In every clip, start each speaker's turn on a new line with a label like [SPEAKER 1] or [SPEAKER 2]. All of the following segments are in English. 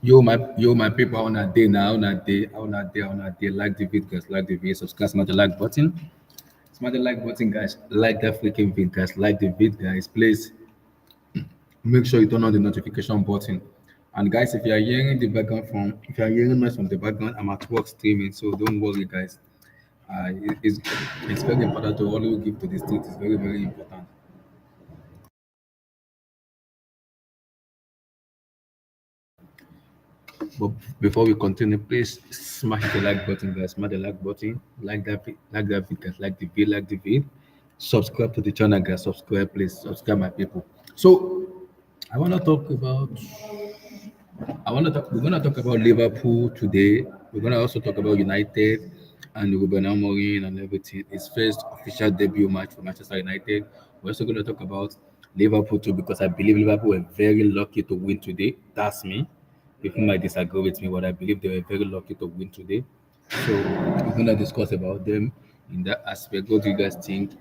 [SPEAKER 1] Yo, my people on a day now, on a day. Like the video, guys. Like the video. Subscribe, smash the like button. Smash the like button, guys. Like that freaking video, guys. Like the video, guys. Please make sure you turn on the notification button. And guys, if you are hearing the background if you are hearing noise from the background, I'm at work streaming, so don't worry, guys. It's very important to always give to the state. It's very, very important. But before we continue, please smash the like button, guys. Smash the like button. Like that video, guys. Like the vid. Subscribe to the channel, guys. Subscribe, please. Subscribe, my people. So I want to talk about. I want to talk. We're gonna talk about Liverpool today. We're gonna also talk about United and Ruben Amorim and everything. His first official debut match for Manchester United. We're also gonna talk about Liverpool too because I believe Liverpool were very lucky to win today. That's me. People might disagree with me, but I believe they were very lucky to win today. So we're gonna discuss about them in that aspect. What do you guys think?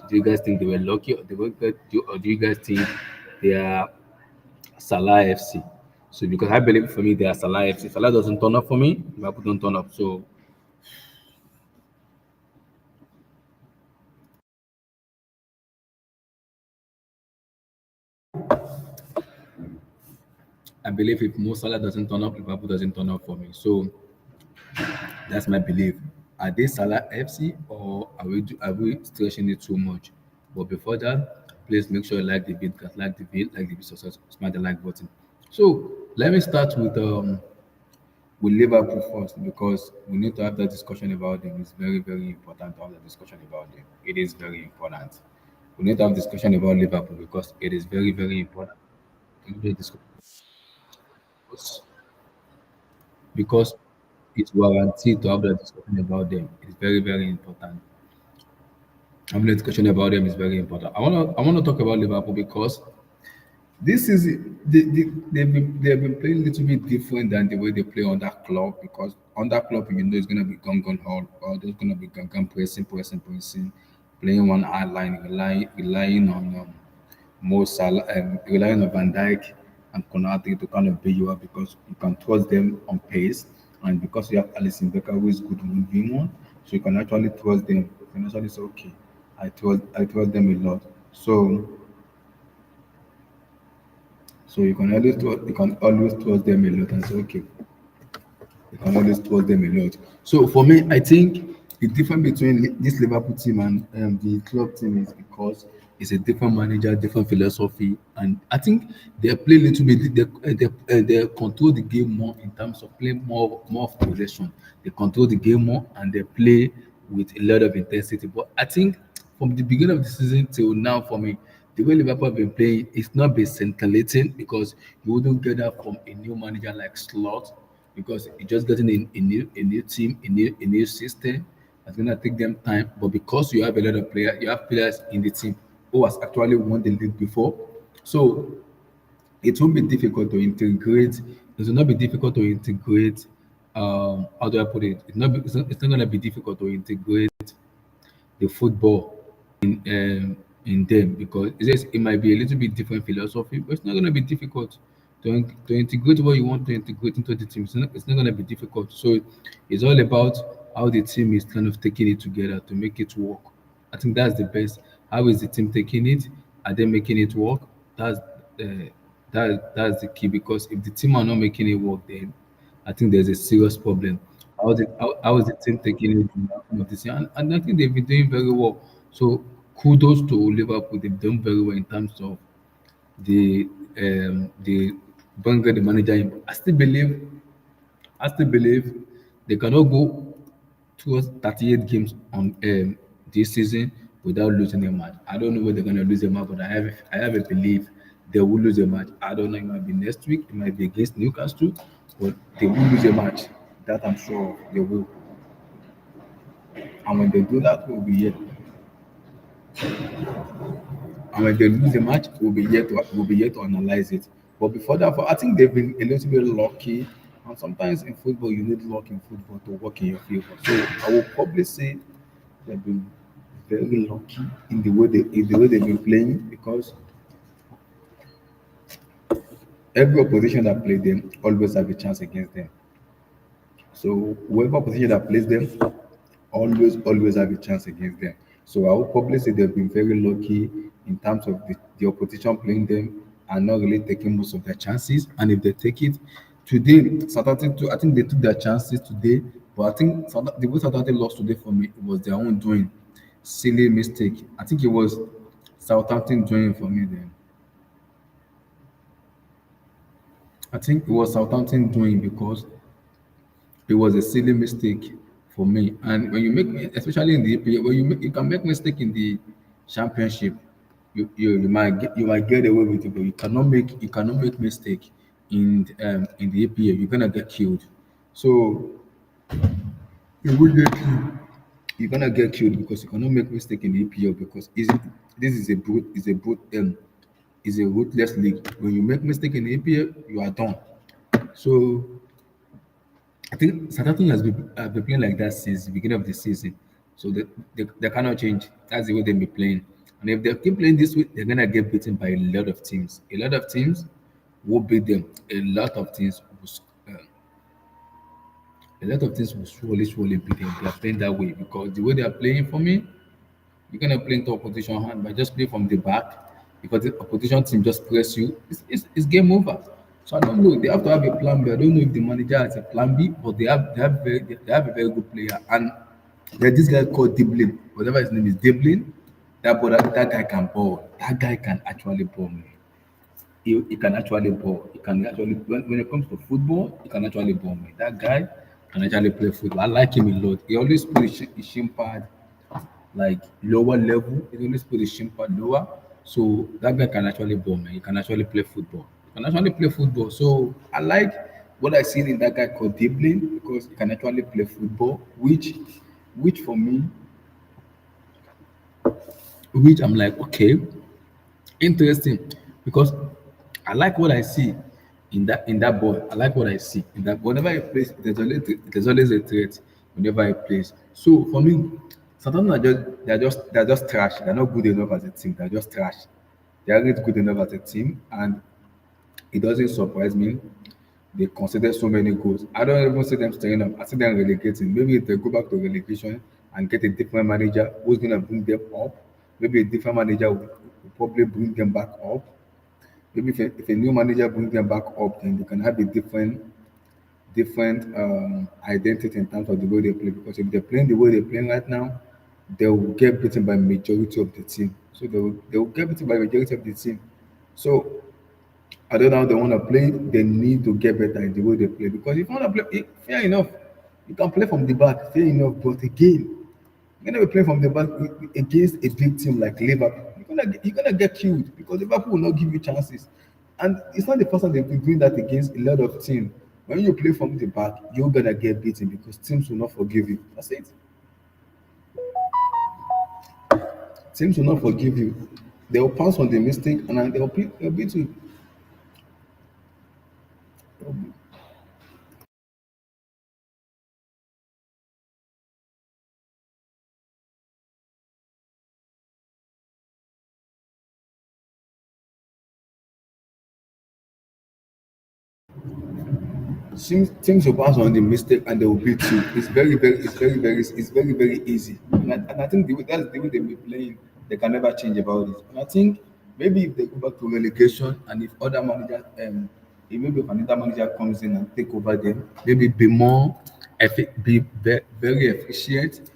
[SPEAKER 1] Do you guys think they were lucky, or do you guys think they are Salah FC? So because I believe for me they are Salah FC. Salah doesn't turn up for me, Liverpool don't turn up. So I believe if Mo Salah doesn't turn up, Liverpool doesn't turn up for me. So that's my belief. Are they Salah FC, or are we stretching it too much? But before that, please make sure you like the video, like the video, smash the like button. So let me start with Liverpool first because we need to have that discussion about them. It's very, very important to have that discussion about them. It is very important. We need to have discussion about Liverpool because it is very, very important. to have a discuss- Because it's guaranteed to have that discussion about them. It's very, very important. Having a discussion about them is very important. I wanna talk about Liverpool because this is they've been playing a little bit different than the way they play on that club because on that club you know it's gonna be gun hall or there's gonna be gun pressing, playing one hard line, relying on Mo Salah, relying on Van Dijk and Konate to kind of bail you up because you can trust them on pace and because you have Alisson Becker who is good moving one, so you can actually trust them. You can actually say okay, I trust them a lot. So you can always trust them a lot and say, okay, you can always trust them a lot. So for me, I think the difference between this Liverpool team and the club team is because it's a different manager, different philosophy, and I think they play a little bit. They control the game more in terms of playing more of possession. They control the game more and they play with a lot of intensity. But I think from the beginning of the season till now, for me, the way Liverpool have been playing, it's not been scintillating because you wouldn't get that from a new manager like Slot because it's just getting a new team, a new system. It's gonna take them time, but because you have a lot of players, you have players in the team who has actually won the league before, so it won't be difficult to integrate. It will not be difficult to integrate. How do I put it? It's not going to be difficult to integrate the football in them because it might be a little bit different philosophy, but it's not going to be difficult to integrate what you want to integrate into the team. It's not going to be difficult. So it's all about how the team is kind of taking it together to make it work. I think that's the best. How is the team taking it? Are they making it work? That's the key because if the team are not making it work, then I think there's a serious problem. How is the team taking it in the outcome of this year? And I think they've been doing very well. So kudos to Liverpool. They've done very well in terms of the Wenger, the manager. I still believe they cannot go towards 38 games on this season without losing a match. I don't know where they're gonna lose a match, but I have a belief they will lose a match. I don't know, it might be next week, it might be against Newcastle, but they will lose a match. That I'm sure they will. And when they do that, when they lose a match, we'll be yet to analyze it. But before that, I think they've been a little bit lucky. And sometimes in football, you need luck in football to work in your favor. So I will probably say they've been very lucky in the way they've been playing because Every opposition that played them always have a chance against them. So whoever opposition that plays them always have a chance against them. So I would probably say they've been very lucky in terms of the opposition playing them and not really taking most of their chances. And if they take it today, Southampton too, I think they took their chances today. But I think the way Southampton lost today for me it was their own doing. Silly mistake. I think it was Southampton doing for me then. I think it was Southampton doing because it was a silly mistake for me. And when you make, especially in the EPL, when you can make mistake in the championship, you might get away with it, but you cannot make mistake in the EPL. You're gonna get killed. So you will get killed. You're gonna get killed because you cannot make mistake in the EPL because this is a ruthless league. When you make mistake in the EPL, you are done. So I think Southampton has been playing like that since the beginning of the season. So they cannot change. That's the way they be playing. And if they keep playing this way, they're gonna get beaten by a lot of teams. A lot of teams will beat them. A lot of teams will surely beat them. They are playing that way because the way they are playing for me, you're gonna play into opposition hand by just play from the back because the opposition team just press you. It's game over. So I don't know. They have to have a plan B. I don't know if the manager has a plan B, but they have a very good player. And there's this guy called Diblin, whatever his name is, Diblin. That guy can ball. That guy can actually ball me. He can actually ball. He can actually when it comes to football, he can actually ball me. That guy can actually play football. I like him a lot. He always put his shin pad like lower level. He always put his shin pad lower. So that guy can actually ball, man. He can actually play football. He can actually play football. So I like what I seen in that guy called Diblin because he can actually play football, which for me, which I'm like, okay, interesting. Because I like what I see in that boy. I like what I see in that. Whenever he plays, there's always a threat. Whenever he plays, so for me, sometimes they're just trash. They're not good enough as a team. They're just trash. They aren't good enough as a team, and it doesn't surprise me. They conceded so many goals. I don't even see them staying up. I see them relegating. Maybe if they go back to relegation and get a different manager who's gonna bring them up, maybe a different manager will probably bring them back up. Maybe if a new manager brings them back up, then they can have a different identity in terms of the way they play. Because if they're playing the way they're playing right now, they will get beaten by majority of the team. So they will get beaten by majority of the team. So I don't know how they want to play. They need to get better in the way they play. Because if you want to play, fair enough, you can play from the back, fair enough. But again, you're gonna be playing from the back against a big team like Liverpool. You're gonna get killed because Liverpool will not give you chances. And it's not the first time they've been doing that against a lot of teams. When you play from the back, you're gonna get beaten because teams will not forgive you. That's it. Teams will not forgive you. They'll pass on the mistake and then they'll beat you. Teams will pass on the mistake and they will beat you. It's very easy. And I think that's the way they've been playing. They can never change about it. And I think maybe if they go back to relegation and if maybe if another manager comes in and take over them, maybe be more, very efficient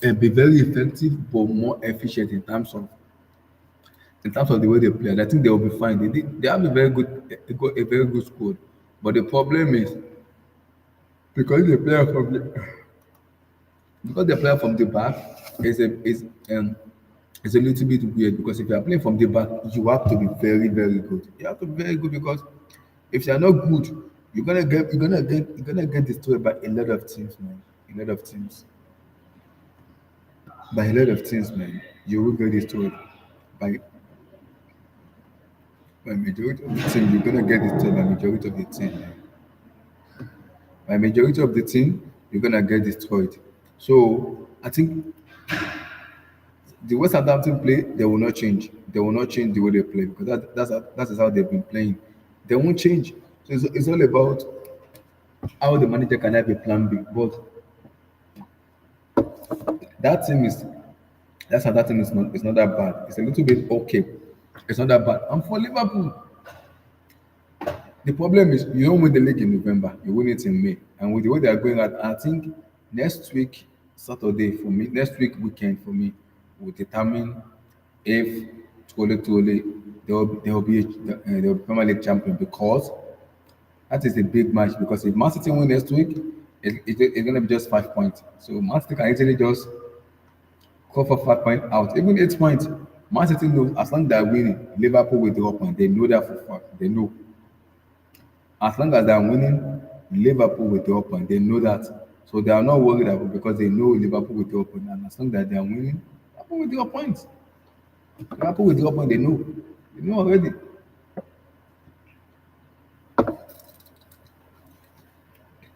[SPEAKER 1] and be very effective, but more efficient in terms of the way they play. And I think they will be fine. They have a very good squad, but the problem is because the player from the back is a little bit weird because if you are playing from the back, you have to be very good. You have to be very good because if you are not good, you're gonna get destroyed by a lot of teams, man. A lot of teams. By a lot of teams, man. You will get destroyed by majority of the team. You're gonna get destroyed by majority of the team, man. By majority of the team, you're gonna get destroyed. So I think the way Southampton play, they will not change. They will not change the way they play because that is how they've been playing. They won't change. So it's all about how the manager can have a plan B. But that team is that's how that team is not, it's not that bad. It's a little bit okay. It's not that bad. And for Liverpool, the problem is you don't win the league in November, you win it in May. And with the way they are going at, I think next week, Saturday for me, next week weekend for me will determine if Tole they will be Premier League champion, because that is a big match. Because if Man City win next week, it's going to be just 5 points. So Man City can easily just go for 5 points out, even 8 points. Man City knows as long as they're winning, Liverpool will drop point. They know that for fact. They know. As long as they are winning, Liverpool will drop point. They know that. So they are not worried about, because they know Liverpool will drop point. And as long as they are winning, Liverpool will drop points. Liverpool will drop point. They know. They know already.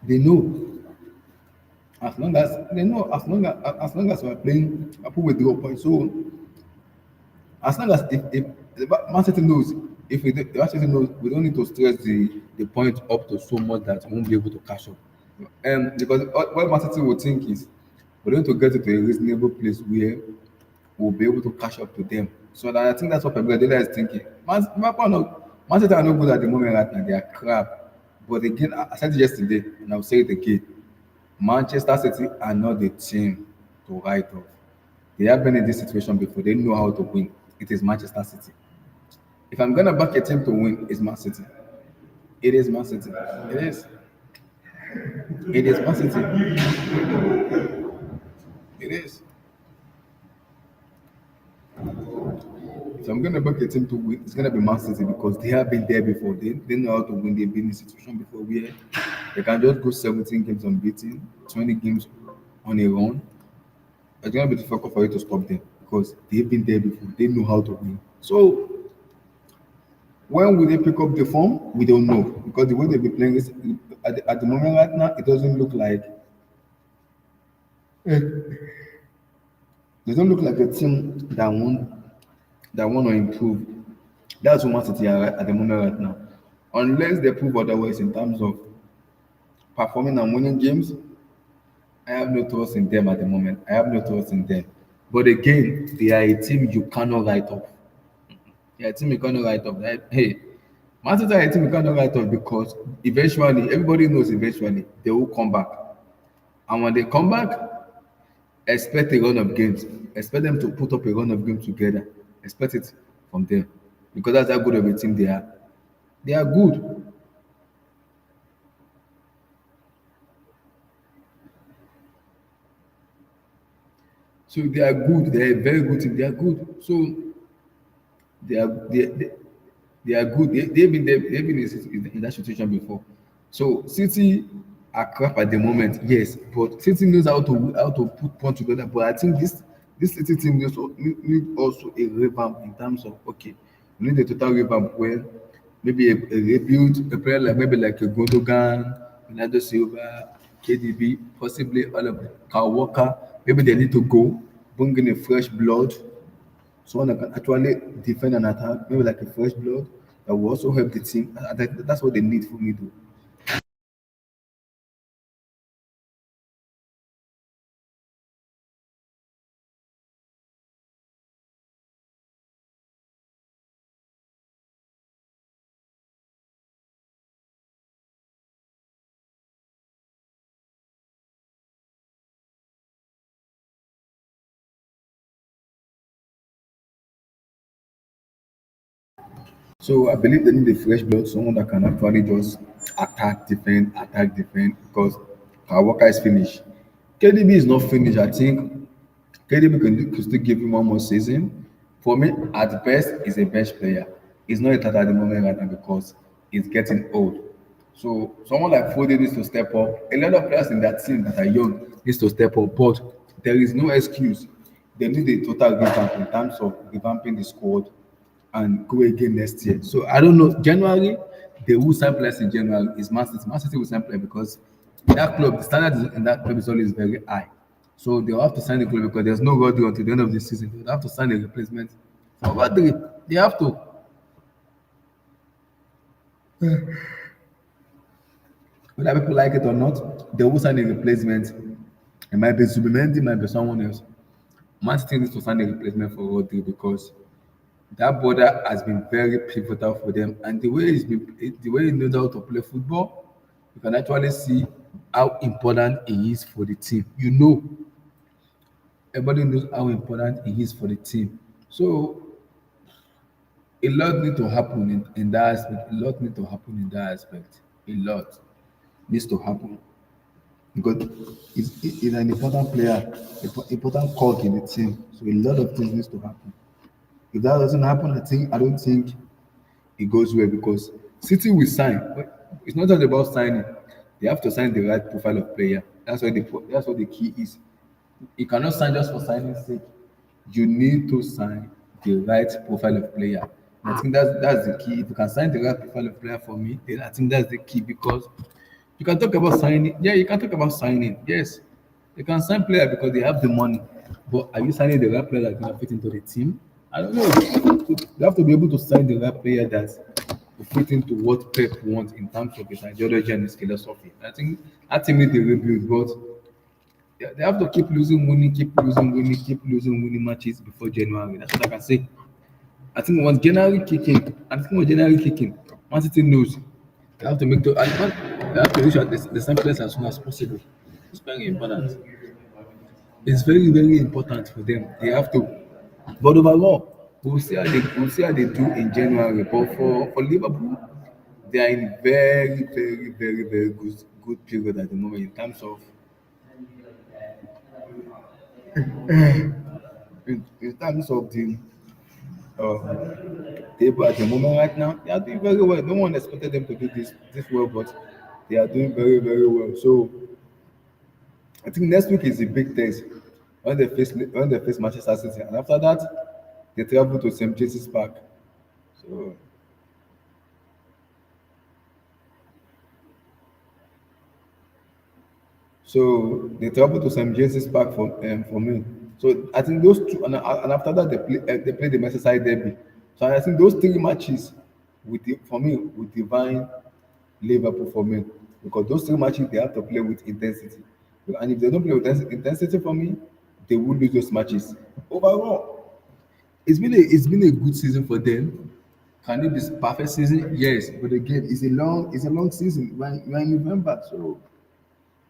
[SPEAKER 1] They know. As long as they know, as long as we're playing, Liverpool will drop point. So as long as if the Man City knows, if we, the Man City knows, we don't need to stress the point up to so much that we won't be able to catch up. Because what Man City will think is we're going to get to a reasonable place where we'll be able to catch up to them. So that, I think that's what Pep Guardiola is thinking. Man City are not good at the moment right now. They are crap. But again, I said it yesterday, and I'll say it again. Manchester City are not the team to write off. They have been in this situation before. They know how to win. It is Manchester City. If I'm gonna back a team to win, it's Man City. It is Man City. It is. It is Man City. It is. If I'm gonna back a team to win, it's gonna be Man City, because they have been there before. They know how to win. They've been in a situation before where they can just go 17 games unbeaten, 20 games on a run. It's gonna be difficult for you to stop them, because they've been there before. They know how to win. So when will they pick up the form? We don't know, because the way they've been playing is at the moment right now, it doesn't look like they don't look like a team that want to improve. That's what Man City are at the moment right now. Unless they prove otherwise in terms of performing and winning games, I have no trust in them at the moment. I have no trust in them. But again, they are a team you cannot write off. They are a team you cannot write off. Right? Hey, Man City are a team you cannot write off, because eventually, everybody knows eventually they will come back. And when they come back, expect a run of games. Expect them to put up a run of games together. Expect it from them, because that's how good of a team they are. They are good. So they are good. They are a very good team. They are good. So they are they are good. They've been there. They've been in that situation before. So City are crap at the moment, yes, but City knows how to put point together. But I think this City team need also a revamp in terms of, okay, we need a total revamp where maybe a rebuild, a player like maybe like a Gundogan, Bernardo Silva, KDB, possibly all of Kyle Walker. Maybe they need to go, bring in a fresh blood, someone that can actually defend and attack, maybe like a fresh blood that will also help the team. That's what they need for me to. So I believe they need a fresh blood, someone that can actually just attack, defend, because our worker is finished. KDB is not finished. I think KDB could still give him one more season. For me, at best, he's a bench player. He's not a starter at the moment right now, because he's getting old. So someone like Foden needs to step up. A lot of players in that team that are young needs to step up, but there is no excuse. They need a total revamp in terms of revamping the squad and go again next year. So I don't know. January, they will sign players in January is Man City. Man City will sign players because that club, the standard in that club is always very high. So they'll have to sign the club, because there's no Rodri until the end of the season. They'll have to sign a replacement for Rodri. They have to. Whether people like it or not, they will sign a replacement. It might be Zubimendi, it might be someone else. Man City needs to sign a replacement for Rodri because that border has been very pivotal for them. And the way he knows how to play football, you can actually see how important he is for the team. You know, everybody knows how important he is for the team. So a lot need to happen in that aspect. A lot need to happen in that aspect. A lot needs to happen because he's an important player, important cog in the team. So a lot of things needs to happen. If that doesn't happen, I don't think it goes well because City will sign. But it's not just about signing. They have to sign the right profile of player. That's what the key is. You cannot sign just for signing's sake. You need to sign the right profile of player. And I think that's the key. If you can sign the right profile of player for me, then I think that's the key because you can talk about signing. Yeah, you can talk about signing. Yes, you can sign player because they have the money. But are you signing the right player that's gonna fit into the team? I don't know. So you have to be able to sign the right player that will fit into what Pep wants in terms of his ideology and his philosophy. I think that team need a rebuild, but they have to keep losing, winning, keep losing, winning matches before January. That's what I can say. I think once January kicking, Man City knows they have to make the they have to reach out the same place as soon as possible. It's very important. It's very, very important for them. They have to. But overall, we'll see how they do in January. But for Liverpool, they are in very good period at the moment in terms of in terms of the table at the moment right now. They are doing very well. No one expected them to do this well, but they are doing very well. So I think next week is the big test when they face Manchester City, and after that they travel to St James's Park. So they travel to St James's Park for me. So I think those two, and after that they play the Merseyside derby. So I think those three matches for me would define Liverpool for me because those three matches they have to play with intensity, and if they don't play with intensity for me, they will lose those matches. Overall, it's been a good season for them. Can it be perfect season? Yes, but again, it's a long season. We're in November, so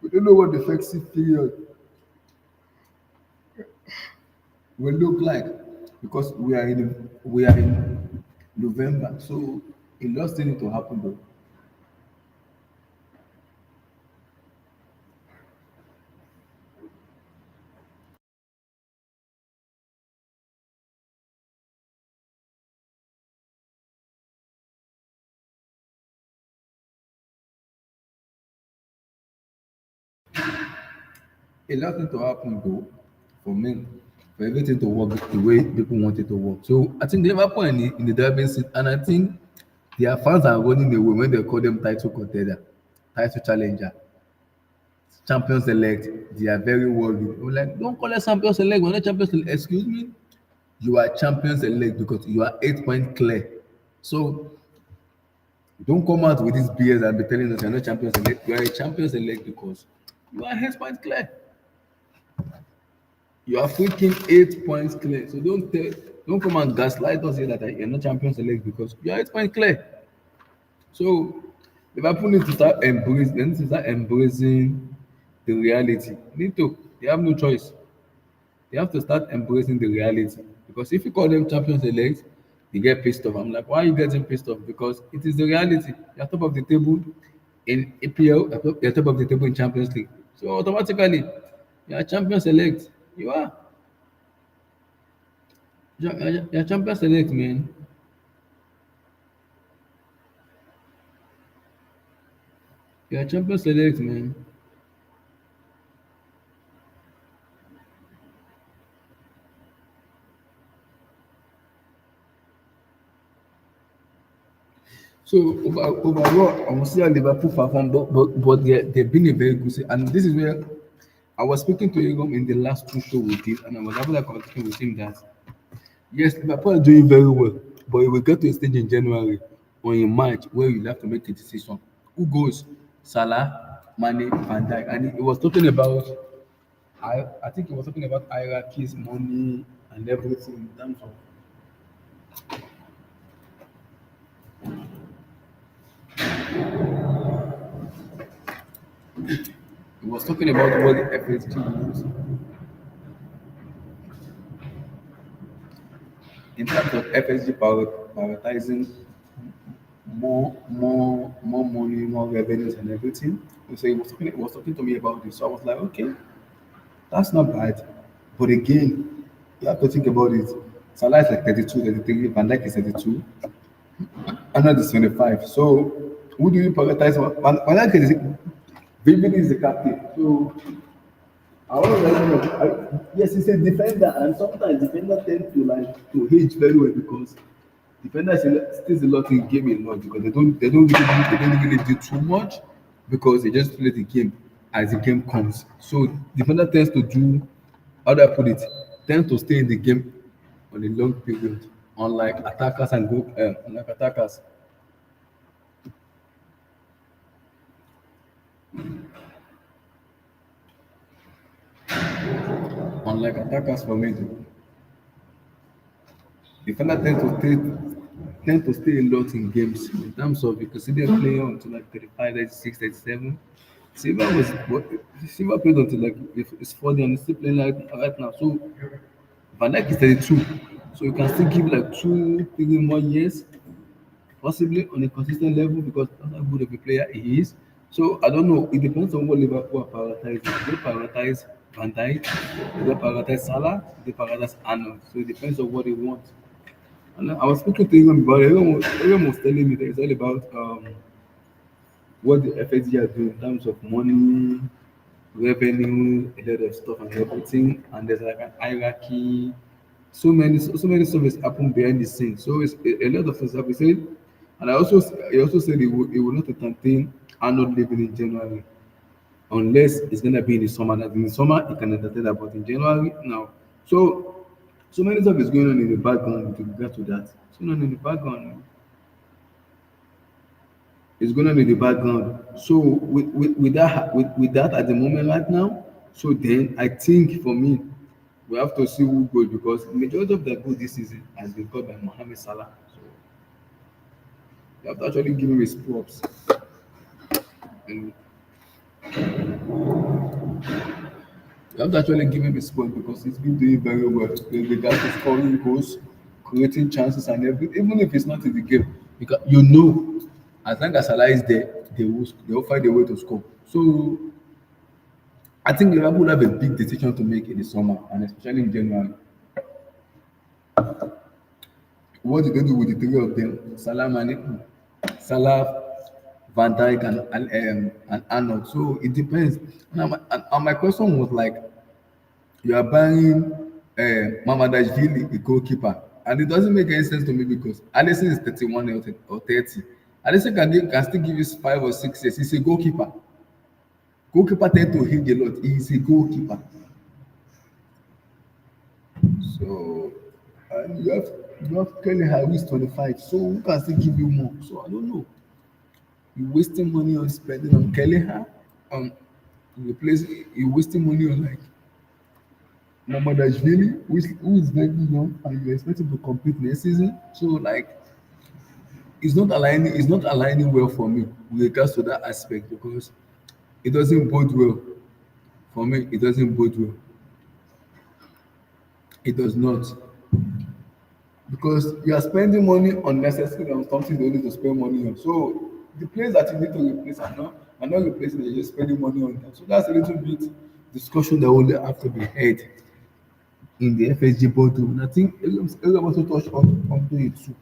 [SPEAKER 1] we don't know what the festive period will look like because we are in November. So a lot still need to happen though. A lot need to happen though for me for everything to work the way people want it to work. So I think Liverpool in the driving seat, and I think their fans are running away when they call them title contender, title challenger, champions elect. They are very worried. We're like, don't call us champions elect. We're not champions elect. Excuse me. You are champions elect because you are 8 point clear. So don't come out with this BS and be telling us you're not champions elect. You are a champions elect because you are 8 point clear. You are freaking 8 points clear. So don't come and gaslight us here that you're not champions elect because you are 8 point clear. So Liverpool need to start embracing. They need to start embracing the reality. Need to. They have no choice. They have to start embracing the reality because if you call them champions elect, they get pissed off. I'm like, why are you getting pissed off? Because it is the reality. You're top of the table in EPL. You're top of the table in Champions League. So automatically, you are champions elect. You are. You're champions elect, man. You're champions elect, man. So overall, I will see how Liverpool perform, but they've been a very good season. And this is where I was speaking to Igor in the last two shows we did, and I was having a conversation with him that yes, Liverpool are doing very well, but it will get to a stage in January on a match where you have to make a decision. Who goes? Salah, Mane, Van Dijk. And he was talking about, I think he was talking about hierarchies, money, and everything in terms of. He was talking about what the FSG means in terms of FSG prioritizing more money, more revenues, and everything. So he was talking to me about this. So I was like, okay, that's not bad. But again, you have to think about it. Salah is like 32, 33, Van Dijk is 32, Arnold is 25. So who do you prioritize? Van Dijk is Vivian is the captain. So I want to let you know. Yes, he's a defender, and sometimes defender tend to like to age very well because defenders stays a lot in game a lot because they don't really do too much because they just play the game as the game comes. So defender tends to do, how do I put it, tends to stay in the game on a long period, unlike attackers and go unlike attackers. Unlike attackers for me, defender tend to stay a lot in games in terms of because see them playing until like 35, 36, 37. Silva was what Silva played until like it's 40 and he's still playing like right now. So Van Dijk is 32. So you can still give like 2, 3 more years, possibly on a consistent level because that's how good of a player he is. So I don't know. It depends on what Liverpool are prioritizing. Do they prioritize Van Dijk? Do they prioritize Salah? Do they prioritize Arnold? So it depends on what they want. And I was speaking to him about it. Everyone was telling me that it's all about what the FSG are doing in terms of money, revenue, a lot of stuff and everything. And there's like an hierarchy. So many stuff is happening behind the scenes. So it's a lot of things have been said. And he also said he will not entertain Arnold living in January unless it's gonna be in the summer. That in the summer he can entertain that, but in January now. So many stuff is going on in the background with regard to that. It's going on in the background. It's going on in the background. So with that at the moment right now, so then I think for me, we have to see who goes because the majority of the goal this season has been got by Mohamed Salah. So you have to actually give him his props. And you have to actually give him his props because he's been doing very well. The guy is scoring goals, creating chances and everything, even if it's not in the game. Because as long as Salah is there, they will find a way to score. So I think Liverpool have a big decision to make in the summer and especially in January. What do they do with the three of them? Salah, Mane, Salah, Van Dijk, and Arnold. So it depends. And my question was like, you are buying Mamadashvili, the goalkeeper, and it doesn't make any sense to me because Alisson is 31 or 30. Alisson can still give you 5 or 6 years. He's a goalkeeper. Goalkeeper tend to hit a lot. He's a goalkeeper. So and you have Kelly Harris 25. So who can still give you more? So I don't know. You wasting money on spending on Kelly Har, um you wasting money on like Mamadashvili, who is very young and you expect him to compete next season. So like it's not aligning well for me with regards to that aspect because it doesn't bode well. For me, it doesn't bode well. It does not. Because you are spending money unnecessarily on something you don't need to spend money on. So the place that you need to replace are not replacing it, you're just spending money on them. So that's a little bit discussion that will have to be had in the FSG boardroom. And I think Eliam also touched onto it too.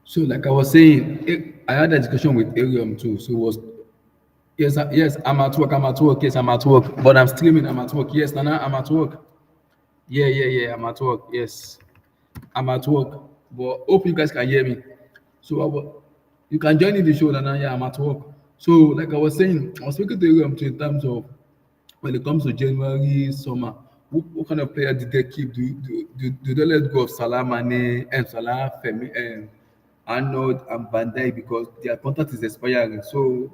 [SPEAKER 1] So like I was saying, I had a discussion with Arium too. So it was yes, yes, I'm at work, I'm at work, yes, I'm at work, but I'm streaming, I'm at work, yes, Nana, I'm at work. Yeah, yeah, yeah, I'm at work, yes, I'm at work. But hope you guys can hear me. So you can join in the show, Nana, yeah, I'm at work. So like I was saying, I was speaking to Arium too in terms of when it comes to January, summer, what kind of player did they keep? Do they let go of Salah, Mane, and Salah, Femi, and Arnold and Van Dijk because their contract is expiring? So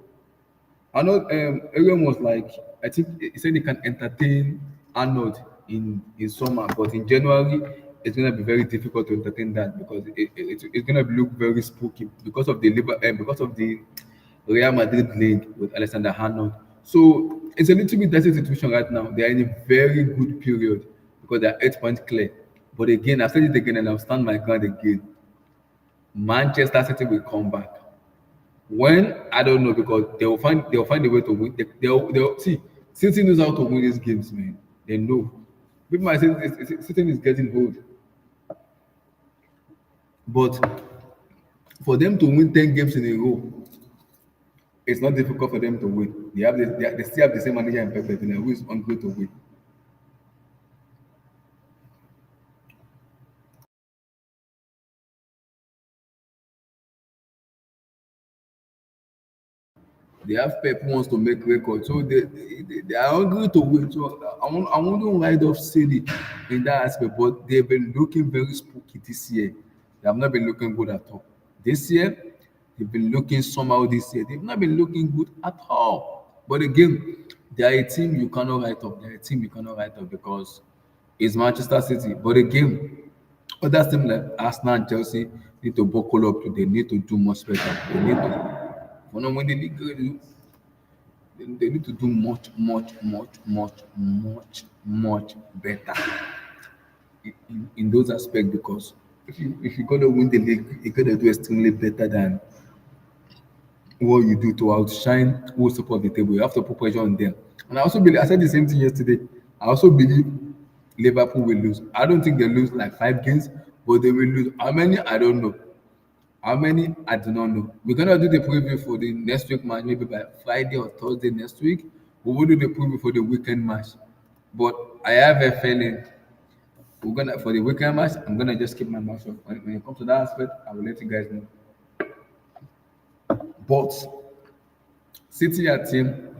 [SPEAKER 1] I know everyone was like, I think he said he can entertain Arnold in summer, but in January it's gonna be very difficult to entertain that because it's gonna look very spooky because of the Real Madrid link with Alexander Arnold. So it's a little bit dicey situation right now. They are in a very good period because they are 8 points clear. But again, I've said it again and I'll stand my ground again. Manchester City will come back. When I don't know because they'll find a way to win. They'll see City knows how to win these games, man. They know. People might say City is getting old, but for them to win 10 games in a row, it's not difficult for them to win. They still have the same manager in Pep Guardiola who is hungry to win. They have Pep who wants to make records, so they are hungry to win. So I wouldn't ride off City in that aspect, but they've been looking very spooky this year. They have not been looking good at all. This year, they've been looking somehow this year. They've not been looking good at all. But again, they are a team you cannot write off. They are a team you cannot write off because it's Manchester City. But again, other teams like Arsenal and Chelsea need to buckle up. They need to do much better. They need to. For now, when they need they need to do much better in those aspects because if you're gonna win the league, you're gonna do extremely better than what you do to outshine who's top of the table. You have to put pressure on them. And I also believe I said the same thing yesterday. I also believe Liverpool will lose. I don't think they lose like 5 games, but they will lose. How many? I don't know. How many? I do not know. We're gonna do the preview for the next week match, maybe by Friday or Thursday next week. We will do the preview for the weekend match. But I have a feeling we're gonna for the weekend match. I'm gonna just keep my mouth shut. When it comes to that aspect, I will let you guys know. But City are team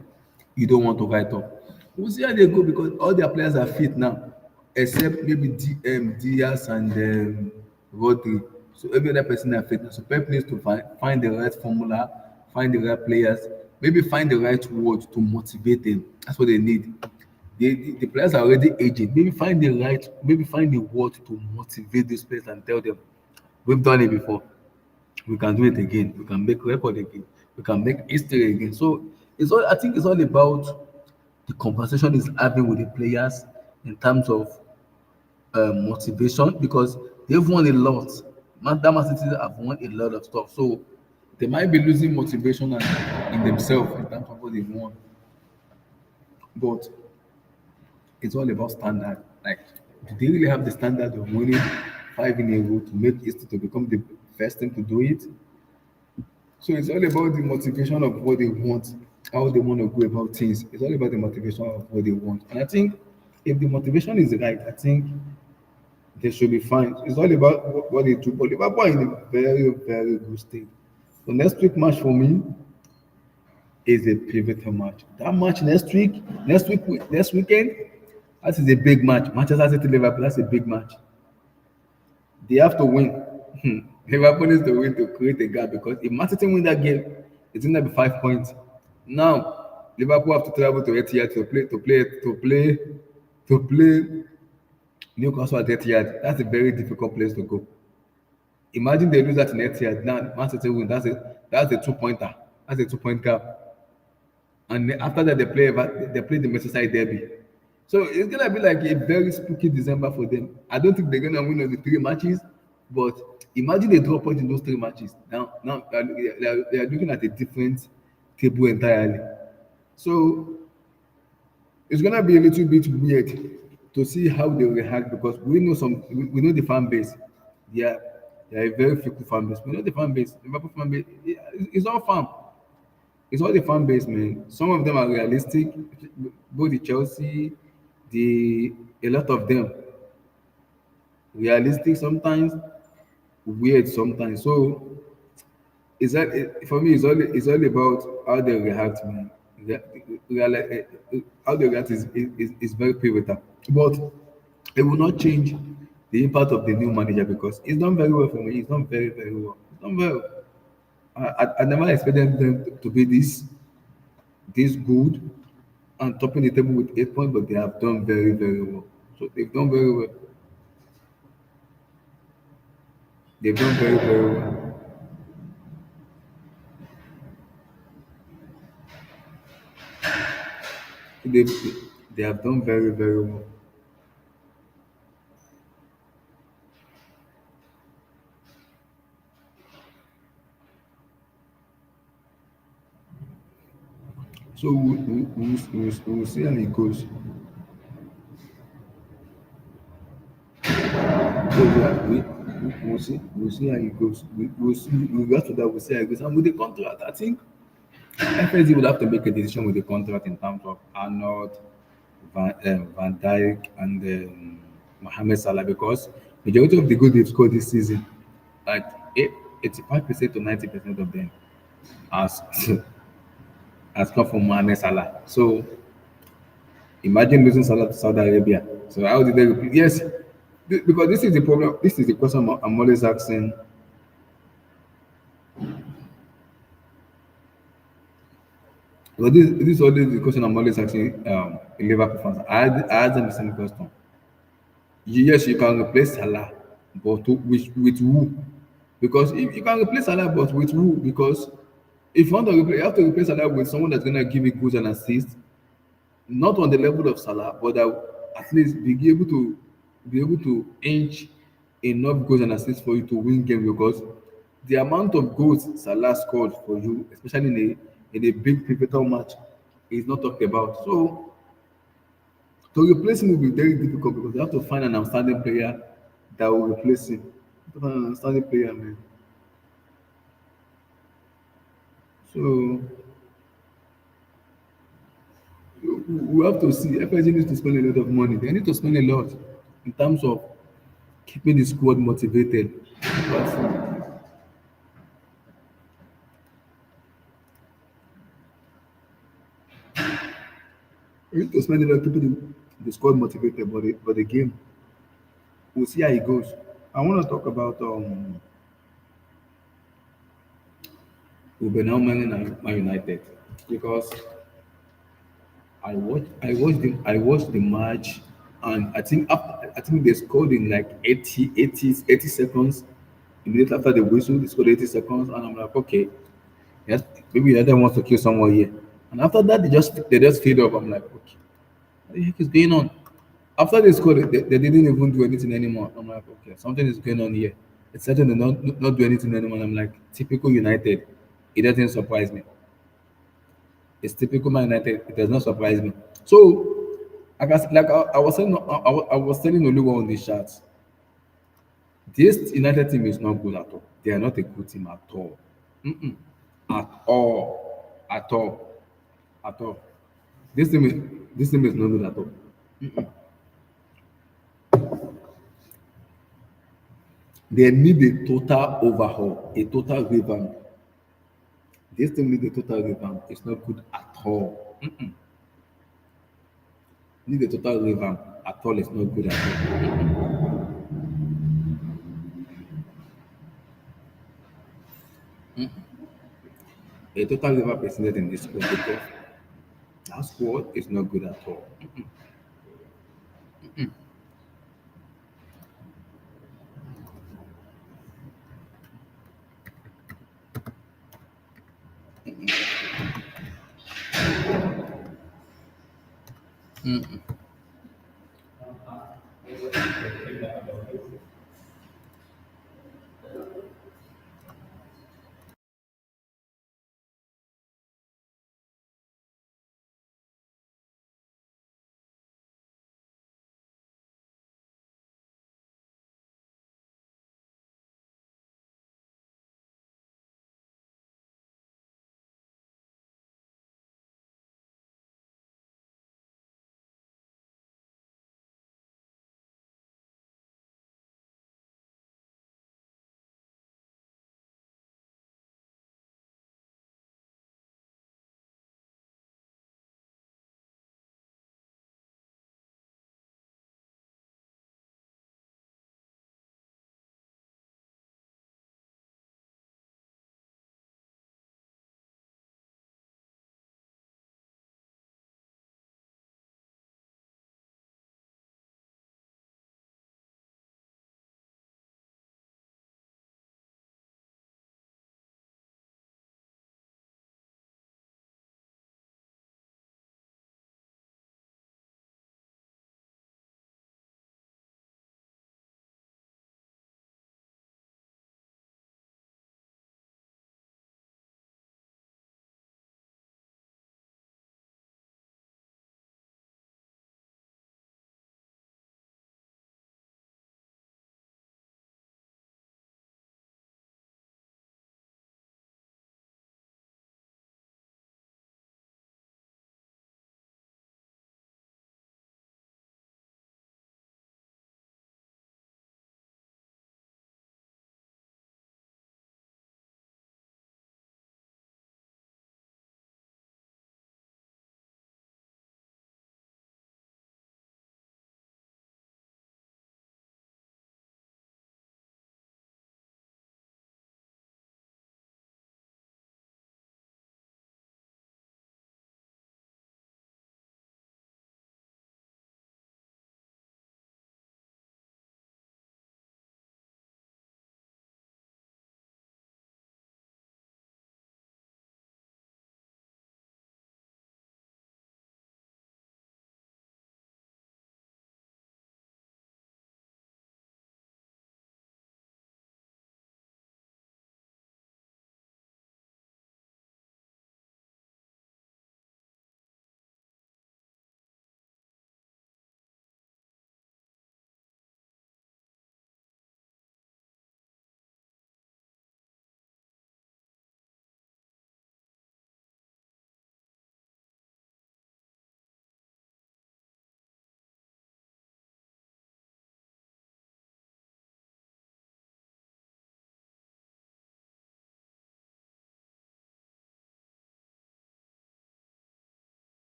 [SPEAKER 1] you don't want to write off. We'll see how they go because all their players are fit now, except maybe Diaz and Rodri. So every other person are fit now. So Pep needs to find the right formula, find the right players, maybe find the right word to motivate them. That's what they need. The players are already aging. Maybe find the word to motivate these players and tell them, we've done it before. We can do it again. We can make record again. We can make history again. So it's all. I think it's all about the conversation is having with the players in terms of motivation because they've won a lot. Man City have won a lot of stuff. So they might be losing motivation in themselves in terms of what they've won. But it's all about standard. Like, do they really have the standard of winning 5 in a row to make history to become the first team to do it? So it's all about the motivation of what they want, how they want to go about things. It's all about the motivation of what they want. And I think if the motivation is right, I think they should be fine. It's all about what they do. But Liverpool are in a very, very good state. So next week match for me is a pivotal match. That match next weekend, that is a big match. Manchester City Liverpool, that's a big match. They have to win. Liverpool needs to win to create a gap because if Man City win that game, it's gonna be 5 points. Now Liverpool have to travel to Etihad to play Newcastle at Etihad. That's a very difficult place to go. Imagine they lose that in Etihad. Now Man City win. That's a 2 pointer. That's a 2 point gap. And then after that they play the Merseyside derby. So it's gonna be like a very spooky December for them. I don't think they're gonna win all the 3 matches, but imagine they drop point in those 3 matches. Now they are looking at a different table entirely. So it's gonna be a little bit weird to see how they react because we know the fan base. Yeah, They are a very fickle fan base. You know the fan base, Liverpool fan base, it's all fan. It's all the fan base, man. Some of them are realistic, both the Chelsea, the a lot of them realistic sometimes, weird sometimes. So it's that for me, it's all about how they react, man. How they react is very pivotal, but it will not change the impact of the new manager because he's done very well for me. He's done very well. He's done well. I never expected them to be this good and topping the table with 8 points, but they have done very well. So they've done very well. They've done very well. They they have done very well. So we'll see how it goes. So we'll see how it goes. We'll see. We'll get to that. We'll see how it goes. And with the contract, I think FSD will have to make a decision with the contract in terms of Arnold, Van Dijk, and Mohamed Salah because majority of the goals they've scored this season, like 85% to 90% of them, has has come from Mohamed Salah. So imagine losing Salah to Saudi Arabia. So how did they repeat? Yes, because this is the problem. This is the question I'm always asking. But this is always the question I'm always asking Liverpool fans. I ask them the same question. Yes, you can replace Salah, but with who? Because if you can replace Salah, but with who? Because if you want to replace, you have to replace Salah with someone that's gonna give you goals and assists, not on the level of Salah, but that will at least be able to inch enough goals and assists for you to win game because the amount of goals Salah scored for you, especially in a big pivotal match, is not talked about. So to replace him will be very difficult because you have to find an outstanding player that will replace him. You have to find an outstanding player, man. So we have to see. FSG needs to spend a lot of money. They need to spend a lot in terms of keeping the squad motivated. But we need to spend a lot keeping the squad motivated. But the game, we'll see how it goes. I want to talk about Ruben Amorim and Man United because I watched the match and I think they scored in like 80 seconds. Immediately after the whistle, they scored 80 seconds, and I'm like, okay, yes, maybe United wants to kill someone here. And after that, they just fade up. I'm like, okay, what the heck is going on? After they scored, they didn't even do anything anymore. I'm like, okay, something is going on here. It's certain to not do anything anymore. I'm like, typical United. It doesn't surprise me. It's typical Man United. It does not surprise me. So, I was saying, I was telling Oluwa on the chat, this United team is not good at all. They are not a good team at all. Mm-mm. At all. At all. At all. This team is not good at all. They need a total overhaul, a total revamp. This team needs a total revamp. It's not good at all. Need a total revamp at all. It's not good at all. A total revamp is needed in this squad because that squad is not good at all.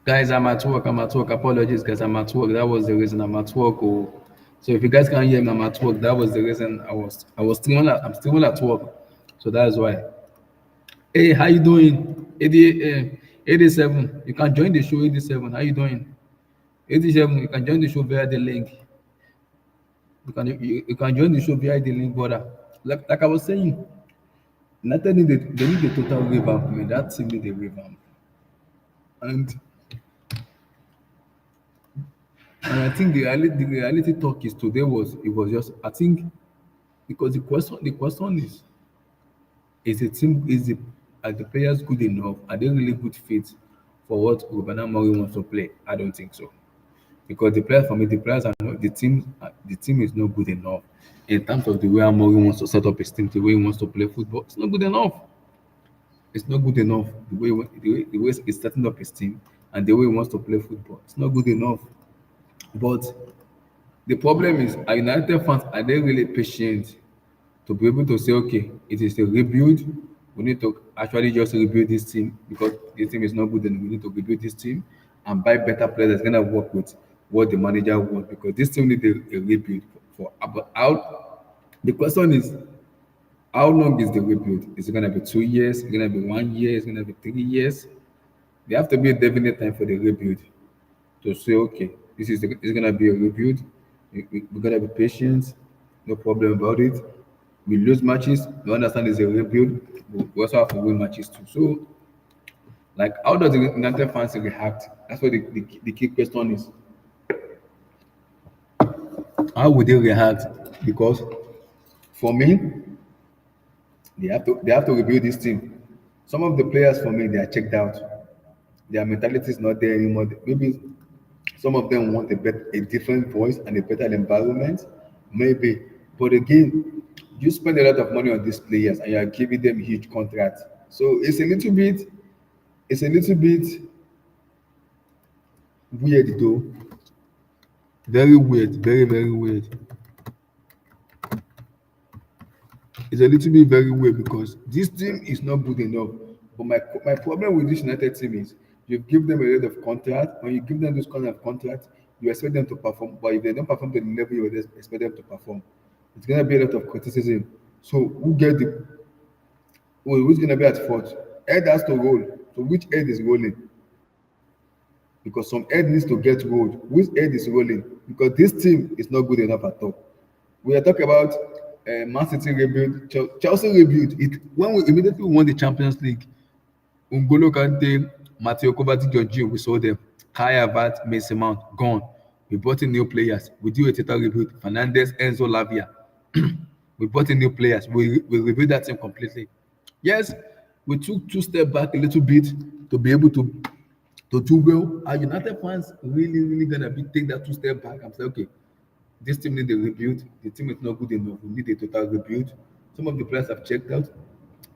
[SPEAKER 1] Guys, I'm at work. I'm at work. Apologies, guys. I'm at work. That was the reason I'm at work. Oh. So if you guys can't hear me, I'm at work. That was the reason I was still at, I'm still at work. So that's why. Hey, how you doing? 87. You can join the show. 87. How you doing? 87. You can join the show via the link. You can join the show via the link, brother. Like I was saying, United they need a total revamp. Man, that team need a revamp. And And I think the reality talk is today was just I think because the question is the team is the are the players good enough? Are they really good fit for what Ruben Amorim wants to play? I don't think so. Because the players are not the team is not good enough in terms of the way Amorim wants to set up his team, the way he wants to play football. It's not good enough. It's not good enough the way he's setting up his team and the way he wants to play football. It's not good enough. But the problem is, are United fans are they really patient to be able to say, okay, it is a rebuild. We need to actually just rebuild this team because this team is not good, and we need to rebuild this team and buy better players that's gonna work with what the manager wants because this team needs a rebuild for about how the question is how long is the rebuild? Is it gonna be 2 years? Is it gonna be 1 year? Is it gonna be 3 years? There have to be a definite time for the rebuild to say, okay, it's gonna be a rebuild. We're gonna be patient, no problem about it. We lose matches, we understand it's a rebuild, but we also have to win matches too. So, like, how does the United fans react? That's what the key question is. How would they react? Because for me, they have to rebuild this team. Some of the players for me they are checked out. Their mentality is not there anymore. Maybe some of them want a different voice and a better environment, maybe. But again, you spend a lot of money on these players and you are giving them huge contracts. So it's a little bit weird though. Very weird, very, very weird. It's a little bit very weird because this team is not good enough. But my problem with this United team is you give them a lot of contract. When you give them those kind of contracts, you expect them to perform. But if they don't perform to the level you would expect them to perform, it's gonna be a lot of criticism. So who's gonna be at fault? Head has to roll. So which head is rolling? Because some head needs to get rolled. Which head is rolling? Because this team is not good enough at all. We are talking about Man City rebuild, Chelsea rebuild. It when we immediately won the Champions League, N'Golo Kante, Matteo Kovacic, Jorginho, we saw them. Kai Havertz, Mason Mount, gone. We brought in new players. We do a total rebuild. Fernandes, Enzo, Lavia. We brought in new players. We rebuilt that team completely. Yes, we took two steps back a little bit to be able to do well. Are United fans really, really gonna take that 2 step back and say, okay, this team needs a rebuild. The team is not good enough. We need a total rebuild. Some of the players have checked out.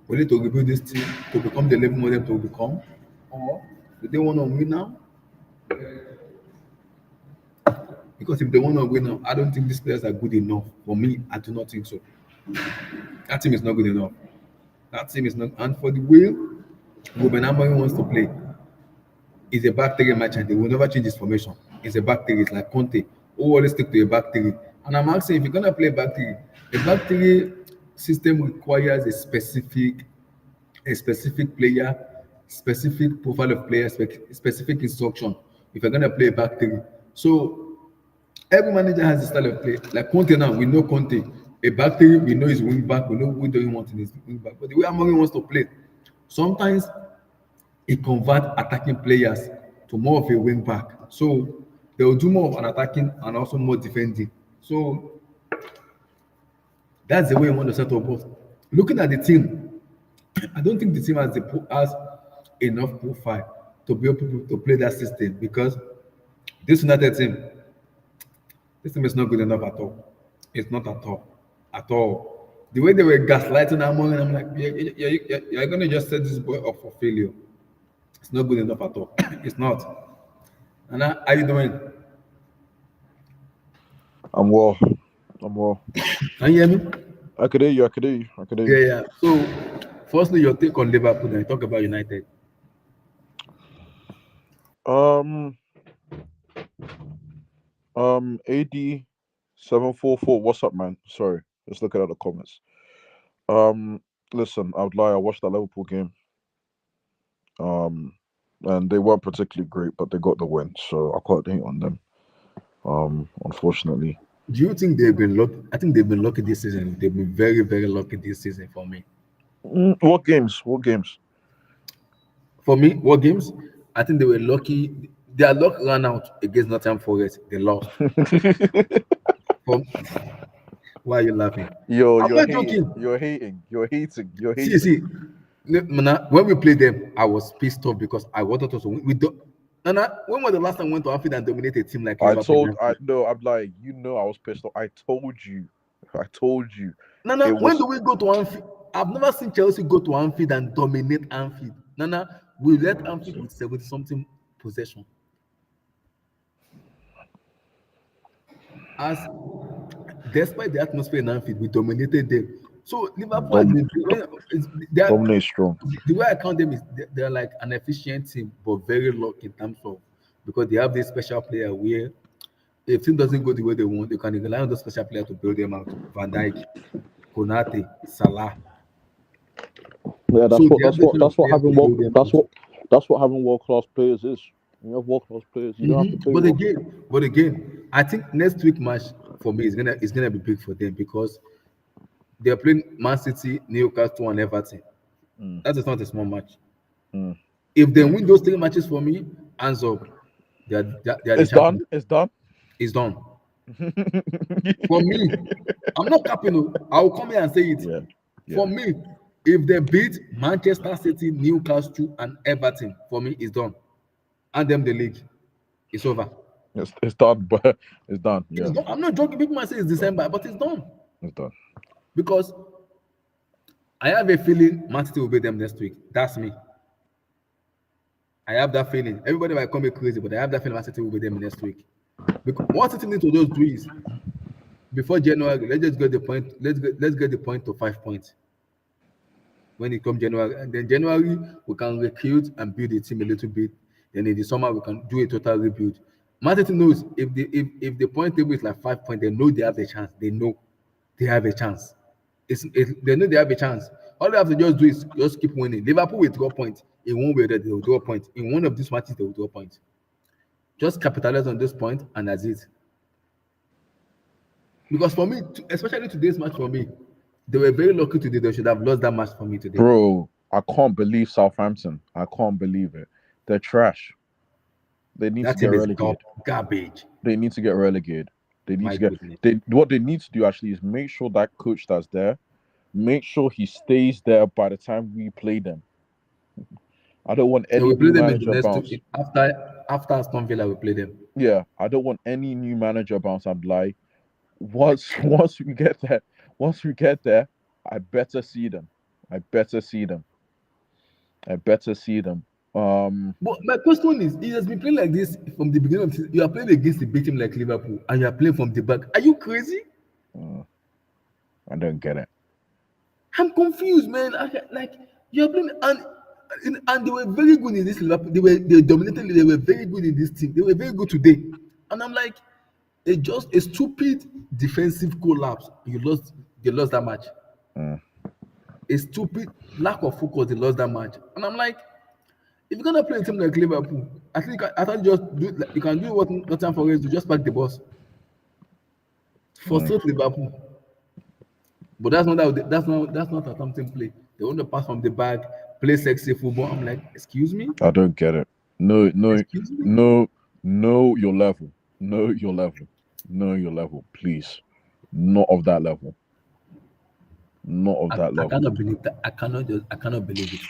[SPEAKER 1] We need to rebuild this team to become the level model to become. Or do they want to win now? Because if they want to win now, I don't think these players are good enough. For me, I do not think so. That team is not good enough. That team is not. And for the way Ruben Amorim wants to play, it's a back three match and they will never change his formation. It's a back three. It's like Conte, who always stick to a back three. And I'm asking if you're gonna play back three, a back three system requires a specific player, specific profile of player, specific instruction. If you're gonna play a back three, so every manager has a style of play. Like Conte now, we know Conte. A back three, we know his wing back. We know who doesn't want in his wing back. But the way Amorim wants to play, sometimes he convert attacking players to more of a wing back. So they will do more of an attacking and also more defending. So that's the way he want to set up. But looking at the team, I don't think the team has enough profile to be able to play that system because this United team, this team is not good enough at all. It's not at all. At all. The way they were gaslighting Amorim, I'm like, you're going to just set this boy up for failure. It's not good enough at all. It's not. And how you doing?
[SPEAKER 2] I'm well. I'm well.
[SPEAKER 1] Can you hear me?
[SPEAKER 2] I could hear you. I could hear you. I could hear you.
[SPEAKER 1] Yeah. So, firstly, your take on Liverpool, then talk about United.
[SPEAKER 2] Um, AD 744. What's up, man? Sorry, just looking at the comments. Listen, I would lie. I watched that Liverpool game. And they weren't particularly great, but they got the win, so I can't hate on them. Unfortunately.
[SPEAKER 1] Do you think they've been lucky? I think they've been lucky this season. They've been very, very lucky this season for me.
[SPEAKER 2] What games? What games?
[SPEAKER 1] For me, what games? I think they were lucky. Their luck ran out against Nottingham Forest. They lost. From, why are you laughing?
[SPEAKER 2] Yo,
[SPEAKER 1] I'm
[SPEAKER 2] you're
[SPEAKER 1] not
[SPEAKER 2] hating.
[SPEAKER 1] joking.
[SPEAKER 2] You're hating. You're hating. You're hating.
[SPEAKER 1] See, when we played them, I was pissed off because I wanted us to win. We don't. Nana, when was the last time we went to Anfield and dominated a team like Liverpool?
[SPEAKER 2] I like, I was pissed off. I told you.
[SPEAKER 1] Nana,
[SPEAKER 2] It
[SPEAKER 1] when
[SPEAKER 2] was
[SPEAKER 1] do we go to Anfield? I've never seen Chelsea go to Anfield and dominate Anfield. Nana, we led Anfield with 70 something possession. As despite the atmosphere in Anfield, we dominated them. So Liverpool has been
[SPEAKER 2] dominate strong.
[SPEAKER 1] The way I count them is they're like an efficient team, but very lucky in terms of because they have this special player where if team doesn't go the way they want, they can rely on the special player to build them out. Van Dijk, Konate, Salah.
[SPEAKER 2] Yeah, that's what having world class players is. You have world class players. You don't have to play.
[SPEAKER 1] But again, I think next week match for me is gonna be big for them because they're playing Man City, Newcastle, and Everton. That is not a small match. If they win those 3 matches for me, hands up.
[SPEAKER 2] It's done. It's done.
[SPEAKER 1] It's done. For me, I'm not capping. I'll come here and say it.
[SPEAKER 2] Yeah.
[SPEAKER 1] For me, if they beat Manchester City, Newcastle, and Everton, for me, it's done. And them the league. It's over.
[SPEAKER 2] It's done, but it's done. Yeah.
[SPEAKER 1] It's done. I'm not joking. People might say it's December, but it's done.
[SPEAKER 2] It's done.
[SPEAKER 1] Because I have a feeling Man City will beat them next week. That's me. I have that feeling. Everybody might call me crazy, but I have that feeling Man City will beat them next week. Because what City need to do is before January, let's just get the point. Let's get the point to 5 points. When it comes January, and then January we can recruit and build the team a little bit. Then in the summer we can do a total rebuild. Man City knows if the point table is like 5 points, they know they have a chance. They know they have a chance. They know they have a chance. All they have to just do is just keep winning. Liverpool will draw points in one way that they will draw points. In one of these matches, they will draw points. Just capitalize on this point, and that's it. Because for me, especially today's match for me, they were very lucky today. They should have lost that match for me today.
[SPEAKER 2] Bro, I can't believe Southampton. I can't believe it. They're trash. They need to get relegated.
[SPEAKER 1] Garbage.
[SPEAKER 2] They need to get relegated. They need to get. What they need to do actually is make sure that coach that's there, make sure he stays there by the time we play them. I don't want any new manager bounce.
[SPEAKER 1] After Aston Villa, we play them.
[SPEAKER 2] Yeah, I don't want any new manager bounce. I'm like, once we get there, I better see them.
[SPEAKER 1] But my question is, he has been playing like this from the beginning of the season. You are playing against a big team like Liverpool, and you are playing from the back. Are you crazy?
[SPEAKER 2] I don't get it.
[SPEAKER 1] I'm confused, man. Like you are playing, and they were very good in this Liverpool. They dominated. They were very good in this team. They were very good today, and I'm like, it's just a stupid defensive collapse. They lost that match. A stupid lack of focus. They lost that match, and I'm like, if you're gonna play a team like Liverpool, I thought you can do what Nottingham Forest do, just pack the bus. Frustrate Liverpool. But that's not a something play. They want to pass from the back, play sexy football. I'm like, excuse me?
[SPEAKER 2] I don't get it. No, your level. Know your level, please. Not of that level.
[SPEAKER 1] I cannot believe that. I cannot believe it.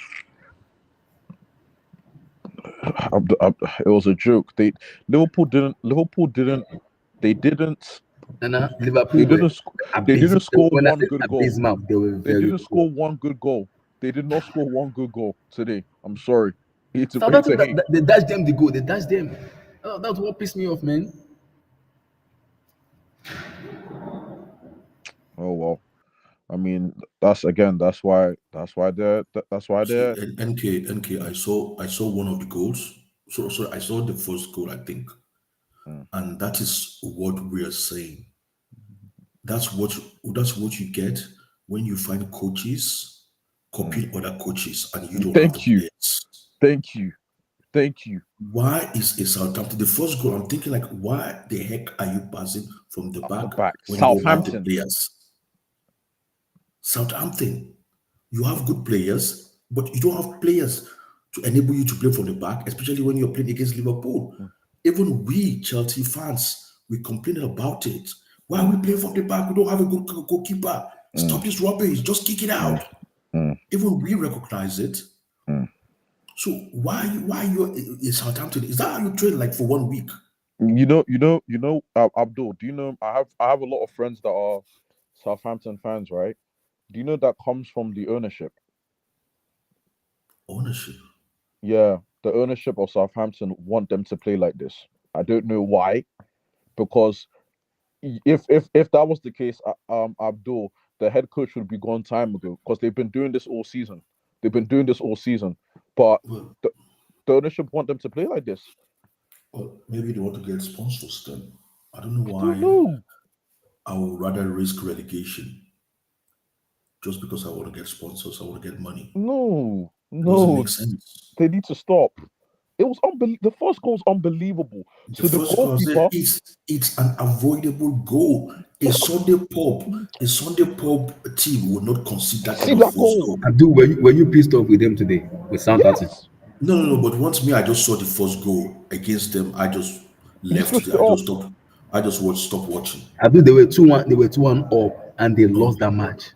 [SPEAKER 2] It was a joke. Liverpool didn't. They didn't score one good goal. They didn't score one good goal. They did not score one good goal today. I'm sorry.
[SPEAKER 1] They dashed them the goal. They dashed them. That's what pissed me off, man.
[SPEAKER 2] Oh well. I mean, that's why they're.
[SPEAKER 3] NK. I saw one of the goals. So I saw the first goal, I think,
[SPEAKER 2] Mm.
[SPEAKER 3] and that is what we are saying. That's what you get when you find coaches
[SPEAKER 2] Mm.
[SPEAKER 3] copying other coaches and you don't have the
[SPEAKER 2] Thank you.
[SPEAKER 3] players.
[SPEAKER 2] Thank you. Thank you.
[SPEAKER 3] Why is a Southampton the first goal? I'm thinking like, why the heck are you passing from the
[SPEAKER 2] Up the
[SPEAKER 3] back
[SPEAKER 2] back.
[SPEAKER 3] when you don't have the
[SPEAKER 2] Southampton.
[SPEAKER 3] players? Southampton, you have good players, but you don't have players to enable you to play from the back, especially when you're playing against Liverpool.
[SPEAKER 2] Mm.
[SPEAKER 3] Even we Chelsea fans, we complain about it. Why are we playing from the back? We don't have a good goalkeeper. Stop
[SPEAKER 2] Mm.
[SPEAKER 3] this rubbish. Just kick it
[SPEAKER 2] Mm.
[SPEAKER 3] out.
[SPEAKER 2] Mm.
[SPEAKER 3] Even we recognize it.
[SPEAKER 2] Mm.
[SPEAKER 3] So why you're in Southampton? Is that how you train like for 1 week?
[SPEAKER 2] Abdul, do you know I have a lot of friends that are Southampton fans, right? Do you know that comes from the ownership?
[SPEAKER 3] Ownership.
[SPEAKER 2] Yeah, the ownership of Southampton want them to play like this. I don't know why, because if that was the case, Abdul, the head coach would be gone time ago because they've been doing this all season. They've been doing this all season, but
[SPEAKER 3] Well,
[SPEAKER 2] the ownership want them to play like this.
[SPEAKER 3] maybe they want to get sponsors then. I don't know
[SPEAKER 2] I don't
[SPEAKER 3] why.
[SPEAKER 2] know.
[SPEAKER 3] I would rather risk relegation just because I want to get sponsors. I want to get money.
[SPEAKER 2] No,
[SPEAKER 3] It doesn't
[SPEAKER 2] no,
[SPEAKER 3] make sense.
[SPEAKER 2] they need to stop. It was unbelievable. The first goal was unbelievable.
[SPEAKER 3] The
[SPEAKER 2] So the
[SPEAKER 3] first goal I said
[SPEAKER 2] goalkeeper,
[SPEAKER 3] it's an avoidable goal. A Sunday pub team will not concede that kind
[SPEAKER 2] see
[SPEAKER 3] of
[SPEAKER 2] that
[SPEAKER 3] first
[SPEAKER 2] goal?
[SPEAKER 3] goal.
[SPEAKER 1] Abdul, were you pissed off with them today with Southampton?
[SPEAKER 2] Yes,
[SPEAKER 3] No. But once me, I just saw the first goal against them. I just
[SPEAKER 2] you
[SPEAKER 3] left.
[SPEAKER 2] switched it
[SPEAKER 3] I
[SPEAKER 2] off.
[SPEAKER 3] just stopped. I just watched. Stop watching.
[SPEAKER 1] Abdul, they were 2-1. They were 2-1 up, and they
[SPEAKER 3] Oh
[SPEAKER 1] lost
[SPEAKER 3] my
[SPEAKER 1] that
[SPEAKER 3] god!
[SPEAKER 1] match.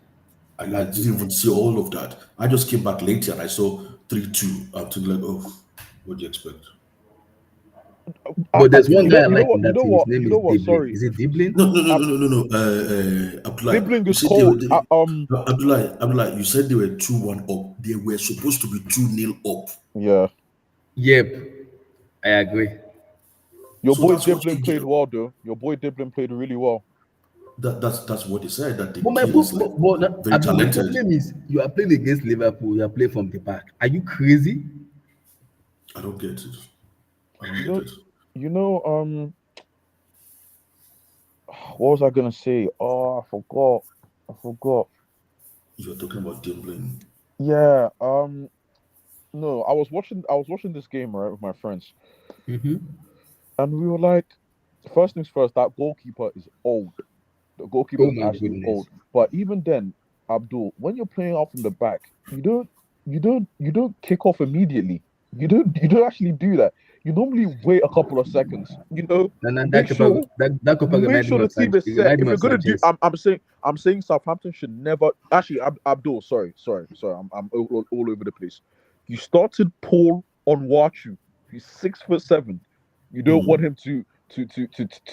[SPEAKER 3] I didn't even see all of that. I just came back later and I saw 3-2. I'm thinking like, oh, what do you expect?
[SPEAKER 1] But there's one
[SPEAKER 2] You know,
[SPEAKER 1] guy I
[SPEAKER 2] you know
[SPEAKER 1] like
[SPEAKER 2] what,
[SPEAKER 1] in
[SPEAKER 2] you
[SPEAKER 1] that
[SPEAKER 2] know
[SPEAKER 1] team. His
[SPEAKER 2] what,
[SPEAKER 1] name
[SPEAKER 2] you
[SPEAKER 1] is
[SPEAKER 2] know what.
[SPEAKER 1] Diblin.
[SPEAKER 2] Sorry,
[SPEAKER 1] Is it Diblin?
[SPEAKER 3] No. Abdullah,
[SPEAKER 2] dribbling
[SPEAKER 3] you
[SPEAKER 2] is
[SPEAKER 3] said
[SPEAKER 2] cold.
[SPEAKER 3] Abdullah, you said they were 2-1 up. They were supposed to be 2-0 up.
[SPEAKER 2] Yeah,
[SPEAKER 1] Yep, I agree.
[SPEAKER 2] your
[SPEAKER 3] So
[SPEAKER 2] boy
[SPEAKER 3] that's what
[SPEAKER 2] Diblin played well, though. Your boy Diblin played really well.
[SPEAKER 3] that's what they said, that the
[SPEAKER 1] But
[SPEAKER 3] kid is like very
[SPEAKER 1] Abdul, the
[SPEAKER 3] talented.
[SPEAKER 1] problem is you are playing against Liverpool. You are playing from the back. Are you crazy?
[SPEAKER 3] I don't get it. I don't
[SPEAKER 2] You
[SPEAKER 3] get
[SPEAKER 2] know,
[SPEAKER 3] it.
[SPEAKER 2] you know. What was I gonna say? Oh, I forgot. I forgot.
[SPEAKER 3] You're talking about Dimbling.
[SPEAKER 2] Yeah. No, I was watching this game right with my friends, and we were like, first things first, that goalkeeper is old. The goalkeeper
[SPEAKER 1] Oh
[SPEAKER 2] is
[SPEAKER 1] my
[SPEAKER 2] actually
[SPEAKER 1] goodness.
[SPEAKER 2] old. But even then, Abdul, when you're playing out from the back, you don't kick off immediately. You don't actually do that. You normally wait a couple of seconds.
[SPEAKER 1] And
[SPEAKER 2] Make sure
[SPEAKER 1] that Copa
[SPEAKER 2] make
[SPEAKER 1] reminded
[SPEAKER 2] sure
[SPEAKER 1] me
[SPEAKER 2] the
[SPEAKER 1] of
[SPEAKER 2] team
[SPEAKER 1] Sanchez.
[SPEAKER 2] is
[SPEAKER 1] It
[SPEAKER 2] set.
[SPEAKER 1] reminded
[SPEAKER 2] If
[SPEAKER 1] me
[SPEAKER 2] you're
[SPEAKER 1] of
[SPEAKER 2] gonna do,
[SPEAKER 1] Sanchez.
[SPEAKER 2] I'm saying Southampton should never actually Abdul. Sorry. I'm all over the place. You started Paul on Wachu. He's 6'7". You don't want him to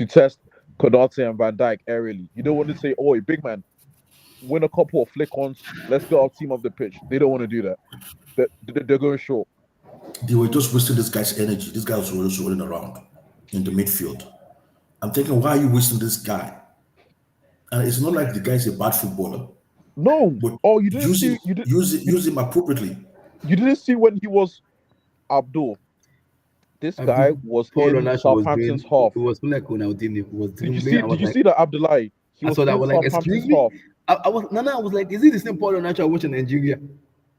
[SPEAKER 2] test Konate and Van Dijk aerially. You don't want to say, "Oh, big man, win a couple of flick-ons. Let's go our team off the pitch." They don't want to do that. They're going short.
[SPEAKER 3] They were just wasting this guy's energy. This guy was just rolling around in the midfield. I'm thinking, why are you wasting this guy? And it's not like the guy's a bad footballer,
[SPEAKER 2] No.
[SPEAKER 3] but
[SPEAKER 2] Oh, you didn't
[SPEAKER 3] use
[SPEAKER 2] see
[SPEAKER 3] him, use him appropriately.
[SPEAKER 2] you didn't see when he was Abdul. This guy
[SPEAKER 1] Abdul,
[SPEAKER 2] was
[SPEAKER 1] Paul
[SPEAKER 2] in
[SPEAKER 1] Onacho was
[SPEAKER 2] Southampton's
[SPEAKER 1] doing.
[SPEAKER 2] half.
[SPEAKER 1] It was like Ronaldinho. He was
[SPEAKER 2] Did you
[SPEAKER 1] dribbling.
[SPEAKER 2] see?
[SPEAKER 1] I was
[SPEAKER 2] Did you
[SPEAKER 1] like,
[SPEAKER 2] see that Abdullahi? He
[SPEAKER 1] I
[SPEAKER 2] was
[SPEAKER 1] saw that. I
[SPEAKER 2] in
[SPEAKER 1] was like, excuse
[SPEAKER 2] Southampton's
[SPEAKER 1] me.
[SPEAKER 2] half.
[SPEAKER 1] I was Nana. I was like, is it the same Paul Onacho I watch in Nigeria,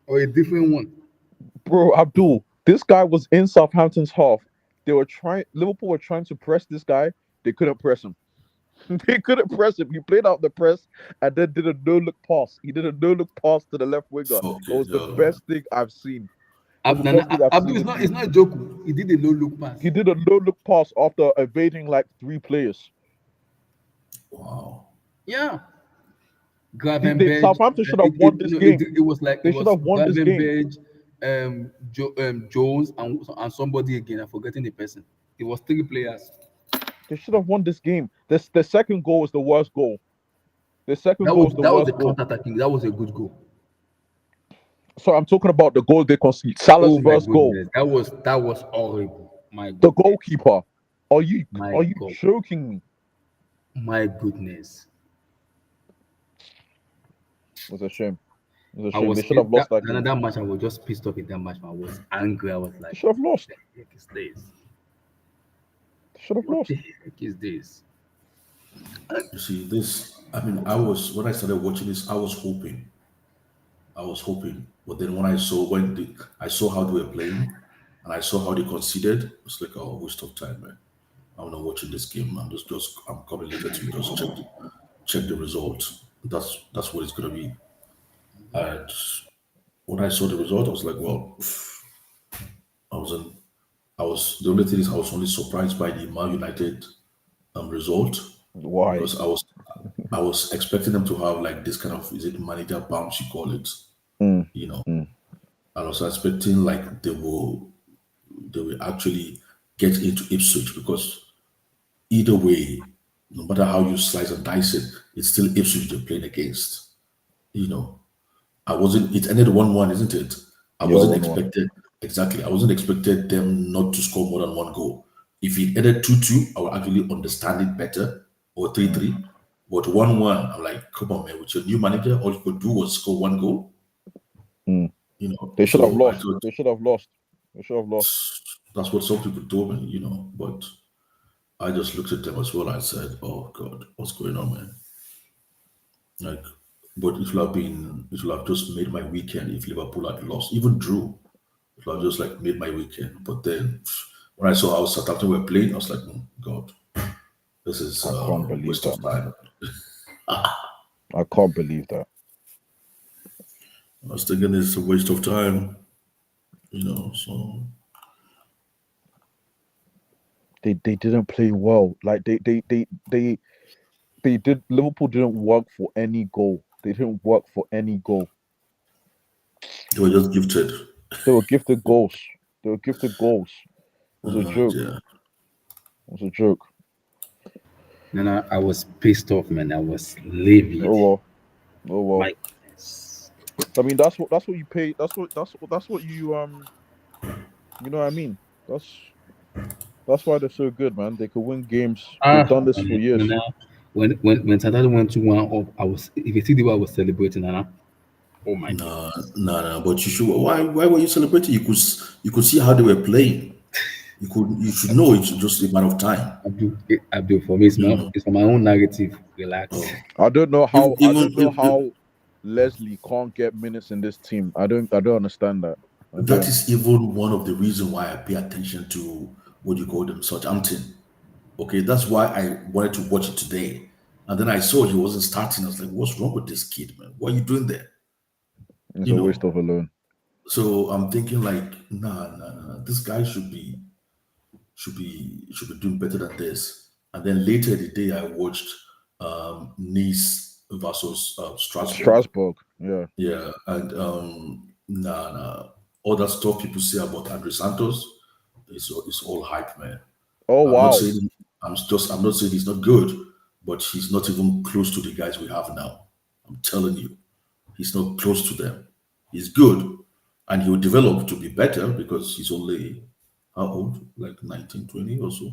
[SPEAKER 1] or a different one?
[SPEAKER 2] Bro, Abdul, this guy was in Southampton's half. Liverpool were trying to press this guy. They couldn't press him. They couldn't press him. He played out the press and then did a no-look pass. He did a no-look pass to the left winger. It was
[SPEAKER 3] Fucking
[SPEAKER 2] the
[SPEAKER 3] hell.
[SPEAKER 2] best thing I've seen. It was the best thing I've
[SPEAKER 1] Abdul
[SPEAKER 2] seen
[SPEAKER 1] is
[SPEAKER 2] him
[SPEAKER 1] not.
[SPEAKER 2] do.
[SPEAKER 1] It's not a joke. He did a no look pass.
[SPEAKER 2] He did a no-look pass after evading like 3 players.
[SPEAKER 3] Wow.
[SPEAKER 1] Yeah. Gravenberg.
[SPEAKER 2] Southampton should have won this game.
[SPEAKER 1] It was like it
[SPEAKER 2] They should
[SPEAKER 1] was
[SPEAKER 2] have won this game.
[SPEAKER 1] Gravenberg, Jones, and somebody again. I'm forgetting the person. It was 3 players.
[SPEAKER 2] They should have won this game. The second goal was the worst goal. The second goal was the
[SPEAKER 1] That was the
[SPEAKER 2] worst goal.
[SPEAKER 1] counter attacking. That was a good goal.
[SPEAKER 2] So I'm talking about the goal they conceded. Salah's
[SPEAKER 1] Oh my
[SPEAKER 2] first goal.
[SPEAKER 1] goodness, that was horrible. My
[SPEAKER 2] The
[SPEAKER 1] goodness,
[SPEAKER 2] goalkeeper. Are you
[SPEAKER 1] my
[SPEAKER 2] are you
[SPEAKER 1] God,
[SPEAKER 2] joking me?
[SPEAKER 1] my goodness.
[SPEAKER 2] It was a shame. It's a
[SPEAKER 1] I
[SPEAKER 2] shame.
[SPEAKER 1] was
[SPEAKER 2] They should have lost that game.
[SPEAKER 1] another match. I was just pissed off in that match. I was angry. I was
[SPEAKER 2] They
[SPEAKER 1] like,
[SPEAKER 2] should have lost.
[SPEAKER 1] "What the heck is this?
[SPEAKER 2] They should have
[SPEAKER 1] What
[SPEAKER 2] lost.
[SPEAKER 1] the heck is this?"
[SPEAKER 3] You see, this. I mean, I was when I started watching this, I was hoping, but then when I saw how they were playing, and I saw how they conceded, it's like, oh, waste of time, man. I'm not watching this game. I'm coming later to just check the results. That's what it's gonna be. And when I saw the result, I was like, well, I wasn't. I was the only thing is I was only surprised by the Man United result
[SPEAKER 2] Why?
[SPEAKER 3] because I was expecting them to have like this kind of is it manager bounce you call it,
[SPEAKER 2] Mm,
[SPEAKER 3] you know.
[SPEAKER 2] mm.
[SPEAKER 3] I was expecting like they will actually get into Ipswich because either way, no matter how you slice and dice it, it's still Ipswich they're playing against. You know, I wasn't. It ended 1-1, isn't it? I
[SPEAKER 2] Yeah,
[SPEAKER 3] wasn't
[SPEAKER 2] 1-1.
[SPEAKER 3] expected exactly. I wasn't expected them not to score more than one goal. If it ended 2-2, I would actually understand it better, or 3-3. But 1-1, I'm like, come on, man, with your new manager, all you could do was score one goal.
[SPEAKER 2] Mm.
[SPEAKER 3] You know,
[SPEAKER 2] They should have
[SPEAKER 3] so I
[SPEAKER 2] lost.
[SPEAKER 3] thought
[SPEAKER 2] They should have lost. They should have lost.
[SPEAKER 3] that's what some people told me. But I just looked at them as well. I said, "Oh God, what's going on, man?" Like, but it will have just made my weekend if Liverpool had lost, even drew. It would have just like made my weekend. But then when I saw how Southampton were playing, I was like, God, this is
[SPEAKER 2] I
[SPEAKER 3] a
[SPEAKER 2] can't believe
[SPEAKER 3] waste of
[SPEAKER 2] that, man.
[SPEAKER 3] time.
[SPEAKER 2] I can't believe that.
[SPEAKER 3] I was thinking it's a waste of time, So
[SPEAKER 2] They didn't play well. Like they did. Liverpool didn't work for any goal. They didn't work for any goal.
[SPEAKER 3] they were just gifted.
[SPEAKER 2] They were gifted goals. They were gifted goals. It was a joke.
[SPEAKER 3] Yeah.
[SPEAKER 2] It was a joke.
[SPEAKER 1] And I was pissed off, man. I was
[SPEAKER 2] Oh
[SPEAKER 1] livid.
[SPEAKER 2] well. Oh well.
[SPEAKER 1] My goodness.
[SPEAKER 2] I mean, that's what you pay. That's what you know what I mean. That's why they're so good, man. They could win games. They've done this for years.
[SPEAKER 1] When Saturday went to one up, I was if you see the way I was celebrating, Nana. Oh my
[SPEAKER 3] No,
[SPEAKER 1] goodness.
[SPEAKER 3] no, no. But you should. Why were you celebrating? You could see how they were playing. You should know it's just a matter of time.
[SPEAKER 1] Abdul, for me,
[SPEAKER 3] You know.
[SPEAKER 1] it's for my own narrative. Relax.
[SPEAKER 3] Oh,
[SPEAKER 2] I don't know
[SPEAKER 3] even
[SPEAKER 2] how. I
[SPEAKER 3] even,
[SPEAKER 2] don't know
[SPEAKER 3] even
[SPEAKER 2] how Leslie can't get minutes in this team. I don't understand that. I
[SPEAKER 3] that
[SPEAKER 2] don't.
[SPEAKER 3] is even one of the reasons why I pay attention to what you call them Southampton. Okay, that's why I wanted to watch it today. And then I saw he wasn't starting. I was like, what's wrong with this kid, man? What are you doing there?
[SPEAKER 2] It's
[SPEAKER 3] You
[SPEAKER 2] a waste
[SPEAKER 3] know.
[SPEAKER 2] of a loan.
[SPEAKER 3] So I'm thinking like, nah, nah, nah. This guy should be doing better than this. And then later in the day, I watched Nice versus Strasbourg.
[SPEAKER 2] Strasbourg. Yeah.
[SPEAKER 3] Yeah, and nah, nah. All that stuff people say about Andre Santos is all hype, man.
[SPEAKER 2] Oh
[SPEAKER 3] I'm not
[SPEAKER 2] wow.
[SPEAKER 3] saying I'm not saying he's not good, but he's not even close to the guys we have now. I'm telling you, he's not close to them. He's good, and he'll develop to be better because he's only how old? Like 19, 20 or so.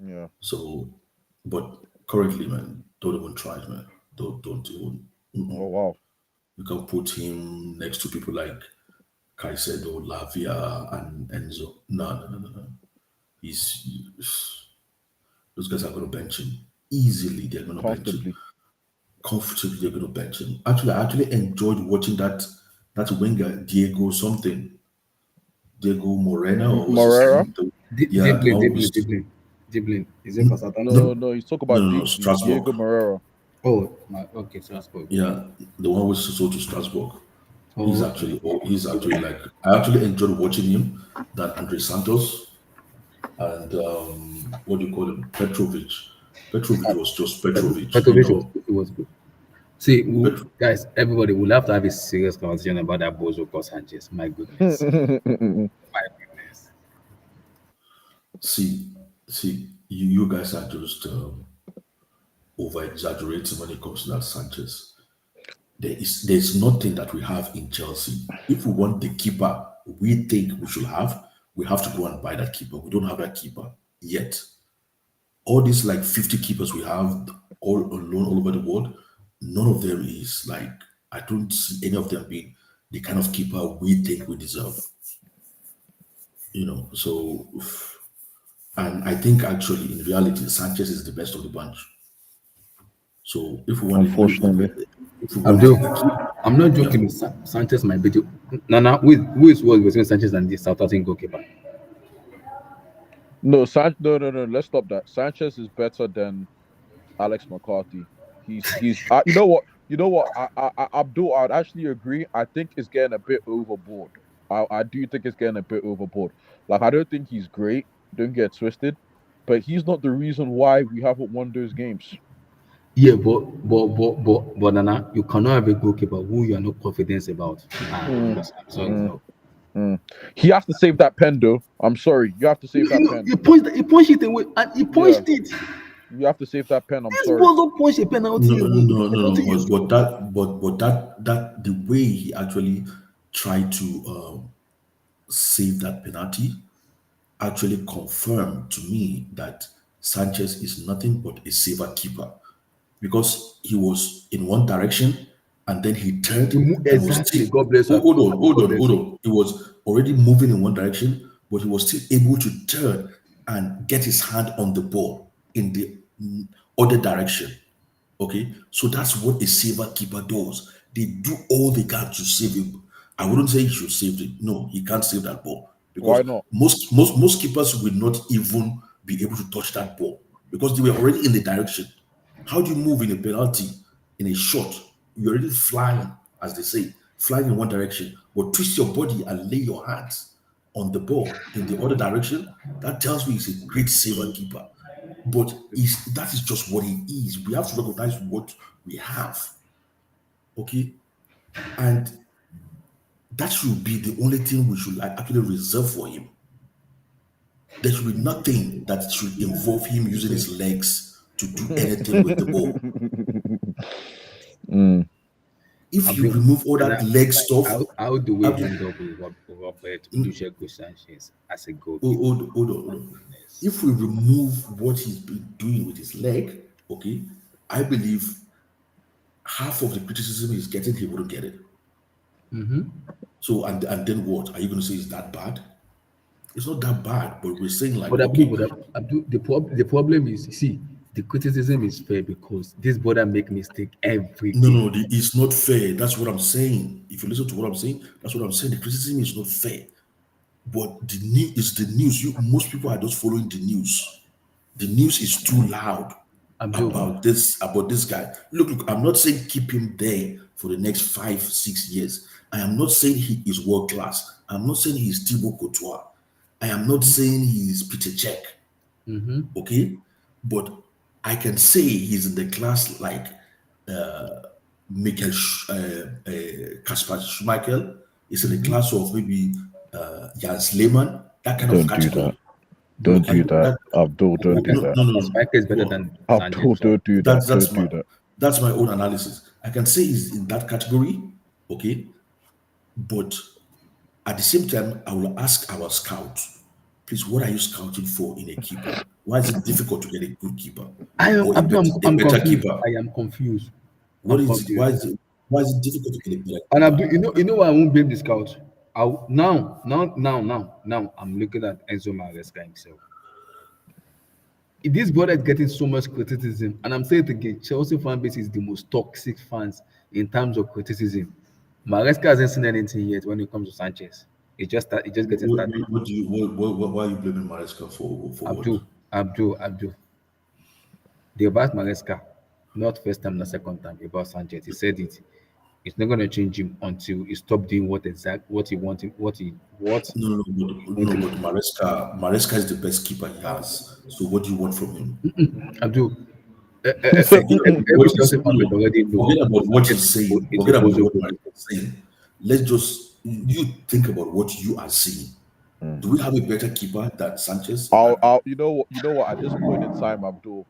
[SPEAKER 2] Yeah.
[SPEAKER 3] So, but currently, man, don't even try it, man. Don't even.
[SPEAKER 2] Oh wow.
[SPEAKER 3] You can put him next to people like Caicedo, Lavia, and Enzo. No, no, no, no, no. He's those guys are going to bench him easily. They're going to bench him
[SPEAKER 2] Comfortably.
[SPEAKER 3] comfortably. They're going to bench him. Actually, I actually enjoyed watching that winger Diego Moreno, or what's his
[SPEAKER 2] Morera.
[SPEAKER 3] name? Yeah, the one who was
[SPEAKER 1] Diblin. Is it for
[SPEAKER 2] No,
[SPEAKER 3] no,
[SPEAKER 1] Southampton?
[SPEAKER 2] no. He's talking
[SPEAKER 3] no,
[SPEAKER 2] about
[SPEAKER 3] no, no,
[SPEAKER 2] Diego
[SPEAKER 3] Strasbourg.
[SPEAKER 2] Morera.
[SPEAKER 1] Oh, okay, so that's good.
[SPEAKER 3] Yeah, the one who was sold to Strasbourg. He's
[SPEAKER 1] Oh, okay.
[SPEAKER 3] actually, oh, he's actually like I actually enjoyed watching him than Andre Santos and what do you call him, Petrovic. Petrovic was just Petrovic,
[SPEAKER 1] Petrovic was good. See,
[SPEAKER 3] Petro-
[SPEAKER 1] guys, everybody, we'll have to have a serious conversation about that Bozo called Sanchez. My goodness. My goodness.
[SPEAKER 3] see, you guys are just over exaggerating when it comes to that Sanchez. There's nothing that we have in Chelsea. If we want the keeper we think we should have, we have to go and buy that keeper. We don't have that keeper yet. All these like 50 keepers we have all alone all over the world, none of them is like I don't see any of them being the kind of keeper we think we deserve. So and I think actually in reality Sanchez is the best of the bunch. So
[SPEAKER 2] Unfortunately.
[SPEAKER 3] if we want
[SPEAKER 1] Abdul,
[SPEAKER 3] a keeper,
[SPEAKER 1] I'm not
[SPEAKER 3] yeah.
[SPEAKER 1] joking. Sanchez might be the Nana. Who is worse between Sanchez and the South African goalkeeper?
[SPEAKER 2] No. Let's stop that. Sanchez is better than Alex McCarthy. He's. You know what? Abdul, I'd actually agree. I think it's getting a bit overboard. I do think it's getting a bit overboard. Like I don't think he's great. Don't get twisted, but he's not the reason why we haven't won those games.
[SPEAKER 1] Yeah, but Nana, you cannot have a goalkeeper who you are not confident about.
[SPEAKER 2] Mm,
[SPEAKER 1] I'm sorry,
[SPEAKER 2] mm,
[SPEAKER 1] no.
[SPEAKER 2] mm. He has to save that pen, though. I'm sorry, you have to save that pen.
[SPEAKER 1] He punched it away, and he
[SPEAKER 2] Yeah,
[SPEAKER 1] punched it.
[SPEAKER 2] you have to save that pen. I'm
[SPEAKER 1] This
[SPEAKER 2] sorry.
[SPEAKER 1] ball don't punch a
[SPEAKER 3] No,
[SPEAKER 1] penalty away.
[SPEAKER 3] no, no, no.
[SPEAKER 1] Penalty is
[SPEAKER 3] But the way he actually tried to save that penalty actually confirmed to me that Sanchez is nothing but a saver keeper because he was in one direction and then he turned and was still
[SPEAKER 1] exactly. God bless you.
[SPEAKER 3] hold
[SPEAKER 1] God
[SPEAKER 3] on,
[SPEAKER 1] bless
[SPEAKER 3] hold
[SPEAKER 1] you.
[SPEAKER 3] on. He was already moving in one direction, but he was still able to turn and get his hand on the ball in the other direction. Okay, so that's what a saver keeper does. They do all they can to save him. I wouldn't say he should save it. No, he can't save that ball because
[SPEAKER 2] Why not?
[SPEAKER 3] most keepers will not even be able to touch that ball because they were already in the direction. How do you move in a penalty in a shot? You're already flying, as they say, flying in one direction, but twist your body and lay your hands on the ball in the other direction. That tells me he's a great saver keeper. But that is just what he is. We have to recognize what we have. Okay. And that should be the only thing we should actually reserve for him. There should be nothing that should involve him using his legs to do anything with the ball.
[SPEAKER 2] Mm.
[SPEAKER 3] If you
[SPEAKER 1] Abdul,
[SPEAKER 3] remove all
[SPEAKER 1] and
[SPEAKER 3] that leg stuff,
[SPEAKER 1] how do we
[SPEAKER 3] Abdul,
[SPEAKER 1] end up with Robert Olusegun Sanchez as a goalkeeper?
[SPEAKER 3] hold on. If we remove what he's been doing with his leg, okay, I believe half of the criticism he's getting, he wouldn't get it. So and then what? Are you going to say it's that bad? It's not that bad, but we're saying like, okay,
[SPEAKER 1] Abdul, the problem is, see, the criticism is fair because this brother make mistake every
[SPEAKER 3] no,
[SPEAKER 1] game.
[SPEAKER 3] it's not fair. That's what I'm saying. If you listen to what I'm saying, that's what I'm saying. The criticism is not fair, but the news is the news. Most people are just following the news. The news is too loud
[SPEAKER 1] Abdul,
[SPEAKER 3] about this guy. Look, I'm not saying keep him there for the next 5 6 years. I am not saying he is world class. I'm not saying he's Thibaut Courtois. I am not saying he's Peter Cech. Okay, but I can say he's in the class like Michael Kasper Schmeichel. Is in the class of maybe Jens Lehmann. That kind of
[SPEAKER 2] Don't do that.
[SPEAKER 3] category.
[SPEAKER 2] Don't do
[SPEAKER 3] Okay,
[SPEAKER 2] that, Abdul. Don't do
[SPEAKER 3] no,
[SPEAKER 2] that.
[SPEAKER 3] no, no, no.
[SPEAKER 1] Striker is better
[SPEAKER 3] Well,
[SPEAKER 1] than
[SPEAKER 2] Abdul,
[SPEAKER 1] Sanchez. So
[SPEAKER 2] don't do that.
[SPEAKER 3] that's
[SPEAKER 2] Don't
[SPEAKER 3] that's
[SPEAKER 2] do
[SPEAKER 3] my
[SPEAKER 2] that.
[SPEAKER 3] that's my own analysis. I can say he's in that category, okay, but at the same time, I will ask our scout, please, what are you scouting for in a keeper? Why is it difficult to get a good keeper
[SPEAKER 1] I am
[SPEAKER 3] or
[SPEAKER 1] Abdul,
[SPEAKER 3] a
[SPEAKER 1] I'm
[SPEAKER 3] better
[SPEAKER 1] confused.
[SPEAKER 3] keeper?
[SPEAKER 1] I am confused.
[SPEAKER 3] What
[SPEAKER 1] I'm
[SPEAKER 3] is it?
[SPEAKER 1] confused.
[SPEAKER 3] Why is it difficult to get a better
[SPEAKER 1] And
[SPEAKER 3] keeper?
[SPEAKER 1] Abdul, you know why I won't blame the scout? Now, I'm looking at Enzo Maresca himself. This brother is getting so much criticism, and I'm saying it again, Chelsea fan base is the most toxic fans in terms of criticism. Maresca hasn't seen anything yet when it comes to Sanchez. It just getting started.
[SPEAKER 3] What do you why are you blaming Maresca for what?
[SPEAKER 1] Abdul. They about Maresca, not first time, not second time, about Sanchez. He said it. It's not gonna change him until he stop doing what he wanted, he
[SPEAKER 3] No,
[SPEAKER 1] wanted.
[SPEAKER 3] but Maresca is the best keeper he has. So what do you want from him?
[SPEAKER 1] Abdul,
[SPEAKER 3] What
[SPEAKER 1] every
[SPEAKER 3] he's
[SPEAKER 1] Chelsea fan base already know
[SPEAKER 3] forget about what
[SPEAKER 1] Sanchez
[SPEAKER 3] he's saying.
[SPEAKER 1] is a
[SPEAKER 3] Forget about
[SPEAKER 1] bozo
[SPEAKER 3] what
[SPEAKER 1] goalkeeper.
[SPEAKER 3] Maresca is saying. Let's just you think about what you are seeing. Do we have a better keeper than Sanchez?
[SPEAKER 2] You know what? At this point in time, Abdul,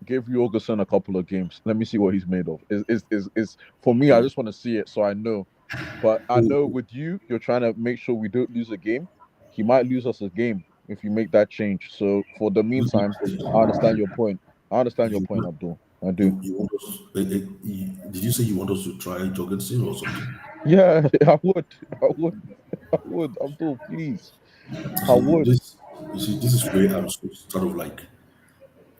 [SPEAKER 2] give Jorgensen a couple of games. Let me see what he's made of. Is for me? I just want to see it so I know. But I know with you, you're trying to make sure we don't lose a game. He might lose us a game if you make that change. So for the meantime, I understand your point. I understand your point, Abdul. I do.
[SPEAKER 3] You want us? Did you say you want us to try Jorgensen or something?
[SPEAKER 2] Yeah, I would. I would. I would. Abdul, please. I would.
[SPEAKER 3] You see, this is where I'm sort of like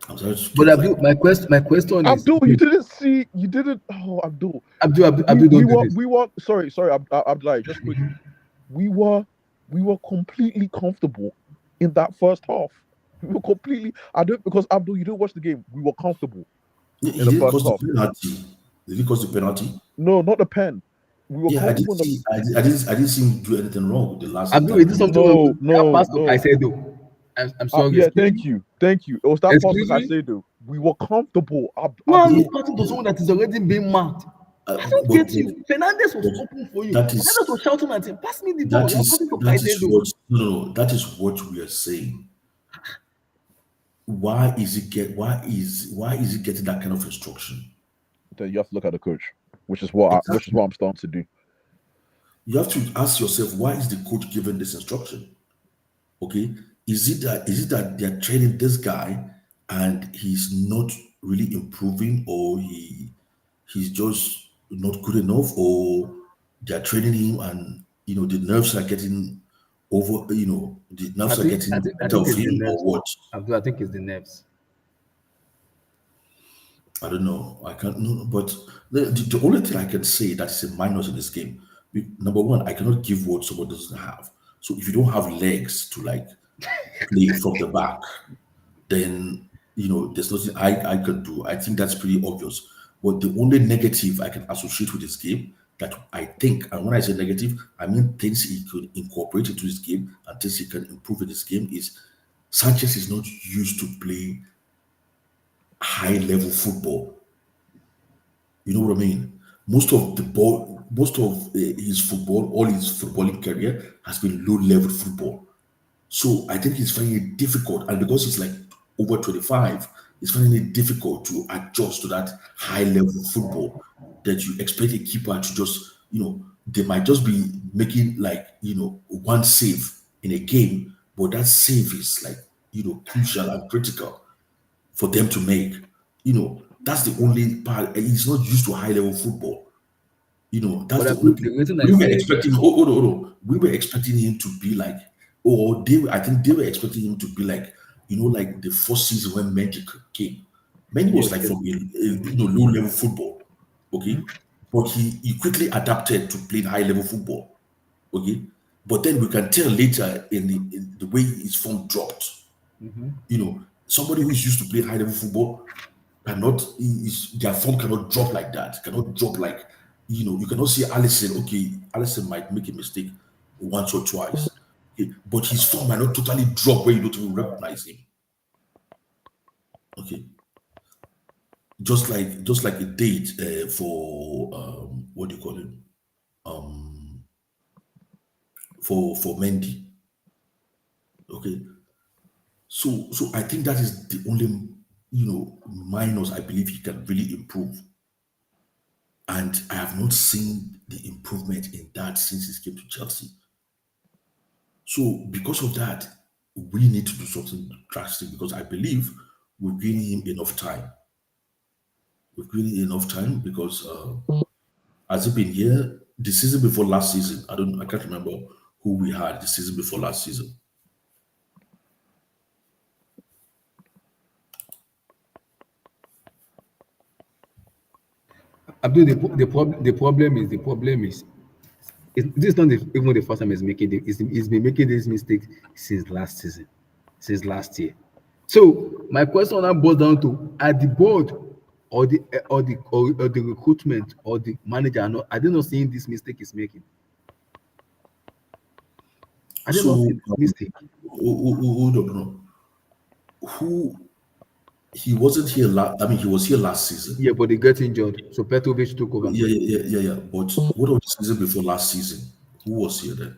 [SPEAKER 3] I'm starting to
[SPEAKER 1] But
[SPEAKER 3] get like.
[SPEAKER 1] Abdul, my question is,
[SPEAKER 2] Abdul, you didn't see. You didn't. Oh, Abdul.
[SPEAKER 1] Abdul,
[SPEAKER 2] We
[SPEAKER 1] don't do
[SPEAKER 2] were.
[SPEAKER 1] this.
[SPEAKER 2] We were. Sorry. Sorry. Abdul. Just quickly. We were. We were completely comfortable in that first half. We were completely. I don't because Abdul, you didn't watch the game. We were comfortable in
[SPEAKER 3] He
[SPEAKER 2] the
[SPEAKER 3] didn't
[SPEAKER 2] first
[SPEAKER 3] cause the
[SPEAKER 2] half.
[SPEAKER 3] penalty. Did he cause the penalty?
[SPEAKER 2] No, not the pen. We were
[SPEAKER 3] Yeah, I didn't
[SPEAKER 2] comfortable in the.
[SPEAKER 3] see. I didn't see him do anything wrong with the last
[SPEAKER 1] Abdul, is
[SPEAKER 3] time.
[SPEAKER 1] this something
[SPEAKER 2] No,
[SPEAKER 1] that
[SPEAKER 2] no,
[SPEAKER 1] pass of
[SPEAKER 2] no.
[SPEAKER 1] Caicedo? I'm sorry,
[SPEAKER 2] Yeah,
[SPEAKER 1] excuse
[SPEAKER 2] thank
[SPEAKER 1] me.
[SPEAKER 2] you, thank you. It was that pass
[SPEAKER 1] Excuse
[SPEAKER 2] like I
[SPEAKER 1] me.
[SPEAKER 2] said though. We were comfortable.
[SPEAKER 1] Man, he's
[SPEAKER 2] Abdul.
[SPEAKER 1] passing to someone that is already being marked. I don't
[SPEAKER 3] But,
[SPEAKER 1] get you. Fernandez was
[SPEAKER 3] but
[SPEAKER 1] open for you.
[SPEAKER 3] that is
[SPEAKER 1] Fernandez was shouting at him, pass me the ball.
[SPEAKER 3] that
[SPEAKER 1] You're
[SPEAKER 3] is
[SPEAKER 1] passing to
[SPEAKER 3] that is
[SPEAKER 1] Caicedo.
[SPEAKER 3] what no, that is what we are saying. Why is he getting that kind of instruction?
[SPEAKER 2] Then you have to look at the coach, which is what
[SPEAKER 3] Exactly.
[SPEAKER 2] I'm starting to do.
[SPEAKER 3] You have to ask yourself, why is the coach giving this instruction? Okay, is it that they're training this guy and he's not really improving, or he's just not good enough, or they're training him and the nerves are getting over, the
[SPEAKER 1] I
[SPEAKER 3] nerves are
[SPEAKER 1] think I
[SPEAKER 3] getting
[SPEAKER 1] think I
[SPEAKER 3] better
[SPEAKER 1] think
[SPEAKER 3] of
[SPEAKER 1] it's the
[SPEAKER 3] him, or
[SPEAKER 1] nerves.
[SPEAKER 3] what?
[SPEAKER 1] Abdul, I think it's the nerves.
[SPEAKER 3] I don't know. I can't no, but the only thing I can say that is a minus in this game. Number one, I cannot give what someone doesn't have. So if you don't have legs to like play from the back, then there's nothing I can do. I think that's pretty obvious. But the only negative I can associate with this game that I think, and when I say negative, I mean things he could incorporate into his game and things he can improve in this game is Sanchez is not used to play high level football. You know what I mean? Most of his football, all his footballing career has been low level football. So I think he's finding it difficult, and because he's like over 25, he's finding it difficult to adjust to that high level football that you expect a keeper to just, they might just be making like, one save in a game, but that save is like, crucial and critical for them to make. That's the only part. He's not used to high level football. That's
[SPEAKER 1] But
[SPEAKER 3] the only
[SPEAKER 1] Abdul, the
[SPEAKER 3] thing.
[SPEAKER 1] reason I
[SPEAKER 3] We were
[SPEAKER 1] said
[SPEAKER 3] expecting. Hold on. We were expecting him to be like, or I think they were expecting him to be like, like the first season when Mendy came. Mendy was like
[SPEAKER 1] okay,
[SPEAKER 3] from a low level football, okay, but he quickly adapted to playing high level football, okay. But then we can tell later in the way his form dropped. Somebody who is used to play high level football cannot their form cannot drop like that. Cannot drop like you cannot see Allison. Okay, Allison might make a mistake once or twice, okay, but his form might not totally drop where you don't even recognize him. Okay, just like it did for what do you call it for Mendy. Okay, so I think that is the only minus I believe he can really improve. And I have not seen the improvement in that since he came to Chelsea. So because of that, we need to do something drastic because I believe we've given him enough time. We've given him enough time because has he been here the season before last season? I can't remember who we had the season before last season.
[SPEAKER 1] Abdul, the problem is this is not even the first time he's making it. He's been making this mistake since last season, since last year. So my question now boils down to: are the board or the recruitment or the manager are they not seeing this mistake he's making? Are they
[SPEAKER 3] So
[SPEAKER 1] not seeing this mistake?
[SPEAKER 3] hold on, no. Who he wasn't here last. I mean, he was here last season.
[SPEAKER 1] Yeah, but they get injured, so Petrovic took over.
[SPEAKER 3] Yeah. But what of the season before last season? Who was here then?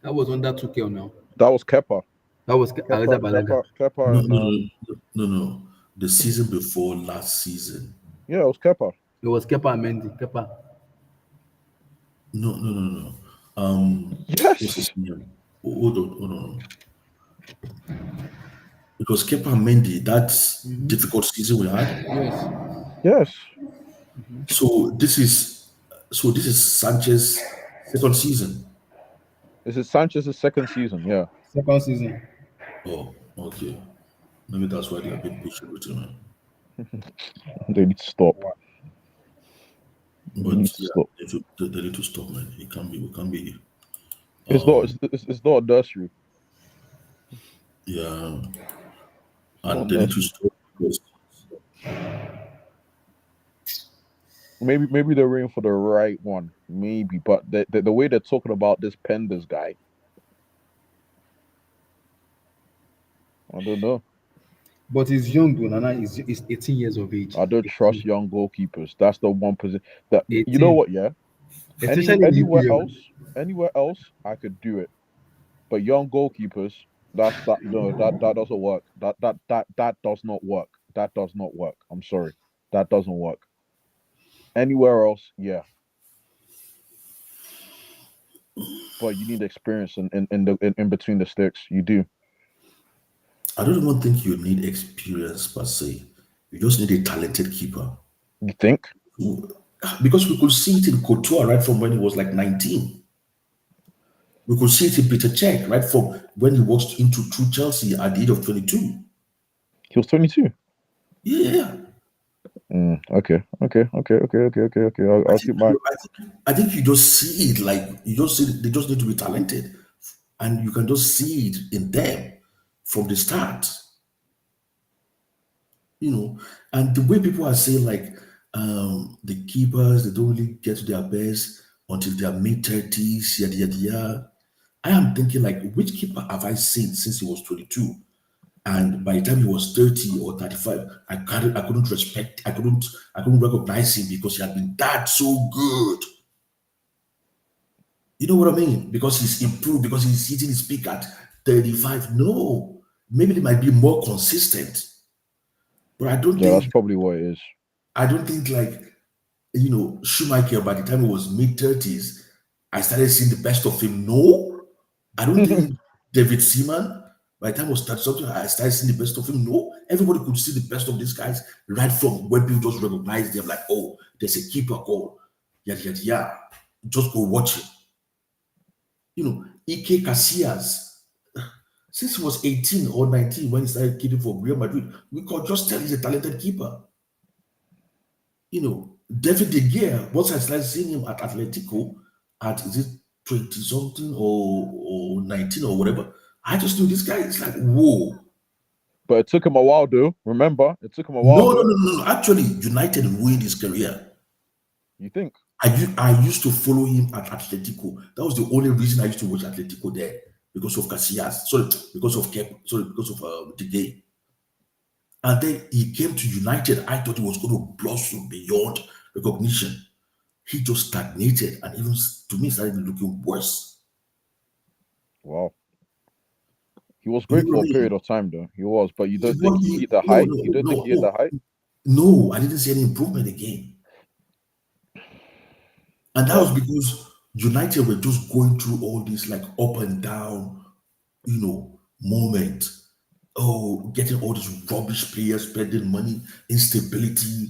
[SPEAKER 1] That was under Tuchel now.
[SPEAKER 2] That was Kepa.
[SPEAKER 1] That was Areza Balaga.
[SPEAKER 2] Kepa,
[SPEAKER 3] No,
[SPEAKER 2] and
[SPEAKER 3] no, no, no, no. The season before last season.
[SPEAKER 2] yeah, it was Kepa.
[SPEAKER 1] It was Kepa and Mendy. Kepa.
[SPEAKER 3] No. What's his
[SPEAKER 2] Yes.
[SPEAKER 3] name? Hold on. Because Kepa Mendy, that's difficult season we had.
[SPEAKER 1] Yes.
[SPEAKER 2] Yes.
[SPEAKER 3] So this is Sanchez second season.
[SPEAKER 2] This is Sanchez's second season. Yeah.
[SPEAKER 1] Second season.
[SPEAKER 3] Oh, okay. Maybe that's why they are being patient with him.
[SPEAKER 2] They need to stop.
[SPEAKER 1] Wow.
[SPEAKER 2] They need
[SPEAKER 3] But
[SPEAKER 2] to
[SPEAKER 3] yeah,
[SPEAKER 2] stop.
[SPEAKER 3] they need to stop, man. It can't be. We can't be.
[SPEAKER 2] It's not. It's not a nursery.
[SPEAKER 3] Yeah,
[SPEAKER 2] It's not
[SPEAKER 3] and
[SPEAKER 2] a
[SPEAKER 3] they need to
[SPEAKER 2] nursery.
[SPEAKER 3] stop because
[SPEAKER 2] Maybe they're waiting for the right one. Maybe, but the way they're talking about this Penders guy, I don't know.
[SPEAKER 1] But he's young, though. Nana is 18 years of age.
[SPEAKER 2] I don't
[SPEAKER 1] 18.
[SPEAKER 2] trust young goalkeepers. That's the one position that you know
[SPEAKER 1] 18.
[SPEAKER 2] what? Yeah.
[SPEAKER 1] Especially in EPL.
[SPEAKER 2] Anywhere else, I could do it. But young goalkeepers, that doesn't work. That does not work. That does not work. I'm sorry, that doesn't work. Anywhere else, yeah. But you need experience in between the sticks. You do.
[SPEAKER 3] I don't even think you need experience per se. You just need a talented keeper.
[SPEAKER 2] You think?
[SPEAKER 3] Because we could see it in Couture right from when he was like 19. We could see it in Peter Cech right from when he walked into true Chelsea at the age of 22.
[SPEAKER 2] He was 22.
[SPEAKER 3] Yeah.
[SPEAKER 2] Okay. I'll keep my.
[SPEAKER 3] I think you just see it like you just see they just need to be talented, and you can just see it in them from the start. And the way people are saying like the keepers they don't really get to their best until their mid-30s, yada yada yada. I am thinking like which keeper have I seen since he was 22? And by the time he was 30 or 35, I couldn't respect, I couldn't recognize him because he had been that so good. You know what I mean? Because he's improved, because he's hitting his peak at 35. No, maybe they might be more consistent. But
[SPEAKER 2] Yeah, that's probably what it is.
[SPEAKER 3] I don't think like Schumacher by the time he was mid-30s, I started seeing the best of him. No, I don't think David Seaman, by the time he was 30 something, I started seeing the best of him. No, everybody could see the best of these guys right from when people just recognize them, like, oh, there's a keeper called yada yada yada. Just go watch it. Ike Casillas, since he was 18 or 19 when he started keeping for Real Madrid, we could just tell he's a talented keeper. David De Gea, once I started seeing him at Atletico at is it 20 something or 19 or whatever, I just knew this guy is like, whoa.
[SPEAKER 2] But it took him a while, though. Remember, it took him a while.
[SPEAKER 3] No. Actually, United ruined his career.
[SPEAKER 2] You think?
[SPEAKER 3] I used to follow him at Atletico. That was the only reason I used to watch Atletico there because of Casillas. Sorry, because of De Gea. And then he came to United. I thought he was going to blossom beyond recognition. He just stagnated, and even to me, started looking worse.
[SPEAKER 2] Wow. He was great for a period of time, though. He was, but you don't think he hit the height? You don't think he hit the height?
[SPEAKER 3] No, I didn't see any improvement again. And that was because United were just going through all this like up and down, moment. Oh, getting all these rubbish players, spending money, instability,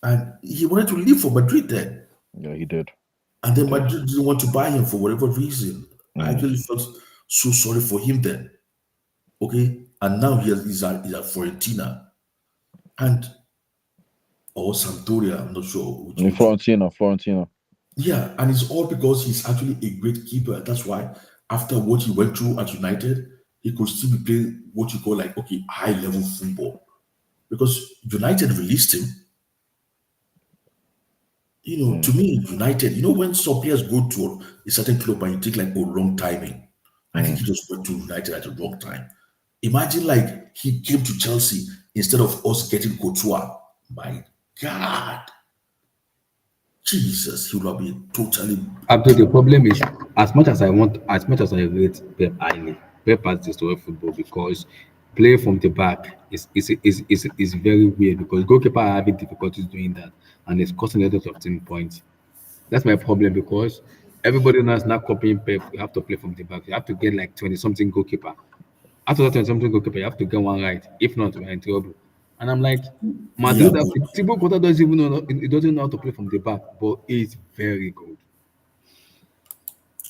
[SPEAKER 3] and he wanted to leave for Madrid then.
[SPEAKER 2] Yeah, he did.
[SPEAKER 3] And then Madrid didn't want to buy him for whatever reason. I actually felt so sorry for him then. Okay, and now he's at Fiorentina, or Sampdoria. I'm not sure which.
[SPEAKER 2] Fiorentina.
[SPEAKER 3] Yeah, and it's all because he's actually a great keeper. That's why after what he went through at United, he could still be playing what you call like high level football. Because United released him. To me, United, when some players go to a certain club and you take like wrong timing, I think he just went to United at the wrong time. Imagine like he came to Chelsea instead of us getting Couture. My God. Jesus, he would have been totally.
[SPEAKER 1] Abdul, the problem is, as much as I rate Pep highly, Pep has destroyed football because play from the back is very weird because goalkeeper are having difficulties doing that, and it's costing a lot of team points. That's my problem because everybody now is now copying Pep. You have to play from the back. You have to get like 20 something goalkeeper. after that something goalkeeper, you have to get one right. If not, we're in trouble. And I'm like,
[SPEAKER 3] Yeah,
[SPEAKER 1] Madrid, Thibaut Courtois doesn't even know, he doesn't know how to play from the back, but he's very good.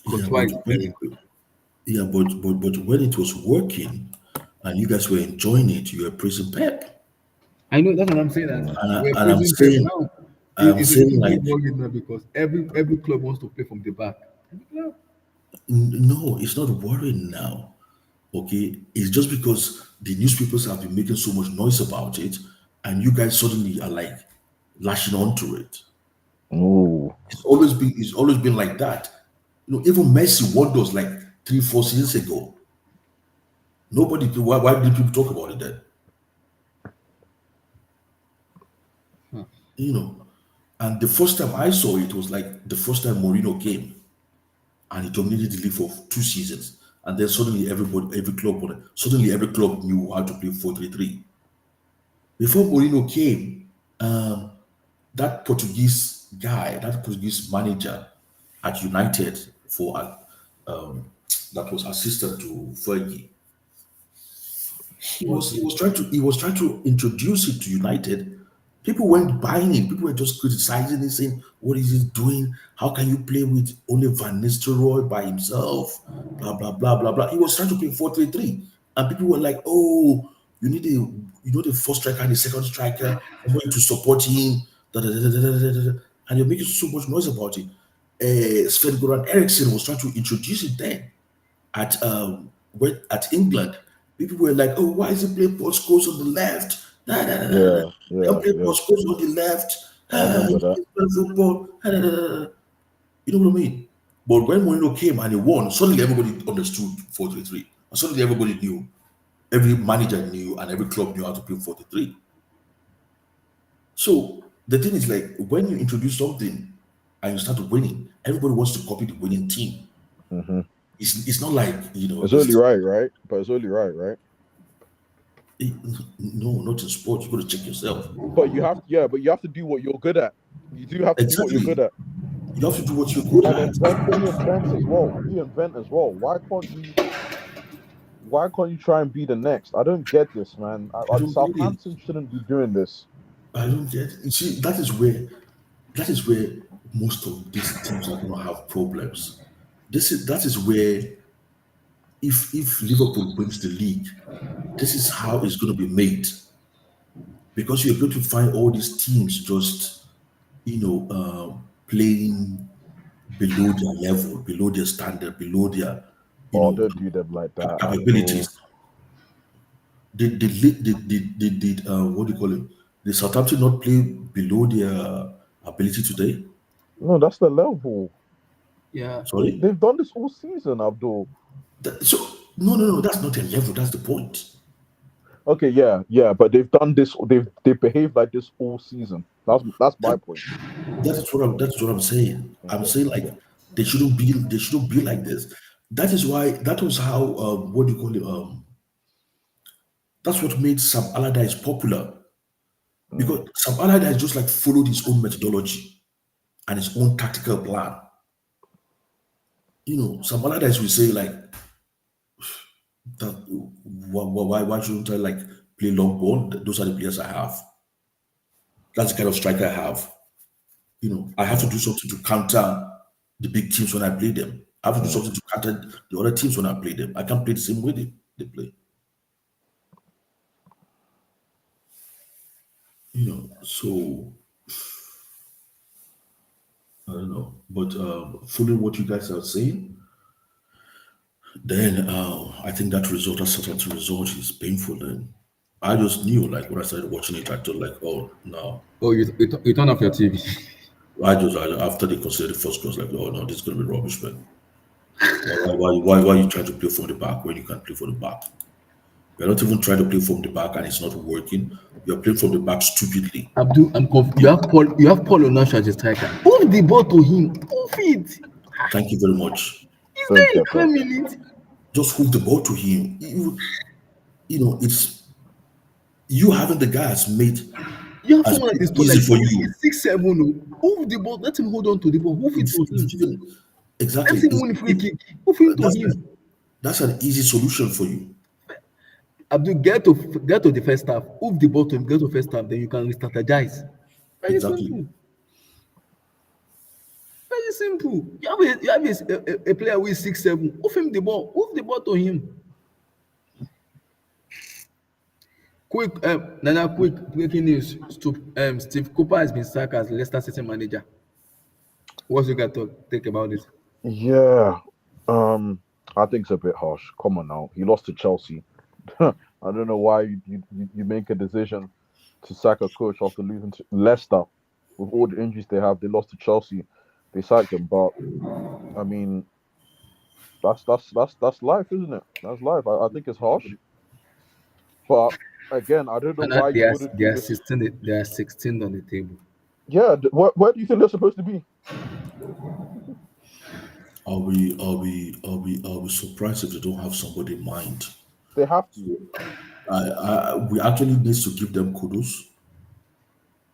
[SPEAKER 3] yeah,
[SPEAKER 1] Courtois is very good.
[SPEAKER 3] but when it was working and you guys were enjoying it, you were praising Pep.
[SPEAKER 1] I know that's what I'm saying. That we're
[SPEAKER 3] And
[SPEAKER 1] praising Pep now.
[SPEAKER 3] I'm
[SPEAKER 1] It's a
[SPEAKER 3] saying
[SPEAKER 1] little
[SPEAKER 3] like,
[SPEAKER 1] bit worried now because every club wants to play from the back. Every club.
[SPEAKER 3] no, it's not worrying now. Okay, it's just because the newspapers have been making so much noise about it, and you guys suddenly are like lashing onto it.
[SPEAKER 2] Oh,
[SPEAKER 3] It's always been like that. Even Messi won us like 3, 4 seasons ago. Nobody. Why did people talk about it then? You know, and the first time I saw it was like the first time Mourinho came and he dominated the league for 2 seasons, and then suddenly suddenly every club knew how to play 4-3-3. Before Mourinho came, that Portuguese manager at United um, that was assistant to Fergie. He was trying to introduce it to United. People weren't buying it. People were just criticizing it, saying, "What is he doing? How can you play with only Van Nistelrooy by himself?" Blah blah blah blah blah. He was trying to play 4-3-3, and people were like, "Oh, the first striker and the second striker. I'm going to support him." Da, da, da, da, da, da, da, da. And you're making so much noise about it. Sven Goran Eriksson was trying to introduce it then at England. People were like, "Oh, why is he playing Paul Scholes on the left? Nah, nah, nah, nah, nah.
[SPEAKER 2] yeah, yeah,
[SPEAKER 3] Don't play
[SPEAKER 2] yeah.
[SPEAKER 3] Paul Scholes on the left.
[SPEAKER 2] I remember
[SPEAKER 3] He
[SPEAKER 2] that.
[SPEAKER 3] plays well football." You know what I mean? But when Mourinho came and he won, suddenly everybody understood 4-3-3. And suddenly everybody knew, every manager knew, and every club knew how to play 4-3-3. So the thing is like when you introduce something and you start winning, everybody wants to copy the winning team.
[SPEAKER 2] Hmm.
[SPEAKER 3] It's not like
[SPEAKER 2] It's only right, right? But it's only right, right?
[SPEAKER 3] no, not in sports. You got to check yourself.
[SPEAKER 2] But you have, yeah, but you have to do what you're good at. You do have to do what you're good
[SPEAKER 3] Exactly.
[SPEAKER 2] at,
[SPEAKER 3] You have to do what you're good
[SPEAKER 2] and
[SPEAKER 3] at.
[SPEAKER 2] reinvent as well. Reinvent as well. Why can't you? Why can't you try and be the next? I don't get this, man.
[SPEAKER 3] I don't get it.
[SPEAKER 2] Southampton shouldn't be doing this.
[SPEAKER 3] I don't get it. You see, that is where most of these teams are going to have problems. That is where if Liverpool wins the league, this is how it's going to be made because you're going to find all these teams just playing below their level, below their standard, below their you
[SPEAKER 2] Oh,
[SPEAKER 3] know
[SPEAKER 2] don't do them like that, Abdul.
[SPEAKER 3] capabilities. Did what do you call it? Did Southampton not play below their ability today?
[SPEAKER 2] No, that's the level.
[SPEAKER 1] Yeah.
[SPEAKER 3] Sorry.
[SPEAKER 2] They've done this all season, Abdul.
[SPEAKER 3] So no, that's not their level. That's the point.
[SPEAKER 2] Okay, yeah, but they've done this. They've behaved like this all season. That's my point.
[SPEAKER 3] That's what I'm saying. I'm saying like they shouldn't be like this. That was how what do you call it? That's what made Sam Allardyce popular because Sam Allardyce just like followed his own methodology and his own tactical plan. Sam Allardyce will say like that. Why shouldn't I like play long ball? Those are the players I have. That's the kind of striker I have. I have to do something to counter the big teams when I play them. I have to do something to counter the other teams when I play them. I can't play the same way they play. So I don't know. But following what you guys are saying, then I think that certain result is painful. Then I just knew, like when I started watching it, I thought like, oh no.
[SPEAKER 1] Oh, you turn off your TV.
[SPEAKER 3] After they considered the first goal, I was like, oh no, this is gonna be rubbish, man. Why are you trying to play from the back when you can't play from the back? You're not even trying to play from the back and it's not working. You're playing from the back stupidly.
[SPEAKER 1] Abdul, I'm confused. You have Paul Onash as a striker. Move the ball to him. Move it.
[SPEAKER 3] Thank you very much.
[SPEAKER 1] He's
[SPEAKER 2] Don't
[SPEAKER 1] there in
[SPEAKER 2] get that.
[SPEAKER 1] 10 minutes.
[SPEAKER 3] Just hoof the ball to him. It's you having the guys made
[SPEAKER 1] You have
[SPEAKER 3] as
[SPEAKER 1] someone that is
[SPEAKER 3] easy
[SPEAKER 1] like
[SPEAKER 3] for you.
[SPEAKER 1] 6'7". Move the ball. Let him hold on to the ball. Move it to him.
[SPEAKER 3] Exactly.
[SPEAKER 1] Let him win free kick. Move him to
[SPEAKER 3] That's,
[SPEAKER 1] him.
[SPEAKER 3] that's an easy solution for you.
[SPEAKER 1] Abdul, get to the first half. Move the ball to him, get to first half, then you can re-strategize. Very
[SPEAKER 3] Exactly.
[SPEAKER 1] simple. Very simple. You have a player who is 6'7". Move him the ball. Move the ball to him. Quick, Nana, quick breaking news. Steve Cooper has been sacked as Leicester City manager. What's you got to think about it?
[SPEAKER 2] Yeah, I think it's a bit harsh. Come on now, he lost to Chelsea. I don't know why you make a decision to sack a coach after losing to Leicester with all the injuries they have. They lost to Chelsea, they sacked him. But I mean, that's life, isn't it? That's life. I think it's harsh, but again, I don't know
[SPEAKER 1] And
[SPEAKER 2] why
[SPEAKER 1] they
[SPEAKER 2] you
[SPEAKER 1] are
[SPEAKER 2] wouldn't
[SPEAKER 1] they
[SPEAKER 2] do
[SPEAKER 1] are
[SPEAKER 2] this.
[SPEAKER 1] 16. They are 16 on the table.
[SPEAKER 2] Yeah, where do you think they're supposed to be?
[SPEAKER 3] I'll be surprised if they don't have somebody in mind.
[SPEAKER 2] They have to.
[SPEAKER 3] We actually need to give them kudos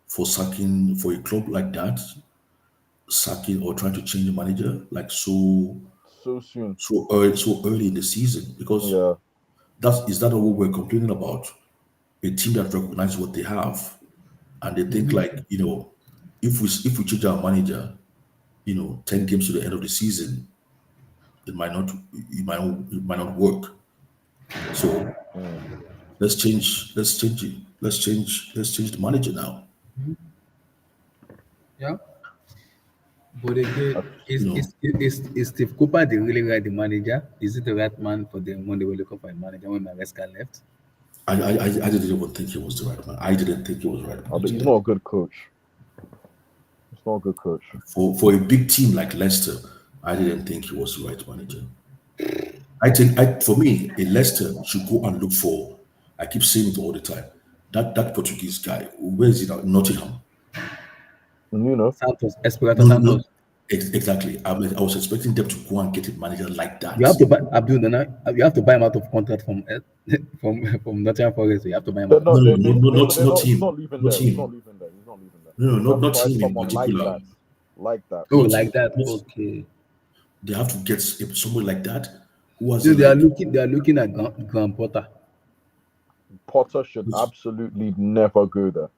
[SPEAKER 3] for sacking for a club like that, sacking or trying to change the manager like
[SPEAKER 2] So soon.
[SPEAKER 3] so early in the season, because
[SPEAKER 2] Yeah.
[SPEAKER 3] is that what we're complaining about? A team that recognizes what they have and they think like, if we change our manager, 10 games to the end of the season, it might not work. So
[SPEAKER 2] Mm.
[SPEAKER 3] let's change it. Let's change the manager now.
[SPEAKER 1] Yeah. But again,
[SPEAKER 3] You know,
[SPEAKER 1] is Steve Cooper the really right the manager? Is it the right man for them when they were looking for a manager when Maresca left?
[SPEAKER 3] I didn't even think he was the right man. I didn't think he was the right manager
[SPEAKER 2] He's
[SPEAKER 3] then.
[SPEAKER 2] not a good coach. He's not a good coach.
[SPEAKER 3] For a big team like Leicester, I didn't think he was the right manager. I think for me, a Leicester should go and look for. I keep saying it all the time. That Portuguese guy, where is he now? Nottingham.
[SPEAKER 2] You know,
[SPEAKER 1] Santos, Espirito
[SPEAKER 3] No, no, no.
[SPEAKER 1] Santos.
[SPEAKER 3] Exactly. I was expecting them to go and get a manager like
[SPEAKER 1] You
[SPEAKER 3] that.
[SPEAKER 1] have to buy Abdul Nana. You have to buy him out of contract from from Nottingham Forest. You have to buy him
[SPEAKER 2] they're
[SPEAKER 1] out of
[SPEAKER 3] No,
[SPEAKER 2] not.
[SPEAKER 3] no,
[SPEAKER 2] They,
[SPEAKER 3] no,
[SPEAKER 2] they,
[SPEAKER 3] no,
[SPEAKER 2] they,
[SPEAKER 3] not
[SPEAKER 2] they're
[SPEAKER 3] not
[SPEAKER 2] not. He's
[SPEAKER 3] him,
[SPEAKER 2] not leaving
[SPEAKER 3] not
[SPEAKER 2] there. He's not
[SPEAKER 3] him.
[SPEAKER 2] leaving there. He's not leaving there.
[SPEAKER 3] No,
[SPEAKER 2] They
[SPEAKER 3] no,
[SPEAKER 2] have to
[SPEAKER 3] not
[SPEAKER 2] buy
[SPEAKER 3] him in
[SPEAKER 2] someone like
[SPEAKER 3] particular.
[SPEAKER 2] that, like that.
[SPEAKER 1] Oh,
[SPEAKER 3] Not,
[SPEAKER 1] like that.
[SPEAKER 3] not
[SPEAKER 1] Okay.
[SPEAKER 3] they have to get somebody like that who has
[SPEAKER 1] So they are
[SPEAKER 3] like
[SPEAKER 1] looking. They are looking at Graham Potter.
[SPEAKER 2] Potter should
[SPEAKER 3] who's-
[SPEAKER 2] absolutely never go there.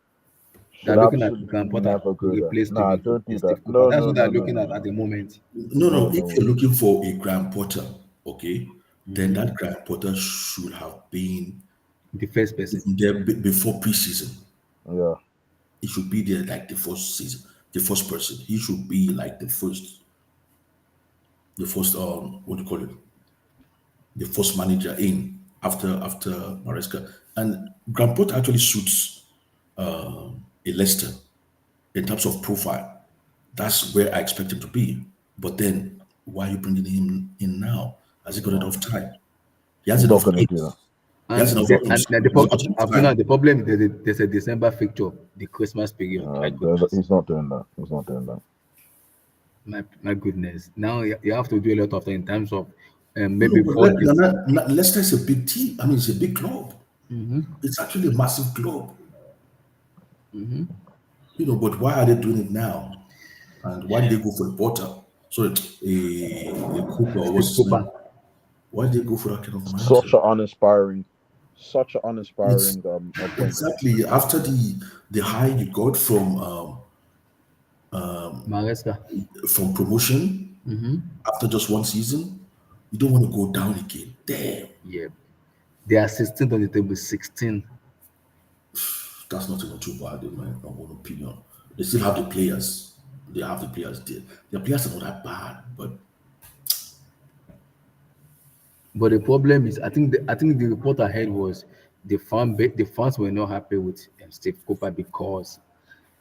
[SPEAKER 1] They
[SPEAKER 2] Should
[SPEAKER 1] are looking at
[SPEAKER 2] absolutely
[SPEAKER 1] Graham Potter
[SPEAKER 2] never
[SPEAKER 1] to
[SPEAKER 2] go there.
[SPEAKER 1] replace
[SPEAKER 2] Nah, don't do that.
[SPEAKER 1] Steve Cooper.
[SPEAKER 2] No,
[SPEAKER 1] That's
[SPEAKER 2] no,
[SPEAKER 1] what they are
[SPEAKER 2] no, no,
[SPEAKER 1] looking
[SPEAKER 2] no,
[SPEAKER 1] at the
[SPEAKER 2] no,
[SPEAKER 1] moment.
[SPEAKER 3] no.
[SPEAKER 2] no,
[SPEAKER 3] If
[SPEAKER 2] no
[SPEAKER 3] you're
[SPEAKER 2] way.
[SPEAKER 3] looking for a Graham Potter, okay, then that Graham Potter should have been
[SPEAKER 1] The first person.
[SPEAKER 3] there before preseason.
[SPEAKER 2] Yeah,
[SPEAKER 3] He should be there like the first season, the first person. He should be like the first what do you call it? The first manager in after Maresca. And Graham Potter actually suits a Leicester in terms of profile. That's where I expect him to be. But then, why are you bringing him in now? Has he got
[SPEAKER 2] no,
[SPEAKER 3] enough time? He has
[SPEAKER 2] he's not
[SPEAKER 3] enough
[SPEAKER 2] gonna do that.
[SPEAKER 3] games. He has enough games. He's got enough
[SPEAKER 1] Abdullah,
[SPEAKER 3] time.
[SPEAKER 1] the problem is there's a December fixture, the Christmas period. My goodness.
[SPEAKER 2] He's not doing that. He's not doing that.
[SPEAKER 1] My goodness. Now you have to do a lot of things in terms of
[SPEAKER 3] No,
[SPEAKER 1] maybe
[SPEAKER 3] but
[SPEAKER 1] for this.
[SPEAKER 3] Leicester is a big team. I mean, it's a big club. It's actually a massive club. But why are they doing it now? And why did they go for the Potter? Sorry, a Cooper,
[SPEAKER 1] Steve
[SPEAKER 3] what's his
[SPEAKER 1] Cooper.
[SPEAKER 3] name? Why did they go for that kind of manager?
[SPEAKER 2] Such an
[SPEAKER 3] It's
[SPEAKER 2] uninspiring appointment.
[SPEAKER 3] exactly after the high you got
[SPEAKER 1] Maresca.
[SPEAKER 3] from promotion after just one season, you don't want to go down again. Damn,
[SPEAKER 1] Yeah. They are 16 on the table, 16.
[SPEAKER 3] that's not even too bad in my own opinion. They still have the players. They have the players there. The players are not that bad, but
[SPEAKER 1] But the problem is, I think the report ahead was the fans were not happy with Steve Cooper because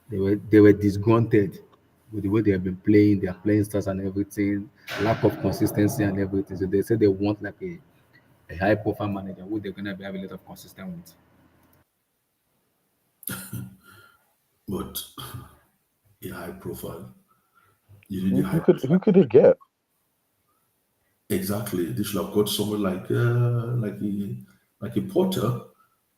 [SPEAKER 1] they were disgruntled with the way they have been playing, their playing styles and everything, lack of consistency and everything. So they said they want like a high profile manager who they're gonna be having a lot of consistent with.
[SPEAKER 3] but a high profile. You need
[SPEAKER 2] Who,
[SPEAKER 3] a high
[SPEAKER 2] who could
[SPEAKER 3] profile.
[SPEAKER 2] who could they get?
[SPEAKER 3] Exactly. They should have got someone like a Porter.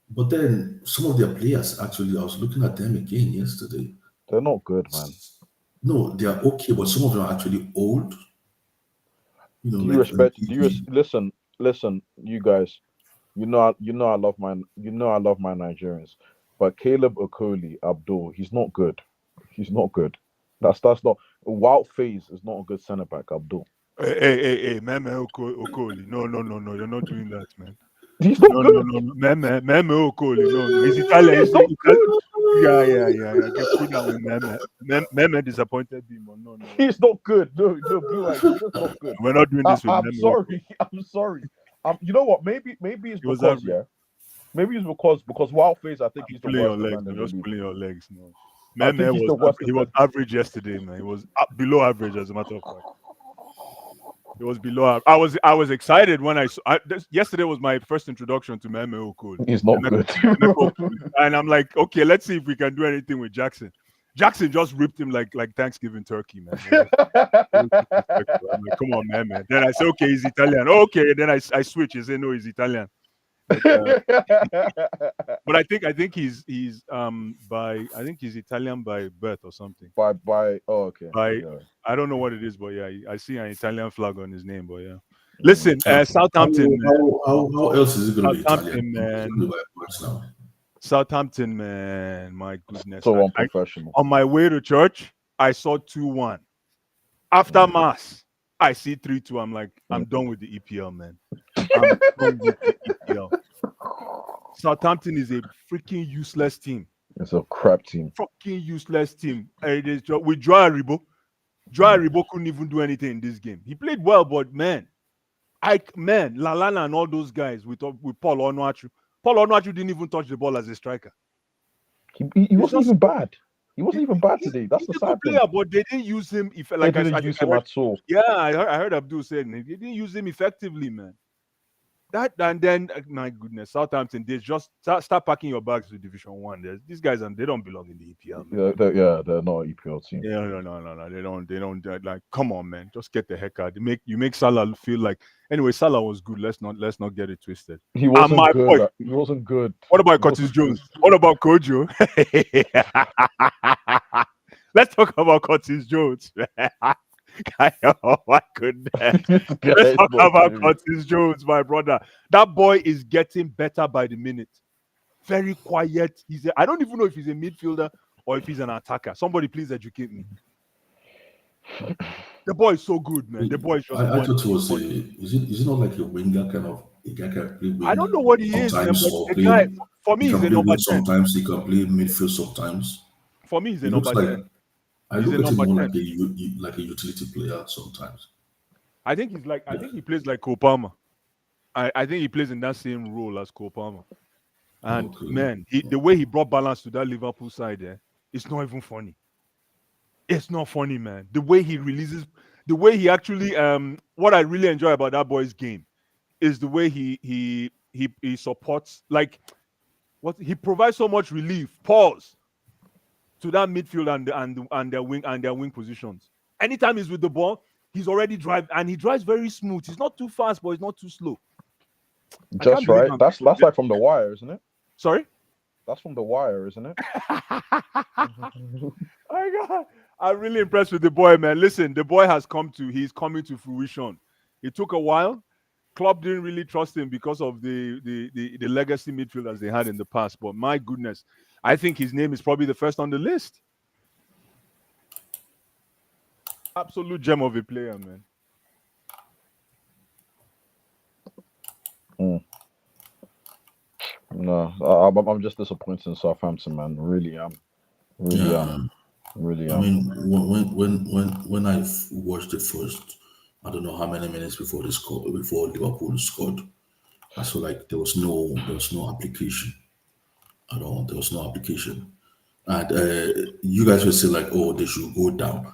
[SPEAKER 3] But then some of their players actually, I was looking at them again yesterday.
[SPEAKER 2] They're not good, man.
[SPEAKER 3] No, they are okay, but some of them are actually old.
[SPEAKER 2] Do you
[SPEAKER 3] Like
[SPEAKER 2] respect? Do you listen? Listen, you guys. I love my Nigerians, but Caleb Okoli Abdul, he's not good. He's not good. That's not Wild Phase is not a good centre back. Abdul,
[SPEAKER 4] Hey, Meme Okoli. No, you're not doing that, man.
[SPEAKER 2] he's not good.
[SPEAKER 4] No. Meme Okoli. No. He's Italian.
[SPEAKER 2] He's not good.
[SPEAKER 4] Yeah. Get cool down with Meme. Meme disappointed him. No.
[SPEAKER 2] He's not good. No, Blue Eyes, he's just not good.
[SPEAKER 4] We're not doing this with
[SPEAKER 2] I'm
[SPEAKER 4] Meme.
[SPEAKER 2] sorry. I'm sorry. You know what? Maybe it's because maybe it's because Wild Phase. I think he's the worst defender in the
[SPEAKER 4] Just
[SPEAKER 2] league.
[SPEAKER 4] pulling your legs. No.
[SPEAKER 2] I think
[SPEAKER 4] Meme
[SPEAKER 2] he's the worst
[SPEAKER 4] was average yesterday, man. He was below average, as a matter of fact. It was below. I was excited when yesterday was my first introduction to Meme Okoli.
[SPEAKER 2] He's not good.
[SPEAKER 4] And I'm like, okay, let's see if we can do anything with Jackson. Jackson just ripped him like Thanksgiving turkey, man. I'm like, come on, man. Then I say, okay, he's Italian. Okay, then I switch. He say, no, he's Italian. But I think he's Italian by birth or something.
[SPEAKER 2] By oh, okay.
[SPEAKER 4] I don't know what it is, but yeah, I see an Italian flag on his name. But yeah, listen, Southampton.
[SPEAKER 3] How else is it going to be
[SPEAKER 4] Southampton,
[SPEAKER 3] Italian?
[SPEAKER 4] man. Southampton, man, my goodness.
[SPEAKER 2] So unprofessional.
[SPEAKER 4] On my way to church, I saw 2-1. After mass, I see 3-2. I'm like, I'm done with the EPL, man. I'm done with the EPL. Southampton is a freaking useless team.
[SPEAKER 2] It's a crap team.
[SPEAKER 4] Fucking useless team. With Joao Aribo. Joao Aribo couldn't even do anything in this game. He played well, but man, Lallana and all those guys with Paul Onuachu. Paul Onuachu didn't even touch the ball as a striker.
[SPEAKER 2] He wasn't even bad. He wasn't even bad today. That's the sad thing.
[SPEAKER 4] But they didn't use him.
[SPEAKER 2] They didn't use him at all.
[SPEAKER 4] Yeah, I heard Abdul saying they didn't use him effectively, man. That and then my goodness, Southampton, they just start packing your bags to Division 1. These guys, they don't belong in the EPL. Man.
[SPEAKER 2] They're not an EPL team.
[SPEAKER 4] Yeah, no, they don't. Like, come on, man, just get the heck out. You make Salah feel like. Anyway, Salah was good. Let's not get it twisted.
[SPEAKER 2] He wasn't good. He wasn't good.
[SPEAKER 4] What about Curtis Jones? What about Kojo? Let's talk about Curtis Jones. Oh my goodness. Let's talk about Curtis Jones, my brother. That boy is getting better by the minute. Very quiet. I don't even know if he's a midfielder or if he's an attacker. Somebody please educate me. The boy is so good, man. The boy is just.
[SPEAKER 3] I thought he was is it not like a winger kind of? A guy can play winger.
[SPEAKER 4] I don't know what he is, man, but the guy, for me, he's a number 10.
[SPEAKER 3] Sometimes he can play midfield. Sometimes.
[SPEAKER 4] For me, he's a number 10.
[SPEAKER 3] I look at him more like a utility player sometimes.
[SPEAKER 4] I think he plays like Cole Palmer. I think he plays in that same role as Cole Palmer. And man, the way he brought balance to that Liverpool side, it's not even funny. It's not funny, man. The way he releases, the way he actually, what I really enjoy about that boy's game is the way he supports, like, what he provides so much relief. Pause. To that midfield and their wing positions. Anytime he's with the ball, he's already drive, and he drives very smooth. He's not too fast, but he's not too slow.
[SPEAKER 2] Just right. That's like from The Wire, isn't it?
[SPEAKER 4] Sorry?
[SPEAKER 2] That's from The Wire, isn't it?
[SPEAKER 4] Oh my God. I'm really impressed with the boy, man. Listen, the boy he's coming to fruition. It took a while. Klopp didn't really trust him because of the legacy midfielders they had in the past. But my goodness, I think his name is probably the first on the list. Absolute gem of a player, man.
[SPEAKER 2] No, I'm just disappointed in Southampton, man. Really am. Really am.
[SPEAKER 3] I mean, when I watched the first, I don't know how many minutes before Liverpool scored, I saw like there was no application at all. There was no application, and you guys were saying like, oh, they should go down,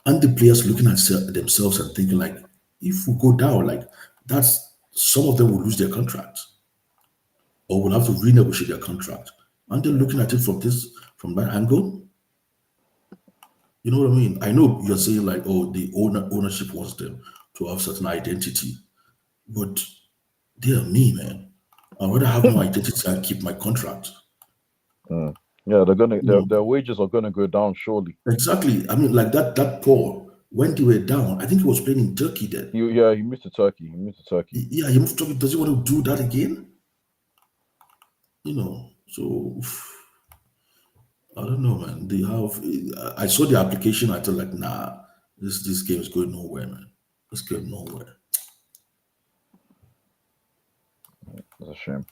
[SPEAKER 3] and the players looking at themselves and thinking like, if we go down, like that's some of them will lose their contract, or will have to renegotiate their contract, and they're looking at it from that angle. You know what I mean? I know you're saying like, oh, the ownership wants them to have certain identity, but dear me, man, I'd rather have no identity and keep my contract.
[SPEAKER 2] Yeah, their wages are gonna go down surely.
[SPEAKER 3] Exactly. I mean, like that Paul, when they were down, I think he was playing in Turkey then.
[SPEAKER 2] He moved to Turkey. He moved to Turkey.
[SPEAKER 3] Yeah, he moved to Turkey. Does he want to do that again? So I don't know, man. They have. I saw the application. I thought like, nah, this game is going nowhere, man. It's going nowhere.
[SPEAKER 2] It's a shame.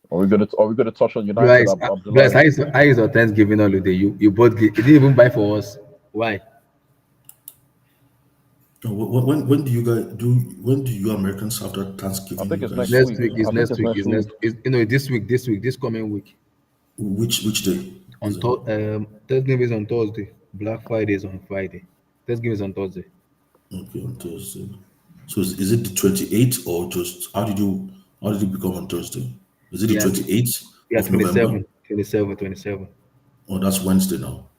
[SPEAKER 2] Are we gonna touch on United?
[SPEAKER 1] Guys, how is your Thanksgiving holiday? You both you didn't even buy for us. Why?
[SPEAKER 3] When do you guys do? When do you Americans have that Thanksgiving?
[SPEAKER 2] I think it's
[SPEAKER 1] next week. It's next week. This coming week.
[SPEAKER 3] Which day?
[SPEAKER 1] On Thanksgiving is on Thursday. Black Friday is on Friday. Thanksgiving is on Thursday.
[SPEAKER 3] Okay, on Thursday. So is it the 28th or just how did it become on Thursday? Is it the 28th of
[SPEAKER 1] 27,
[SPEAKER 3] November?
[SPEAKER 1] 27.
[SPEAKER 3] Oh, that's Wednesday now.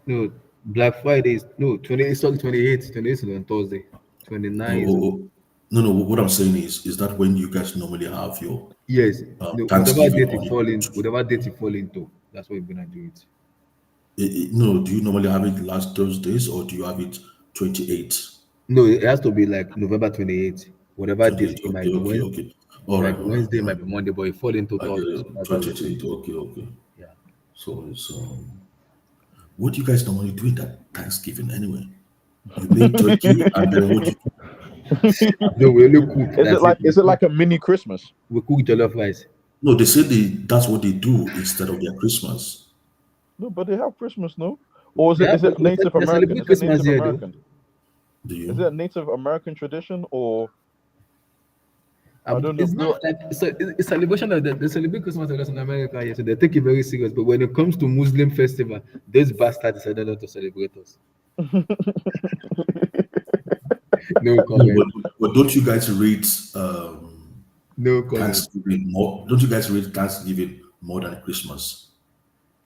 [SPEAKER 1] No, Black Friday is 28. Sorry, 28. 28 is on Thursday. 29.
[SPEAKER 3] No. What I'm saying is that when you guys normally have your
[SPEAKER 1] Yes. Whatever
[SPEAKER 3] Thanksgiving
[SPEAKER 1] date you fall into, that's what we're gonna do it.
[SPEAKER 3] No, do you normally have it last Thursdays or do you have it 28th?
[SPEAKER 1] No, it has to be like November 28th. Whatever date it might be.
[SPEAKER 3] Okay. All right.
[SPEAKER 1] Wednesday might be Monday, but it fall into
[SPEAKER 3] I
[SPEAKER 1] Thursday.
[SPEAKER 3] get it. 28th. Okay.
[SPEAKER 1] Yeah.
[SPEAKER 3] So it's what do you guys normally do in that Thanksgiving anyway? You make turkey and then what?
[SPEAKER 1] No, we only cook.
[SPEAKER 2] Is it like a mini Christmas?
[SPEAKER 1] We cook jollof rice.
[SPEAKER 3] No, they say that's what they do instead of their Christmas.
[SPEAKER 2] No, but they have Christmas, no? Or is it Native American? Is it Native American? Is it a Native American tradition or? I don't know.
[SPEAKER 1] It's not like it's celebration of they celebrate Christmas in America, yes, so they take it very serious. But when it comes to Muslim festival, those bastards decided not to celebrate us. No comment.
[SPEAKER 3] But don't you guys read
[SPEAKER 1] no comment.
[SPEAKER 3] Thanksgiving more? Don't you guys read Thanksgiving more than Christmas?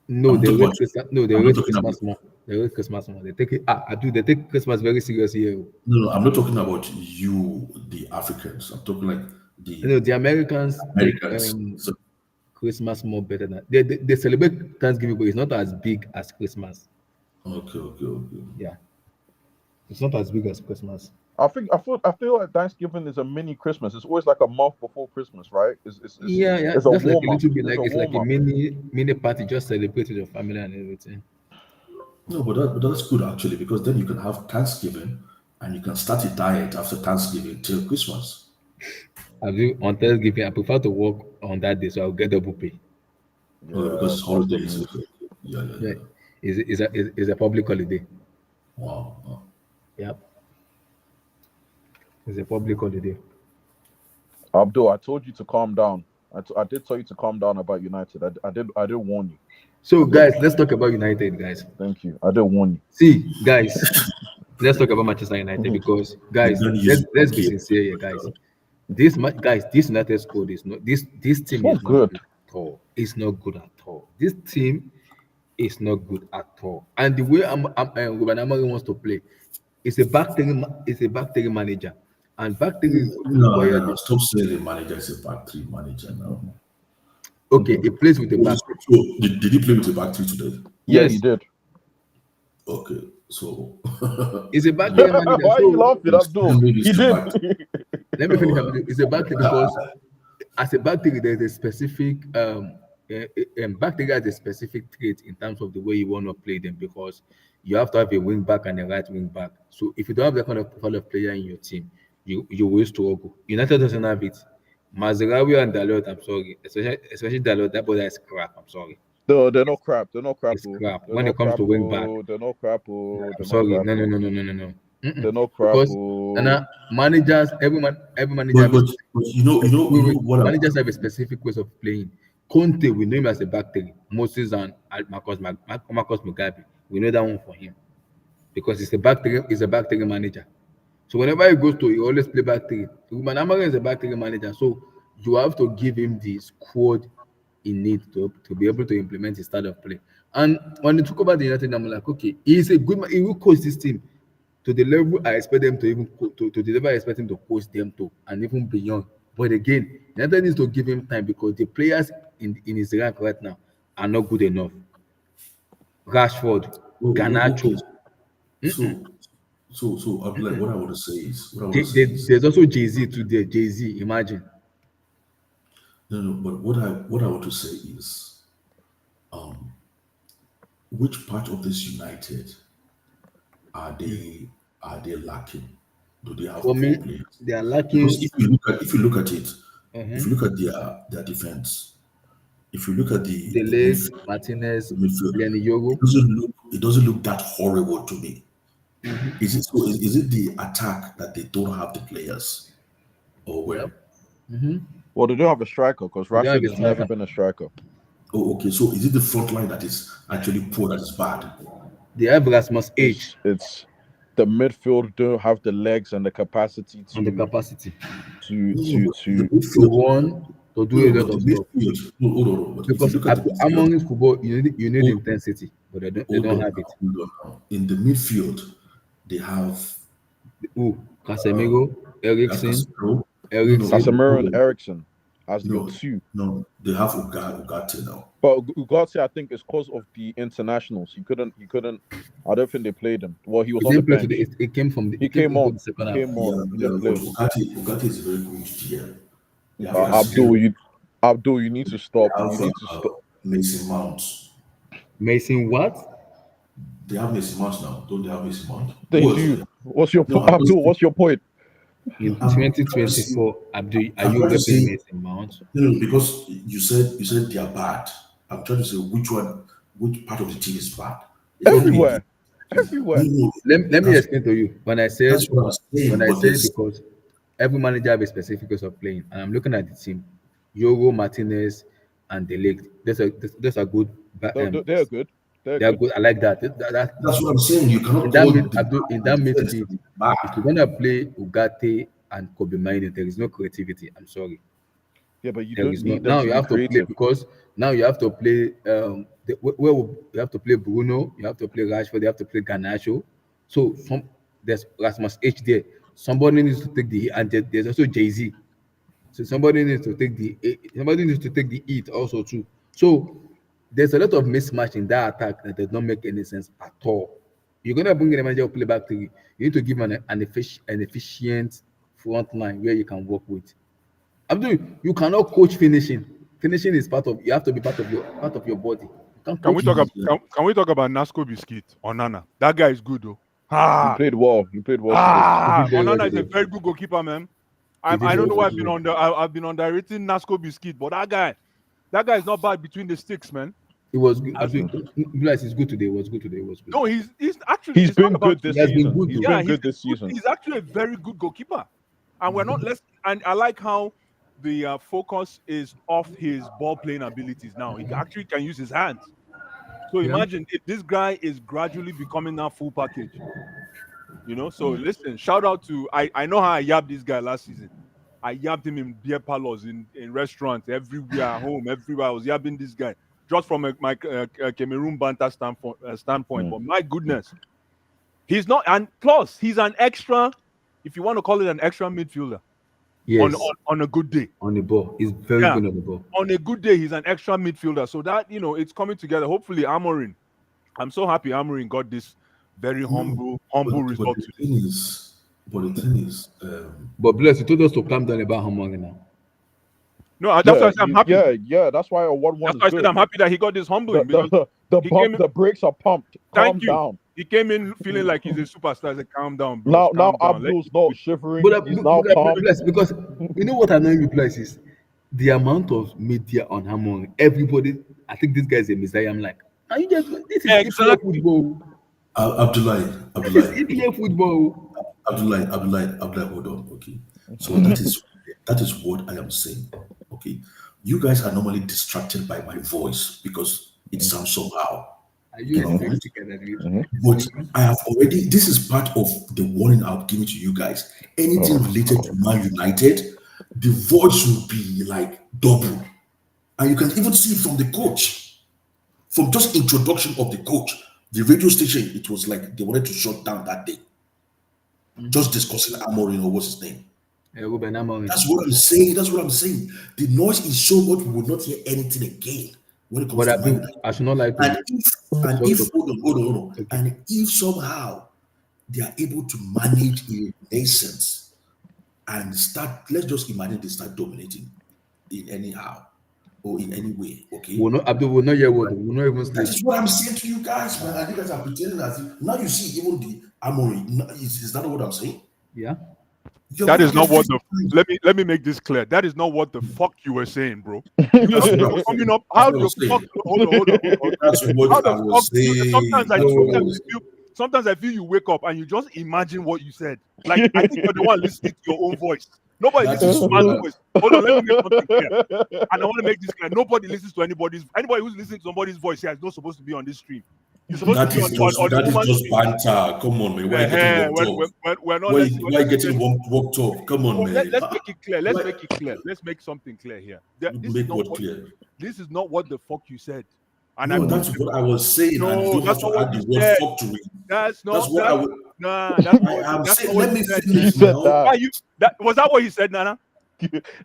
[SPEAKER 1] No, they read Christmas. No, they read Christmas more. They read Christmas more. They take it. They take Christmas very seriously here.
[SPEAKER 3] No, I'm not talking about you, the Africans. I'm talking like
[SPEAKER 1] the Americans. Take, Christmas more better than they celebrate Thanksgiving, but it's not as big as Christmas.
[SPEAKER 3] Okay.
[SPEAKER 1] Yeah, it's not as big as Christmas.
[SPEAKER 2] I feel like Thanksgiving is a mini Christmas. It's always like a month before Christmas, right? It's
[SPEAKER 1] It's just like a little bit like it's like a mini party, just celebrate with your family and everything.
[SPEAKER 3] No, but that's good actually, because then you can have Thanksgiving and you can start a diet after Thanksgiving till Christmas.
[SPEAKER 1] On Thanksgiving, I prefer to work on that day, so I'll get double pay.
[SPEAKER 3] Because it's holidays. Yeah.
[SPEAKER 1] It's a public holiday.
[SPEAKER 3] Wow.
[SPEAKER 1] Yep. It's a public holiday.
[SPEAKER 2] Abdul, I told you to calm down. I did tell you to calm down about United. I did warn you.
[SPEAKER 1] So guys, let's talk about United, guys.
[SPEAKER 2] Thank you. I did warn you.
[SPEAKER 1] See, guys, let's talk about Manchester United because, guys, let's be sincere here, guys. This United squad is not this team is not good at all. It's not good at all. This team is not good at all. And the way Ruben Amorim wants to play, it's a back three manager. And back three
[SPEAKER 3] no, stop saying the manager is a back three manager now.
[SPEAKER 1] Okay, he plays with the back.
[SPEAKER 3] So did he play with the back three today?
[SPEAKER 2] Yes, he did.
[SPEAKER 3] Okay, so
[SPEAKER 1] it's a back three manager.
[SPEAKER 2] Why are you laughing, Abdul? He did.
[SPEAKER 1] Let me finish. It's a back three because as a back three, there's a specific back three has a specific trait in terms of the way you want to play them, because you have to have a wing back and a right wing back. So if you don't have that kind of profile of player in your team, you will struggle. United doesn't have it. Mazraoui and Dalot, I'm sorry, especially Dalot, that boy is crap. I'm sorry.
[SPEAKER 2] No, they're not crap. They're not crap.
[SPEAKER 1] It's crap. When it comes to wing back,
[SPEAKER 2] they're not crap.
[SPEAKER 1] I'm sorry. No.
[SPEAKER 2] They're not crap.
[SPEAKER 1] Because managers, every manager,
[SPEAKER 3] but you know what
[SPEAKER 1] managers have a specific way of playing. Conte, we know him as a back three. Moses and Marcus Mugabe, we know that one for him because it's a back three manager. So whenever he goes to, he always play back three. Ruben Amorim is a back three manager, so you have to give him the squad he needs to be able to implement his style of play. And when they talk about the United, I'm like, okay, he's a good man. He will coach this team to the level I expect them to even to the level I expect him to coach them to, and even beyond. But again, United needs to give him time because the players in his rank right now are not good enough. Rashford, Garnacho,
[SPEAKER 3] So I'll be like, what I want to say is,
[SPEAKER 1] There's also Jay-Z too there. Jay-Z, imagine.
[SPEAKER 3] no, but what I want to say is, which part of this United are they lacking? Do they have
[SPEAKER 1] For
[SPEAKER 3] poor
[SPEAKER 1] me,
[SPEAKER 3] players?
[SPEAKER 1] they are
[SPEAKER 3] Because
[SPEAKER 1] lacking.
[SPEAKER 3] if you look at their defense, if you look at the
[SPEAKER 1] Delay, Martinez,
[SPEAKER 3] the midfield,
[SPEAKER 1] Lenny Yogo.
[SPEAKER 3] it doesn't look that horrible to me. Is it the attack that they don't have the players, or
[SPEAKER 1] Yep.
[SPEAKER 3] where?
[SPEAKER 2] Well, they do have a striker because
[SPEAKER 1] They don't have
[SPEAKER 2] Rashford
[SPEAKER 1] a
[SPEAKER 2] has never
[SPEAKER 1] striker.
[SPEAKER 2] been a striker.
[SPEAKER 3] Oh, okay. So is it the front line that is actually poor, that is bad?
[SPEAKER 1] They have Rasmus H
[SPEAKER 2] It's the midfield don't have the legs and the capacity
[SPEAKER 1] on the
[SPEAKER 2] to
[SPEAKER 1] capacity
[SPEAKER 2] to
[SPEAKER 3] No,
[SPEAKER 2] to
[SPEAKER 3] but the
[SPEAKER 2] to.
[SPEAKER 1] to
[SPEAKER 3] midfield.
[SPEAKER 1] run, to do
[SPEAKER 3] No,
[SPEAKER 1] a
[SPEAKER 3] but
[SPEAKER 1] lot
[SPEAKER 3] the
[SPEAKER 1] of stuff.
[SPEAKER 3] midfield. No, hold on. But if you
[SPEAKER 1] Because
[SPEAKER 3] look at the midfield,
[SPEAKER 1] among football, you need
[SPEAKER 3] hold,
[SPEAKER 1] intensity, but they
[SPEAKER 3] hold
[SPEAKER 1] don't
[SPEAKER 3] on
[SPEAKER 1] have
[SPEAKER 3] now,
[SPEAKER 1] it.
[SPEAKER 3] hold on now. In the midfield, they have
[SPEAKER 1] Who? Casemiro, Ericsson,
[SPEAKER 3] Casemiro. No,
[SPEAKER 1] Ericsson.
[SPEAKER 2] Casemiro
[SPEAKER 3] hold
[SPEAKER 2] and
[SPEAKER 3] on.
[SPEAKER 2] Ericsson as your
[SPEAKER 3] No,
[SPEAKER 2] two.
[SPEAKER 3] no, they have Ugarte now.
[SPEAKER 2] But Ugarte, I think, is because of the internationals. He couldn't. I don't think they played him. Well, he was
[SPEAKER 1] He
[SPEAKER 2] on the
[SPEAKER 1] didn't play today.
[SPEAKER 2] bench.
[SPEAKER 1] It came from
[SPEAKER 2] He
[SPEAKER 1] it came
[SPEAKER 2] came
[SPEAKER 1] into
[SPEAKER 2] on.
[SPEAKER 1] the second
[SPEAKER 2] He
[SPEAKER 1] half.
[SPEAKER 2] came
[SPEAKER 3] Yeah,
[SPEAKER 2] on. He didn't
[SPEAKER 3] yeah, but
[SPEAKER 2] play.
[SPEAKER 3] Ugarte is a very good DM. They have
[SPEAKER 2] Abdul, you need to stop.
[SPEAKER 3] they
[SPEAKER 2] You
[SPEAKER 3] have
[SPEAKER 2] need to stop.
[SPEAKER 3] Mason Mount.
[SPEAKER 1] Mason what?
[SPEAKER 3] They have Mason Mount now. Don't they have Mason Mount?
[SPEAKER 2] They
[SPEAKER 3] Who else do
[SPEAKER 2] do.
[SPEAKER 3] they have?
[SPEAKER 2] What's your
[SPEAKER 3] No,
[SPEAKER 2] Abdul? What's your point?
[SPEAKER 1] In
[SPEAKER 3] I'm trying to see.
[SPEAKER 1] 2024, Abdul
[SPEAKER 3] I'm trying to
[SPEAKER 1] Ayoub
[SPEAKER 3] see.
[SPEAKER 1] Mason Mount.
[SPEAKER 3] No, because you said they are bad. I'm trying to say which part of the team is bad. It's not really the.
[SPEAKER 2] Everywhere, everywhere.
[SPEAKER 3] No,
[SPEAKER 1] Let me
[SPEAKER 3] that's
[SPEAKER 1] explain to you.
[SPEAKER 3] that's what I'm saying.
[SPEAKER 1] When I
[SPEAKER 3] But
[SPEAKER 1] said
[SPEAKER 3] there's
[SPEAKER 1] because every manager have a specific way of playing, and I'm looking at the team, Yogo, Martinez, and the Ligt. Those are good.
[SPEAKER 2] They're good. They're
[SPEAKER 1] They are
[SPEAKER 2] good.
[SPEAKER 1] good. I like that.
[SPEAKER 3] that's what I'm saying. You
[SPEAKER 1] In
[SPEAKER 3] cannot
[SPEAKER 1] that
[SPEAKER 3] call
[SPEAKER 1] mid,
[SPEAKER 3] the
[SPEAKER 1] Abdul, in that
[SPEAKER 3] defense
[SPEAKER 1] midfield,
[SPEAKER 3] bad.
[SPEAKER 1] if you're gonna play Ugarte and Kobe Mino, there is no creativity. I'm sorry.
[SPEAKER 2] Yeah, but you
[SPEAKER 1] There
[SPEAKER 2] don't
[SPEAKER 1] is no.
[SPEAKER 2] need them
[SPEAKER 1] Now
[SPEAKER 2] to
[SPEAKER 1] you
[SPEAKER 2] be
[SPEAKER 1] have to play
[SPEAKER 2] creative.
[SPEAKER 1] because now you have to play. You have to play Bruno. You have to play Rashford. You have to play Garnacho. So there's Rasmus H there. Somebody needs to take the hit, and there's also Jay-Z. So somebody needs to take the heat also too. So there's a lot of mismatch in that attack that does not make any sense at all. You're gonna bring in a manager who play back three. You need to give an efficient front line where you can work with. Abdul, you cannot coach finishing. Finishing is you have to be part of your body. You can't
[SPEAKER 4] Can
[SPEAKER 1] coach
[SPEAKER 4] we talk
[SPEAKER 1] finishing.
[SPEAKER 4] about can we talk about Nasco Biscuit or Nana? That guy is good though.
[SPEAKER 2] He
[SPEAKER 4] Ah,
[SPEAKER 2] played well. He played well today.
[SPEAKER 1] He did very well
[SPEAKER 4] Onana is a
[SPEAKER 1] today.
[SPEAKER 4] very good goalkeeper, man.
[SPEAKER 1] He did
[SPEAKER 4] I don't
[SPEAKER 1] very
[SPEAKER 4] know
[SPEAKER 1] well
[SPEAKER 4] why
[SPEAKER 1] today.
[SPEAKER 4] I've been underrating Nasco Biscuit, but that guy is not bad between the sticks, man.
[SPEAKER 1] It was good.
[SPEAKER 4] As-
[SPEAKER 1] Abdul, Bless is good today. It was good today. It was good.
[SPEAKER 4] no, he's actually
[SPEAKER 2] He's
[SPEAKER 4] it's not
[SPEAKER 2] been
[SPEAKER 4] about
[SPEAKER 2] good this
[SPEAKER 1] He has been
[SPEAKER 2] season.
[SPEAKER 1] good
[SPEAKER 2] He's
[SPEAKER 1] though.
[SPEAKER 2] been good this season.
[SPEAKER 4] he's actually a very good goalkeeper, and we're not less. And I like how the focus is off his ball playing abilities now. He actually can use his hands. So
[SPEAKER 1] Yeah.
[SPEAKER 4] imagine if this guy is gradually becoming that full package. So listen, shout out to I know how I yabbed this guy last season. I yabbed him in beer parlors, in restaurants, everywhere, at home, everywhere. I was yabbing this guy just from my Cameroon banter standpoint. But my goodness, he's not, and plus he's an extra, if you want to call it an extra midfielder
[SPEAKER 1] Yes.
[SPEAKER 4] on a good day.
[SPEAKER 1] On the ball. He's very
[SPEAKER 4] Yeah,
[SPEAKER 1] good on the ball.
[SPEAKER 4] on a good day, he's an extra midfielder. So that it's coming together. Hopefully, AMORIM. I'm so happy AMORIM got this very humble result today.
[SPEAKER 3] The thing is,
[SPEAKER 1] But Bless, you told us to calm down about Hamari now.
[SPEAKER 4] No, that's why I said I'm happy.
[SPEAKER 2] Yeah. That's why a 1-1
[SPEAKER 4] That's
[SPEAKER 2] is
[SPEAKER 4] why I
[SPEAKER 2] good.
[SPEAKER 4] said I'm happy that he got this humbling because he came in-
[SPEAKER 2] The brakes are pumped. Calm
[SPEAKER 4] Thank you.
[SPEAKER 2] down.
[SPEAKER 4] He came in feeling like he's a superstar. I said, calm down, bro.
[SPEAKER 2] Now Abdul's not shivering. He's now calm.
[SPEAKER 1] Bless, because you know what annoying me, Bless, is the amount of media on Hamari. Everybody, I think this guy is a messiah. I'm like, are you just this is EPL
[SPEAKER 4] Exactly.
[SPEAKER 1] football.
[SPEAKER 3] Abdullahi,
[SPEAKER 1] This is EPL football.
[SPEAKER 3] Abdullahi, hold on, okay. So that is what I am saying, okay. You guys are normally distracted by my voice because it sounds somehow.
[SPEAKER 1] Are you
[SPEAKER 3] You know,
[SPEAKER 1] right?
[SPEAKER 3] but I have already. This is part of the warning I've given to you guys. Anything related to Man United, the voice will be like double, and you can even see it from the coach, from just introduction of the coach. The radio station, it was like they wanted to shut down that day. Just discussing Amorim or what's his name.
[SPEAKER 1] Ruben Amorim.
[SPEAKER 3] That's what I'm saying. The noise is so much we will not hear anything again when it comes
[SPEAKER 1] But
[SPEAKER 3] to Man United.
[SPEAKER 1] I should not lie to
[SPEAKER 3] And
[SPEAKER 1] you.
[SPEAKER 3] if hold on. And if somehow they are able to manage a nations and start. Let's just imagine they start dominating in anyhow or in any way. Okay,
[SPEAKER 1] Abdul will not hear what we will not even
[SPEAKER 3] that
[SPEAKER 1] sleep.
[SPEAKER 3] is what I'm saying to you guys, man. And you guys are pretending as if now you see even the AMORIM. Is that what I'm saying?
[SPEAKER 1] Yeah.
[SPEAKER 3] You're
[SPEAKER 4] That is
[SPEAKER 3] going
[SPEAKER 4] not what
[SPEAKER 3] against
[SPEAKER 4] the.
[SPEAKER 3] 50
[SPEAKER 4] Let me make this clear. That is not what the fuck you were saying, bro.
[SPEAKER 3] That's what I was
[SPEAKER 4] Coming
[SPEAKER 3] saying.
[SPEAKER 4] up,
[SPEAKER 3] That's
[SPEAKER 4] how
[SPEAKER 3] what I
[SPEAKER 4] the
[SPEAKER 3] was
[SPEAKER 4] fuck?
[SPEAKER 3] saying.
[SPEAKER 4] Hold on.
[SPEAKER 3] That's
[SPEAKER 4] How
[SPEAKER 3] what I
[SPEAKER 4] the fuck?
[SPEAKER 3] was saying. That's what I was saying.
[SPEAKER 4] Sometimes I feel you wake up and you just imagine what you said. Like I think you're the one listening to your own voice. Nobody
[SPEAKER 3] That
[SPEAKER 4] listens
[SPEAKER 3] is
[SPEAKER 4] to man's
[SPEAKER 3] what
[SPEAKER 4] voice. Hold on, let me make something clear. And I want to make this clear. Nobody listens to anybody's. Anybody who's listening to somebody's voice here is not supposed to be on this stream. You're supposed to be on the
[SPEAKER 3] that is
[SPEAKER 4] woman's
[SPEAKER 3] just
[SPEAKER 4] stream.
[SPEAKER 3] banter. Come on, man. Why are you getting worked up?
[SPEAKER 4] We're not.
[SPEAKER 3] Why
[SPEAKER 4] Let's
[SPEAKER 3] are you getting worked up? Come on, man.
[SPEAKER 4] let's make it clear. Let's
[SPEAKER 3] Why-
[SPEAKER 4] make it clear. Let's make something clear here. This is
[SPEAKER 3] Make
[SPEAKER 4] not
[SPEAKER 3] what
[SPEAKER 4] what.
[SPEAKER 3] clear?
[SPEAKER 4] This is not what the fuck you said. And
[SPEAKER 3] No, that's what I was saying, and you don't have
[SPEAKER 4] that's
[SPEAKER 3] to
[SPEAKER 4] not what
[SPEAKER 3] add
[SPEAKER 4] you
[SPEAKER 3] the word
[SPEAKER 4] said.
[SPEAKER 3] fuck to it.
[SPEAKER 4] That's
[SPEAKER 3] That's
[SPEAKER 4] not
[SPEAKER 3] what
[SPEAKER 4] that.
[SPEAKER 3] I would.
[SPEAKER 4] Nah, that's
[SPEAKER 3] I am
[SPEAKER 4] not
[SPEAKER 3] saying.
[SPEAKER 4] what
[SPEAKER 3] Let me
[SPEAKER 4] you said.
[SPEAKER 2] He
[SPEAKER 3] finish
[SPEAKER 2] said
[SPEAKER 3] now.
[SPEAKER 2] that.
[SPEAKER 4] Why you? That was that what he said, Nana?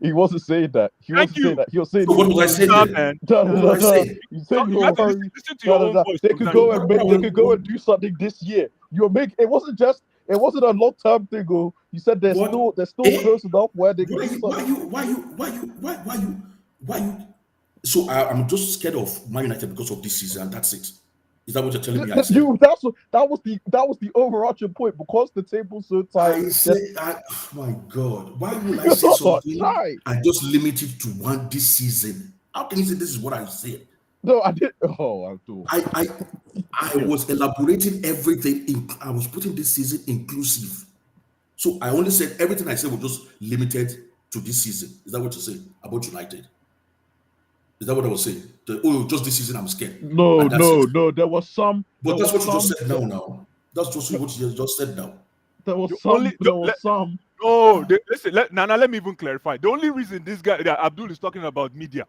[SPEAKER 2] He wasn't saying that. He
[SPEAKER 4] Thank
[SPEAKER 2] wasn't saying
[SPEAKER 4] you.
[SPEAKER 2] that. He was saying
[SPEAKER 3] So what was I saying
[SPEAKER 4] Nah,
[SPEAKER 3] then?
[SPEAKER 4] man.
[SPEAKER 2] no,
[SPEAKER 3] What
[SPEAKER 2] no,
[SPEAKER 3] was
[SPEAKER 2] no,
[SPEAKER 3] I
[SPEAKER 2] no.
[SPEAKER 3] saying?
[SPEAKER 2] You said
[SPEAKER 4] You have to
[SPEAKER 2] hurry.
[SPEAKER 4] listen to your own voice.
[SPEAKER 2] They could
[SPEAKER 4] sometimes.
[SPEAKER 2] go and make. They could go and do something this year. You were making. It wasn't a long term thing. Oh, you said they're
[SPEAKER 3] What?
[SPEAKER 2] still close enough where they can
[SPEAKER 3] Why
[SPEAKER 2] do
[SPEAKER 3] you?
[SPEAKER 2] something.
[SPEAKER 3] Why you? So I'm just scared of Man United because of this season, and that's it. Is that what you're telling me? I said.
[SPEAKER 2] That was the overarching point because the table's so tight.
[SPEAKER 3] I say, oh my God, why will I
[SPEAKER 2] You're
[SPEAKER 3] say
[SPEAKER 2] not
[SPEAKER 3] something
[SPEAKER 2] shy.
[SPEAKER 3] and just limit it to one this season? How can you say this is what I said?
[SPEAKER 2] No, I did. Oh, I do.
[SPEAKER 3] I was elaborating everything. I was putting this season inclusive. So I only said everything I said was just limited to this season. Is that what you're saying about United? Is that what I was saying? Just this season I'm scared.
[SPEAKER 2] No.
[SPEAKER 3] And that's it.
[SPEAKER 2] There was some.
[SPEAKER 3] But
[SPEAKER 2] There
[SPEAKER 3] that's
[SPEAKER 2] was
[SPEAKER 3] what you just
[SPEAKER 2] some.
[SPEAKER 3] said now. That's just what you just said now.
[SPEAKER 2] There was
[SPEAKER 4] The
[SPEAKER 2] some.
[SPEAKER 4] only-
[SPEAKER 2] There
[SPEAKER 4] the-
[SPEAKER 2] was
[SPEAKER 4] let-
[SPEAKER 2] some.
[SPEAKER 4] Oh, listen, Nana, let me even clarify. The only reason this guy that Abdul is talking about media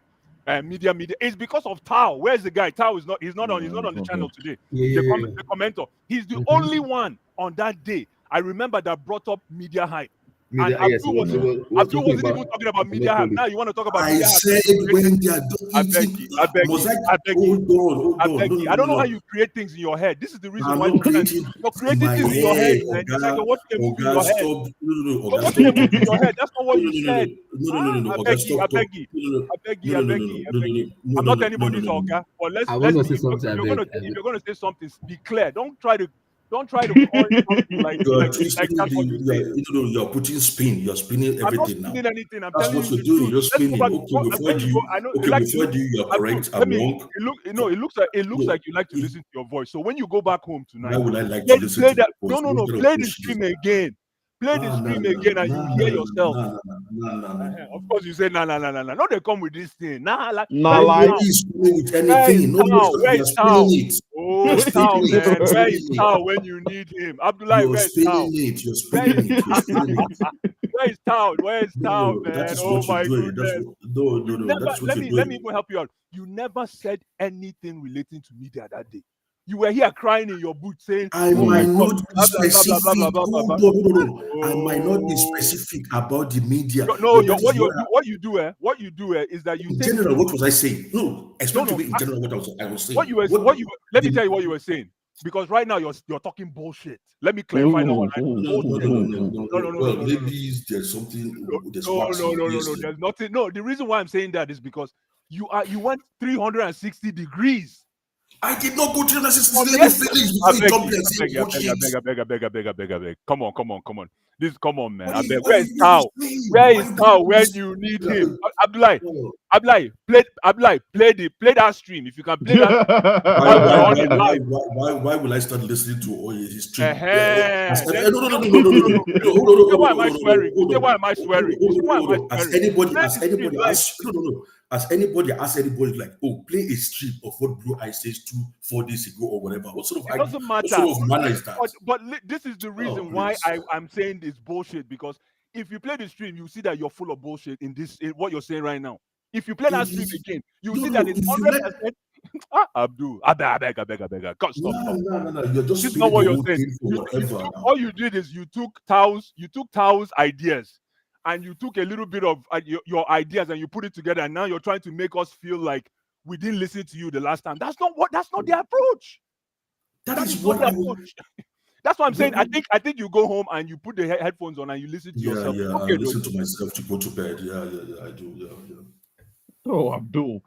[SPEAKER 4] is because of Tao. Where's the guy? Tao is not. He's not on the channel today.
[SPEAKER 1] Yeah.
[SPEAKER 4] The commenter. He's the only one on that day I remember that brought up media hype.
[SPEAKER 1] Media,
[SPEAKER 4] And
[SPEAKER 1] yes,
[SPEAKER 4] Abdul
[SPEAKER 1] he was
[SPEAKER 4] Abdul
[SPEAKER 1] talking
[SPEAKER 4] wasn't even talking about media hype.
[SPEAKER 1] police.
[SPEAKER 4] Now you want to talk about
[SPEAKER 3] I
[SPEAKER 4] media hype?
[SPEAKER 3] said when they are
[SPEAKER 4] I beg you. I beg you. I beg you.
[SPEAKER 3] hold
[SPEAKER 4] I
[SPEAKER 3] on.
[SPEAKER 4] beg you. I don't know how you create things in your head. This is the reason why
[SPEAKER 3] I'm not
[SPEAKER 4] sometimes
[SPEAKER 3] creating
[SPEAKER 4] you're
[SPEAKER 3] in
[SPEAKER 4] creating
[SPEAKER 3] my
[SPEAKER 4] things in your head,
[SPEAKER 3] head.
[SPEAKER 4] man. It's like you're watching a movie in your head.
[SPEAKER 3] Stop. No,
[SPEAKER 4] You're
[SPEAKER 3] Oga,
[SPEAKER 4] watching a
[SPEAKER 3] stop
[SPEAKER 4] movie in
[SPEAKER 3] talking.
[SPEAKER 4] your head. That's not what you said.
[SPEAKER 3] No,
[SPEAKER 4] I
[SPEAKER 3] Oga,
[SPEAKER 4] beg you. I
[SPEAKER 3] stop
[SPEAKER 4] beg
[SPEAKER 3] talking.
[SPEAKER 4] you. I beg you. I beg you. I beg you. I'm not anybody's Oga, but
[SPEAKER 1] I
[SPEAKER 4] let's
[SPEAKER 1] want to
[SPEAKER 4] be.
[SPEAKER 1] say something.
[SPEAKER 4] If
[SPEAKER 1] I
[SPEAKER 4] you're
[SPEAKER 1] beg.
[SPEAKER 4] gonna say something, be clear. Don't try to coin something like
[SPEAKER 3] You are
[SPEAKER 4] that's what you say.
[SPEAKER 3] you are putting spin. You are spinning
[SPEAKER 4] I'm not
[SPEAKER 3] everything now.
[SPEAKER 4] spinning anything. I'm
[SPEAKER 3] That's
[SPEAKER 4] telling
[SPEAKER 3] what
[SPEAKER 4] you
[SPEAKER 3] you're
[SPEAKER 4] the
[SPEAKER 3] doing.
[SPEAKER 4] truth.
[SPEAKER 3] You're
[SPEAKER 4] Let's go
[SPEAKER 3] spinning.
[SPEAKER 4] back.
[SPEAKER 3] Okay,
[SPEAKER 4] When you go, I know.
[SPEAKER 3] you are
[SPEAKER 4] Abdul,
[SPEAKER 3] correct. I'm wrong.
[SPEAKER 4] it looks like you like to listen to your voice. So when you go back home tonight,
[SPEAKER 3] Why would I like to listen
[SPEAKER 4] play
[SPEAKER 3] to
[SPEAKER 4] that.
[SPEAKER 3] your voice?
[SPEAKER 4] No.
[SPEAKER 3] What kind of
[SPEAKER 4] Play the
[SPEAKER 3] bullshit is
[SPEAKER 4] stream
[SPEAKER 3] that?
[SPEAKER 4] again. Play the stream again, and you hear yourself.
[SPEAKER 3] Nah.
[SPEAKER 4] Of course, you say nah. No, they come with this thing. Nah, like
[SPEAKER 2] Nah,
[SPEAKER 4] where
[SPEAKER 2] like.
[SPEAKER 3] Nobody is coming with
[SPEAKER 4] is
[SPEAKER 3] anything.
[SPEAKER 4] Tao? Where
[SPEAKER 3] You are
[SPEAKER 4] is Tao?
[SPEAKER 3] spinning it.
[SPEAKER 4] Oh,
[SPEAKER 3] You're
[SPEAKER 4] Tao,
[SPEAKER 3] spinning it.
[SPEAKER 4] man.
[SPEAKER 3] You're
[SPEAKER 4] Where is
[SPEAKER 3] spinning it.
[SPEAKER 4] Tao when you need him? Abdullah,
[SPEAKER 3] You're
[SPEAKER 4] where is Tao?
[SPEAKER 3] spinning it. You're spinning it. You're spinning it.
[SPEAKER 4] Where is Tao? Where is Tao,
[SPEAKER 3] No, that
[SPEAKER 4] man?
[SPEAKER 3] is
[SPEAKER 4] Oh
[SPEAKER 3] what you're
[SPEAKER 4] my
[SPEAKER 3] doing.
[SPEAKER 4] goodness.
[SPEAKER 3] No. That is what you're
[SPEAKER 4] Let me
[SPEAKER 3] doing.
[SPEAKER 4] even help you out. You never said anything relating to media that day. You were here crying in your boots saying,
[SPEAKER 3] I
[SPEAKER 4] "Oh my
[SPEAKER 3] might
[SPEAKER 4] God,
[SPEAKER 3] not be
[SPEAKER 4] blah, blah, blah, blah,
[SPEAKER 3] specific.
[SPEAKER 4] blah, blah, blah, blah,
[SPEAKER 3] Hold on. I might not be
[SPEAKER 4] Oh,
[SPEAKER 3] specific about the media.
[SPEAKER 4] no,
[SPEAKER 3] But that is
[SPEAKER 4] what you do is that you
[SPEAKER 3] in
[SPEAKER 4] take
[SPEAKER 3] general, what was I saying? No, explain to
[SPEAKER 4] no.
[SPEAKER 3] me in general what I was saying.
[SPEAKER 4] Let me tell you what you were saying. Because right now you're talking bullshit. Let me clarify that one.
[SPEAKER 3] No. Well,
[SPEAKER 4] No.
[SPEAKER 3] maybe there's something. There's
[SPEAKER 4] No.
[SPEAKER 3] obviously.
[SPEAKER 4] There's nothing. No, the reason why I'm saying that is because you went 360 degrees.
[SPEAKER 3] I did not go to the system.
[SPEAKER 4] From
[SPEAKER 3] Let me finish before you jump in and say
[SPEAKER 4] I beg. Come on. Come on, man. I beg.
[SPEAKER 3] What
[SPEAKER 4] Where is
[SPEAKER 3] are
[SPEAKER 4] Tao?
[SPEAKER 3] you
[SPEAKER 4] Where is
[SPEAKER 3] saying?
[SPEAKER 4] Tao when you need him? Abdullah, play that stream. If you can play that.
[SPEAKER 3] Why will I start listening to all his stream?
[SPEAKER 4] No. Why am I swearing? Why am I swearing?
[SPEAKER 3] Has anybody asked anybody like, oh, play a stream of what Blue Eye says 4 days ago or whatever? What sort
[SPEAKER 4] It doesn't matter.
[SPEAKER 3] What sort of manner is that?
[SPEAKER 4] But this is the reason why I'm saying this bullshit, because if you play the stream, you see that you're full of bullshit in what you're saying right now. If you play that stream again, you see that it's 100%. Abdul, I beg. God, stop.
[SPEAKER 3] No. You're just
[SPEAKER 4] this is not what you're saying. All you did is you took Tao's ideas, and you took a little bit of your ideas and you put it together, and now you're trying to make us feel like we didn't listen to you the last time. That's not the approach.
[SPEAKER 3] That is what I
[SPEAKER 4] approach. That's what I'm saying. I think you go home and you put the headphones on and you listen to yourself.
[SPEAKER 3] Yeah.
[SPEAKER 4] Okay,
[SPEAKER 3] I listen to myself to go to bed. Yeah. I do. Yeah.
[SPEAKER 2] Oh, Abdul.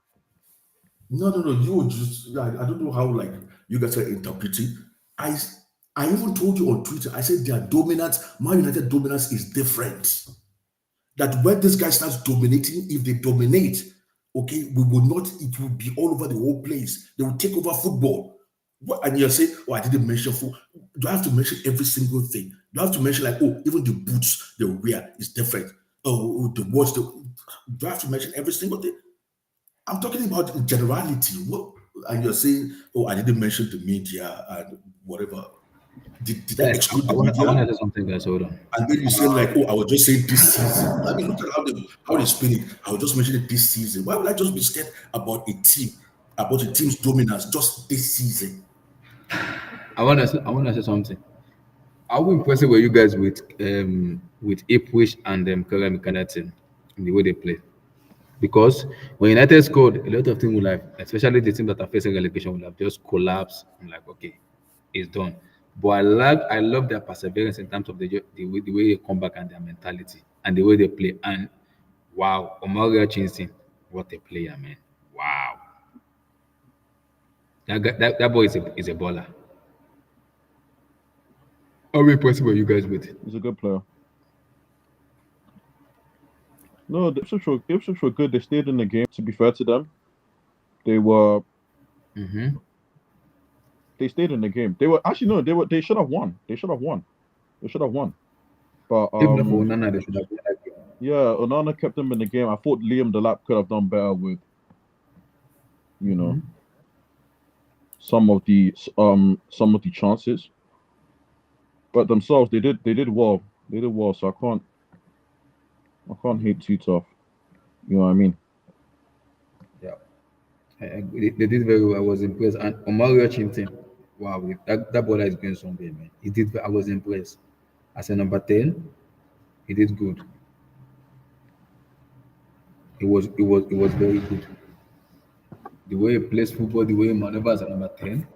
[SPEAKER 3] No. You would just. Yeah, I don't know how like you guys are interpreting. I I even told you on Twitter. I said their dominance, Man United dominance is different. That when this guy starts dominating, if they dominate, okay, we will not. It will be all over the whole place. They will take over football. And you're saying, oh, I didn't mention food. Do I have to mention every single thing? Do I have to mention like, oh, even the boots they wear is different? Oh, the watch. Do I have to mention every single thing? I'm talking about generality. And you're saying, oh, I didn't mention the media and whatever. Did I
[SPEAKER 1] Guys,
[SPEAKER 3] exclude
[SPEAKER 1] I
[SPEAKER 3] the
[SPEAKER 1] want
[SPEAKER 3] media?
[SPEAKER 1] to say something, guys. Hold on.
[SPEAKER 3] And then you say like, oh, I was just saying this season. I mean, look at how they spin it. I was just mentioning this season. Why would I just be scared about a team, about a team's dominance just this season?
[SPEAKER 1] I want to say something. How impressed were you guys with Ipswich and Kara Mkanatin in the way they play? Because when United scored, a lot of teams will have, especially the team that are facing relegation, will have just collapsed. I'm like, okay, it's done. But I love their perseverance in terms of the way they come back and their mentality and the way they play. And wow, Omar Chinston, what a player, man! Wow, that boy is a baller. How impressed were you guys with?
[SPEAKER 2] He's a good player. No, the Ipswich were good. They stayed in the game. To be fair to them, they were.
[SPEAKER 1] Mm-hmm.
[SPEAKER 2] They stayed in the game. They were actually no. They should have won. They should have won. But
[SPEAKER 1] If not for Onana, they should have won that game.
[SPEAKER 2] yeah, Onana kept them in the game. I thought Liam Delap could have done better with, some of the chances. But themselves, they did well. They did well. So I can't hate too tough. You know what I mean?
[SPEAKER 1] Yeah, they did very well. I was impressed. And Omar Chimpton, wow, that baller is going somewhere, man. He did. I was impressed. As a number 10, he did good. It was very good. The way he plays football, the way he maneuvers at number 10.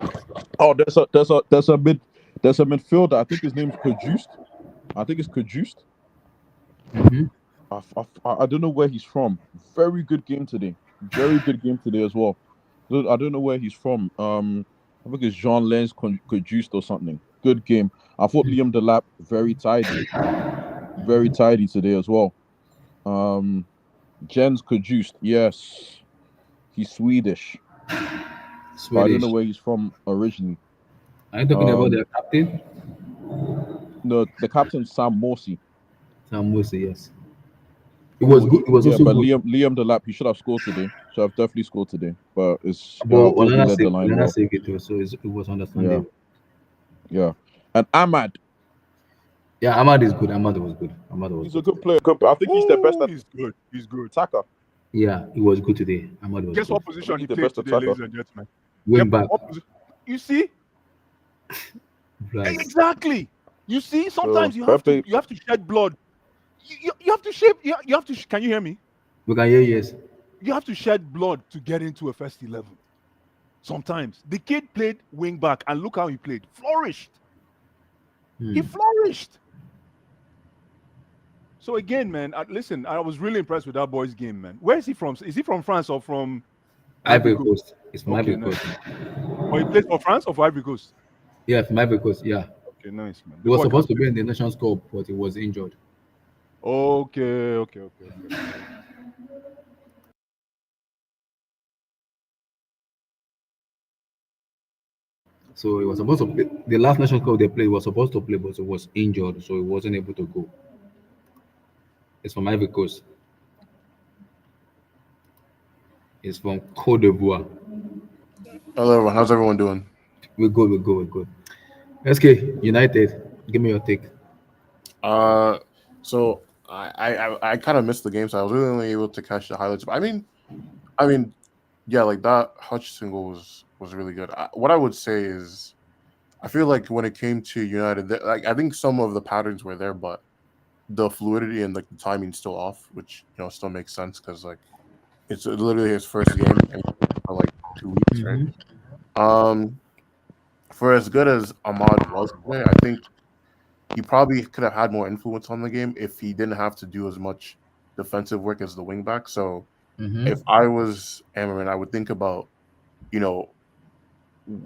[SPEAKER 2] Oh, there's a midfielder. I think his name's Kajust. I think it's Kajust.
[SPEAKER 1] Mm-hmm.
[SPEAKER 2] I don't know where he's from. Very good game today. Very good game today as well. I don't know where he's from. I think it's Jean Lens Kajust or something. Good game. I thought Liam Delap very tidy today as well. Jens Kajust, yes, he's Swedish. But I don't know where he's from originally.
[SPEAKER 1] Are you talking about the captain?
[SPEAKER 2] No, the captain Sam Morsey.
[SPEAKER 1] Sam Morsey, yes. It was good. It was also
[SPEAKER 2] but
[SPEAKER 1] good.
[SPEAKER 2] Liam Delap, he should have scored today. Should have definitely scored today. But it's
[SPEAKER 1] Onana saved it too, so it was understandable.
[SPEAKER 2] Yeah. And Ahmad.
[SPEAKER 1] Yeah, Ahmad is good. Ahmad was good.
[SPEAKER 2] He's a good player. I think he's the best.
[SPEAKER 4] He's good.
[SPEAKER 2] Attacker.
[SPEAKER 1] Yeah, he was good today. Ahmad was
[SPEAKER 4] Guess
[SPEAKER 1] good.
[SPEAKER 4] what position he
[SPEAKER 2] the
[SPEAKER 4] played
[SPEAKER 2] best
[SPEAKER 4] today,
[SPEAKER 2] attacker.
[SPEAKER 4] ladies and gentlemen?
[SPEAKER 1] Went back.
[SPEAKER 4] You see?
[SPEAKER 1] Right.
[SPEAKER 4] Exactly. You see, sometimes you have to shed blood. You have to shape. You have to. Can you hear me?
[SPEAKER 1] We can hear yes.
[SPEAKER 4] You have to shed blood to get into a first 11. Sometimes the kid played wing back, and look how he played. Flourished. He flourished. So again, man, listen, I was really impressed with that boy's game, man. Where is he from? Is he from France or from
[SPEAKER 1] Ivory Coast? It's from Ivory Coast.
[SPEAKER 4] Oh, he played for France or for Ivory Coast?
[SPEAKER 1] Yeah, from Ivory Coast. Yeah.
[SPEAKER 4] Okay, nice, man.
[SPEAKER 1] He was supposed to be in the Nations Cup, but he was injured.
[SPEAKER 4] Okay.
[SPEAKER 1] So he was supposed to play. The last Nations Cup they played, he was supposed to play, but he was injured, so he wasn't able to go. It's from Ivory Coast. It's from Côte d'Ivoire.
[SPEAKER 5] Hello, everyone. How's everyone doing?
[SPEAKER 1] We're good. SK, United, give me your take.
[SPEAKER 5] So I kind of missed the game, so I was really only able to catch the highlights. But I mean, yeah, like that Hutchinson goal was really good. What I would say is, I feel like when it came to United, like I think some of the patterns were there, but the fluidity and like the timing's still off, which still makes sense because like it's literally his first game in like 2 weeks, right? for as good as Ahmad was today, I think he probably could have had more influence on the game if he didn't have to do as much defensive work as the wingback. So if I was Amarin, I would think about, you know,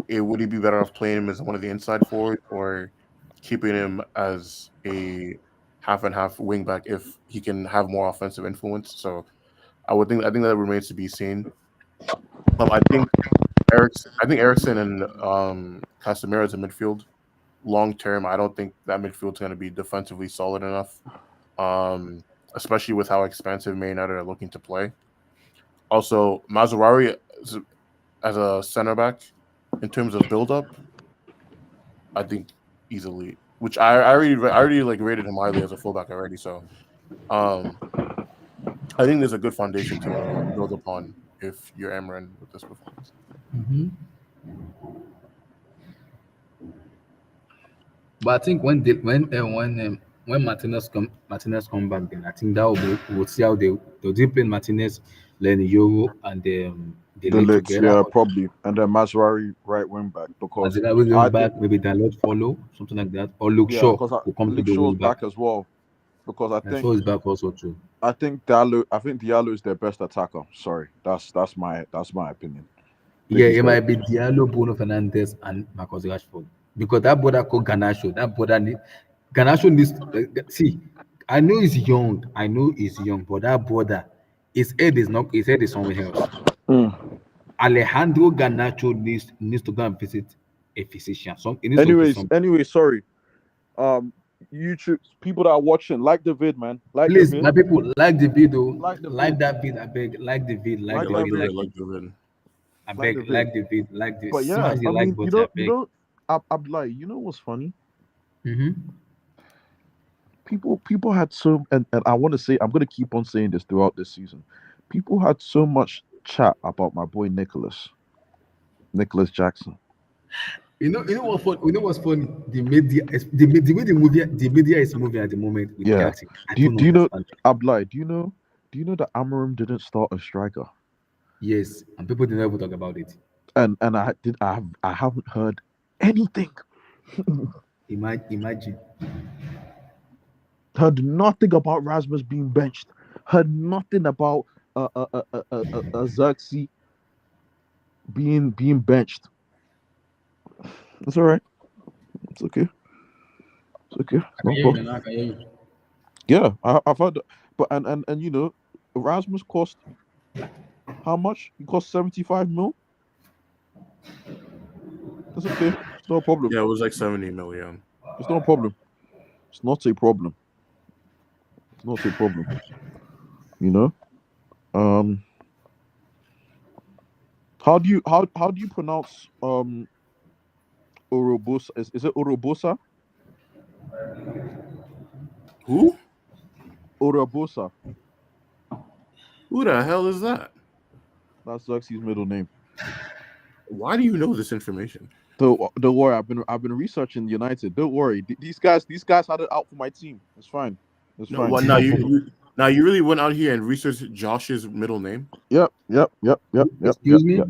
[SPEAKER 5] would he be better off playing him as one of the inside forwards or keeping him as a half and half wingback if he can have more offensive influence? So I think that remains to be seen. I think Ericsson and Casemiro is a midfield. Long term, I don't think that midfield's going to be defensively solid enough, especially with how expansive Man United are looking to play. Also, Mazraoui as a center back, in terms of build up, I think easily. Which I already like rated him highly as a fullback already. So, I think there's a good foundation to build upon if you're Amarin with this performance.
[SPEAKER 1] But I think when Martinez come back, then I think that will be, we'll see how they'll play Martinez, Lenny Euro, and they link
[SPEAKER 2] Licks,
[SPEAKER 1] together.
[SPEAKER 2] yeah, probably, and then Mazraoui right wing back because
[SPEAKER 1] As will
[SPEAKER 2] I
[SPEAKER 1] go back,
[SPEAKER 2] think,
[SPEAKER 1] maybe Dalot follow something like that, or Luke
[SPEAKER 2] yeah,
[SPEAKER 1] Shaw
[SPEAKER 2] because
[SPEAKER 1] will come to
[SPEAKER 2] Luke
[SPEAKER 1] the
[SPEAKER 2] Shaw's
[SPEAKER 1] wing back.
[SPEAKER 2] back as well. Because I
[SPEAKER 1] And
[SPEAKER 2] think
[SPEAKER 1] Shaw is back also too.
[SPEAKER 2] I think Diallo is their best attacker. Sorry, that's my opinion.
[SPEAKER 1] Yeah,
[SPEAKER 2] he's
[SPEAKER 1] it
[SPEAKER 2] the-
[SPEAKER 1] might be Diallo, Bruno Fernandes, and Marcus Rashford because that brother called Garnacho. That brother Garnacho needs. See, I know he's young, but that brother, his head is somewhere else. Alejandro Garnacho needs to go and visit a physician. He needs to visit
[SPEAKER 2] Anyways, sorry. YouTube people that are watching, like the vid, man. Like
[SPEAKER 1] please,
[SPEAKER 2] the vid.
[SPEAKER 1] my people, like the video,
[SPEAKER 2] Like the
[SPEAKER 1] like
[SPEAKER 2] vid.
[SPEAKER 1] that vid, I beg, like the vid, like the vid, I
[SPEAKER 2] Like
[SPEAKER 1] beg,
[SPEAKER 2] the vid.
[SPEAKER 1] like the vid, like the
[SPEAKER 2] But yeah,
[SPEAKER 1] smash the
[SPEAKER 2] I
[SPEAKER 1] like
[SPEAKER 2] mean,
[SPEAKER 1] button, I beg.
[SPEAKER 2] I'm like, you know what's funny?
[SPEAKER 1] Mm-hmm.
[SPEAKER 2] People had and I want to say, I'm gonna keep on saying this throughout this season. People had so much chat about my boy Nicholas Jackson.
[SPEAKER 1] You know what's funny? The media, the way the media is moving at the moment with
[SPEAKER 2] Yeah.
[SPEAKER 1] Jackson. I
[SPEAKER 2] Do
[SPEAKER 1] don't
[SPEAKER 2] you know?
[SPEAKER 1] understand.
[SPEAKER 2] Abdullah, do you know that Amorim didn't start a striker?
[SPEAKER 1] Yes, and people didn't ever talk about it.
[SPEAKER 2] And I haven't heard anything.
[SPEAKER 1] Imagine.
[SPEAKER 2] Heard nothing about Rasmus being benched. Heard nothing about Xerxes being benched. It's all right. It's okay. It's okay. No problem.
[SPEAKER 1] I can hear you.
[SPEAKER 2] Yeah, I've heard, but and you know, Rasmus cost how much? He cost 75 mil. That's okay. It's no problem.
[SPEAKER 5] Yeah, it was like 70 million.
[SPEAKER 2] It's no problem. It's not a problem. It's not a problem. You know. How do you pronounce Orobosa? Is it Orobosa?
[SPEAKER 5] Who?
[SPEAKER 2] Orobosa.
[SPEAKER 5] Who the hell is that?
[SPEAKER 2] That's Xerxes' middle name.
[SPEAKER 5] Why do you know this information?
[SPEAKER 2] Don't worry. I've been researching United. Don't worry. These guys had it out for my team. It's fine. It's fine.
[SPEAKER 5] Well, now you really went out here and researched Josh's middle name?
[SPEAKER 2] Yep.
[SPEAKER 1] Excuse me?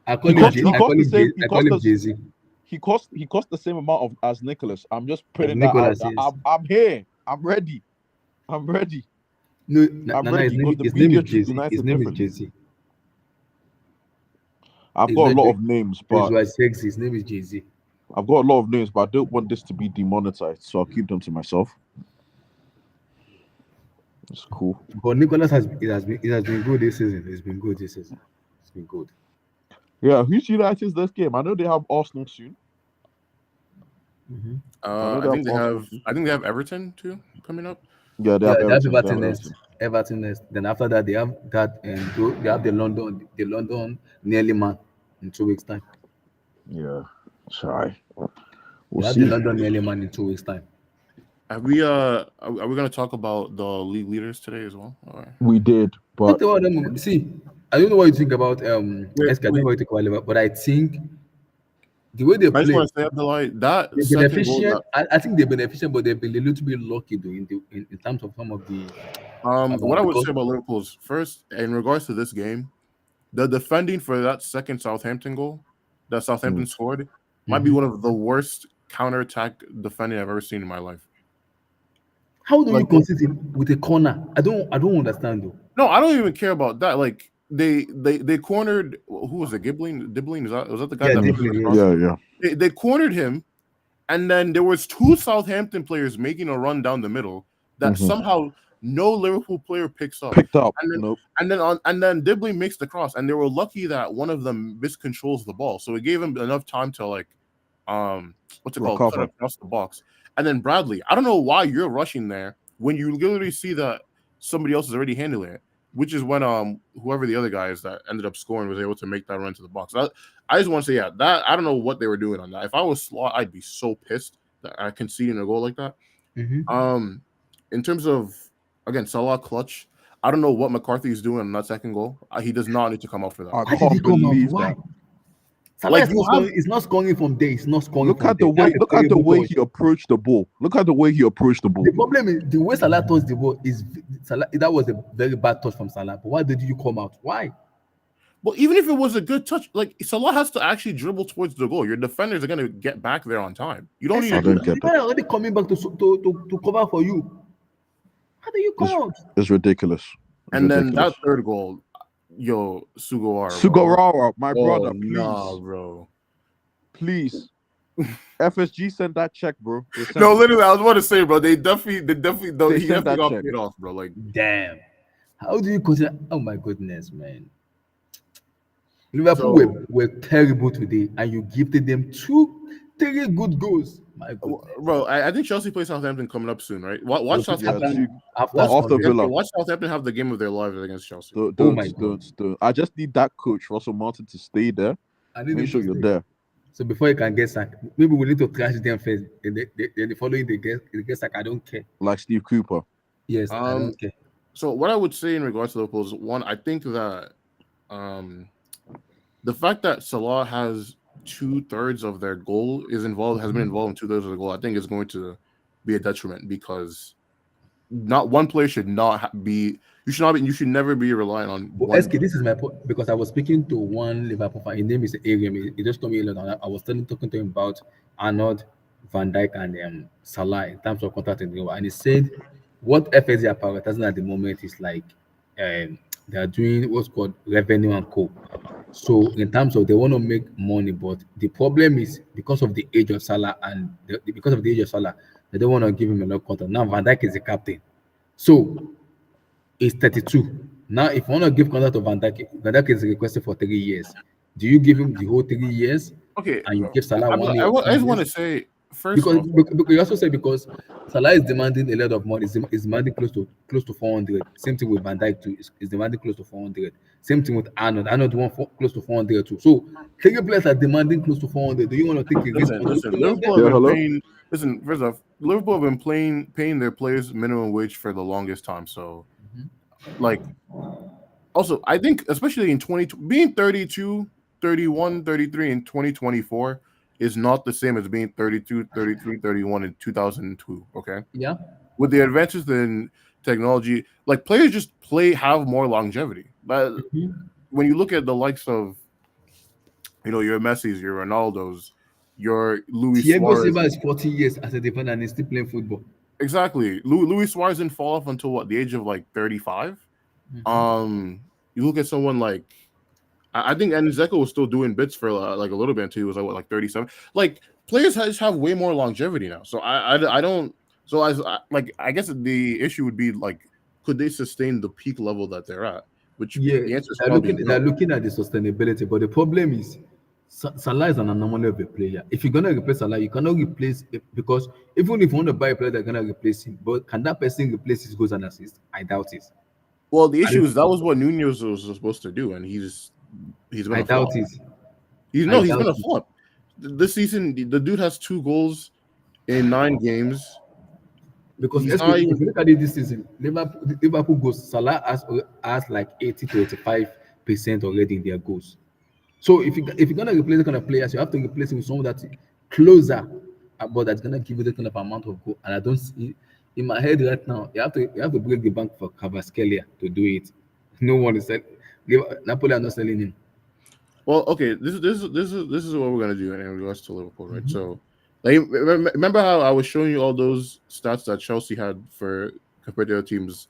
[SPEAKER 1] I call him Jay-Z.
[SPEAKER 2] He cost the same amount as Nicholas. I'm just putting
[SPEAKER 1] Nicholas
[SPEAKER 2] that out. I'm here. I'm ready.
[SPEAKER 1] No,
[SPEAKER 2] I'm
[SPEAKER 1] his
[SPEAKER 2] ready,
[SPEAKER 1] name,
[SPEAKER 2] because the
[SPEAKER 1] his name
[SPEAKER 2] media
[SPEAKER 1] is
[SPEAKER 2] treat
[SPEAKER 1] Jay-Z.
[SPEAKER 2] United
[SPEAKER 1] His name is
[SPEAKER 2] differently.
[SPEAKER 1] Jay-Z.
[SPEAKER 2] I've
[SPEAKER 1] His
[SPEAKER 2] got a
[SPEAKER 1] name
[SPEAKER 2] lot
[SPEAKER 1] is-
[SPEAKER 2] of names,
[SPEAKER 1] That's
[SPEAKER 2] but
[SPEAKER 1] why I said his name is Jay-Z.
[SPEAKER 2] I've got a lot of names, but I don't want this to be demonetized, so I'll keep them to myself. It's cool.
[SPEAKER 1] But Nicholas has been good this season. It's been good this season. It's been good.
[SPEAKER 2] Yeah, who's United's this game? I know they have Arsenal soon.
[SPEAKER 1] Mm-hmm.
[SPEAKER 5] I think they have Everton too coming up.
[SPEAKER 2] Yeah, they
[SPEAKER 1] Yeah,
[SPEAKER 2] have
[SPEAKER 1] they have
[SPEAKER 2] Everton.
[SPEAKER 1] Everton next. Then after that, they have that, and they have the London nearly man in 2 weeks time.
[SPEAKER 2] Yeah, shy.
[SPEAKER 1] They
[SPEAKER 2] We'll
[SPEAKER 1] have
[SPEAKER 2] see.
[SPEAKER 1] the London nearly man in 2 weeks time.
[SPEAKER 5] Are we going to talk about the league leaders today as well? Or...
[SPEAKER 2] We did, but
[SPEAKER 1] See, I don't know what you think about SK, I don't know what you think about Liverpool, but I think the way they
[SPEAKER 5] I just
[SPEAKER 1] play,
[SPEAKER 5] want to say, Abdullah, that
[SPEAKER 1] they've been
[SPEAKER 5] second goal.
[SPEAKER 1] efficient. I think they've been efficient, but they've been a little bit lucky though in terms of some of the.
[SPEAKER 5] What I would say about Liverpool's first, in regards to this game, the defending for that second Southampton goal that Southampton scored, might be one of the worst counterattack defending I've ever seen in my life.
[SPEAKER 1] How do you
[SPEAKER 5] Like,
[SPEAKER 1] concede with a corner? I don't understand though.
[SPEAKER 5] no, I don't even care about that. Like they cornered, who was it? Dibbling? Was that the guy
[SPEAKER 1] Yeah,
[SPEAKER 5] that
[SPEAKER 1] Dibbling,
[SPEAKER 5] was
[SPEAKER 1] yeah.
[SPEAKER 2] Yeah.
[SPEAKER 5] They cornered him, and then there was two Southampton players making a run down the middle that somehow no Liverpool player picks up.
[SPEAKER 2] Picked up.
[SPEAKER 5] And then Dibbling makes the cross, and they were lucky that one of them miscontrols the ball, so it gave him enough time to like what's it called, cut across the box. And then Bradley, I don't know why you're rushing there when you literally see that somebody else is already handling it, which is when whoever the other guy is that ended up scoring was able to make that run to the box. I just want to say, yeah, that I don't know what they were doing on that. If I was Slot, I'd be so pissed that I conceding a goal like that. In terms of, again, Salah clutch, I don't know what McCarthy is doing on that second goal. He does not need to come out for that.
[SPEAKER 2] I can't believe that.
[SPEAKER 1] Salah is not scoring from there. It's not scoring.
[SPEAKER 2] Look at the way he approached the ball. Look at the way he approached the ball.
[SPEAKER 1] The problem is the way Salah touched the ball is Salah. That was a very bad touch from Salah. But why did you come out? Why?
[SPEAKER 5] Well, even if it was a good touch, like Salah has to actually dribble towards the goal. Your defenders are going to get back there on time. You don't need to.
[SPEAKER 1] They're already coming back to cover for you. How do you come out?
[SPEAKER 2] It's ridiculous.
[SPEAKER 5] And then that third goal, yo,
[SPEAKER 2] Sugawara, my brother, please.
[SPEAKER 5] Nah, bro.
[SPEAKER 2] Please. FSG sent that check, bro.
[SPEAKER 5] No, literally, I was about to say, bro, he definitely got paid off, bro. Like,
[SPEAKER 1] damn. How do you consider? Oh my goodness, man. Liverpool were terrible today, and you gifted them 3 good goals. My goodness.
[SPEAKER 5] Bro, I think Chelsea plays Southampton coming up soon, right? Watch Southampton
[SPEAKER 2] after Villa.
[SPEAKER 5] Watch Southampton have the game of their lives against Chelsea.
[SPEAKER 2] Don't. I just need that coach, Russell Martin, to stay there. Make sure you're there.
[SPEAKER 1] So before you can get sacked, maybe we need to trash them first. And the following they get sacked. I don't care.
[SPEAKER 2] Like Steve Cooper.
[SPEAKER 1] Yes, I don't care.
[SPEAKER 5] So what I would say in regards to Liverpool is, one, I think that the fact that Salah has 2/3 of their goal has been involved in 2/3 of the goal, I think is going to be a detriment, because not one player should not be. You should never be relying on.
[SPEAKER 1] SK, this is my point, because I was speaking to one Liverpool fan. His name is AMORIM. He just told me a lot. I was talking to him about Arnold, Van Dijk, and Salah in terms of contracting, and he said what FSG are prioritizing at the moment is like they are doing what's called revenue and co. So in terms of they want to make money, but the problem is because of the age of Salah they don't want to give him a lot of contract. Now Van Dijk is the captain, so he's 32. Now if you want to give contract to Van Dijk is requested for 3 years. Do you give him the whole 3 years?
[SPEAKER 5] Okay,
[SPEAKER 1] and you give Salah 1 year?
[SPEAKER 5] I just want to say first,
[SPEAKER 1] because you also say because Salah is demanding a lot of money. Is demanding close to 400. Same thing with Van Dijk too. Is demanding close to 400. Same thing with Arnold. Arnold won close to 400 too. So 3 players are demanding close to 400. Do you want to take a risk?
[SPEAKER 5] Listen, first off, Liverpool have been paying their players minimum wage for the longest time. So, like, also, I think especially in being 32, 31, 33 in 2024 is not the same as being 32, 33, 31 in 2002. Okay.
[SPEAKER 1] Yeah.
[SPEAKER 5] With the advances in technology, like players just have more longevity. But when you look at the likes of, your Messi's, your Ronaldo's, your Luis Suarez.
[SPEAKER 1] Thiago Silva is 40 years as a defender and he's still playing football.
[SPEAKER 5] Exactly. Luis Suarez didn't fall off until the age of like 35. You look at someone like, I think Enzeko was still doing bits for like a little bit until he was like 37. Like players just have way more longevity now. So I don't. So I guess the issue would be like, could they sustain the peak level that they're at? Which the answer is
[SPEAKER 1] they're looking at the sustainability, but the problem is Salah is an anomaly of a player. If you're gonna replace Salah, you cannot replace it, because even if you want to buy a player, they're gonna replace him. But can that person replace his goals and assists? I doubt it.
[SPEAKER 5] Well, the issue is that was what Nunez was supposed to do, and he's been a flop. He's been a flop. This season, the dude has 2 goals in 9 games.
[SPEAKER 1] Because if you look at it this season, Liverpool goals, Salah has like 80 to 85% already in their goals. So if you're gonna replace the kind of players, you have to replace him with someone that's closer, but that's gonna give you the kind of amount of goal. And I don't see in my head right now. You have to break the bank for Kvaratskhelia to do it. No one is selling. Napoli are not selling him.
[SPEAKER 5] Well, okay, this is what we're gonna do in regards to Liverpool, right? So, like, remember how I was showing you all those stats that Chelsea had for compared to other teams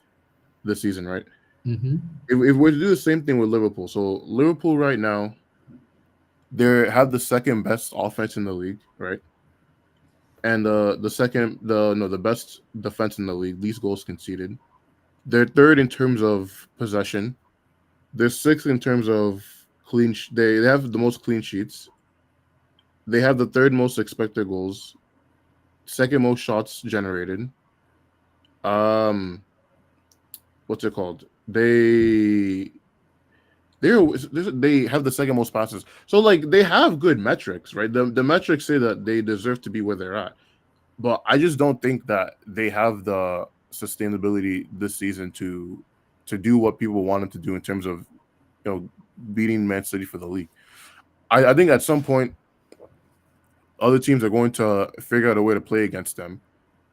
[SPEAKER 5] this season, right?
[SPEAKER 1] Mm-hmm.
[SPEAKER 5] If we're to do the same thing with Liverpool, so Liverpool right now, they have the second best offense in the league, right? And the best defense in the league, least goals conceded. They're third in terms of possession. They're sixth in terms of they have the most clean sheets. They have the third most expected goals, second most shots generated. Um, what's it called? They have the second most passes. So like they have good metrics, right? The metrics say that they deserve to be where they're at. But I just don't think that they have the sustainability this season to do what people want them to do in terms of beating Man City for the league. I think at some point other teams are going to figure out a way to play against them.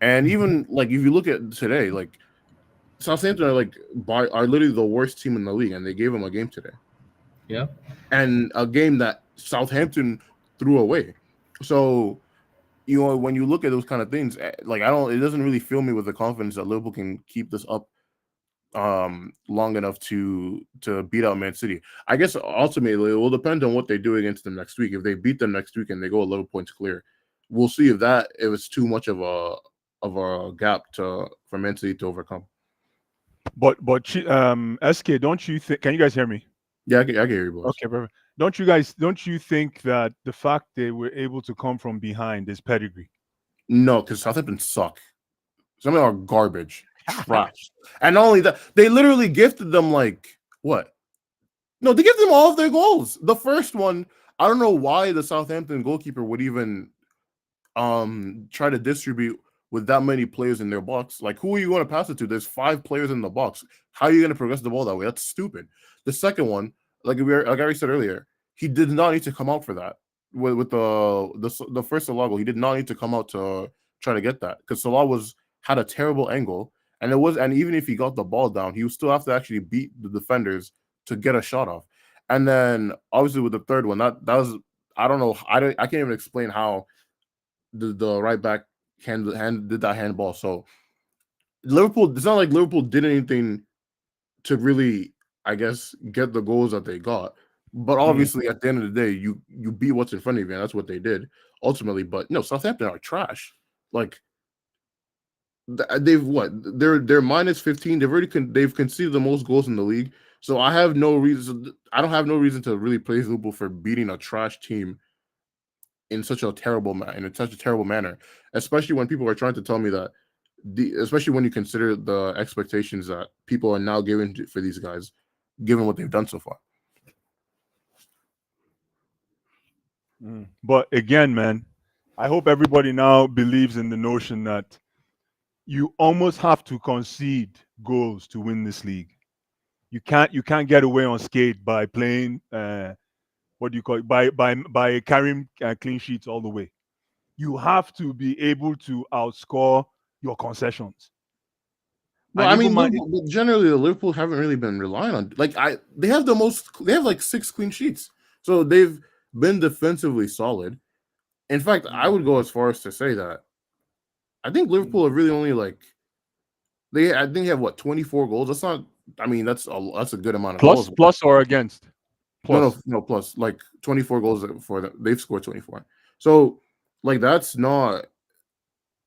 [SPEAKER 5] And even like if you look at today, like Southampton are literally the worst team in the league, and they gave them a game today.
[SPEAKER 1] Yeah.
[SPEAKER 5] And a game that Southampton threw away. So, when you look at those kind of things, like it doesn't really fill me with the confidence that Liverpool can keep this up long enough to beat out Man City. I guess ultimately it will depend on what they do against them next week. If they beat them next week and they go 11 points clear, we'll see if it's too much of a gap for Man City to overcome.
[SPEAKER 4] But SK, don't you think? Can you guys hear me?
[SPEAKER 5] Yeah, I can hear you, boys.
[SPEAKER 4] Okay, perfect. Don't you think that the fact they were able to come from behind is pedigree?
[SPEAKER 5] No, because Southampton suck. Some of them are garbage, trash. And not only that, they literally gifted them what? No, they gifted them all of their goals. The first one, I don't know why the Southampton goalkeeper would even try to distribute with that many players in their box. Like, who are you going to pass it to? There's 5 players in the box. How are you going to progress the ball that way? That's stupid. The second one, like I already said earlier, he did not need to come out for that. With the first Salah goal, he did not need to come out to try to get that because Salah had a terrible angle, and even if he got the ball down, he would still have to actually beat the defenders to get a shot off. And then obviously with the third one, that was, I don't know, I can't even explain how the right back did that handball. So Liverpool, it's not like Liverpool did anything to really, I guess, get the goals that they got. But obviously, at the end of the day, you beat what's in front of you, and that's what they did ultimately. But no, Southampton are trash. Like they've they're minus 15. They've conceded the most goals in the league. So I don't have no reason to really praise Liverpool for beating a trash team in such a terrible manner, especially when people are trying to tell me that especially when you consider the expectations that people are now giving for these guys, given what they've done so far.
[SPEAKER 4] But again, man, I hope everybody now believes in the notion that you almost have to concede goals to win this league. You can't get away unscathed by playing what do you call it, by carrying clean sheets all the way. You have to be able to outscore your concessions.
[SPEAKER 5] Well, I mean, generally, the Liverpool haven't really been relying on they have 6 clean sheets, so they've been defensively solid. In fact, I would go as far as to say that I think Liverpool have really only I think they have 24 goals. That's not. I mean, that's a good amount of goals.
[SPEAKER 4] Plus or against?
[SPEAKER 5] Plus. No, plus 24 goals for them. They've scored 24. So that's not.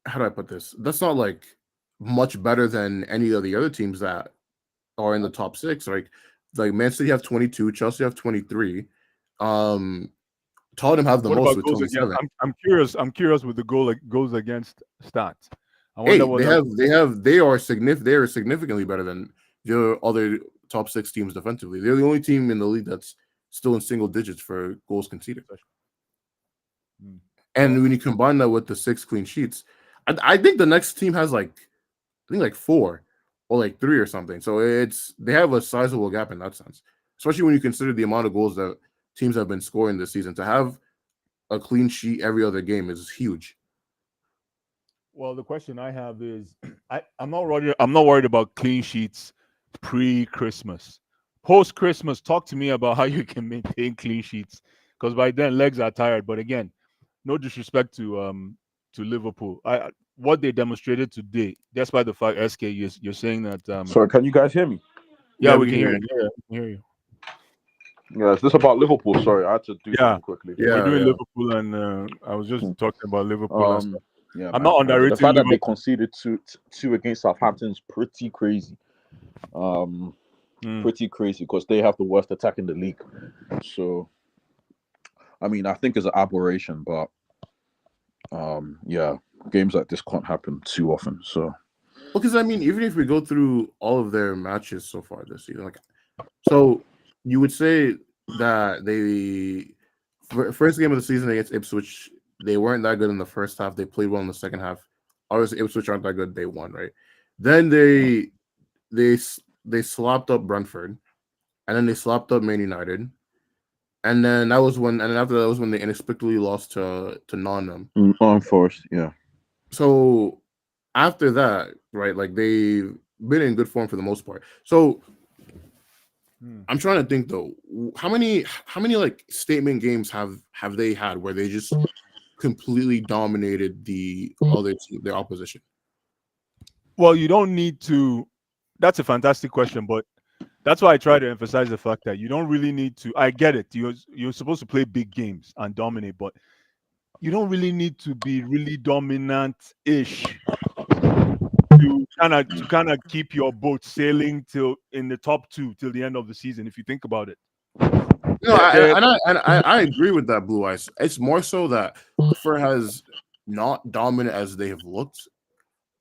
[SPEAKER 5] How do I put this? That's not much better than any of the other teams that are in the top 6. Like Man City have 22, Chelsea have 23. Tottenham have the most with 27.
[SPEAKER 4] I'm curious with the goals against stats.
[SPEAKER 5] They are significantly better than the other top 6 teams defensively. They're the only team in the league that's still in single digits for goals conceded. And when you combine that with the 6 clean sheets, I think the next team has 4 or 3 or something. So they have a sizable gap in that sense, especially when you consider the amount of goals that teams have been scoring this season. To have a clean sheet every other game is huge.
[SPEAKER 4] Well, the question I have is, I'm not worried about clean sheets pre-Christmas. post Christmas, talk to me about how you can maintain clean sheets, because by then legs are tired. But again, no disrespect to Liverpool. What they demonstrated today, despite the fact SK you're saying that
[SPEAKER 2] Sorry, can you guys hear me?
[SPEAKER 4] yeah,
[SPEAKER 5] Yeah,
[SPEAKER 4] we
[SPEAKER 5] we
[SPEAKER 4] can
[SPEAKER 5] hear
[SPEAKER 4] hear
[SPEAKER 5] you.
[SPEAKER 4] you. Yeah, we can hear you.
[SPEAKER 2] Yeah, is this about Liverpool? Sorry, I had to do
[SPEAKER 4] Yeah.
[SPEAKER 2] something quickly.
[SPEAKER 4] We're
[SPEAKER 5] Yeah,
[SPEAKER 4] doing
[SPEAKER 5] yeah.
[SPEAKER 4] Liverpool, and I was just talking about Liverpool and stuff.
[SPEAKER 2] Yeah,
[SPEAKER 4] I'm
[SPEAKER 2] man.
[SPEAKER 4] not
[SPEAKER 2] The
[SPEAKER 4] underrating
[SPEAKER 2] fact that they
[SPEAKER 4] Liverpool.
[SPEAKER 2] conceded two against Southampton is pretty crazy. Pretty crazy because they have the worst attack in the league. So, I mean, I think it's an aberration, but yeah, games like this can't happen too often. So,
[SPEAKER 5] Because I mean, even if we go through all of their matches so far this season, like, so you would say that first game of the season against Ipswich, they weren't that good in the first half. They played well in the second half. Obviously, Ipswich aren't that good. They won, right? Then they slopped up Brentford, and then they slopped up Man United, and then after that was when they inexplicably lost to Nottingham.
[SPEAKER 2] Forest, yeah.
[SPEAKER 5] So after that, right, like they've been in good form for the most part. So I'm trying to think though, how many like statement games have they had where they just completely dominated the other team, their opposition?
[SPEAKER 4] Well, you don't need to. That's a fantastic question, but that's why I try to emphasize the fact that you don't really need to. I get it. You're supposed to play big games and dominate, but you don't really need to be really dominant-ish to kind of keep your boat sailing till in the top two till the end of the season. If you think about it,
[SPEAKER 5] No,
[SPEAKER 4] They're-
[SPEAKER 5] I agree with that, Blue Eyes. It's more so that for as not dominant as they have looked,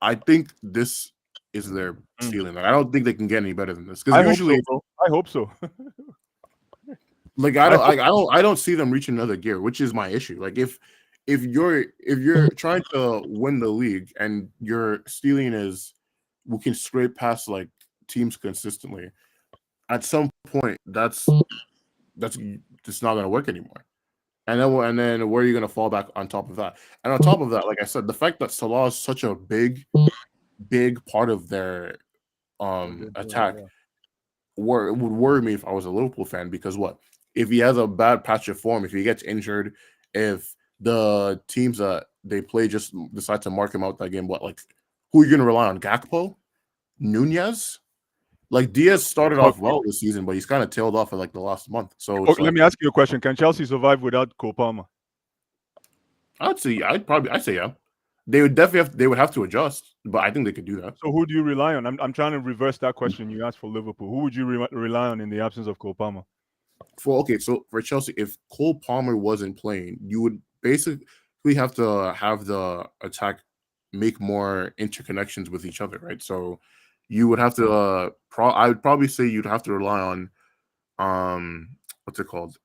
[SPEAKER 5] I think this is their ceiling. Like, I don't think they can get any better than this. Because
[SPEAKER 4] I
[SPEAKER 5] usually,
[SPEAKER 4] hope so, bro. I hope so.
[SPEAKER 5] like I don't see them reaching another gear, which is my issue. Like if you're trying to win the league and your ceiling is we can scrape past like teams consistently, at some point that's just not going to work anymore. And then where are you going to fall back on top of that? And on top of that, like I said, the fact that Salah is such a big part of their attack would worry me if I was a Liverpool fan, because what if he has a bad patch of form, if he gets injured, if the teams that they play just decide to mark him out that game, what, like, who are you going to rely on? Gakpo? Nunez? Like, Diaz started off well this season, but he's kind of tailed off in like the last month. So
[SPEAKER 4] let me ask you a question: can Chelsea survive without Cole Palmer?
[SPEAKER 5] I'd say yeah. They would have to adjust, but I think they could do that.
[SPEAKER 4] So who do you rely on? I'm trying to reverse that question you asked for Liverpool. Who would you rely on in the absence of Cole Palmer?
[SPEAKER 5] So for Chelsea, if Cole Palmer wasn't playing, you would basically have to have the attack make more interconnections with each other, right? So you would have to I would probably say you'd have to rely on what's it called?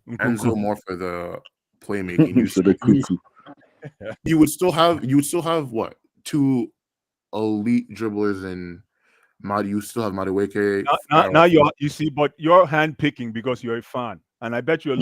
[SPEAKER 5] Enzo more for the playmaking. You would still have what? Two elite dribblers in you still have Madueke.
[SPEAKER 4] Now you see, but you're handpicking because you're a fan, and I bet you're a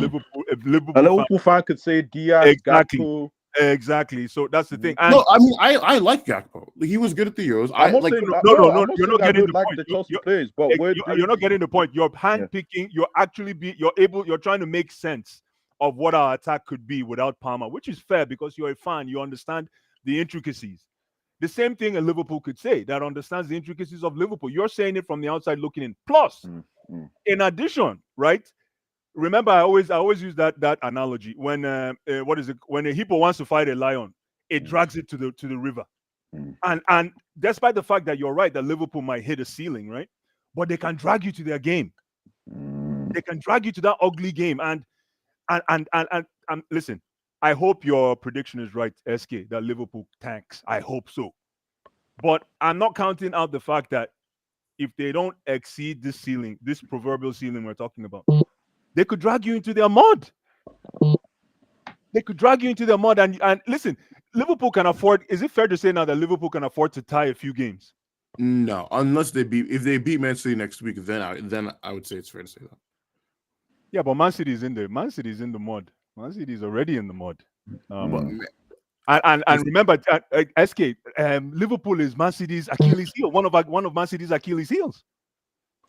[SPEAKER 4] Liverpool
[SPEAKER 2] fan could say Diaz,
[SPEAKER 4] exactly.
[SPEAKER 2] Gakpo.
[SPEAKER 4] Exactly. So that's the thing. And
[SPEAKER 5] no, I mean I like Gakpo. He was good at the Euros.
[SPEAKER 4] No, you're not getting the point.
[SPEAKER 2] The Chelsea players, but
[SPEAKER 4] you're not getting the point. You're handpicking. You're trying to make sense of what our attack could be without Palmer, which is fair because you're a fan. You understand the intricacies. The same thing a Liverpool could say that understands the intricacies of Liverpool. You're saying it from the outside looking in. Plus, in addition, right? Remember, I always use that analogy when when a hippo wants to fight a lion, it drags it to the river, and despite the fact that you're right that Liverpool might hit a ceiling, right, but they can drag you to their game. They can drag you to that ugly game, and listen. I hope your prediction is right, SK, that Liverpool tanks. I hope so, but I'm not counting out the fact that if they don't exceed this ceiling, this proverbial ceiling we're talking about, they could drag you into their mud. They could drag you into their mud. And listen, Liverpool can afford. Is it fair to say now that Liverpool can afford to tie a few games?
[SPEAKER 5] No, unless if they beat Man City next week, then I would say it's fair to say that.
[SPEAKER 4] Yeah, but Man City is in the mud. Man City is already in the mud. And remember, SK, Liverpool is Man City's Achilles heel. One of Man City's Achilles heels.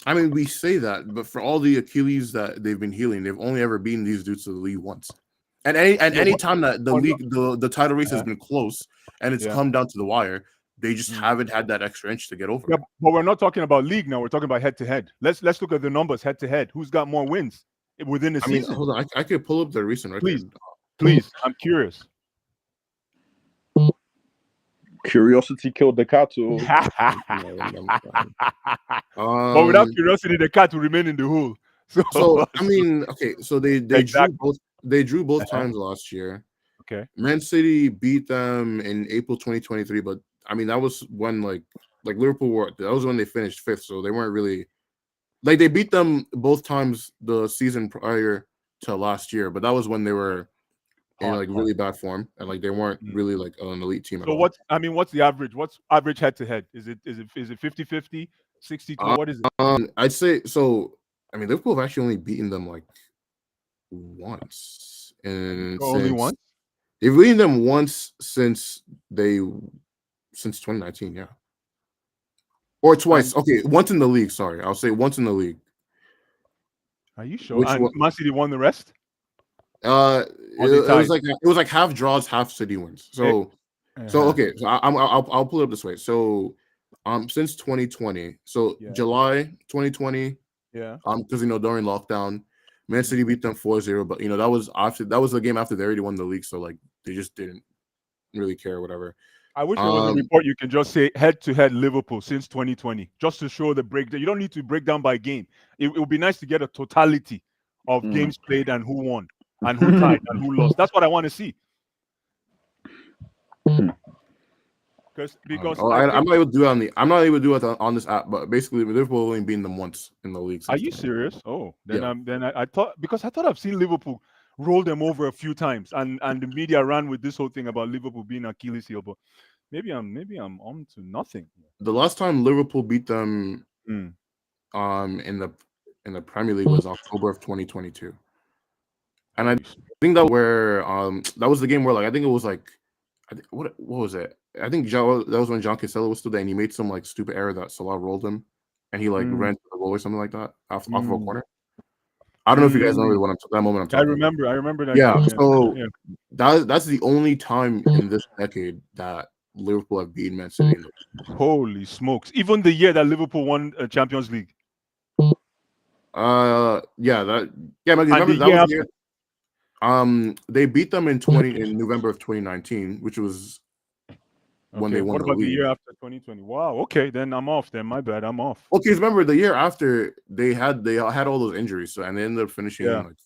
[SPEAKER 5] I mean, we say that, but for all the Achilles that they've been healing, they've only ever beaten these dudes to the league once. And any time that the league, the title race has been close and it's come down to the wire, they just haven't had that extra inch to get over.
[SPEAKER 4] Yeah, but we're not talking about league now. We're talking about head to head. Let's look at the numbers head to head. Who's got more wins within the season?
[SPEAKER 5] I mean, hold on. I could pull up the recent record.
[SPEAKER 4] Please. I'm curious.
[SPEAKER 2] Curiosity killed the cat.
[SPEAKER 4] But without curiosity, the cat will remain in the hole.
[SPEAKER 5] So I mean, okay. So they drew both times last year.
[SPEAKER 4] Okay.
[SPEAKER 5] Man City beat them in April 2023, but I mean that was when like Liverpool were. That was when they finished 5th, so they weren't really like they beat them both times the season prior to last year, but that was when they were in like really bad form and like they weren't really like an elite team.
[SPEAKER 4] So what's the average? What's average head to head? Is it 50-50, 62? What is it?
[SPEAKER 5] I'd say so. I mean, Liverpool have actually only beaten them like once, and
[SPEAKER 4] only once.
[SPEAKER 5] They've beaten them once since 2019, yeah, or twice. Okay, once in the league. Sorry, I'll say once in the league.
[SPEAKER 4] Are you sure? And Man City won the rest.
[SPEAKER 5] It was like half draws, half City wins. So okay, so I'll pull it up this way. So since 2020, so July 2020, because during lockdown, Man City beat them 4-0, but that was the game after they already won the league, so like they just didn't really care or whatever.
[SPEAKER 4] I wish there was a report you can just say head-to-head Liverpool since 2020, just to show the breakdown. You don't need to break down by game. It would be nice to get a totality of games played and who won and who tied and who lost. That's what I want to see. Because
[SPEAKER 5] I'm not able to do it on this app, but basically Liverpool only beaten them once in the league.
[SPEAKER 4] Are you serious? Oh, then I thought I've seen Liverpool roll them over a few times, and the media ran with this whole thing about Liverpool being Achilles heel, but maybe I'm on to nothing.
[SPEAKER 5] The last time Liverpool beat them in the Premier League was October of 2022. And I think that was the game where like I think it was like what was it? I think that was when John Cancelo was still there and he made some like stupid error that Salah rolled him and he like ran to the goal or something like that off of a corner. I don't know if you guys remember that moment I'm talking about.
[SPEAKER 4] I remember that.
[SPEAKER 5] Yeah, so that's the only time in this decade that Liverpool have beaten Man City.
[SPEAKER 4] Holy smokes. Even the year that Liverpool won a Champions League.
[SPEAKER 5] Remember that was the year. They beat them in November of 2019, which was when they won the league. What about the
[SPEAKER 4] year after 2020? Wow. Okay, then I'm off. Then my bad. I'm off.
[SPEAKER 5] Okay, remember the year after they had all those injuries, and they ended up finishing
[SPEAKER 4] fourth,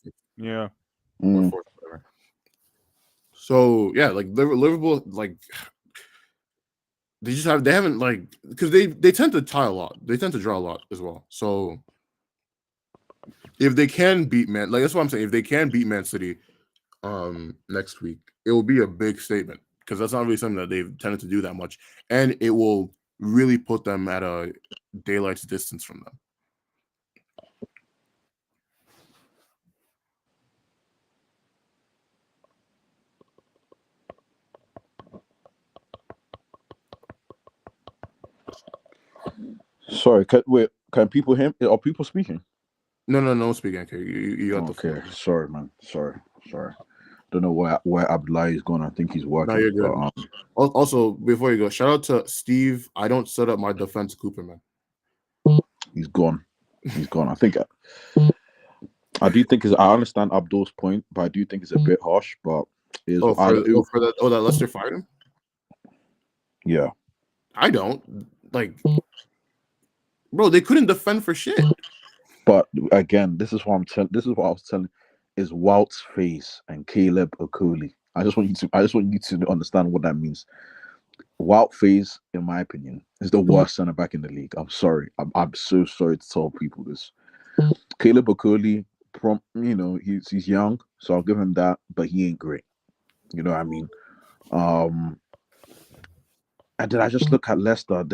[SPEAKER 5] whatever. So yeah, like Liverpool, like they haven't like because they tend to tie a lot. They tend to draw a lot as well. So if they can beat that's what I'm saying. If they can beat Man City next week, it will be a big statement because that's not really something that they've tended to do that much, and it will really put them at a daylight's distance from them.
[SPEAKER 2] Sorry, can people hear me? Are people speaking?
[SPEAKER 5] No speaking. Okay, you got the floor.
[SPEAKER 2] Sorry, man. Sorry. Don't know where Abdullah is going. I think he's working.
[SPEAKER 5] No, you're good. But, also, before you go, shout out to Steve. I don't set up my defense, Cooper, man.
[SPEAKER 2] He's gone. I think I do think I understand Abdul's point, but I do think it's a bit harsh. But
[SPEAKER 5] that Leicester fired him.
[SPEAKER 2] Yeah,
[SPEAKER 5] I don't like, bro. They couldn't defend for shit.
[SPEAKER 2] But again, this is what I was telling. Is Wout's face and Caleb Okoli. I just want you to understand what that means. Wout face, in my opinion, is the worst center back in the league. I'm sorry. I'm so sorry to tell people this. Caleb Okoli, he's young, so I'll give him that, but he ain't great. You know what I mean? And then I just look at Leicester.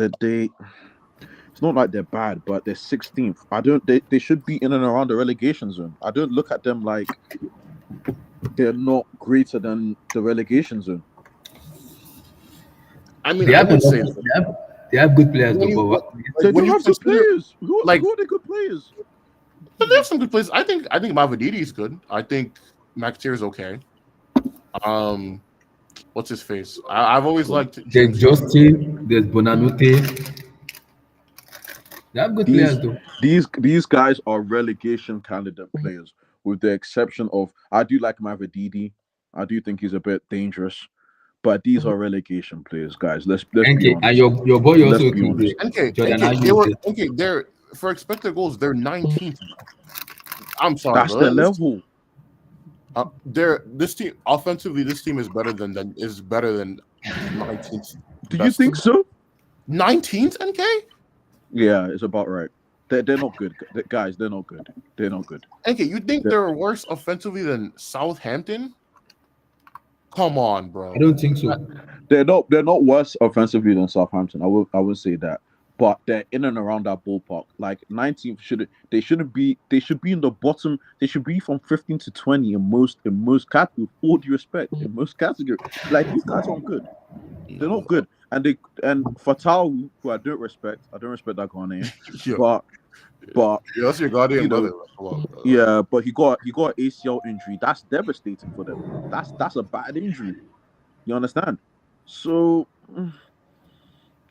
[SPEAKER 2] It's not like they're bad, but they're 16th. They should be in and around the relegation zone. I don't look at them like they're not greater than the relegation zone.
[SPEAKER 1] I mean, they They have good players,
[SPEAKER 5] When
[SPEAKER 1] though.
[SPEAKER 5] you,
[SPEAKER 1] But
[SPEAKER 2] They
[SPEAKER 5] when
[SPEAKER 2] do
[SPEAKER 5] you
[SPEAKER 2] have good
[SPEAKER 5] consider,
[SPEAKER 2] players. Who
[SPEAKER 5] like-
[SPEAKER 2] are the good players?
[SPEAKER 5] but they have some good players. I think Mavididi is good. I think McTeer is okay. What's his face? I've always liked
[SPEAKER 1] there's
[SPEAKER 5] James.
[SPEAKER 1] Justin, there's Bonanute. They have good players, though.
[SPEAKER 2] These guys are relegation candidate players, with the exception of I do like Mavididi. I do think he's a bit dangerous, but these are relegation players, guys. Let's be
[SPEAKER 1] NK,
[SPEAKER 2] honest.
[SPEAKER 1] and your boy
[SPEAKER 2] Let's
[SPEAKER 1] also
[SPEAKER 2] be
[SPEAKER 1] too.
[SPEAKER 2] honest.
[SPEAKER 1] Jordan
[SPEAKER 5] They're for expected goals. They're 19th. I'm sorry,
[SPEAKER 2] That's
[SPEAKER 5] bro.
[SPEAKER 2] their level.
[SPEAKER 5] This team offensively. This team is better than 19th.
[SPEAKER 2] Do you think so?
[SPEAKER 5] 19th, NK?
[SPEAKER 2] Yeah, it's about right. They're not good, guys. They're not good. They're not good.
[SPEAKER 5] NK, you think they're worse offensively than Southampton? Come on, bro.
[SPEAKER 1] I don't think so.
[SPEAKER 2] They're not worse offensively than Southampton. I will say that, but they're in and around that ballpark. Like 19th should be in the bottom. They should be from 15 to 20 in most categories. All due respect, in most categories. Like these guys aren't good. They're not good. And Fatal, who I don't respect that Ghanaian. But
[SPEAKER 5] Yeah, that's your guardian brother.
[SPEAKER 2] Yeah, but he got ACL injury. That's devastating for them. That's a bad injury. You understand? So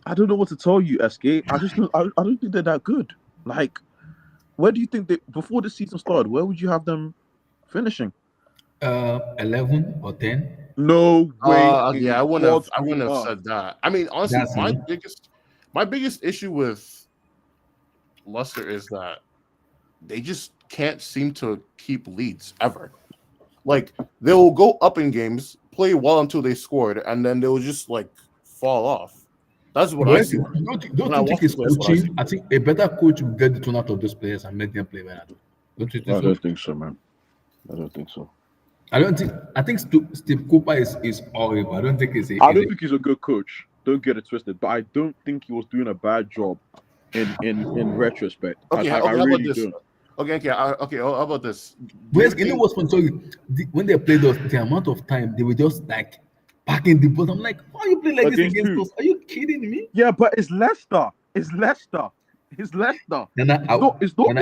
[SPEAKER 2] I don't know what to tell you, SK. I don't think they're that good. Like, where do you think before the season started? Where would you have them finishing?
[SPEAKER 1] 11 or 10.
[SPEAKER 2] No way.
[SPEAKER 5] Yeah, I wouldn't have said that. I mean, honestly, my biggest issue with Leicester is that they just can't seem to keep leads ever. Like, they will go up in games, play well until they scored, and then they will just like fall off. That's what I see.
[SPEAKER 1] Don't you think it's coaching? I think a better coach will get the tune out of those players and make them play better. Don't you think so?
[SPEAKER 2] I don't think so, man. I don't think so.
[SPEAKER 1] I think Steve Cooper is horrible. I don't think he's
[SPEAKER 2] I don't think he's a good coach. Don't get it twisted. But I don't think he was doing a bad job in retrospect. I really don't.
[SPEAKER 5] Okay. How about this?
[SPEAKER 1] You know what's fun? Sorry, when they played us, the amount of time they were just like packing the ball. I'm like, why are you playing like this against us? Are you kidding me?
[SPEAKER 2] Yeah, but it's Leicester. It's Leicester.
[SPEAKER 1] Then I woke up
[SPEAKER 2] it's not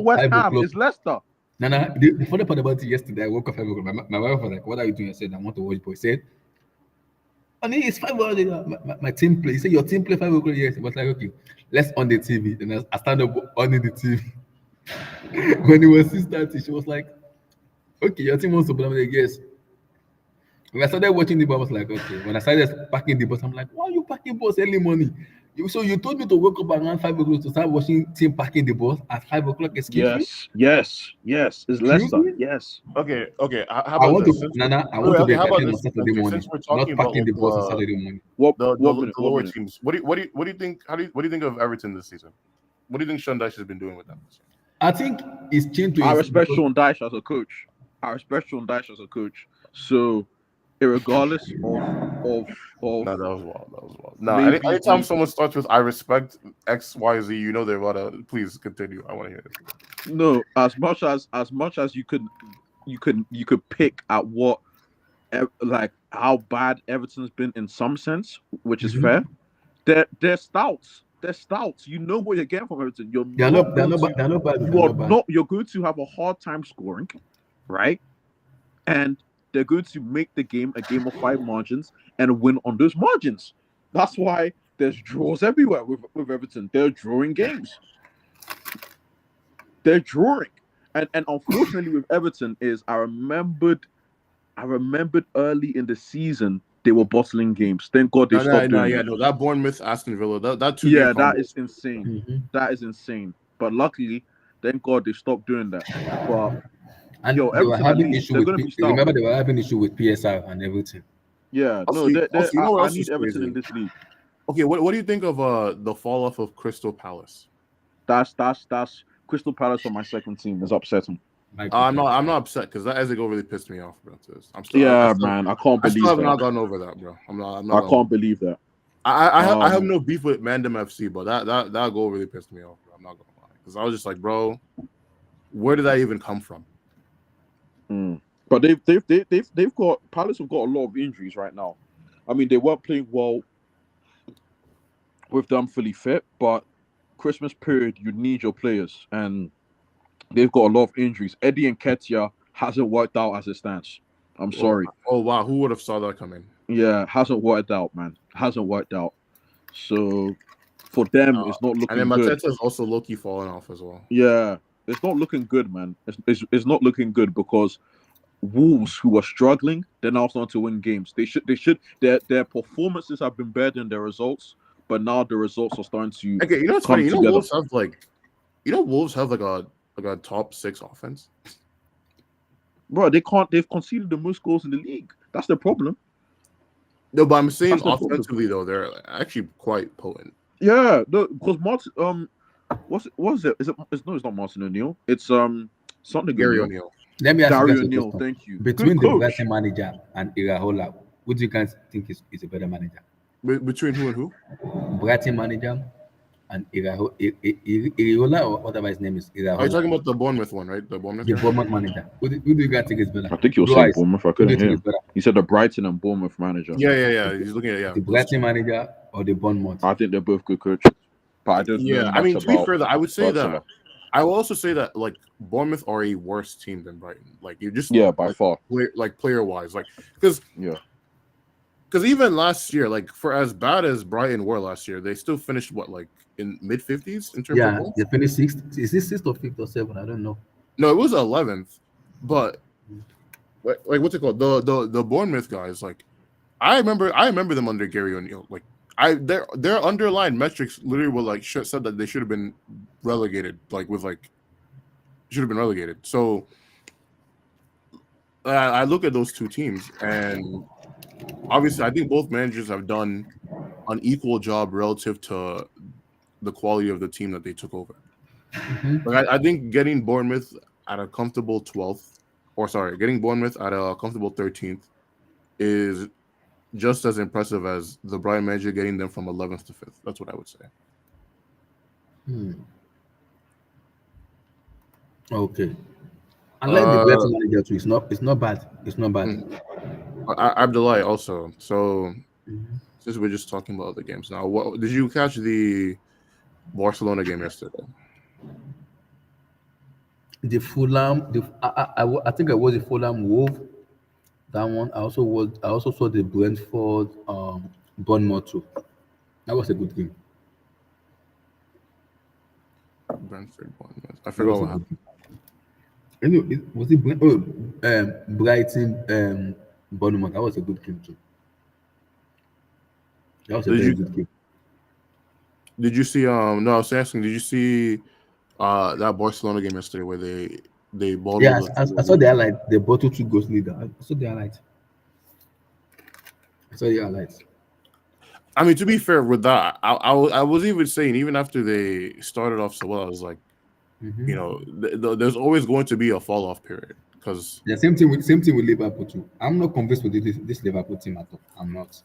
[SPEAKER 2] West Ham. It's Leicester.
[SPEAKER 1] The funny part about it, yesterday, I woke up 5 o'clock. My wife was like, "What are you doing?" I said, "I want to watch." Boy said, "Honey, it's 5 o'clock. My team play." He said, "Your team play 5 o'clock." Yes. I was like, "Okay, let's on the TV." Then I stand up on the TV. When it was 6:30, she was like, "Okay, your team wants to play." I'm like, "Yes." When I started watching the ball, I was like, "Okay." When I started packing the bus, I'm like, "Why are you packing bus early morning?" So you told me to wake up around 5 o'clock to start watching team packing the bus at 5 o'clock.
[SPEAKER 2] Yes. It's Leicester. Yes.
[SPEAKER 5] Okay. How about this?
[SPEAKER 1] I want to be packing on Saturday morning, not packing the bus on Saturday morning.
[SPEAKER 5] The lower teams. What do you think? What do you think of Everton this season? What do you think Sean Dyche has been doing with them?
[SPEAKER 1] I think it's changed to.
[SPEAKER 2] I respect Sean Dyche as a coach. So, irregardless of
[SPEAKER 5] no, that was wild. No, anytime someone starts with "I respect X, Y, Z," you know they're about to. Please continue. I want to hear this.
[SPEAKER 2] No, as much as you could pick at what, like how bad Everton's been in some sense, which is fair. They're stouts. You know what you're getting from Everton. You're going to have a hard time scoring, right? And they're going to make the game a game of 5 margins and win on those margins. That's why there's draws everywhere with Everton. They're drawing games. They're drawing. And unfortunately with Everton is I remembered early in the season they were bottling games. Thank God they stopped doing it.
[SPEAKER 5] No, that Bournemouth Aston Villa, that
[SPEAKER 2] is insane. Mm-hmm. That is insane. But luckily, thank God they stopped doing that. But
[SPEAKER 1] and they were having issue with remember they were having issue with PSR and everything.
[SPEAKER 2] Yeah,
[SPEAKER 5] also,
[SPEAKER 2] I need Everton in this league.
[SPEAKER 5] Okay, what do you think of the fall off of Crystal Palace?
[SPEAKER 2] That's Crystal Palace on my second team is upsetting.
[SPEAKER 5] I'm not upset because that Ezego really pissed me off, bro.
[SPEAKER 2] Man, I can't believe that.
[SPEAKER 5] I have not gotten over that, bro.
[SPEAKER 2] I can't believe that.
[SPEAKER 5] I have no beef with Mandem FC, but that goal really pissed me off, bro. I'm not gonna lie, because I was just like, bro, where did that even come from?
[SPEAKER 2] But they've got Palace have got a lot of injuries right now. I mean, they weren't playing well with them fully fit, but Christmas period, you need your players, and they've got a lot of injuries. Eddie Nketiah hasn't worked out as it stands. I'm sorry.
[SPEAKER 5] Oh wow, who would have saw that coming?
[SPEAKER 2] Yeah, hasn't worked out, man. Hasn't worked out. So for them, it's not
[SPEAKER 5] And
[SPEAKER 2] looking
[SPEAKER 5] then
[SPEAKER 2] good.
[SPEAKER 5] Mateta's also low-key falling off as well.
[SPEAKER 2] Yeah, it's not looking good, man. It's not looking good because Wolves, who are struggling, they're now starting to win games. Their performances have been better than their results, but now the results are starting to
[SPEAKER 5] Okay, you know what's
[SPEAKER 2] come
[SPEAKER 5] funny? You know
[SPEAKER 2] together.
[SPEAKER 5] Wolves have like a top 6 offense.
[SPEAKER 2] Bro, they've conceded the most goals in the league. That's the problem.
[SPEAKER 5] No, but I'm saying
[SPEAKER 2] That's the problem.
[SPEAKER 5] offensively though, they're actually quite potent.
[SPEAKER 2] Yeah, because Martin, what's it? It's not Martin O'Neill. It's something
[SPEAKER 5] Gary
[SPEAKER 2] O'Neill.
[SPEAKER 5] O'Neill.
[SPEAKER 1] Let me ask you
[SPEAKER 2] Gary
[SPEAKER 1] guys a
[SPEAKER 2] O'Neill,
[SPEAKER 1] question.
[SPEAKER 2] thank you.
[SPEAKER 1] Between
[SPEAKER 2] Good
[SPEAKER 1] the
[SPEAKER 2] coach.
[SPEAKER 1] Brighton manager and Iraola, who do you guys think is a better manager?
[SPEAKER 5] Between who and who?
[SPEAKER 1] Brighton manager and Iraola or whatever his name is.
[SPEAKER 5] Are you
[SPEAKER 1] Iraola,
[SPEAKER 5] talking about the Bournemouth one, right? The Bournemouth
[SPEAKER 1] the
[SPEAKER 5] guy?
[SPEAKER 1] Bournemouth manager. Who do you guys think is better?
[SPEAKER 2] I think he was
[SPEAKER 1] Blue
[SPEAKER 2] saying
[SPEAKER 1] eyes.
[SPEAKER 2] Bournemouth. I
[SPEAKER 1] Who do
[SPEAKER 2] couldn't
[SPEAKER 1] you think
[SPEAKER 2] hear
[SPEAKER 1] is
[SPEAKER 2] him.
[SPEAKER 1] better?
[SPEAKER 2] He said the Brighton and Bournemouth manager.
[SPEAKER 5] Yeah. He's looking at
[SPEAKER 1] The Brighton manager or the Bournemouth?
[SPEAKER 2] I think they're both good coaches, but I don't know
[SPEAKER 5] Yeah,
[SPEAKER 2] much
[SPEAKER 5] I mean, to be
[SPEAKER 2] about
[SPEAKER 5] fair, I would say
[SPEAKER 2] Ursula.
[SPEAKER 5] that I will also say that like Bournemouth are a worse team than Brighton. Like you just
[SPEAKER 2] by far.
[SPEAKER 5] player wise, like because even last year, like for as bad as Brighton were last year, they still finished like in mid-50s in terms of
[SPEAKER 1] Yeah,
[SPEAKER 5] goals.
[SPEAKER 1] they finished sixth. Is it sixth or fifth or seventh? I don't know.
[SPEAKER 5] No, it was 11th, but like what's it called? The Bournemouth guys, like I remember them under Gary O'Neill. Like their underlying metrics literally were like said that they should have been relegated. Should have been relegated. So I look at those two teams, and obviously I think both managers have done an equal job relative to the quality of the team that they took over. Like I think getting Bournemouth at a comfortable 12th, getting Bournemouth at a comfortable 13th is just as impressive as the Brighton manager getting them from 11th to 5th. That's what I would say.
[SPEAKER 1] Okay. I like the Brighton manager too. It's not bad. It's not bad.
[SPEAKER 5] Abdullah also. So since we're just talking about the games now, what did you catch the Barcelona game yesterday?
[SPEAKER 1] The Fulham, I think I was the Fulham Wolf. That one. I also saw the Brentford Bournemouth too. That was a good game.
[SPEAKER 5] Brentford Bournemouth. I forgot what happened.
[SPEAKER 1] Anyway, was it Brighton Bournemouth? That was a good game too. That was a very good game.
[SPEAKER 5] Did you see? No, I was asking. Did you see that Barcelona game yesterday where they bottled?
[SPEAKER 1] Yeah, I saw the highlight. They bottled 2 goals leader. I saw the highlight. I
[SPEAKER 5] mean, to be fair with that, I was even saying even after they started off so well, I was like, you know, there's always going to be a fall off period because
[SPEAKER 1] the same thing with Liverpool too. I'm not convinced with this Liverpool team at all. I'm not.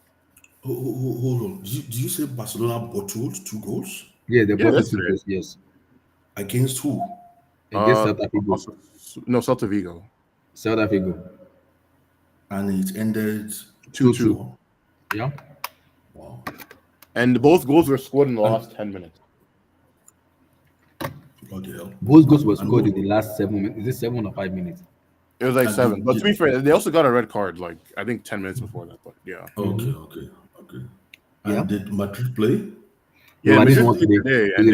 [SPEAKER 3] Hold on. Did you say Barcelona bottled 2 goals?
[SPEAKER 1] Yeah, they bottled 2 goals. Yes.
[SPEAKER 3] Against who?
[SPEAKER 1] Against Celta Vigo.
[SPEAKER 5] No, Celta Vigo.
[SPEAKER 1] Celta Vigo.
[SPEAKER 3] And it ended
[SPEAKER 1] 2-2. Yeah.
[SPEAKER 3] Wow.
[SPEAKER 5] And both goals were scored in the last 10 minutes.
[SPEAKER 3] Bloody hell.
[SPEAKER 1] Both goals were scored in the last 7 minutes. Is it 7 or 5 minutes?
[SPEAKER 5] It was like 7. But to be fair, they also got a red card, like I think 10 minutes before that. But yeah.
[SPEAKER 3] Okay. And did Madrid play?
[SPEAKER 5] Yeah,
[SPEAKER 1] No,
[SPEAKER 5] Madrid played today, and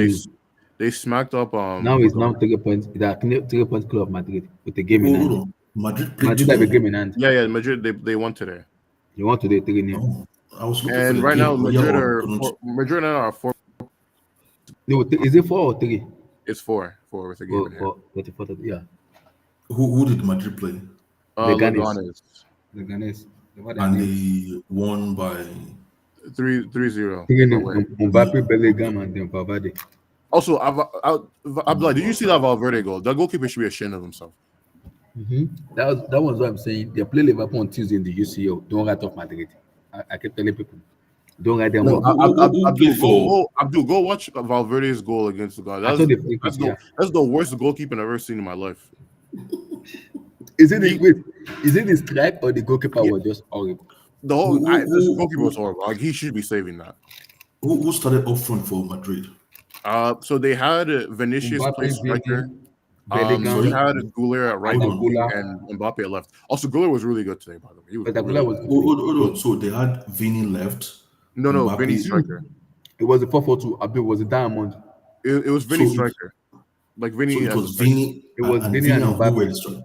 [SPEAKER 5] they smacked up.
[SPEAKER 1] Now it's 3 points. The 3 points club of Madrid with the game in hand.
[SPEAKER 3] Madrid
[SPEAKER 1] have a game in hand.
[SPEAKER 5] Yeah, Madrid they won today.
[SPEAKER 1] They won today 3-0.
[SPEAKER 3] Oh, I was looking
[SPEAKER 5] and
[SPEAKER 3] for
[SPEAKER 5] right now
[SPEAKER 3] Madrid
[SPEAKER 5] are 4.
[SPEAKER 1] No, is it 4 or 3?
[SPEAKER 5] It's 4 with a game in hand.
[SPEAKER 1] 44, yeah.
[SPEAKER 3] Who did Madrid play?
[SPEAKER 1] The Ghanaians.
[SPEAKER 3] And they won by
[SPEAKER 5] 3-0.
[SPEAKER 1] Mbappe, Bellingham, and then Valverde.
[SPEAKER 5] Also, Abdullah, did you see that Valverde goal? That goalkeeper should be ashamed of himself.
[SPEAKER 1] That was what I'm saying. They play Liverpool on Tuesday in the UCL. Don't write off Madrid. I kept telling people, don't write them off.
[SPEAKER 5] Abdul, go watch Valverde's goal against the guy. That's the worst goalkeeper I've ever seen in my life.
[SPEAKER 1] Is it the strike or the goalkeeper was just horrible?
[SPEAKER 5] The goalkeeper was horrible. Like he should be saving that.
[SPEAKER 3] Who started up front for Madrid?
[SPEAKER 5] So they had Vinicius play
[SPEAKER 1] Mbappe,
[SPEAKER 5] striker.
[SPEAKER 1] Vini, Bellingham,
[SPEAKER 5] So they had Goulet at right
[SPEAKER 3] Hold
[SPEAKER 5] wing
[SPEAKER 1] Adagula.
[SPEAKER 5] and Mbappe at left. Also, Goulet was really good today, by the way. He was
[SPEAKER 1] Adagula
[SPEAKER 5] really
[SPEAKER 1] was
[SPEAKER 5] good.
[SPEAKER 1] good.
[SPEAKER 3] Hold on. So they had Vini left.
[SPEAKER 5] No,
[SPEAKER 3] Mbappe.
[SPEAKER 5] Vinny striker.
[SPEAKER 1] It was the 4-4-2. Abi was a diamond.
[SPEAKER 5] It was Vinny
[SPEAKER 3] So
[SPEAKER 5] striker. Like
[SPEAKER 3] So
[SPEAKER 5] Vinny
[SPEAKER 3] it
[SPEAKER 5] as a
[SPEAKER 3] was
[SPEAKER 5] striker.
[SPEAKER 3] Vini
[SPEAKER 1] It was
[SPEAKER 3] and
[SPEAKER 1] Vini
[SPEAKER 3] Vini
[SPEAKER 1] and
[SPEAKER 3] and who were
[SPEAKER 1] Mbappe.
[SPEAKER 3] the strike?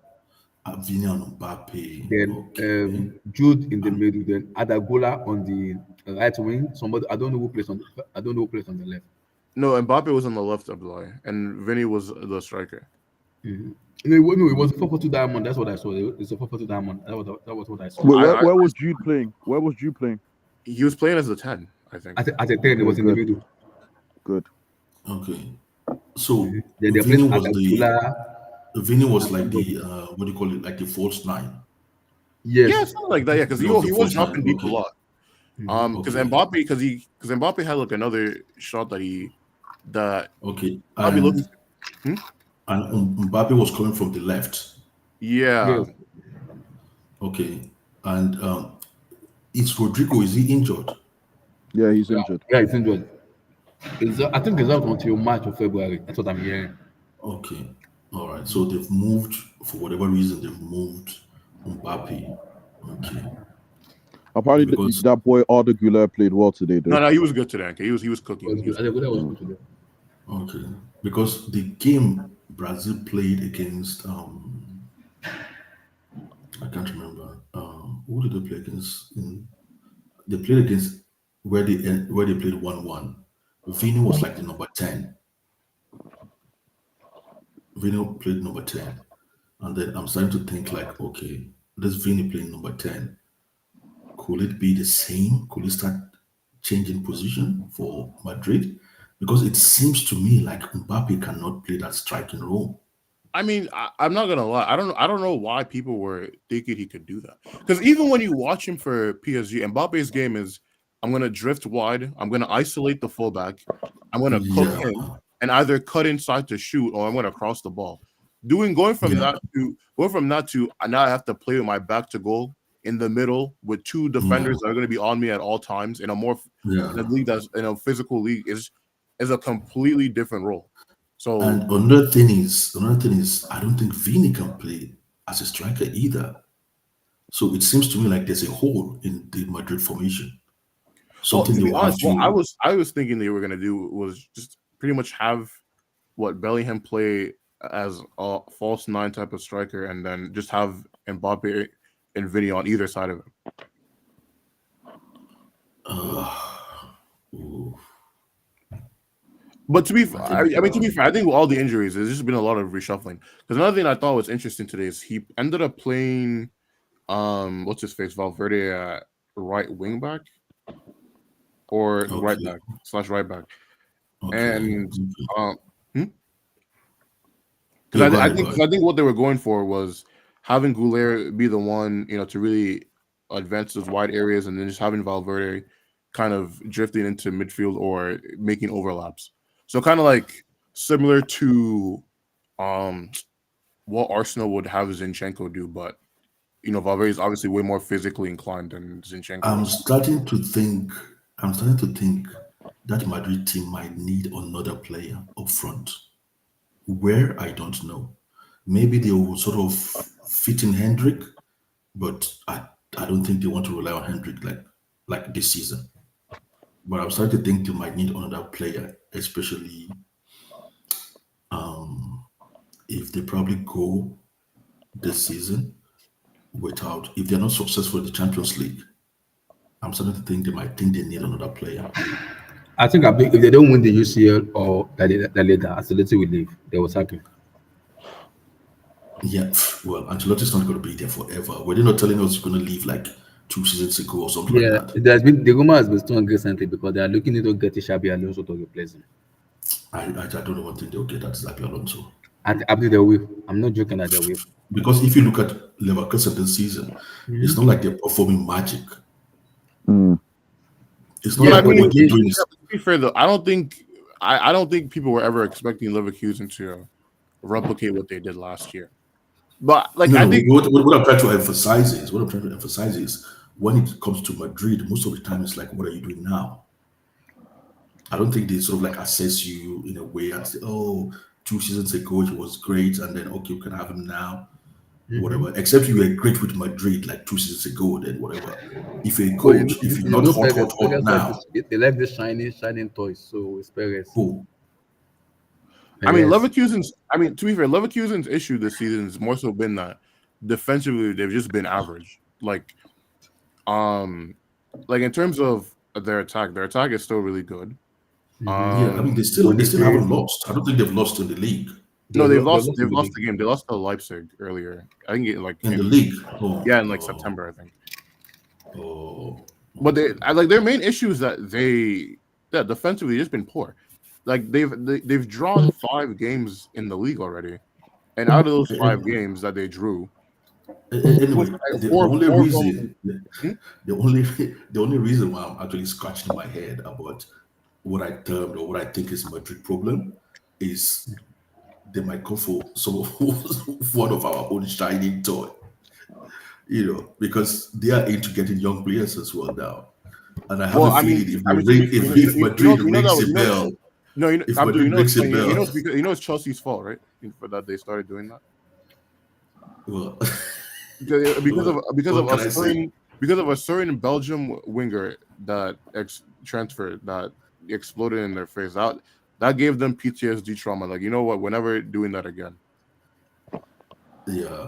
[SPEAKER 3] Vini and Mbappe.
[SPEAKER 1] Then
[SPEAKER 3] Okay.
[SPEAKER 1] Jude in the middle. Then Adagula on the right wing. Somebody I don't know who plays on. I don't know who plays on the left.
[SPEAKER 5] No, Mbappe was on the left of the line, and Vinny was the striker.
[SPEAKER 1] No, it was a 4-4-2 diamond. That's what I saw. It's a 4-4-2 diamond. That was what I saw.
[SPEAKER 2] Wait,
[SPEAKER 5] I-
[SPEAKER 2] where was Jude playing? Where was Jude playing?
[SPEAKER 5] He was playing as a 10, I think.
[SPEAKER 1] At a 10, it was in the
[SPEAKER 2] good.
[SPEAKER 1] middle.
[SPEAKER 2] Good.
[SPEAKER 3] Okay. So
[SPEAKER 1] Then they
[SPEAKER 3] Vini
[SPEAKER 1] placed
[SPEAKER 3] was
[SPEAKER 1] Adagula.
[SPEAKER 3] like the what do you call it? Like the false nine.
[SPEAKER 1] Yes.
[SPEAKER 5] Yeah, something like that. Yeah, because he
[SPEAKER 3] He was the
[SPEAKER 5] was
[SPEAKER 3] first
[SPEAKER 5] dropping
[SPEAKER 3] one,
[SPEAKER 5] deep
[SPEAKER 3] okay.
[SPEAKER 5] a lot. Because
[SPEAKER 3] Okay.
[SPEAKER 5] Mbappe, because Mbappe had like another shot that
[SPEAKER 3] Okay.
[SPEAKER 5] Mbappe looked.
[SPEAKER 3] And Mbappe was coming from the left.
[SPEAKER 5] Yeah.
[SPEAKER 1] Yes.
[SPEAKER 3] Okay. And is Rodrigo, is he injured?
[SPEAKER 2] Yeah, he's injured.
[SPEAKER 1] Yeah, it's injured. I think it's out until March or February. That's what I'm hearing.
[SPEAKER 3] Okay. All right. So they've moved, for whatever reason, they've moved Mbappe. Okay.
[SPEAKER 2] Apparently,
[SPEAKER 3] Because-
[SPEAKER 2] that boy Arda Güler played well today, though.
[SPEAKER 5] No, he was good today. Okay? He was cooking.
[SPEAKER 1] It was
[SPEAKER 5] He was-
[SPEAKER 1] good. Adagula was good today.
[SPEAKER 3] Okay. Because the game Brazil played against I can't remember. Who did they play against? They played against where they played 1-1. Vini was like the number 10. Vini played number 10. And then I'm starting to think like, okay, this Vini playing number 10. Could it be the same? Could it start changing position for Madrid? Because it seems to me like Mbappe cannot play that striking role.
[SPEAKER 5] I mean, I'm not gonna lie. I don't know why people were thinking he could do that. Because even when you watch him for PSG, Mbappe's game is, I'm gonna drift wide, I'm gonna isolate the fullback, I'm gonna cook
[SPEAKER 3] Yeah.
[SPEAKER 5] him, and either cut inside to shoot or I'm gonna cross the ball. Going from that to now I have to play with my back to goal in the middle with two defenders that are gonna be on me at all times in a league that's in a physical league is a completely different role. So
[SPEAKER 3] And another thing is, I don't think Vini can play as a striker either. So it seems to me like there's a hole in the Madrid formation. Something
[SPEAKER 5] to
[SPEAKER 3] they
[SPEAKER 5] be
[SPEAKER 3] will have
[SPEAKER 5] honest,
[SPEAKER 3] to.
[SPEAKER 5] what I was thinking they were gonna do was just pretty much have what Bellingham play as a false nine type of striker, and then just have Mbappe and Vini on either side of him.
[SPEAKER 3] Ooh.
[SPEAKER 5] But to be fair, I think with all the injuries, there's just been a lot of reshuffling. Because another thing I thought was interesting today is he ended up playing, what's his face, Valverde at right wing back or right back / right back, and because I think what they were going for was having Goulet be the one, to really advance those wide areas, and then just having Valverde kind of drifting into midfield or making overlaps. So kind of like similar to what Arsenal would have Zinchenko do, but Valverde is obviously way more physically inclined than Zinchenko.
[SPEAKER 3] I'm starting to think that Madrid team might need another player up front. Where, I don't know. Maybe they will sort of fit in Hendrik, but I don't think they want to rely on Hendrik like this season. But I'm starting to think they might need another player, especially if they probably go this season without, if they're not successful in the Champions League. I'm starting to think they might think they need another player.
[SPEAKER 1] I think if they don't win the UCL or that later, Ancelotti will leave. They will sack him.
[SPEAKER 3] Yeah, well, Ancelotti's not going to be there forever. Were they not telling us he's going to leave like 2 seasons ago or something like that?
[SPEAKER 1] The rumor has been strong recently because they are looking into getting Xabi Alonso to replace him.
[SPEAKER 3] I don't know one thing they'll get that Xabi Alonso.
[SPEAKER 1] And I believe they will. I'm not joking that they will.
[SPEAKER 3] Because if you look at Leverkusen this season, it's not like they're performing magic. It's not like what they're doing.
[SPEAKER 5] To be fair though, I don't think people were ever expecting Leverkusen to replicate what they did last year. But I think
[SPEAKER 3] what I'm trying to emphasize is when it comes to Madrid, most of the time it's like, what are you doing now? I don't think they sort of like assess you in a way and say, oh, 2 seasons ago he was great, and then okay, we can have him now, whatever. Except you were great with Madrid like 2 seasons ago, then whatever. If a
[SPEAKER 1] But
[SPEAKER 3] coach, if you're not hot, hot, hot
[SPEAKER 1] Perez like
[SPEAKER 3] now,
[SPEAKER 1] this, they like the shining toys. So it's Perez.
[SPEAKER 3] who?
[SPEAKER 5] I mean,
[SPEAKER 1] Perez.
[SPEAKER 5] Leverkusen's. I mean, to be fair, Leverkusen's issue this season has more so been that defensively they've just been average. Like in terms of their attack is still really good.
[SPEAKER 3] Yeah, I mean they still haven't lost. I don't think they've lost in the league.
[SPEAKER 5] No,
[SPEAKER 1] They
[SPEAKER 5] they've
[SPEAKER 1] lo- they
[SPEAKER 5] lost.
[SPEAKER 1] lost
[SPEAKER 5] They've
[SPEAKER 1] in the
[SPEAKER 5] lost
[SPEAKER 1] league.
[SPEAKER 5] the game. They lost to Leipzig earlier. I think
[SPEAKER 3] In the league.
[SPEAKER 5] in like September, I think.
[SPEAKER 3] Oh.
[SPEAKER 5] But their main issue is that defensively just been poor. Like they've drawn 5 games in the league already, and out of those 5 games that they drew,
[SPEAKER 3] Anyway, the only
[SPEAKER 5] four
[SPEAKER 3] reason,
[SPEAKER 5] Hmm?
[SPEAKER 3] the only reason why I'm actually scratching my head about what I termed or what I think is Madrid problem is they might come for some of one of our own shining toy, because they are into getting young players as well now. And I have a feeling if Madrid rings a bell,
[SPEAKER 5] no,
[SPEAKER 3] if
[SPEAKER 5] Abdul,
[SPEAKER 3] Madrid rings a bell,
[SPEAKER 5] it's Chelsea's fault, right? For that they started doing that
[SPEAKER 3] well,
[SPEAKER 5] because of a certain Belgium winger that transferred that exploded in their face. That gave them PTSD trauma. Like, you know what? We're never doing that again.
[SPEAKER 3] yeah.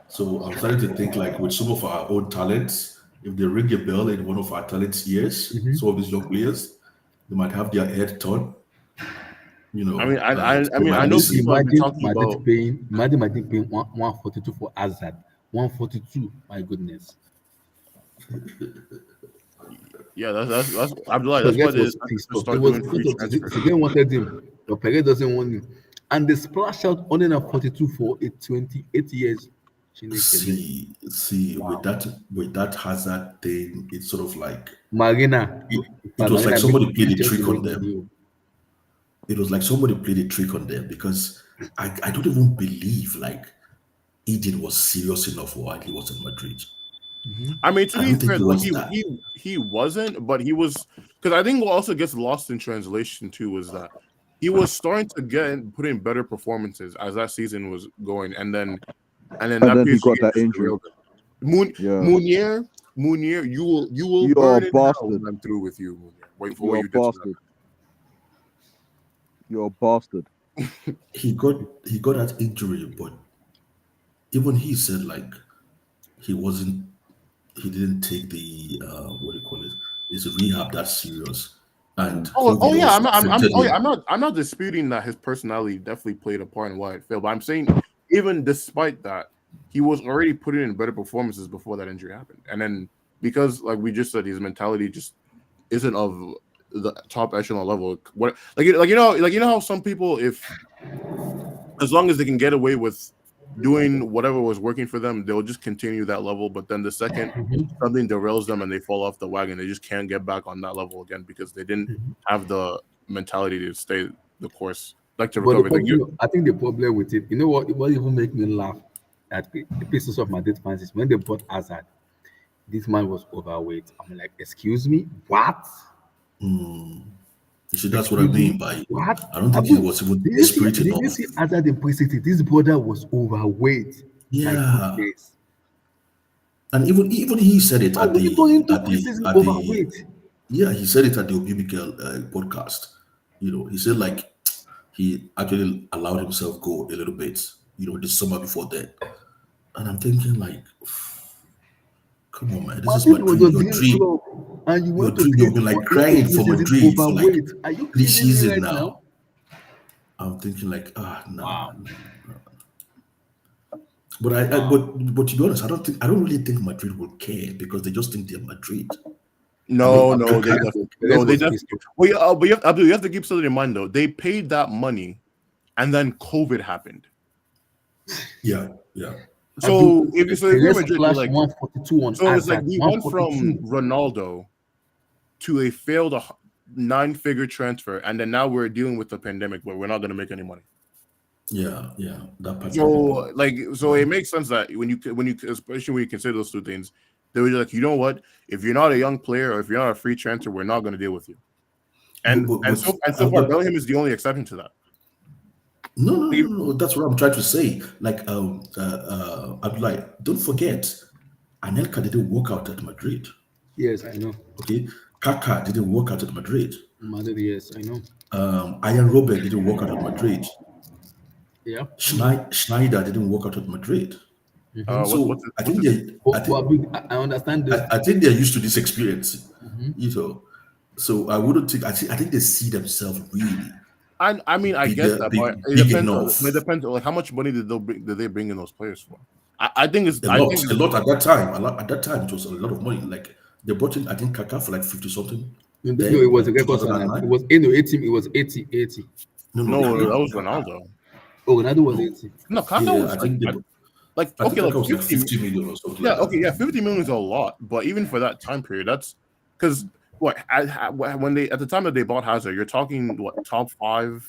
[SPEAKER 3] So I'm starting to think like with some of our own talents, if they ring a bell in one of our talents' ears, some of these young players, they might have their head turned.
[SPEAKER 5] I mean,
[SPEAKER 3] they
[SPEAKER 5] I
[SPEAKER 3] might
[SPEAKER 5] know
[SPEAKER 3] listen.
[SPEAKER 5] people have been talking about.
[SPEAKER 1] Madrid paying 142 for Hazard. 142. My goodness.
[SPEAKER 5] Yeah, that's Abdullah. That's what it is.
[SPEAKER 1] Pissed
[SPEAKER 5] To
[SPEAKER 1] off. It
[SPEAKER 5] start
[SPEAKER 1] was
[SPEAKER 5] doing free transfers.
[SPEAKER 1] They wanted him, but Perez doesn't want him. And they splash out 142 for a 28 years.
[SPEAKER 3] See, with that Hazard thing, it's sort of like
[SPEAKER 1] Marina.
[SPEAKER 3] it was like somebody played a trick on
[SPEAKER 1] Chelsea
[SPEAKER 3] them. It was like somebody played a trick on them because I don't even believe like Eden was serious enough while he was in Madrid.
[SPEAKER 5] I mean, to
[SPEAKER 3] I
[SPEAKER 5] be
[SPEAKER 3] don't think
[SPEAKER 5] fair,
[SPEAKER 3] he
[SPEAKER 5] though,
[SPEAKER 3] was that.
[SPEAKER 5] he wasn't, but he was, because I think what also gets lost in translation too was that he was starting to put in better performances as that season was going, and then
[SPEAKER 2] then he
[SPEAKER 5] PSG
[SPEAKER 2] got that
[SPEAKER 5] just
[SPEAKER 2] injury.
[SPEAKER 5] derailed him. Mounier, you will
[SPEAKER 2] You're
[SPEAKER 5] burn
[SPEAKER 2] a
[SPEAKER 5] it now
[SPEAKER 2] bastard.
[SPEAKER 5] when I'm through with you, Mounier. Wait for what
[SPEAKER 2] You're
[SPEAKER 5] you
[SPEAKER 2] a
[SPEAKER 5] did to
[SPEAKER 2] bastard. You're a bastard.
[SPEAKER 3] He got that injury, but even he said like he didn't take the what do you call it? His rehab that serious. And COVID
[SPEAKER 5] yeah,
[SPEAKER 3] also affected him.
[SPEAKER 5] I'm not disputing that his personality definitely played a part in why it failed. But I'm saying even despite that, he was already putting in better performances before that injury happened. And then because, like we just said, his mentality just isn't of the top echelon level. You know how some people, if as long as they can get away with doing whatever was working for them, they'll just continue that level. But then the second something derails them and they fall off the wagon, they just can't get back on that level again because they didn't have the mentality to stay the course, like to recover.
[SPEAKER 1] I think the problem with it, you know what even make me laugh at the pieces of Madrid fans is when they bought Hazard, this man was overweight. I'm like, excuse me, what?
[SPEAKER 3] You see, that's what I mean by
[SPEAKER 1] What?
[SPEAKER 3] I don't think he was even desperate
[SPEAKER 1] Did
[SPEAKER 3] enough.
[SPEAKER 1] you see Hazard in preseason? This brother was overweight. My
[SPEAKER 3] Yeah.
[SPEAKER 1] goodness.
[SPEAKER 3] And even he said it
[SPEAKER 1] How
[SPEAKER 3] at
[SPEAKER 1] would you turn into
[SPEAKER 3] the
[SPEAKER 1] preseason overweight?
[SPEAKER 3] yeah, he said it at the Obi Mikel podcast. He said like he actually allowed himself go a little bit, this summer before then. And I'm thinking like, come on, man, this is
[SPEAKER 1] Madrid was
[SPEAKER 3] Madrid,
[SPEAKER 1] your
[SPEAKER 3] your
[SPEAKER 1] dream
[SPEAKER 3] dream.
[SPEAKER 1] club, and you
[SPEAKER 3] Your
[SPEAKER 1] went to
[SPEAKER 3] dream, you've been like crying for Madrid for like
[SPEAKER 1] overweight. Are you
[SPEAKER 3] 3
[SPEAKER 1] kidding me
[SPEAKER 3] seasons
[SPEAKER 1] right
[SPEAKER 3] now.
[SPEAKER 1] now?
[SPEAKER 3] I'm thinking like, no.
[SPEAKER 1] Wow.
[SPEAKER 3] But but to be honest, I don't really think Madrid will care because they just think they're Madrid.
[SPEAKER 5] No,
[SPEAKER 3] I mean,
[SPEAKER 5] they definitely. Well, but you have to keep something in mind though. They paid that money, and then COVID happened.
[SPEAKER 3] Yeah.
[SPEAKER 5] So if you're Madrid, like
[SPEAKER 1] 142 on
[SPEAKER 5] so, it's like
[SPEAKER 1] Hazard,
[SPEAKER 5] we went
[SPEAKER 1] 142.
[SPEAKER 5] from Ronaldo to a failed 9-figure transfer, and then now we're dealing with the pandemic where we're not going to make any money.
[SPEAKER 3] Yeah, that part.
[SPEAKER 5] So it makes sense that when you especially when you consider those two things, They were like, you know what? If you're not a young player or if you're not a free transfer, we're not going to deal with you. And so far, Bellingham is the only exception to that.
[SPEAKER 3] No. That's what I'm trying to say. Like, Abdullah, don't forget, Anelka didn't work out at Madrid.
[SPEAKER 1] Yes, I know.
[SPEAKER 3] Okay, Kaka didn't work out at Madrid.
[SPEAKER 1] Madrid, yes, I know.
[SPEAKER 3] Ian Robert didn't work out at Madrid.
[SPEAKER 1] Yeah.
[SPEAKER 3] Schneider didn't work out at Madrid. I understand this. I think they're used to this experience. You know, so I wouldn't think. I think they see themselves really.
[SPEAKER 5] I mean, I get that, but it depends. Like, how much money did they bring in those players for? I think it's
[SPEAKER 3] a lot at that time. At that time, it was a lot of money. Like, they brought in, I think, Kaka for like 50 something.
[SPEAKER 1] No, it was a record. It was 80. It was 80.
[SPEAKER 5] No, that was Ronaldo.
[SPEAKER 1] Oh, Ronaldo was 80.
[SPEAKER 5] No, Kaka was like
[SPEAKER 3] 50 million or something.
[SPEAKER 5] Yeah, okay, yeah, 50 million is a lot, but even for that time period, that's because when they at the time that they bought Hazard, you're talking top five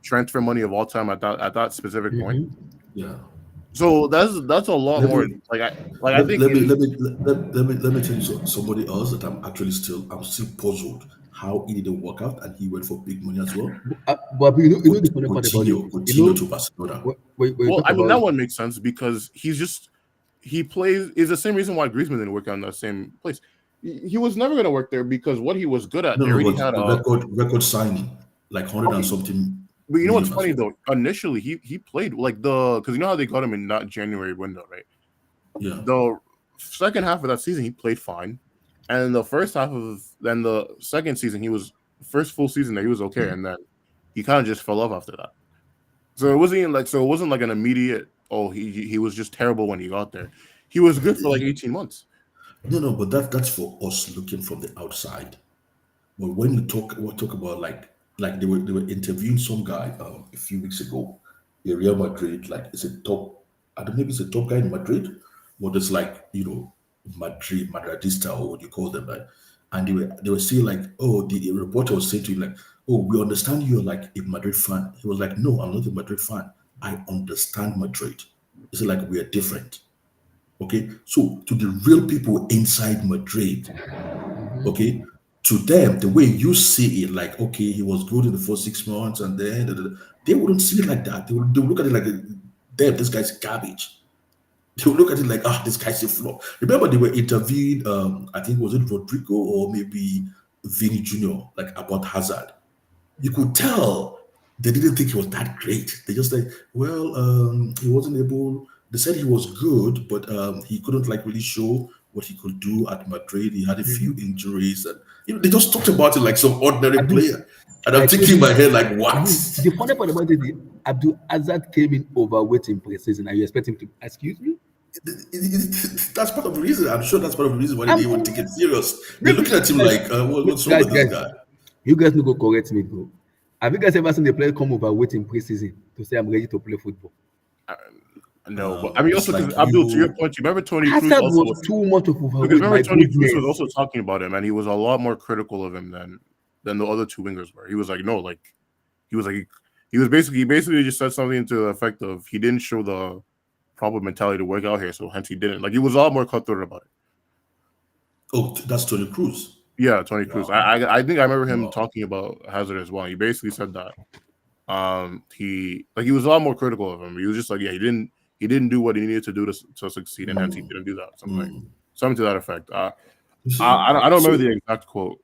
[SPEAKER 5] transfer money of all time at that specific point.
[SPEAKER 3] Yeah.
[SPEAKER 5] So that's a lot more. I think.
[SPEAKER 3] Let me tell you somebody else that I'm still puzzled how he didn't work out and he went for big money as well.
[SPEAKER 1] But you know the funny part about it.
[SPEAKER 3] To Barcelona.
[SPEAKER 5] Well, I mean that one makes sense because he plays is the same reason why Griezmann didn't work out in the same place. He was never going to work there because what he was good at. Had
[SPEAKER 3] a record signing, like 100 and something.
[SPEAKER 5] But you know what's funny though? Initially, he played because you know how they got him in that January window, right?
[SPEAKER 3] Yeah.
[SPEAKER 5] The second half of that season, he played fine, and the second season, first full season that he was okay, and then he kind of just fell off after that. So it wasn't like an immediate. Oh, he was just terrible when he got there. He was good for like 18 months.
[SPEAKER 3] No, but that's for us looking from the outside. But when you talk about like they were interviewing some guy a few weeks ago in Real Madrid, like it's a top. I don't know if it's a top guy in Madrid, but it's like Madridista or what you call them, right? And they were saying like, oh, the reporter was saying to him like, oh, we understand you're like a Madrid fan. He was like, no, I'm not a Madrid fan. I understand Madrid. It's like we are different. Okay, so to the real people inside Madrid, okay, to them, the way you see it, like, okay, he was good in the first 6 months, and then they wouldn't see it like that. They would look at it like, damn, this guy's garbage. They would look at it like, this guy's a flop. Remember, they were interviewing, I think, was it Rodrigo or maybe Vinny Jr., like about Hazard. You could tell they didn't think he was that great. They just like, well, he wasn't able. They said he was good, but he couldn't like really show what he could do at Madrid. He had a few injuries, and they just talked about it like some ordinary player. And I'm thinking in my head like, what?
[SPEAKER 1] The funny part about it is Abdul Hazard came in overweight in pre-season. Are you expecting him to? Excuse me?
[SPEAKER 3] That's part of the reason. I'm sure that's part of the reason why they didn't take it serious. They're looking at him like, what's wrong with this guy?
[SPEAKER 1] You guys need to go correct me, bro. Have you guys ever seen the player come overweight in pre-season to say I'm ready to play football?
[SPEAKER 5] No, but I mean, also because Abdul, to your point, you remember Tony Cruz also
[SPEAKER 1] was too much of overweight.
[SPEAKER 5] Because remember Tony Cruz was also talking about him, and he was a lot more critical of him than the other two wingers were. He was like, no, like he was basically just said something to the effect of he didn't show the proper mentality to work out here, so hence he didn't. Like he was a lot more cutthroat about it.
[SPEAKER 3] Oh, that's Tony Cruz.
[SPEAKER 5] Yeah, Tony Cruz. Wow. I think I remember him talking about Hazard as well. He basically said that he was a lot more critical of him. He was just like, yeah, he didn't do what he needed to do to succeed, and hence he didn't do that. Something to that effect. I don't remember the exact quote.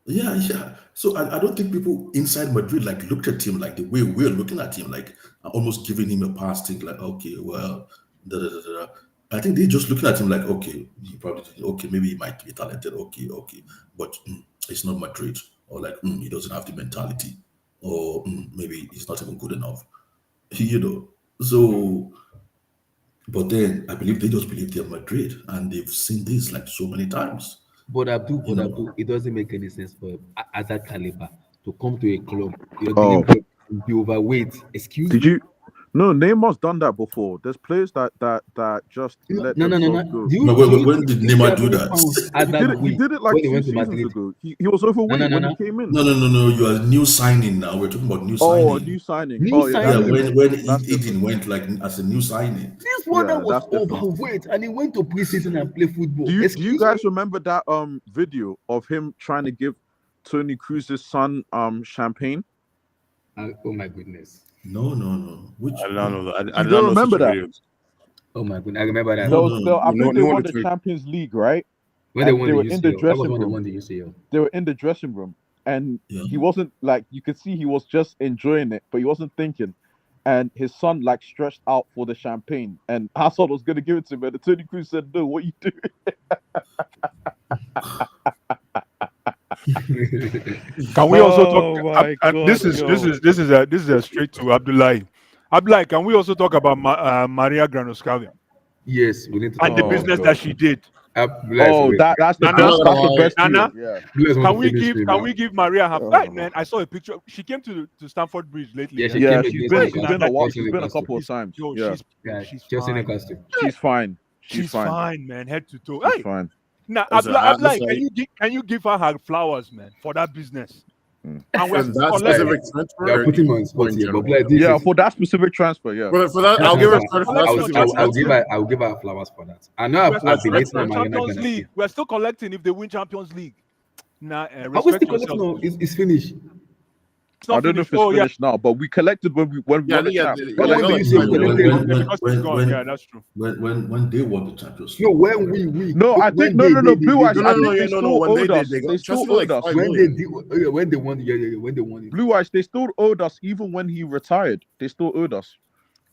[SPEAKER 3] Yeah. So I don't think people inside Madrid like looked at him like the way we're looking at him, like almost giving him a pass, think like, okay, well, I think they're just looking at him like, okay, maybe he might be talented, okay, but it's not Madrid, or like he doesn't have the mentality, or maybe he's not even good enough, So, but then I believe they just believe they're Madrid, and they've seen this like so many times.
[SPEAKER 1] But Abdul, it doesn't make any sense for at that caliber to come to a club. You're be overweight. Excuse me.
[SPEAKER 2] No, Neymar's done that before. There's players that just let themselves go.
[SPEAKER 1] Do you,
[SPEAKER 3] No,
[SPEAKER 1] do you
[SPEAKER 3] when did
[SPEAKER 1] think
[SPEAKER 3] Neymar
[SPEAKER 1] how
[SPEAKER 3] do
[SPEAKER 1] many
[SPEAKER 3] that?
[SPEAKER 1] pounds
[SPEAKER 2] He
[SPEAKER 1] at that
[SPEAKER 2] he
[SPEAKER 1] weight
[SPEAKER 2] did it like
[SPEAKER 1] when he
[SPEAKER 2] 2
[SPEAKER 1] went to
[SPEAKER 2] seasons
[SPEAKER 1] Madrid?
[SPEAKER 2] ago. He was overweight when he came in.
[SPEAKER 3] No. You are a new signing now. We're talking about new
[SPEAKER 2] Oh, a
[SPEAKER 3] signing.
[SPEAKER 2] new signing.
[SPEAKER 1] New
[SPEAKER 2] Oh, yeah,
[SPEAKER 3] Yeah,
[SPEAKER 2] that's
[SPEAKER 1] signing.
[SPEAKER 2] different.
[SPEAKER 3] when
[SPEAKER 2] That's
[SPEAKER 3] Eden
[SPEAKER 2] different.
[SPEAKER 3] went like as a new signing.
[SPEAKER 1] This one that
[SPEAKER 2] Yeah,
[SPEAKER 1] was
[SPEAKER 2] that's different.
[SPEAKER 1] overweight and he went to preseason and play football.
[SPEAKER 2] Do you
[SPEAKER 1] Excuse
[SPEAKER 2] guys
[SPEAKER 1] me?
[SPEAKER 2] remember that video of him trying to give Tony Cruz's son champagne?
[SPEAKER 1] Oh my goodness.
[SPEAKER 3] No. Which
[SPEAKER 5] I don't know. I
[SPEAKER 2] You
[SPEAKER 5] don't
[SPEAKER 2] don't
[SPEAKER 5] know such
[SPEAKER 2] remember
[SPEAKER 5] a
[SPEAKER 2] that?
[SPEAKER 5] video.
[SPEAKER 1] Oh my goodness. I remember that.
[SPEAKER 3] No,
[SPEAKER 2] I think they
[SPEAKER 5] no
[SPEAKER 2] won
[SPEAKER 5] one
[SPEAKER 2] the
[SPEAKER 5] to-
[SPEAKER 2] Champions League, right?
[SPEAKER 1] When they
[SPEAKER 2] And
[SPEAKER 1] won
[SPEAKER 2] they
[SPEAKER 1] the
[SPEAKER 2] were in the
[SPEAKER 1] UCL. That was
[SPEAKER 2] dressing
[SPEAKER 1] when they
[SPEAKER 2] room.
[SPEAKER 1] won the UCL.
[SPEAKER 2] They were in the dressing room, and
[SPEAKER 3] Yeah.
[SPEAKER 2] he wasn't like, you could see he was just enjoying it, but he wasn't thinking. And his son like stretched out for the champagne, and Hazard was gonna give it to him, and Tony Cruz said, "No, what you doing?"
[SPEAKER 4] Can we also
[SPEAKER 2] Oh
[SPEAKER 4] talk?
[SPEAKER 2] my God,
[SPEAKER 4] This is a straight to Abdullahi. Abdullahi, can we also talk about Maria Granovskaya
[SPEAKER 1] Yes, we need to
[SPEAKER 4] and the
[SPEAKER 1] talk
[SPEAKER 4] business
[SPEAKER 2] God.
[SPEAKER 4] that she did?
[SPEAKER 2] Oh, that's the
[SPEAKER 4] Nana,
[SPEAKER 2] best. That's the best
[SPEAKER 4] Nana,
[SPEAKER 2] deal. Yeah.
[SPEAKER 4] Can we give Maria her
[SPEAKER 2] Oh.
[SPEAKER 4] right, man? I saw a picture. She came to Stamford Bridge lately.
[SPEAKER 1] Yeah,
[SPEAKER 4] Yeah,
[SPEAKER 1] she
[SPEAKER 2] Yeah,
[SPEAKER 1] came
[SPEAKER 2] she's
[SPEAKER 1] against
[SPEAKER 2] been
[SPEAKER 1] Newcastle.
[SPEAKER 2] a while.
[SPEAKER 1] Chelsea
[SPEAKER 2] She's been a
[SPEAKER 1] Newcastle.
[SPEAKER 2] couple of times.
[SPEAKER 4] Yo,
[SPEAKER 2] Yeah,
[SPEAKER 4] she's
[SPEAKER 1] Chelsea
[SPEAKER 4] fine.
[SPEAKER 1] Newcastle.
[SPEAKER 2] she's fine.
[SPEAKER 4] She's fine, man, head to toe.
[SPEAKER 2] She's
[SPEAKER 4] Hey,
[SPEAKER 2] fine.
[SPEAKER 4] now
[SPEAKER 5] Listen,
[SPEAKER 4] Abdullahi,
[SPEAKER 5] listen,
[SPEAKER 4] can you give her flowers, man, for that business?
[SPEAKER 2] Mm.
[SPEAKER 4] And we're
[SPEAKER 5] for
[SPEAKER 4] still
[SPEAKER 5] that
[SPEAKER 4] collecting.
[SPEAKER 5] specific transfer,
[SPEAKER 1] They are
[SPEAKER 5] or
[SPEAKER 1] putting
[SPEAKER 5] you-
[SPEAKER 1] me on spot
[SPEAKER 5] in
[SPEAKER 1] here, but
[SPEAKER 5] general?
[SPEAKER 1] like this
[SPEAKER 2] Yeah,
[SPEAKER 1] is,
[SPEAKER 2] for that specific transfer. Yeah.
[SPEAKER 5] For that, I'll give her credit for that
[SPEAKER 4] I'll-
[SPEAKER 5] specific
[SPEAKER 4] I'll
[SPEAKER 5] transfer.
[SPEAKER 1] I'll give her flowers for that. I know
[SPEAKER 4] We're
[SPEAKER 1] I've
[SPEAKER 4] still
[SPEAKER 1] been
[SPEAKER 4] collecting
[SPEAKER 1] hating on
[SPEAKER 4] on
[SPEAKER 1] Mariana
[SPEAKER 4] Champions
[SPEAKER 1] Granovskaya.
[SPEAKER 4] League. We're still collecting if they win Champions League. Nah,
[SPEAKER 1] Are we
[SPEAKER 4] respect
[SPEAKER 1] still collecting?
[SPEAKER 4] yourself.
[SPEAKER 1] No, it's finished.
[SPEAKER 4] It's not
[SPEAKER 2] I don't know
[SPEAKER 4] finished.
[SPEAKER 2] if it's
[SPEAKER 4] Oh yeah,
[SPEAKER 2] finished now, but we collected when we
[SPEAKER 5] Yeah,
[SPEAKER 2] won the
[SPEAKER 5] yeah,
[SPEAKER 2] champ.
[SPEAKER 5] yeah,
[SPEAKER 2] We
[SPEAKER 1] But
[SPEAKER 5] yeah,
[SPEAKER 1] when
[SPEAKER 2] collected.
[SPEAKER 1] do you say
[SPEAKER 3] when
[SPEAKER 1] collected?
[SPEAKER 4] because it's gone. Yeah, that's true.
[SPEAKER 3] when they won the Champions
[SPEAKER 1] No,
[SPEAKER 3] League.
[SPEAKER 1] when we
[SPEAKER 2] No, I think no. Blue Eyes.
[SPEAKER 5] No,
[SPEAKER 2] I
[SPEAKER 5] no,
[SPEAKER 2] think
[SPEAKER 5] yeah,
[SPEAKER 2] they
[SPEAKER 5] no,
[SPEAKER 2] still
[SPEAKER 5] when
[SPEAKER 2] owed us.
[SPEAKER 5] they
[SPEAKER 2] They
[SPEAKER 5] got
[SPEAKER 2] still
[SPEAKER 5] Chelsea like
[SPEAKER 2] owed us.
[SPEAKER 5] 5
[SPEAKER 1] when
[SPEAKER 5] million.
[SPEAKER 1] when they won, when they won it.
[SPEAKER 2] Blue Eyes. They still owed us even when he retired. They still owed us.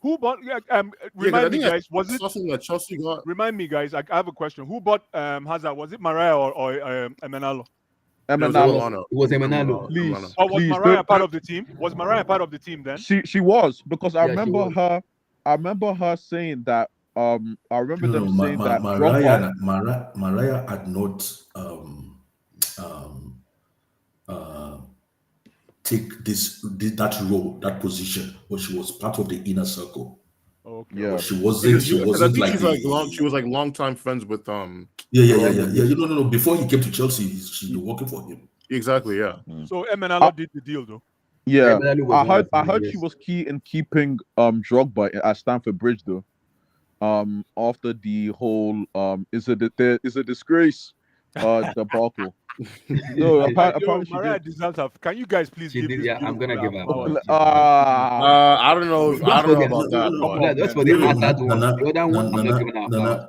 [SPEAKER 4] Who bought? Yeah,
[SPEAKER 5] Yeah, 'cause
[SPEAKER 4] remind
[SPEAKER 5] I
[SPEAKER 4] me,
[SPEAKER 5] think
[SPEAKER 4] guys. Was it?
[SPEAKER 5] something that Chelsea got?
[SPEAKER 4] Remind me, guys. I have a question. Who bought Hazard? Was it Mariah or Emenalo?
[SPEAKER 5] It was
[SPEAKER 2] Emenalo.
[SPEAKER 5] Emiliano.
[SPEAKER 1] It was Emenalo.
[SPEAKER 2] Please,
[SPEAKER 4] Or was
[SPEAKER 2] please.
[SPEAKER 4] Mariah part of the team? Was Mariah part of the team then?
[SPEAKER 2] She was, because I
[SPEAKER 1] Yeah, she
[SPEAKER 2] remember
[SPEAKER 1] was.
[SPEAKER 2] her. I remember her saying that. I remember
[SPEAKER 3] No,
[SPEAKER 2] them saying that
[SPEAKER 3] Mariah had not um, uh, take that role, that position, but she was part of the inner circle.
[SPEAKER 4] Okay.
[SPEAKER 2] Yeah.
[SPEAKER 3] But she wasn't. She
[SPEAKER 5] Because I
[SPEAKER 3] wasn't
[SPEAKER 5] think
[SPEAKER 3] like
[SPEAKER 5] she's like she was like longtime friends with
[SPEAKER 3] Yeah. No. Before he came to Chelsea, she was working for him.
[SPEAKER 5] Exactly, yeah.
[SPEAKER 4] So Emenalo did the deal though.
[SPEAKER 2] Yeah,
[SPEAKER 1] Emenalo was one of
[SPEAKER 2] I
[SPEAKER 1] the
[SPEAKER 2] heard
[SPEAKER 1] yes.
[SPEAKER 2] she was key in keeping Drogba at Stamford Bridge though. After the whole is a disgrace debacle. No, apparently she
[SPEAKER 4] Mariah
[SPEAKER 2] did.
[SPEAKER 4] deserves her. Can you guys please
[SPEAKER 1] She
[SPEAKER 4] give
[SPEAKER 1] did,
[SPEAKER 4] this?
[SPEAKER 1] yeah, I'm gonna give her
[SPEAKER 4] flowers?
[SPEAKER 5] I don't know. I don't know about that.
[SPEAKER 4] Come
[SPEAKER 5] but-
[SPEAKER 4] on,
[SPEAKER 1] Yeah, that's for the Hazard one. The other one, I'm not giving her flowers for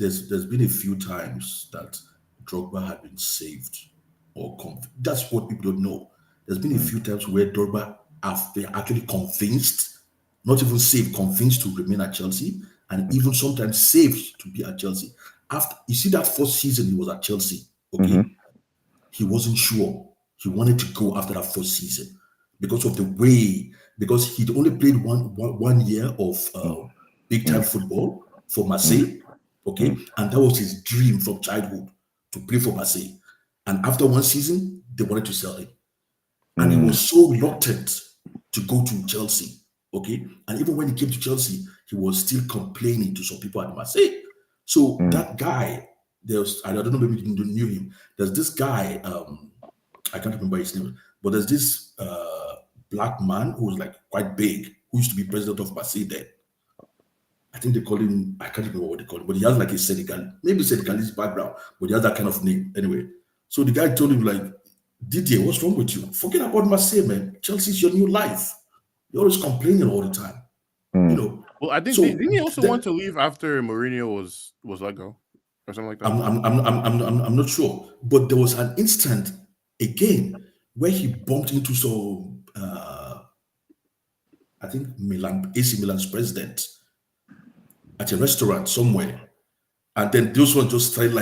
[SPEAKER 1] that.
[SPEAKER 3] There's been a few times that Drogba had been saved or that's what people don't know. There's been a few times where Drogba have been actually convinced, not even saved, convinced to remain at Chelsea, and even sometimes saved to be at Chelsea. After you see that first season he was at Chelsea, okay, he wasn't sure. He wanted to go after that first season because of the way, because he'd only played one year of big time football for Marseille, okay, and that was his dream from childhood to play for Marseille. And after one season, they wanted to sell him, and he was so reluctant to go to Chelsea, okay. And even when he came to Chelsea, he was still complaining to some people at Marseille. So that guy, I don't know, maybe you knew him. There's this guy, I can't remember his name, but there's this black man who's like quite big, who used to be president of Marseille then. I think they call him, I can't remember what they call him, but he has like a Senegalese background, but he has that kind of name anyway. So the guy told him, like, Didier, what's wrong with you? Forget about Marseille, man. Chelsea's your new life. You're always complaining all the time. You know.
[SPEAKER 5] Well, I think
[SPEAKER 3] So
[SPEAKER 5] didn't he also
[SPEAKER 3] then-
[SPEAKER 5] want to leave after Mourinho was let go or something like that?
[SPEAKER 3] I'm not sure, but there was an instant again where he bumped into some I think AC Milan's president at a restaurant somewhere, and then those ones just started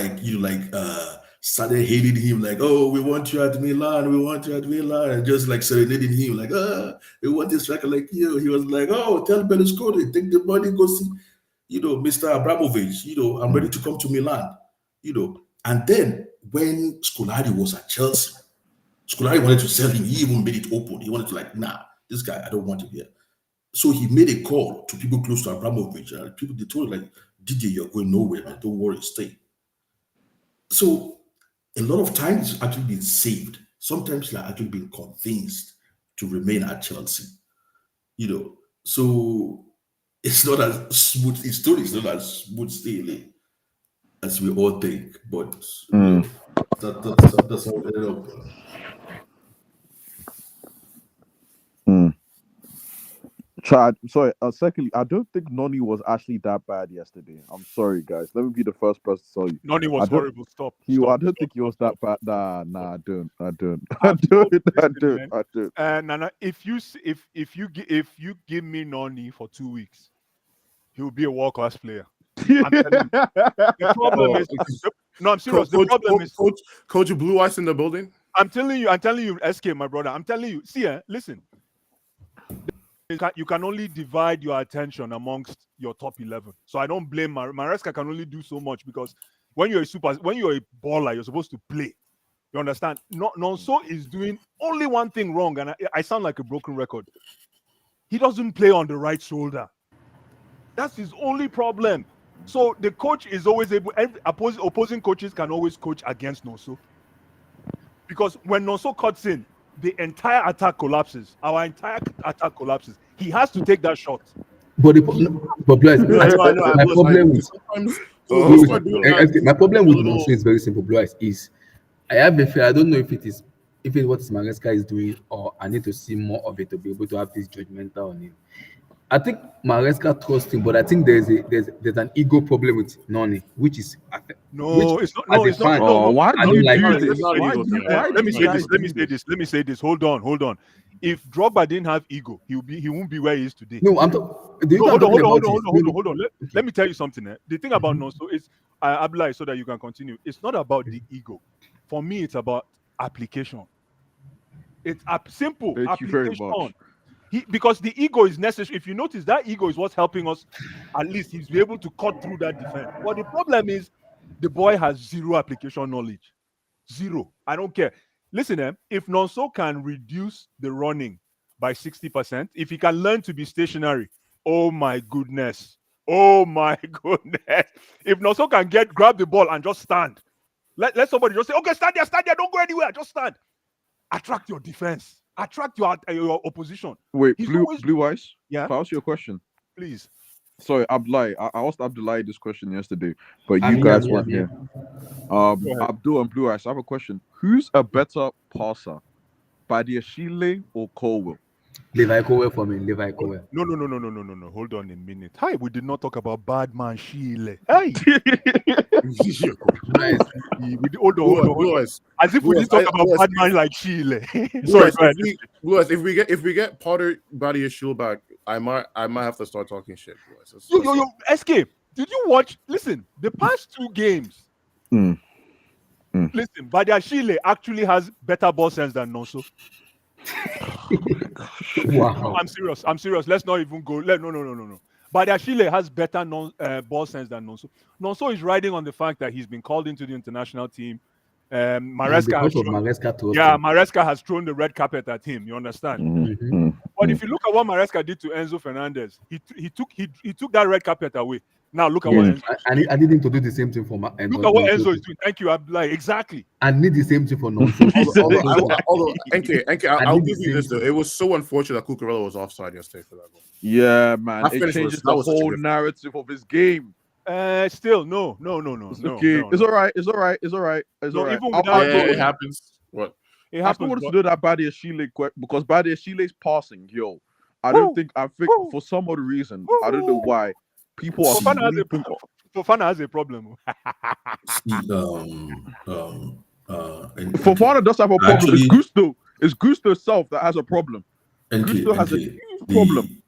[SPEAKER 3] started hating him, like, oh, we want you at Milan, and just like serenading him, like, we want this striker like you. He was like, oh, tell Berlusconi, take the money, go see, Mr. Abramovich, I'm ready to come to Milan, And then when Scolari was at Chelsea, Scolari wanted to sell him. He even made it open. He wanted to nah, this guy, I don't want him here. So he made a call to people close to Abramovich, and people they told him, like, DJ, you're going nowhere, man. Don't worry, stay. So a lot of times it's actually been saved. Sometimes you're actually been convinced to remain at Chelsea. So it's not as smooth. It's still not as smooth sailing as we all think. But that's how it ended up.
[SPEAKER 2] Sorry. Secondly, I don't think Noni was actually that bad yesterday. I'm sorry, guys. Let me be the first person to tell you.
[SPEAKER 4] Noni was horrible. Stop.
[SPEAKER 2] I don't think he was that bad. Nah, I don't. I don't.
[SPEAKER 4] Nana, if you give me Noni for 2 weeks, he will be a world-class player. I'm telling you. The problem is no, I'm serious. The problem is
[SPEAKER 5] Coach Blue Ice in the building.
[SPEAKER 4] I'm telling you, SK, my brother. I'm telling you. See, listen. You can only divide your attention amongst your top 11. So I don't blame Maresca. Can only do so much because when you're a baller, you're supposed to play. You understand? Nonso is doing only one thing wrong, and I sound like a broken record. He doesn't play on the right shoulder. That's his only problem. So the coach is always able. Opposing coaches can always coach against Nonso because when Nonso cuts in, the entire attack collapses. Our entire attack collapses. He has to take that shot.
[SPEAKER 1] But my problem with Nonso is very simple. Blue Eyes is I have a fear. I don't know if it's what Maresca is doing, or I need to see more of it to be able to have this judgmental on him. I think Maresca trusts him, but I think there's an ego problem with Noni, which is
[SPEAKER 4] it's not.
[SPEAKER 2] Why do you do this?
[SPEAKER 4] Let me say this. Hold on. If Drogba didn't have ego, he won't be where he is today.
[SPEAKER 1] No, hold
[SPEAKER 4] on. Let me tell you something. The thing about Nonso is, Abdullah, so that you can continue. It's not about the ego. For me, it's about application. It's simple.
[SPEAKER 2] Thank you very much.
[SPEAKER 4] Because the ego is necessary. If you notice, that ego is what's helping us. At least he's able to cut through that defense. But the problem is, the boy has zero application knowledge. Zero. I don't care. Listen, if Nonso can reduce the running by 60%, if he can learn to be stationary, oh my goodness. If Nonso can grab the ball and just stand, let somebody just say, okay, stand there, don't go anywhere, just stand. Attract your defense. Attract your opposition.
[SPEAKER 2] Wait, Blue Eyes?
[SPEAKER 4] Yeah.
[SPEAKER 2] Can I ask you a question?
[SPEAKER 4] Please.
[SPEAKER 2] Sorry, Abdullah. I asked Abdullah this question yesterday, but you guys weren't here. Abdul and Blue Eyes, I have a question. Who's a better passer, Badiashile or Colwell?
[SPEAKER 1] Levi Colwell for me. Levi Colwell.
[SPEAKER 4] No. Hold on a minute. Hi, we did not talk about bad man Shile. Hey. Hold on. As if we didn't talk about bad man like Shile.
[SPEAKER 5] Sorry, if we get Potter Badiashile back, I might have to start talking shit.
[SPEAKER 4] Yo, SK, did you watch? Listen, the past 2 games. Listen, Badiashile actually has better ball sense than Nonso.
[SPEAKER 1] Wow.
[SPEAKER 4] I'm serious. Let's not even go. No. Badiashile has better ball sense than Nonso. Nonso is riding on the fact that he's been called into the international team. Maresca has thrown the red carpet at him. You understand? But if you look at what Maresca did to Enzo Fernandez, he took that red carpet away. Now look at what Enzo
[SPEAKER 1] I need him to do the same thing for
[SPEAKER 4] Look at what Enzo is doing. Thank you, Abdullah. Exactly.
[SPEAKER 1] I need the same thing for Nonso.
[SPEAKER 5] I'll give you this though. It was so unfortunate that Cucurella was offside yesterday for that goal.
[SPEAKER 2] Yeah, man. It changes the whole narrative of his game.
[SPEAKER 4] Still, no.
[SPEAKER 2] Okay. It's all right. It's all right.
[SPEAKER 4] Even without
[SPEAKER 5] it happens. What?
[SPEAKER 4] It happens.
[SPEAKER 2] I wanted to do that Badiashile because Badiashile's passing, yo. I think for some other reason, I don't know why. People are
[SPEAKER 4] Fofana has a problem.
[SPEAKER 2] Fofana does have a problem. Actually, it's Gusto self that has a problem. Gusto has a huge problem.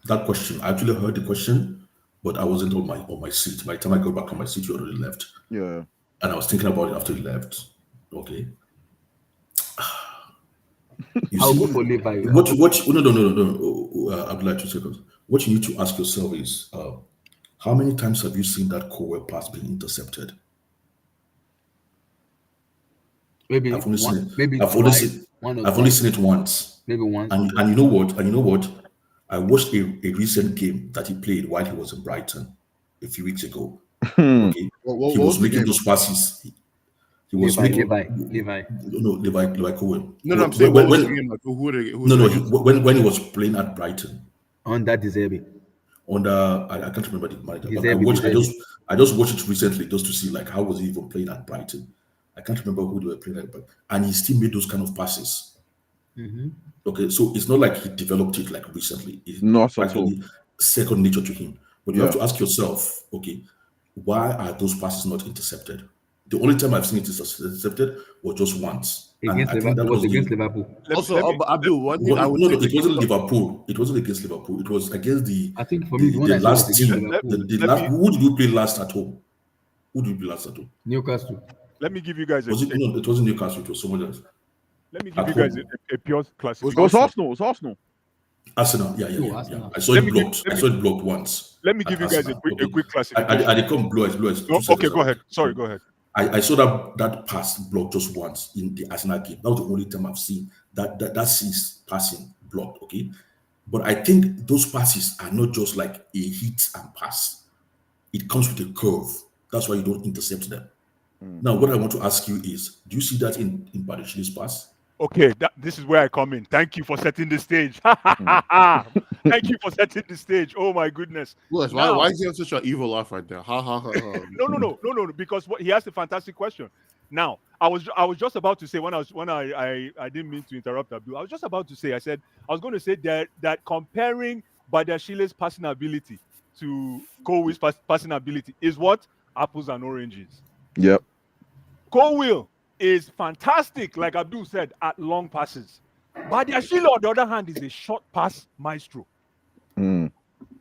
[SPEAKER 3] That question, I actually heard the question, but I wasn't on my seat. By the time I got back on my seat, you already left.
[SPEAKER 2] Yeah.
[SPEAKER 3] And I was thinking about it after you left. Okay.
[SPEAKER 1] I'll go for Levi.
[SPEAKER 3] No. I'd like 2 seconds. What you need to ask yourself is, how many times have you seen that Colwell pass being intercepted?
[SPEAKER 1] Maybe
[SPEAKER 3] I've only seen it once.
[SPEAKER 1] Maybe once.
[SPEAKER 3] And you know what? And you know what? I watched a recent game that he played while he was in Brighton a few weeks ago.
[SPEAKER 2] Hmm.
[SPEAKER 3] Okay,
[SPEAKER 5] What
[SPEAKER 3] he was
[SPEAKER 5] was the
[SPEAKER 3] making
[SPEAKER 5] game?
[SPEAKER 3] those passes. He was
[SPEAKER 1] Levi.
[SPEAKER 3] making no Levi Cohen.
[SPEAKER 5] No, I'm saying what was the
[SPEAKER 3] When
[SPEAKER 5] game? Like, who
[SPEAKER 3] no
[SPEAKER 5] were
[SPEAKER 3] no
[SPEAKER 5] they
[SPEAKER 3] he,
[SPEAKER 5] against?
[SPEAKER 3] when he was playing at Brighton
[SPEAKER 1] Under Deserbi.
[SPEAKER 3] under I can't remember the manager, but
[SPEAKER 1] Deserbi.
[SPEAKER 3] I just watched it recently just to see like how was he even playing at Brighton. I can't remember who they were playing at, but and he still made those kind of passes. Okay, so it's not like he developed it like recently. It's
[SPEAKER 2] Not at all.
[SPEAKER 3] practically second nature to him. But you have
[SPEAKER 2] Yeah.
[SPEAKER 3] to ask yourself, okay, why are those passes not intercepted? The only time I've seen it intercepted was just once, and
[SPEAKER 1] Against
[SPEAKER 3] I think
[SPEAKER 1] Liverpool.
[SPEAKER 3] that
[SPEAKER 1] It was
[SPEAKER 3] was
[SPEAKER 1] against
[SPEAKER 3] the
[SPEAKER 1] Liverpool.
[SPEAKER 5] Also, Abdul, one thing I
[SPEAKER 3] no,
[SPEAKER 5] would
[SPEAKER 3] no,
[SPEAKER 5] say
[SPEAKER 3] it wasn't Liverpool. It wasn't against Liverpool. It was against
[SPEAKER 1] I think for me, the one
[SPEAKER 3] the
[SPEAKER 1] I saw was
[SPEAKER 3] last
[SPEAKER 1] against
[SPEAKER 3] team.
[SPEAKER 1] Liverpool.
[SPEAKER 3] The last. Who did you play last at home? Who did you play last at home?
[SPEAKER 1] Newcastle.
[SPEAKER 4] Let me give you guys
[SPEAKER 3] Was it no? It wasn't Newcastle. It was someone else.
[SPEAKER 4] let me give
[SPEAKER 3] At
[SPEAKER 4] you guys
[SPEAKER 3] home.
[SPEAKER 4] a pure
[SPEAKER 2] It was
[SPEAKER 4] classification.
[SPEAKER 2] Arsenal. It was Arsenal.
[SPEAKER 3] Arsenal. Yeah.
[SPEAKER 1] Arsenal.
[SPEAKER 3] I saw
[SPEAKER 4] Let
[SPEAKER 3] it
[SPEAKER 4] me give-
[SPEAKER 3] blocked.
[SPEAKER 4] let
[SPEAKER 3] I
[SPEAKER 4] me-
[SPEAKER 3] saw it blocked once.
[SPEAKER 4] Let me
[SPEAKER 3] at
[SPEAKER 4] give you guys a
[SPEAKER 3] Arsenal.
[SPEAKER 4] quick classification.
[SPEAKER 3] I did come blue eyes.
[SPEAKER 4] No, okay, go ahead. Sorry, go ahead.
[SPEAKER 3] I saw that pass blocked just once in the Arsenal game. That was the only time I've seen that cease passing blocked. Okay, but I think those passes are not just like a hit and pass. It comes with a curve. That's why you don't intercept them. Now, what I want to ask you is, do you see that in Badishili's pass?
[SPEAKER 4] Okay, this is where I come in. Thank you for setting the stage. Thank you for setting the stage. Oh my goodness.
[SPEAKER 5] Louis,
[SPEAKER 4] Now-
[SPEAKER 5] why is he have such an evil laugh right there? Ha ha ha ha.
[SPEAKER 4] No, because he asked a fantastic question. Now, I was just about to say when I didn't mean to interrupt Abdul. I was just about to say I was going to say that comparing Badiashile's passing ability to Cole's passing ability is what apples and oranges.
[SPEAKER 2] Yep.
[SPEAKER 4] Cole is fantastic, like Abdul said, at long passes. Badiashile, on the other hand, is a short pass maestro.
[SPEAKER 2] Mm.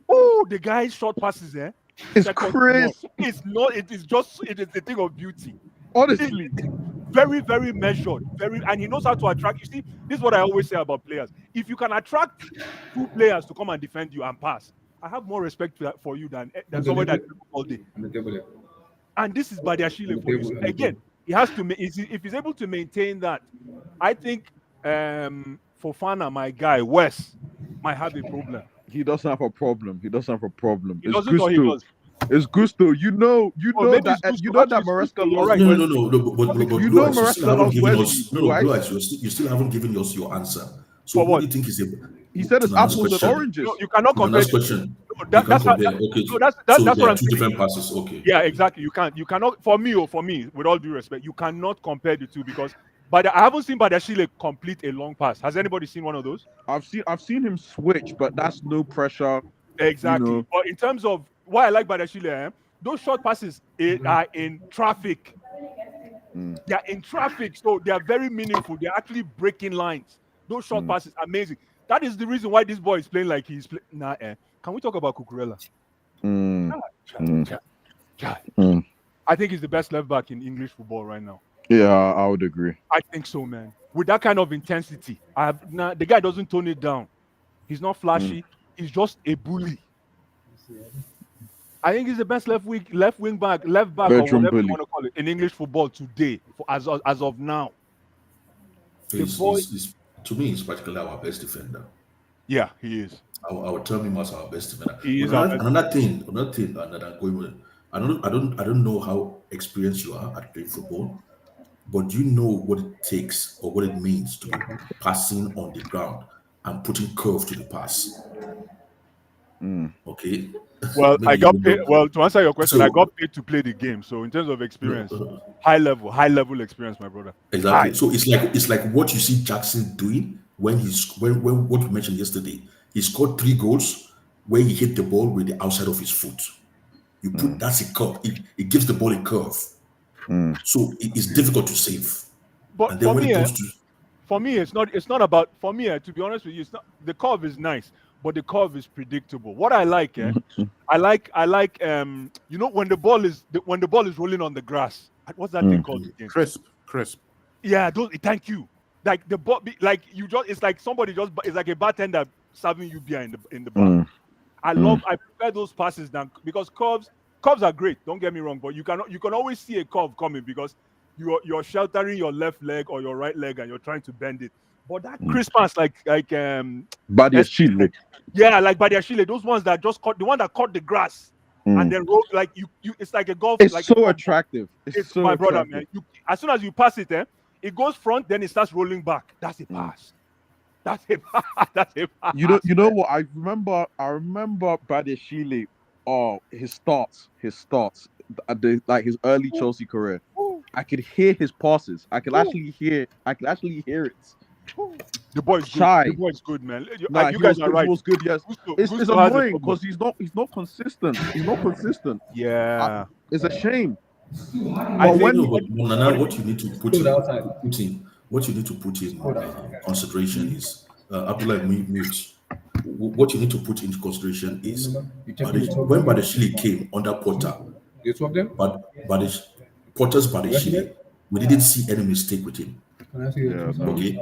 [SPEAKER 4] Oh, the guy's short passes,
[SPEAKER 2] It's
[SPEAKER 4] second to
[SPEAKER 2] crisp.
[SPEAKER 4] none. It's not. It is a thing of beauty.
[SPEAKER 2] Honestly.
[SPEAKER 4] Very, very measured. And he knows how to attract. You see, this is what I always say about players. If you can attract two players to come and defend you and pass, I have more respect for you than somebody that all day.
[SPEAKER 1] On the table.
[SPEAKER 4] And this is Badiashile for you. Again, he has to. If he's able to maintain that, I think Fofana, my guy, Wes, might have a problem.
[SPEAKER 2] He doesn't have a problem. He doesn't have a problem.
[SPEAKER 4] He doesn't or he does.
[SPEAKER 2] It's Gusto. You know
[SPEAKER 4] maybe
[SPEAKER 2] that.
[SPEAKER 4] it's Gusto.
[SPEAKER 2] You know that
[SPEAKER 4] Actually,
[SPEAKER 2] Maresca
[SPEAKER 4] Gusto,
[SPEAKER 2] loves
[SPEAKER 4] right.
[SPEAKER 3] No, but
[SPEAKER 2] You
[SPEAKER 3] Blue
[SPEAKER 2] know
[SPEAKER 3] Eyes, you
[SPEAKER 2] Maresca
[SPEAKER 3] still haven't
[SPEAKER 2] loves
[SPEAKER 3] given
[SPEAKER 2] Wesley,
[SPEAKER 3] us
[SPEAKER 2] Blue Eyes.
[SPEAKER 3] Blue Eyes, you still haven't given us your answer. So
[SPEAKER 4] For
[SPEAKER 3] what
[SPEAKER 4] what?
[SPEAKER 3] do you think is a
[SPEAKER 2] He said it's
[SPEAKER 3] to the next
[SPEAKER 2] apples and
[SPEAKER 3] question?
[SPEAKER 2] oranges.
[SPEAKER 4] No, you cannot
[SPEAKER 3] To the
[SPEAKER 4] compare.
[SPEAKER 3] next question.
[SPEAKER 4] No, that's
[SPEAKER 3] That's
[SPEAKER 4] how.
[SPEAKER 3] okay.
[SPEAKER 4] No, that's
[SPEAKER 3] So
[SPEAKER 4] what
[SPEAKER 3] there are
[SPEAKER 4] I'm
[SPEAKER 3] two
[SPEAKER 4] saying.
[SPEAKER 3] different passes. Okay.
[SPEAKER 4] Yeah, exactly. You can't. You cannot. For me, with all due respect, you cannot compare the two because. But I haven't seen Badiashile complete a long pass. Has anybody seen one of those?
[SPEAKER 2] I've seen him switch, but that's no pressure.
[SPEAKER 4] Exactly.
[SPEAKER 2] You know.
[SPEAKER 4] But in terms of what I like Badiashile, those short passes are in traffic. They are in traffic, so they are very meaningful. They are actually breaking lines. Those short passes, amazing. That is the reason why this boy is playing like he's playing. Can we talk about Cucurella? I think he's the best left back in English football right now.
[SPEAKER 2] Yeah, I would agree.
[SPEAKER 4] I think so, man. With that kind of intensity, the guy doesn't tone it down. He's not flashy. He's just a bully. I think he's the best left wing back, or
[SPEAKER 2] Bedroom
[SPEAKER 4] whatever you
[SPEAKER 2] bully.
[SPEAKER 4] want to call it, in English football today, as of now.
[SPEAKER 3] To me, he's practically our best defender.
[SPEAKER 4] Yeah, he is.
[SPEAKER 3] I would term him as our best defender.
[SPEAKER 4] He is
[SPEAKER 3] But
[SPEAKER 4] our best.
[SPEAKER 3] another thing that I'm going with. I don't know how experienced you are at playing football, but do you know what it takes or what it means to be passing on the ground and putting curve to the pass? Okay.
[SPEAKER 4] Well,
[SPEAKER 3] Maybe
[SPEAKER 4] I got
[SPEAKER 3] you
[SPEAKER 4] paid.
[SPEAKER 3] know.
[SPEAKER 4] Well, to answer your question,
[SPEAKER 3] So-
[SPEAKER 4] I got paid to play the game. So in terms of experience, high level experience, my brother.
[SPEAKER 3] Exactly. So it's like what you see Jackson doing when what we mentioned yesterday. He scored 3 goals where he hit the ball with the outside of his foot. You put that's a curve. It gives the ball a curve. So it's difficult to save.
[SPEAKER 4] But
[SPEAKER 3] And then
[SPEAKER 4] for
[SPEAKER 3] when
[SPEAKER 4] me,
[SPEAKER 3] it comes to
[SPEAKER 4] for me, it's not about. For me, to be honest with you, it's not. The curve is nice, but the curve is predictable. What I like, I like. You know, when the ball is rolling on the grass. What's that thing called again?
[SPEAKER 5] Crisp.
[SPEAKER 4] Yeah, thank you. Like the ball, like you just. It's like somebody just. It's like a bartender serving you beer in the bar. I prefer those passes than because curves are great. Don't get me wrong, but you can always see a curve coming because you're sheltering your left leg or your right leg and you're trying to bend it. But that crisp pass, like
[SPEAKER 2] Badiashile.
[SPEAKER 4] yeah, like Badiashile, those ones that just caught the one that caught the grass and then rolled like you. It's like a golf.
[SPEAKER 2] It's
[SPEAKER 4] like
[SPEAKER 2] so
[SPEAKER 4] a
[SPEAKER 2] attractive. It's so
[SPEAKER 4] my
[SPEAKER 2] attractive.
[SPEAKER 4] brother, man. As soon as you pass it, it goes front, then it starts rolling back. That's a pass. That's a pass. That's a pass.
[SPEAKER 2] You know what? I remember Badiashile. Oh, his starts, like his early Chelsea career. I could hear his passes. I could actually hear it.
[SPEAKER 4] The boy's
[SPEAKER 2] Shy.
[SPEAKER 4] good. The boy's good, man.
[SPEAKER 2] Nah,
[SPEAKER 4] You guys are right.
[SPEAKER 2] He was good, yes. It's
[SPEAKER 4] Gusto has a
[SPEAKER 2] annoying
[SPEAKER 4] problem.
[SPEAKER 2] because he's not consistent. He's not consistent.
[SPEAKER 4] Yeah.
[SPEAKER 2] It's a shame.
[SPEAKER 3] But Nana, what you need to put in consideration is Abdullah mute. What you need to put into consideration is when Badiashile came under Potter, but Potter's Badiashile, we didn't see any mistake with him.
[SPEAKER 2] Yeah, no.
[SPEAKER 3] Okay,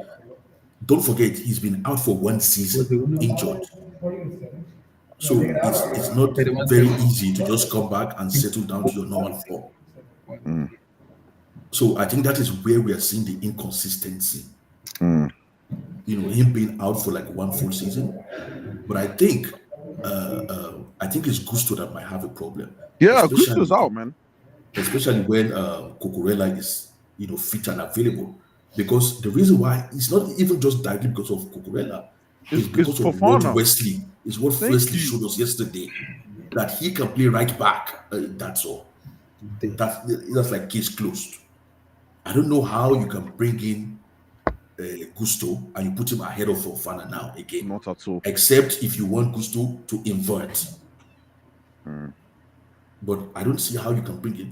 [SPEAKER 3] don't forget he's been out for 1 season injured, so it's not very easy to just come back and settle down to your normal form. So I think that is where we are seeing the inconsistency. Him being out for like 1 full season, but I think it's Gusto that might have a problem.
[SPEAKER 2] Yeah, Gusto's out, man.
[SPEAKER 3] Especially when Cucurella is fit and available. Because the reason why it's not even just directly because of Cucurella, it's because of what Wesley is. What Wesley showed us yesterday, that he can play right back. That's all. That's like case closed. I don't know how you can bring in Gusto and you put him ahead of Fofana now again.
[SPEAKER 2] Not at all.
[SPEAKER 3] Except if you want Gusto to invert. But I don't see how you can bring it.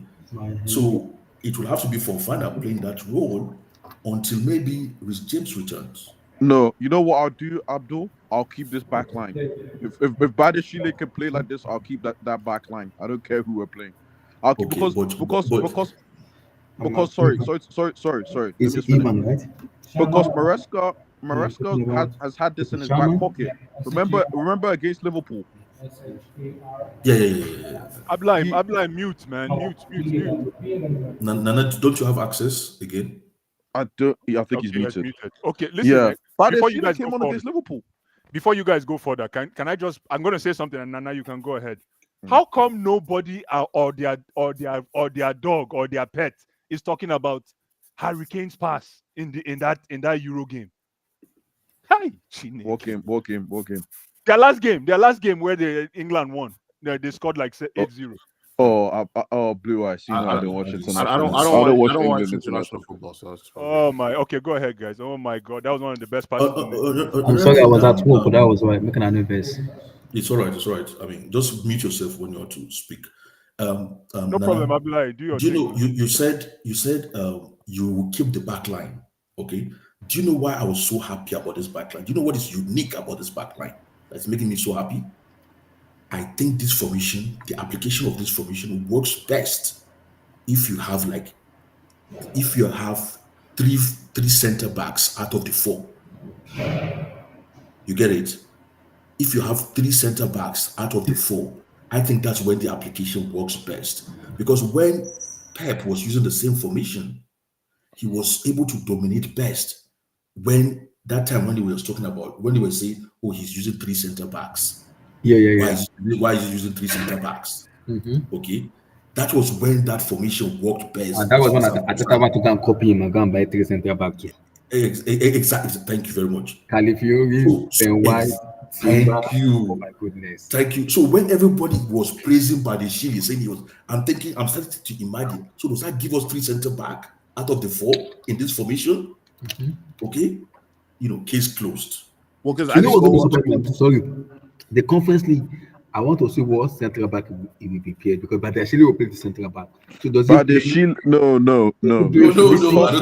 [SPEAKER 3] So it will have to be Fofana playing that role until maybe Rhys James returns.
[SPEAKER 2] No, you know what I'll do, Abdul? I'll keep this back line. If Badiashile can play like this, I'll keep that back line. I don't care who we're playing. I'll keep because sorry.
[SPEAKER 1] It's Iman, right?
[SPEAKER 2] Because Maresca has had this in his back pocket. Remember against Liverpool.
[SPEAKER 3] Yeah.
[SPEAKER 4] Abline, mute, man. Mute.
[SPEAKER 3] Nana, don't you have access again?
[SPEAKER 2] I don't. I think he's muted.
[SPEAKER 4] Okay, listen.
[SPEAKER 2] Yeah.
[SPEAKER 4] Before you guys
[SPEAKER 2] came on against Liverpool.
[SPEAKER 4] Before you guys go further, can I just? I'm going to say something, and Nana, you can go ahead. How come nobody or their dog or their pet is talking about Harry Kane's pass in that Euro game? Hi,
[SPEAKER 2] What game?
[SPEAKER 4] Their last game where England won. They scored like 8-0.
[SPEAKER 2] Blue eyes. I don't watch it.
[SPEAKER 5] I don't watch international football. So that's
[SPEAKER 4] oh my. Okay, go ahead, guys. Oh my God, that was one of the best parts.
[SPEAKER 1] I'm sorry, I was at work, but that was why making an nervous.
[SPEAKER 3] It's all right. I mean, just mute yourself when you want to speak.
[SPEAKER 4] No problem, Abdullah. Do
[SPEAKER 3] you know you said you will keep the back line. Okay. Do you know why I was so happy about this back line? Do you know what is unique about this back line that's making me so happy? I think this formation, the application of this formation works best if you have three center backs out of the 4. You get it? If you have 3 center backs out of the 4, I think that's when the application works best. Because when Pep was using the same formation, he was able to dominate best. When he was talking about, when they were saying, oh, he's using 3 center backs.
[SPEAKER 1] Yeah.
[SPEAKER 3] Why is he using 3 center backs? Okay. That was when that formation worked best.
[SPEAKER 1] And that was when I thought to go and copy him and go and buy 3 center back too.
[SPEAKER 3] Exactly. Thank you very much.
[SPEAKER 1] Calafiori, Ben White.
[SPEAKER 3] Thank you.
[SPEAKER 1] Oh my goodness.
[SPEAKER 3] Thank you. So when everybody was praising Badiashile, saying I'm starting to imagine. So does that give us 3 center back out of the 4 in this formation? Okay. Case closed.
[SPEAKER 5] Well, because
[SPEAKER 1] the Conference League, I want to see what central back he will be paired because Badiashile will play the central back. So does
[SPEAKER 2] Badiashile? No.
[SPEAKER 3] I don't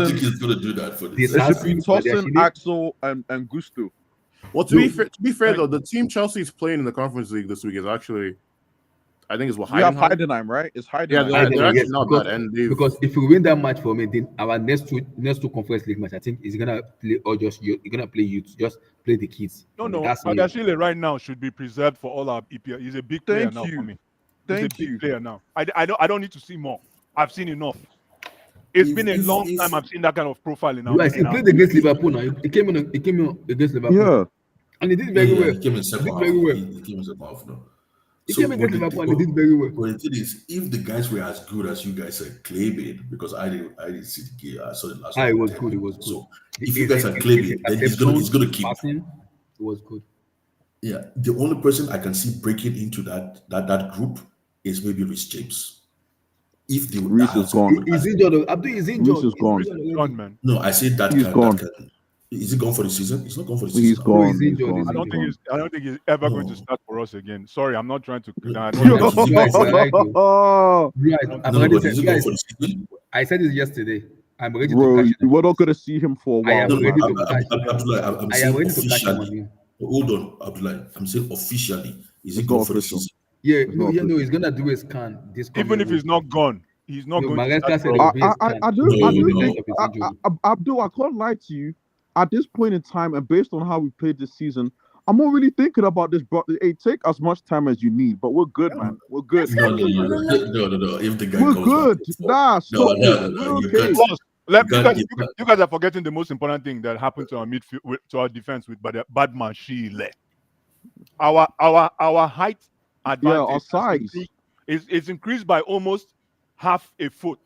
[SPEAKER 3] think he's going to do that for this.
[SPEAKER 2] It should be Tosin, Axel, and Gusto.
[SPEAKER 5] Well, to be fair though, the team Chelsea is playing in the Conference League this week is actually, I think,
[SPEAKER 2] we have Heidenheim, right? It's Heidenheim.
[SPEAKER 5] Yeah, they're actually not bad. And
[SPEAKER 1] because if we win that match for me, then our next two Conference League match, I think is gonna play or just you're gonna play youth, just play the kids.
[SPEAKER 4] No. Badiashile right now should be preserved for all our EPL. He's a big player now for me. He's a big player now. I don't need to see more. I've seen enough. It's been a long time I've seen that kind of profile in our
[SPEAKER 1] Right, he played against Liverpool now. He came in against Liverpool.
[SPEAKER 2] Yeah.
[SPEAKER 1] And he did very well.
[SPEAKER 3] He came in second half. He came in second half, no.
[SPEAKER 1] He came against Liverpool and he did very well.
[SPEAKER 3] But the thing is, if the guys were as good as you guys are claiming, because I didn't see the game, I saw the last one.
[SPEAKER 1] It was good. It was good.
[SPEAKER 3] So if you guys are claiming, then he's gonna keep.
[SPEAKER 1] Passing, it was good.
[SPEAKER 3] Yeah, the only person I can see breaking into that group is maybe Rhys James. If the
[SPEAKER 2] Reece is gone.
[SPEAKER 1] He's injured. Abdul is injured.
[SPEAKER 2] Reece is gone.
[SPEAKER 4] He's gone, man.
[SPEAKER 3] No, I said that.
[SPEAKER 2] He's gone.
[SPEAKER 3] Is he gone for the season? He's not gone for the season.
[SPEAKER 2] He's gone.
[SPEAKER 1] He's injured.
[SPEAKER 2] He's
[SPEAKER 4] I don't think he's ever going to start for us again. Sorry, I'm not trying to.
[SPEAKER 1] Right,
[SPEAKER 3] But is he gone for the season?
[SPEAKER 1] I said this yesterday. I'm ready
[SPEAKER 2] Bro,
[SPEAKER 1] to catch him.
[SPEAKER 2] we're not gonna see him for a
[SPEAKER 1] I
[SPEAKER 2] while.
[SPEAKER 1] am ready to catch him.
[SPEAKER 3] Abdullah, I'm
[SPEAKER 1] I am
[SPEAKER 3] saying
[SPEAKER 1] ready to catch him on
[SPEAKER 3] officially.
[SPEAKER 1] him.
[SPEAKER 3] Hold on, Abdullah. I'm saying officially. Is he
[SPEAKER 2] It's
[SPEAKER 3] gone
[SPEAKER 2] not
[SPEAKER 3] for the
[SPEAKER 2] official.
[SPEAKER 3] season?
[SPEAKER 1] Yeah,
[SPEAKER 2] not
[SPEAKER 1] no, he's gonna do a scan.
[SPEAKER 4] Even if he's not gone, he's not going to
[SPEAKER 1] Maresca
[SPEAKER 4] start
[SPEAKER 1] said
[SPEAKER 4] for
[SPEAKER 1] it
[SPEAKER 4] us.
[SPEAKER 1] will be a scan.
[SPEAKER 2] I do think Abdul, I can't lie to you. At this point in time, and based on how we played this season, I'm not really thinking about this, bro. Hey, take as much time as you need, but we're good, man. We're good.
[SPEAKER 3] No. If the guy
[SPEAKER 2] We're
[SPEAKER 3] comes
[SPEAKER 2] good.
[SPEAKER 3] back,
[SPEAKER 2] Stop it.
[SPEAKER 3] No,
[SPEAKER 2] We're
[SPEAKER 3] you
[SPEAKER 2] okay.
[SPEAKER 3] can't.
[SPEAKER 4] You guys are forgetting the most important thing that happened to our midfield, to our defense with Badman Shile. Our height advantage,
[SPEAKER 2] our size
[SPEAKER 4] is increased by almost half a foot.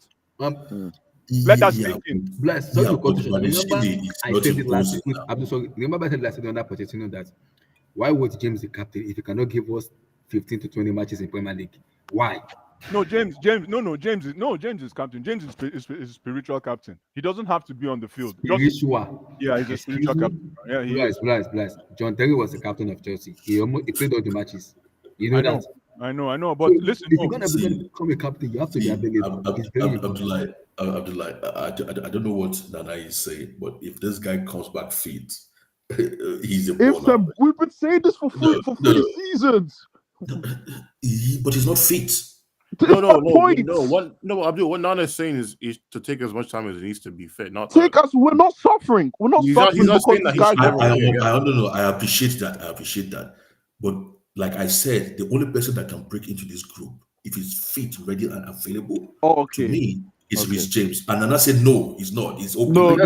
[SPEAKER 3] Let
[SPEAKER 4] us think in.
[SPEAKER 1] Bless. Sorry to cut you short. Remember, I said it last week. Remember, I said last week on that Pochettino that why was James the captain if he cannot give us 15 to 20 matches in Premier League? Why?
[SPEAKER 4] No, James is captain. James is spiritual captain. He doesn't have to be on the field.
[SPEAKER 1] Spiritual.
[SPEAKER 4] Yeah, he's a spiritual captain. Yeah, he is.
[SPEAKER 1] Bless. John Terry was the captain of Chelsea. He played all the matches. You know that.
[SPEAKER 4] I know. But
[SPEAKER 1] So,
[SPEAKER 4] listen,
[SPEAKER 1] if you're gonna become a captain, you have to be available. It's very important.
[SPEAKER 3] Abdullah, I don't know what Nana is saying, but if this guy comes back fit, he's a baller.
[SPEAKER 2] We've been saying this for three seasons.
[SPEAKER 3] But he's not fit.
[SPEAKER 5] No, Abdul, what Nana is saying is to take as much time as it needs to be fit.
[SPEAKER 2] We're not suffering. We're not suffering
[SPEAKER 5] he's not
[SPEAKER 2] because
[SPEAKER 5] saying that
[SPEAKER 2] you guys
[SPEAKER 3] I don't know. I appreciate that. But like I said, the only person that can break into this group, if he's fit, ready, and available, to me, is Rhys James. And Nana said no, he's not. He's open.
[SPEAKER 2] No.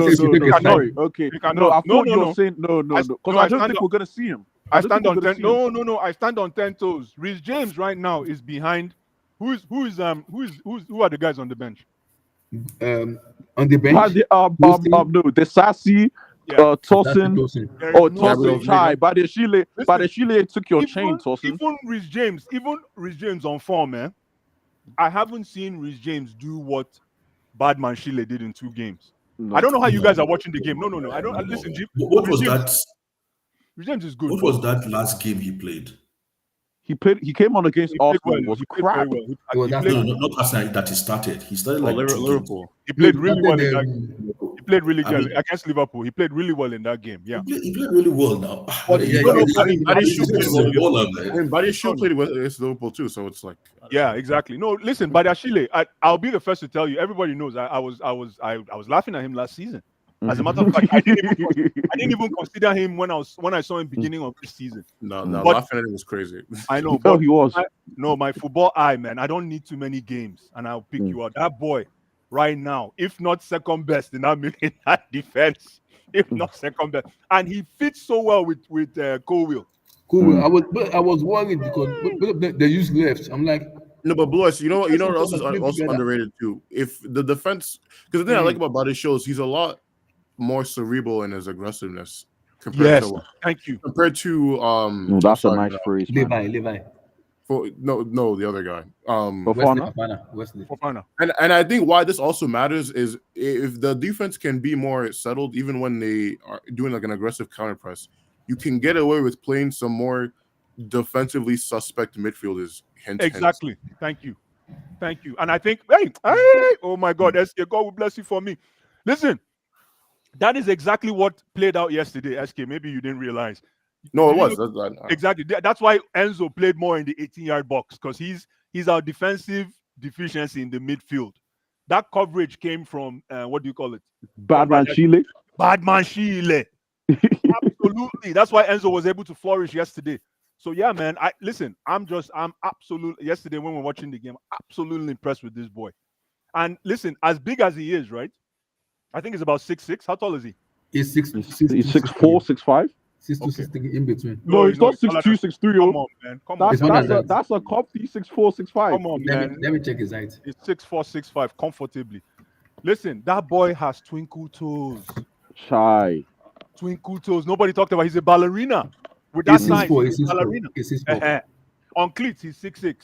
[SPEAKER 2] Sorry. Okay. No, I thought you were saying no. Because I don't think we're gonna see him.
[SPEAKER 4] I stand on 10. No. I stand on 10 toes. Rhys James right now is behind. Who are the guys on the bench?
[SPEAKER 1] On the bench.
[SPEAKER 2] The Sassy, Tosin, Tosin, Chai, Badeshile took your chain, Tosin.
[SPEAKER 4] Even Rhys James on form, man. I haven't seen Rhys James do what Badman Shile did in 2 games. No, I don't know how you guys are watching the game. No. I don't listen.
[SPEAKER 3] What was that?
[SPEAKER 4] Rhys James is good.
[SPEAKER 3] What was that last game he played?
[SPEAKER 2] He came on against Arsenal. Was crap.
[SPEAKER 3] Not last night that he started. He started like
[SPEAKER 5] Liverpool.
[SPEAKER 4] He played really well in that game. He played really well against Liverpool. He played really well in that game. Yeah,
[SPEAKER 3] he played really well now.
[SPEAKER 5] Badeshile played against Liverpool too, so it's like
[SPEAKER 4] exactly. No, listen, Badeshile, I'll be the first to tell you. Everybody knows I was laughing at him last season. As a matter of fact, I didn't even consider him when I saw him beginning of this season.
[SPEAKER 5] No, laughing at him was crazy.
[SPEAKER 4] I know,
[SPEAKER 2] but he was.
[SPEAKER 4] My football eye, man. I don't need too many games, and I'll pick you out. That boy, right now, if not second best in that defense, if not second best, and he fits so well with Colwill.
[SPEAKER 1] I was worried because they used left. I'm like.
[SPEAKER 5] No, but Blois, you know what else is also underrated too? If the defense, because the thing I like about Bade shows, he's a lot more cerebral in his aggressiveness compared to
[SPEAKER 2] that's a nice phrase.
[SPEAKER 1] Levi.
[SPEAKER 5] The other guy.
[SPEAKER 1] Fofana.
[SPEAKER 5] And I think why this also matters is if the defense can be more settled, even when they are doing like an aggressive counter press, you can get away with playing some more defensively suspect midfielders.
[SPEAKER 4] Exactly. Thank you. And I think, hey, oh my God, SK, God will bless you for me. Listen. That is exactly what played out yesterday, SK. Maybe you didn't realize.
[SPEAKER 5] No, it was.
[SPEAKER 4] Exactly. That's why Enzo played more in the 18-yard box, because he's our defensive deficiency in the midfield. That coverage came from, what do you call it?
[SPEAKER 2] Badman Shile.
[SPEAKER 4] Absolutely. That's why Enzo was able to flourish yesterday. So, yeah, man, I'm absolutely, yesterday when we were watching the game, absolutely impressed with this boy. And listen, as big as he is, right? I think he's about 6'6". How tall is he?
[SPEAKER 1] He's six.
[SPEAKER 2] He's
[SPEAKER 1] six-
[SPEAKER 2] 6'4", 6'5".
[SPEAKER 1] 6 to
[SPEAKER 4] Okay.
[SPEAKER 1] 6 in between.
[SPEAKER 2] No, he's not
[SPEAKER 4] taller
[SPEAKER 2] 6'2",
[SPEAKER 4] than-
[SPEAKER 2] 6'3".
[SPEAKER 4] Come on, man. Come on.
[SPEAKER 1] It's one of them.
[SPEAKER 2] That's a comfy 6'4", 6'5".
[SPEAKER 4] Come on, man.
[SPEAKER 1] Let me check his height.
[SPEAKER 4] He's 6'4", 6'5", comfortably. Listen, that boy has twinkle toes.
[SPEAKER 2] Shy.
[SPEAKER 4] Twinkle toes. Nobody talked about. He's a ballerina. With that
[SPEAKER 1] He's
[SPEAKER 4] size,
[SPEAKER 1] 6'4",
[SPEAKER 4] he's
[SPEAKER 1] he's
[SPEAKER 4] a
[SPEAKER 1] 6'4",
[SPEAKER 4] ballerina.
[SPEAKER 1] he's 6'4".
[SPEAKER 4] On cleats, he's 6'6".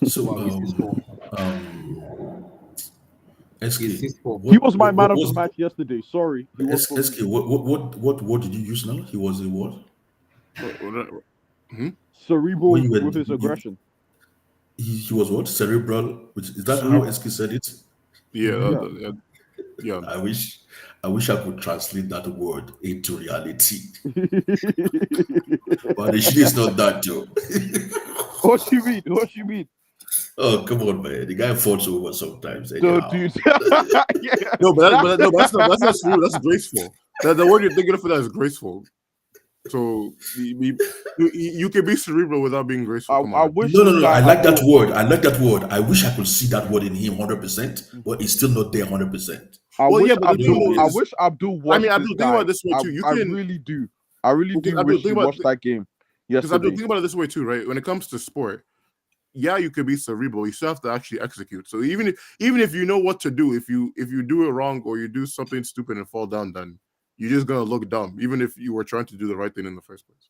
[SPEAKER 3] So,
[SPEAKER 1] Wow, he's 6'4".
[SPEAKER 3] SK,
[SPEAKER 1] He's 6'4".
[SPEAKER 2] He was my man of
[SPEAKER 3] was-
[SPEAKER 2] the match yesterday. Sorry. He was for me.
[SPEAKER 3] SK, what did you use now? He was a what?
[SPEAKER 2] Cerebral
[SPEAKER 3] When you were-
[SPEAKER 2] with his aggression.
[SPEAKER 3] He was what? Cerebral? Is that how SK said it?
[SPEAKER 5] Yeah.
[SPEAKER 3] I wish I could translate that word into reality. But the shit is not that, Joe.
[SPEAKER 2] What you mean? What you mean?
[SPEAKER 3] Oh, come on, man. The guy falls over sometimes.
[SPEAKER 2] No,
[SPEAKER 3] anyhow.
[SPEAKER 2] dude. Yeah.
[SPEAKER 5] No, but that's not true. That's graceful. The word you're thinking of for that is graceful. So you can be cerebral without being graceful. Come
[SPEAKER 2] I
[SPEAKER 5] on.
[SPEAKER 2] wish.
[SPEAKER 3] No.
[SPEAKER 2] this guy
[SPEAKER 3] I
[SPEAKER 2] had
[SPEAKER 3] like that
[SPEAKER 2] more-
[SPEAKER 3] word. I like that word. I wish I could see that word in him 100%, but it's still not there 100%.
[SPEAKER 2] I
[SPEAKER 5] Well,
[SPEAKER 2] wish
[SPEAKER 5] yeah, but the
[SPEAKER 2] Abdul.
[SPEAKER 5] thing
[SPEAKER 2] I
[SPEAKER 5] is-
[SPEAKER 2] wish Abdul watched.
[SPEAKER 5] Abdul,
[SPEAKER 2] this
[SPEAKER 5] think about
[SPEAKER 2] guy.
[SPEAKER 5] it this way too. You
[SPEAKER 2] I
[SPEAKER 5] can-
[SPEAKER 2] really do. I really
[SPEAKER 5] Okay,
[SPEAKER 2] do
[SPEAKER 5] Abdul,
[SPEAKER 2] wish
[SPEAKER 5] think
[SPEAKER 2] you
[SPEAKER 5] about-
[SPEAKER 2] watched that game
[SPEAKER 5] Because I do
[SPEAKER 2] yesterday.
[SPEAKER 5] think about it this way too, right? When it comes to sport, yeah, you can be cerebral. You still have to actually execute. So even if you know what to do, if you do it wrong or you do something stupid and fall down, then you're just gonna look dumb, even if you were trying to do the right thing in the first place.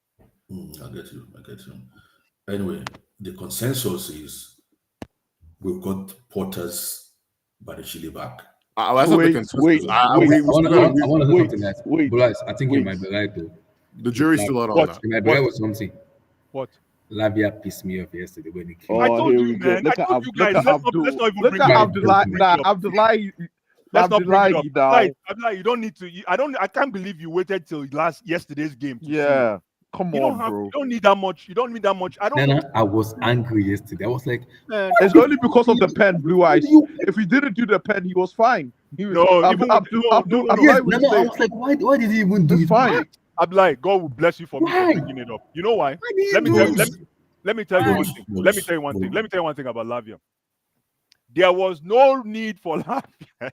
[SPEAKER 3] I get you. Anyway, the consensus is we've got Porter's by the Chile back.
[SPEAKER 5] That's not the
[SPEAKER 2] Wait,
[SPEAKER 5] consensus.
[SPEAKER 2] wait,
[SPEAKER 1] I
[SPEAKER 2] wait.
[SPEAKER 1] want to say
[SPEAKER 2] wait,
[SPEAKER 1] something else.
[SPEAKER 2] wait,
[SPEAKER 1] But I think you
[SPEAKER 2] wait.
[SPEAKER 1] might be right though.
[SPEAKER 5] The jury's still out on
[SPEAKER 4] What?
[SPEAKER 5] that.
[SPEAKER 1] You might be right with something.
[SPEAKER 4] What?
[SPEAKER 1] Lavia pissed me off yesterday when he came.
[SPEAKER 4] I
[SPEAKER 2] Oh,
[SPEAKER 4] told
[SPEAKER 2] here
[SPEAKER 4] you,
[SPEAKER 2] we go.
[SPEAKER 4] man.
[SPEAKER 2] Look
[SPEAKER 4] I
[SPEAKER 2] at
[SPEAKER 4] told you
[SPEAKER 2] Look
[SPEAKER 4] guys.
[SPEAKER 2] at
[SPEAKER 4] Let's
[SPEAKER 2] Abdul.
[SPEAKER 4] not even
[SPEAKER 2] Look
[SPEAKER 4] bring
[SPEAKER 2] at
[SPEAKER 4] it up.
[SPEAKER 2] Abdullahi.
[SPEAKER 4] Bring it
[SPEAKER 2] Nah,
[SPEAKER 4] up.
[SPEAKER 2] Abdullahi.
[SPEAKER 4] Let's not bring it up.
[SPEAKER 2] Now.
[SPEAKER 4] Abdullahi, you don't need to. I can't believe you waited till yesterday's game. To see it.
[SPEAKER 2] Yeah. Come
[SPEAKER 4] You
[SPEAKER 2] on,
[SPEAKER 4] don't
[SPEAKER 2] bro.
[SPEAKER 4] You don't need that much. You don't need that much. I don't.
[SPEAKER 1] Nana, I was angry yesterday. I was like,
[SPEAKER 4] Man,
[SPEAKER 2] It's only because of the pen, blue eyes.
[SPEAKER 1] you-
[SPEAKER 2] If he didn't do the pen, he was fine. He was,
[SPEAKER 4] No,
[SPEAKER 2] Abdul,
[SPEAKER 4] even
[SPEAKER 2] Abdul,
[SPEAKER 4] no,
[SPEAKER 2] Abdul,
[SPEAKER 4] no, no.
[SPEAKER 2] Abdullahi
[SPEAKER 1] yes,
[SPEAKER 2] would
[SPEAKER 1] Nana,
[SPEAKER 2] say,
[SPEAKER 1] I was like, why did he even do
[SPEAKER 2] it's
[SPEAKER 1] it?
[SPEAKER 2] fine.
[SPEAKER 4] Abdullahi, God will bless you for me
[SPEAKER 1] Why?
[SPEAKER 4] for bringing it up. You know why?
[SPEAKER 1] Why did he
[SPEAKER 4] Let me
[SPEAKER 1] do
[SPEAKER 4] tell,
[SPEAKER 1] it?
[SPEAKER 4] let me tell you one
[SPEAKER 3] Yes.
[SPEAKER 4] thing. Let me tell you one thing. Let me tell you one thing about Lavia. There was no need for Lavia.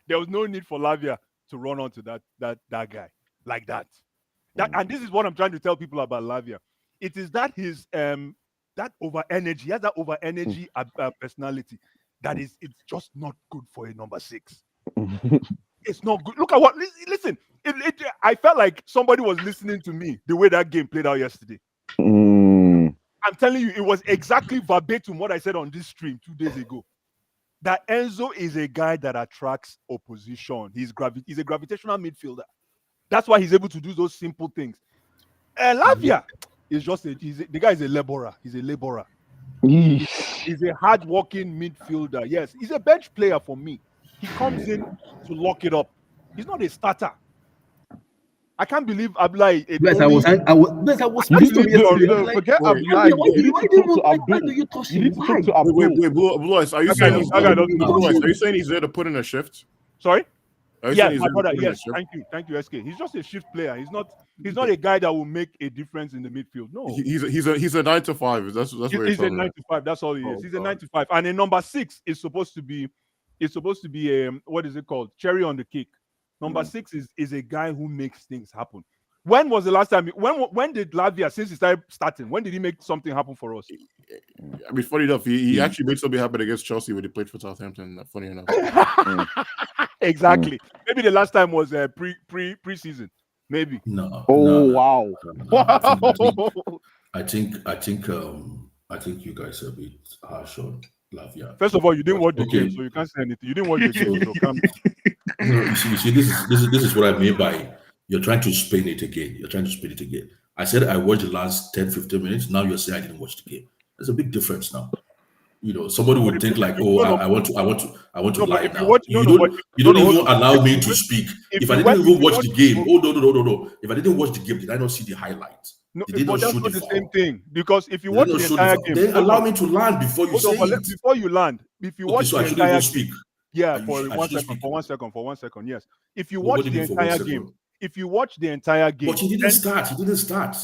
[SPEAKER 4] There was no need for Lavia to run onto that guy like that. And this is what I'm trying to tell people about Lavia. It is that his that over energy, he has that over energy personality that it's just not good for a number 6. It's not good. Look at what. Listen, I felt like somebody was listening to me the way that game played out yesterday. I'm telling you, it was exactly verbatim what I said on this stream 2 days ago. That Enzo is a guy that attracts opposition. He's a gravitational midfielder. That's why he's able to do those simple things. Lavia is just the guy is a laborer. He's a laborer. He's a hard-working midfielder. Yes, he's a bench player for me. He comes in to lock it up. He's not a starter. I can't believe Abdullahi.
[SPEAKER 1] Yes, I was pissed off yesterday. I was like,
[SPEAKER 2] Forget
[SPEAKER 5] wait,
[SPEAKER 2] Abdullahi.
[SPEAKER 1] why
[SPEAKER 2] You need
[SPEAKER 1] do
[SPEAKER 2] to
[SPEAKER 1] you
[SPEAKER 2] talk to
[SPEAKER 1] why
[SPEAKER 2] Abdul.
[SPEAKER 1] do you touch
[SPEAKER 2] You
[SPEAKER 1] him?
[SPEAKER 2] need to talk to
[SPEAKER 1] Why?
[SPEAKER 2] Abdul.
[SPEAKER 5] Blue Eyes, are you
[SPEAKER 4] That
[SPEAKER 5] saying
[SPEAKER 4] guy
[SPEAKER 5] he's
[SPEAKER 4] doesn't know.
[SPEAKER 5] Blue Eyes, are you saying he's there to put in a shift?
[SPEAKER 4] Sorry?
[SPEAKER 5] Are you
[SPEAKER 4] Yes,
[SPEAKER 5] saying he's
[SPEAKER 4] my
[SPEAKER 5] there to
[SPEAKER 4] brother.
[SPEAKER 5] put in a
[SPEAKER 4] Yes,
[SPEAKER 5] shift?
[SPEAKER 4] thank you, SK. He's just a shift player. He's not a guy that will make a difference in the midfield. No,
[SPEAKER 5] He's a 9 to 5. That's what you're
[SPEAKER 4] he's a
[SPEAKER 5] telling me.
[SPEAKER 4] 9 to 5. That's all he is.
[SPEAKER 5] Oh,
[SPEAKER 4] He's a
[SPEAKER 5] God.
[SPEAKER 4] 9 to 5, and a number 6 is supposed to be. It's supposed to be a what is it called? Cherry on the cake. Number 6 is a guy who makes things happen. When was the last time? When did Lavia, since he started starting, when did he make something happen for us?
[SPEAKER 5] I mean, funny enough, he actually made something happen against Chelsea when he played for Southampton. Funny enough.
[SPEAKER 4] Exactly. Maybe the last time was pre-season. Maybe.
[SPEAKER 3] No.
[SPEAKER 2] Oh,
[SPEAKER 3] no.
[SPEAKER 2] wow.
[SPEAKER 3] Wow. I think you guys are a bit harsh on Lavia.
[SPEAKER 4] First of all, you didn't watch the
[SPEAKER 3] Okay.
[SPEAKER 4] game, so you can't say anything. You didn't watch the game, so come.
[SPEAKER 3] No, you see, this is what I mean by you're trying to spin it again. I said I watched the last 10, 15 minutes. Now you're saying I didn't watch the game. There's a big difference now. You know, somebody would think like, oh, I want to
[SPEAKER 4] No, but
[SPEAKER 3] lie
[SPEAKER 4] if you
[SPEAKER 3] now.
[SPEAKER 4] watch-
[SPEAKER 3] You
[SPEAKER 4] no,
[SPEAKER 3] don't
[SPEAKER 4] but-
[SPEAKER 3] you don't
[SPEAKER 4] no,
[SPEAKER 3] even
[SPEAKER 4] hold on.
[SPEAKER 3] allow me to speak. If I didn't even watch the game, oh no. If I didn't watch the game, did I not see the highlights?
[SPEAKER 4] No,
[SPEAKER 3] Did they
[SPEAKER 4] but
[SPEAKER 3] not
[SPEAKER 4] that's
[SPEAKER 3] show
[SPEAKER 4] not
[SPEAKER 3] the
[SPEAKER 4] the
[SPEAKER 3] foul?
[SPEAKER 4] same thing. Because if you
[SPEAKER 3] Did
[SPEAKER 4] watch
[SPEAKER 3] they not
[SPEAKER 4] the
[SPEAKER 3] show
[SPEAKER 4] entire
[SPEAKER 3] foul?
[SPEAKER 4] game,
[SPEAKER 3] Then
[SPEAKER 4] hold
[SPEAKER 3] allow
[SPEAKER 4] on,
[SPEAKER 3] me to land before you
[SPEAKER 4] hold on,
[SPEAKER 3] say
[SPEAKER 4] but
[SPEAKER 3] it.
[SPEAKER 4] before you land, if you
[SPEAKER 3] Okay,
[SPEAKER 4] watch
[SPEAKER 3] so
[SPEAKER 4] the
[SPEAKER 3] I shouldn't
[SPEAKER 4] entire
[SPEAKER 3] even
[SPEAKER 4] game,
[SPEAKER 3] speak.
[SPEAKER 4] yeah,
[SPEAKER 3] I
[SPEAKER 4] for
[SPEAKER 3] shouldn't
[SPEAKER 4] one
[SPEAKER 3] speak.
[SPEAKER 4] second, yes. If you
[SPEAKER 3] What
[SPEAKER 4] watch
[SPEAKER 3] did
[SPEAKER 4] the
[SPEAKER 3] you do for 1
[SPEAKER 4] entire
[SPEAKER 3] second?
[SPEAKER 4] game, if you watch the entire game,
[SPEAKER 3] But he didn't start.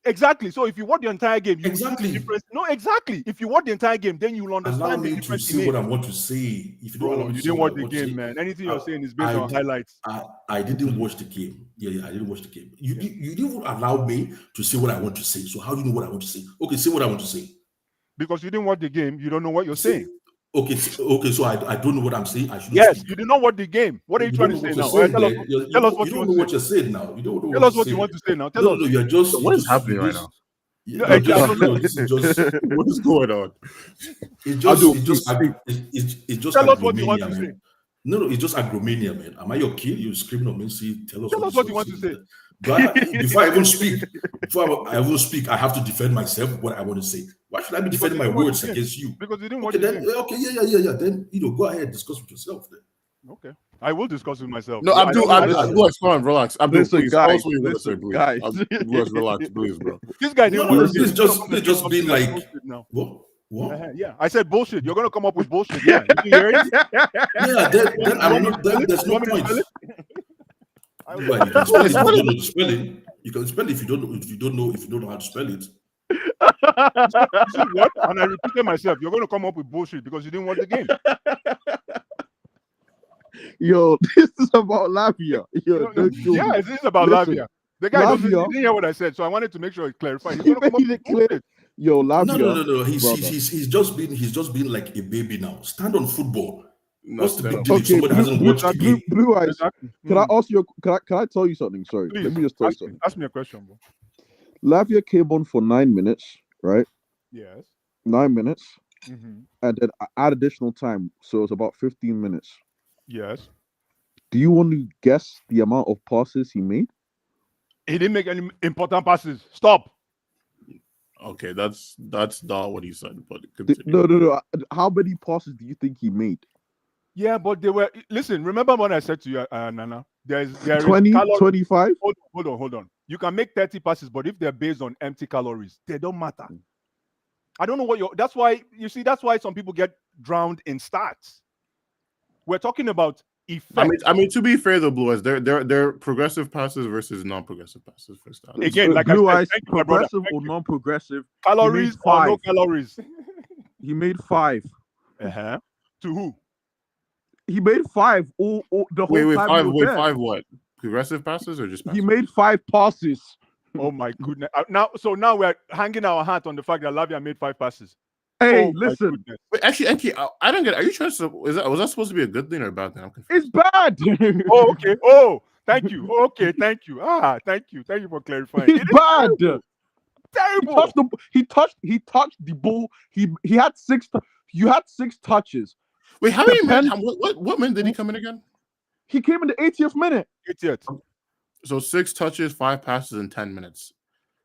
[SPEAKER 4] Exactly. So if you watch the entire game, you
[SPEAKER 3] Exactly.
[SPEAKER 4] see the difference. No, exactly. If you watch the entire game, then you will
[SPEAKER 3] Allow
[SPEAKER 4] understand the
[SPEAKER 3] me to
[SPEAKER 4] difference he
[SPEAKER 3] say
[SPEAKER 4] made.
[SPEAKER 3] what I want to say. If you don't allow
[SPEAKER 4] Bro,
[SPEAKER 3] me
[SPEAKER 4] you
[SPEAKER 3] to say
[SPEAKER 4] didn't
[SPEAKER 3] what
[SPEAKER 4] watch
[SPEAKER 3] I
[SPEAKER 4] the
[SPEAKER 3] want to
[SPEAKER 4] game,
[SPEAKER 3] say,
[SPEAKER 4] man. Anything you're saying is based on highlights.
[SPEAKER 3] I didn't watch the game. Yeah, I didn't watch the game. You didn't allow me to say what I want to say. So how do you know what I want to say? Okay, say what I want to say.
[SPEAKER 4] Because you didn't watch the game, you don't know what you're saying.
[SPEAKER 3] Okay, so I don't know what I'm saying. I shouldn't
[SPEAKER 4] Yes,
[SPEAKER 3] speak.
[SPEAKER 4] you did not watch the game. What are you trying to say now?
[SPEAKER 3] Saying,
[SPEAKER 4] Tell us what
[SPEAKER 3] you
[SPEAKER 4] you
[SPEAKER 3] don't
[SPEAKER 4] want
[SPEAKER 3] know
[SPEAKER 4] to
[SPEAKER 3] what
[SPEAKER 4] say.
[SPEAKER 3] you're saying now. You don't know
[SPEAKER 4] Tell us what you want to say now. Tell us.
[SPEAKER 3] No, you're just.
[SPEAKER 5] What is happening right now?
[SPEAKER 4] No, I don't know.
[SPEAKER 3] This is just.
[SPEAKER 5] What is going on?
[SPEAKER 3] It's just
[SPEAKER 4] Tell us what you want
[SPEAKER 3] agromania,
[SPEAKER 4] to say.
[SPEAKER 3] man. No, it's just agromania, man. Am I your kid? You screaming on me? See, tell us
[SPEAKER 4] what you want to say.
[SPEAKER 3] Before I even speak, I have to defend myself. What I want to say. Why should I be defending my words against you?
[SPEAKER 4] Because you didn't watch
[SPEAKER 3] Okay,
[SPEAKER 4] the
[SPEAKER 3] then
[SPEAKER 4] game.
[SPEAKER 3] okay, yeah. Then go ahead, discuss with yourself. Then.
[SPEAKER 4] Okay, I will discuss with myself.
[SPEAKER 5] No, Abdul, come on, relax. Abdul,
[SPEAKER 6] Listen,
[SPEAKER 5] please,
[SPEAKER 6] guys,
[SPEAKER 5] tell us what you're going to say,
[SPEAKER 6] listen,
[SPEAKER 5] please.
[SPEAKER 6] guys.
[SPEAKER 5] Yes, relax, please, bro.
[SPEAKER 4] This guy didn't
[SPEAKER 3] No,
[SPEAKER 4] watch the game.
[SPEAKER 3] they just being like
[SPEAKER 4] now.
[SPEAKER 3] What?
[SPEAKER 4] Yeah, I said bullshit. You're gonna come up with bullshit. Yeah, you can hear it.
[SPEAKER 3] Yeah, then I'm not. Then there's no point. Right, you can spell it if you don't know the spelling. You can spell it if you don't know how to spell it.
[SPEAKER 4] See what? And I repeated myself. You're gonna come up with bullshit because you didn't watch the game.
[SPEAKER 6] Yo, this is about Lavia. Yo,
[SPEAKER 4] yeah, it is about
[SPEAKER 6] Listen,
[SPEAKER 4] Lavia. The guy
[SPEAKER 6] Lavia,
[SPEAKER 4] didn't hear what I said, so I wanted to make sure it clarified. He's gonna come up with bullshit.
[SPEAKER 6] Yo, Lavia.
[SPEAKER 3] No. He's just been like a baby now. Stand on football. What's the big deal if somebody hasn't watched the game?
[SPEAKER 6] Blue Eyes.
[SPEAKER 4] Exactly.
[SPEAKER 6] Can I ask you? Can I tell you something? Sorry,
[SPEAKER 4] Please,
[SPEAKER 6] let me just tell you something.
[SPEAKER 4] Ask me a question, bro.
[SPEAKER 6] Lavia came on for 9 minutes, right?
[SPEAKER 4] Yes.
[SPEAKER 6] 9 minutes,
[SPEAKER 4] Mm-hmm.
[SPEAKER 6] and then add additional time, so it's about 15 minutes.
[SPEAKER 4] Yes.
[SPEAKER 6] Do you want to guess the amount of passes he made?
[SPEAKER 4] He didn't make any important passes. Stop.
[SPEAKER 5] Okay, that's not what he said, but
[SPEAKER 6] No. How many passes do you think he made?
[SPEAKER 4] Yeah, but they were. Listen, remember what I said to you, Nana? There is
[SPEAKER 6] 20, 25?
[SPEAKER 4] Hold on. You can make 30 passes, but if they're based on empty calories, they don't matter. I don't know what you're. That's why some people get drowned in stats. We're talking about effect.
[SPEAKER 5] I mean, to be fair, the Blue Eyes, they're progressive passes versus non-progressive passes for stats.
[SPEAKER 4] Again, like
[SPEAKER 6] Blue
[SPEAKER 4] I
[SPEAKER 6] Eyes,
[SPEAKER 4] said, thank you, my brother.
[SPEAKER 6] progressive or non-progressive?
[SPEAKER 4] Calories or no calories?
[SPEAKER 6] He made 5.
[SPEAKER 4] To who?
[SPEAKER 6] He made 5. All the whole time.
[SPEAKER 5] Five what? Progressive passes or just passes?
[SPEAKER 6] He made 5 passes.
[SPEAKER 4] Oh my goodness! Now we're hanging our hat on the fact that Lavia made 5 passes.
[SPEAKER 6] Hey, listen.
[SPEAKER 5] Wait, actually, Enki, I don't get it. Are you trying to? Was that supposed to be a good thing or a bad thing? I'm confused.
[SPEAKER 6] It's bad.
[SPEAKER 4] Oh, okay. Oh, thank you. Okay, thank you. Thank you for clarifying.
[SPEAKER 6] It's bad.
[SPEAKER 4] Terrible.
[SPEAKER 6] He touched the ball. He had 6. You had 6 touches.
[SPEAKER 5] Wait, how many minutes? What minute did he come in again?
[SPEAKER 6] He came in the 80th minute.
[SPEAKER 4] 80th.
[SPEAKER 5] So 6 touches, 5 passes in 10 minutes.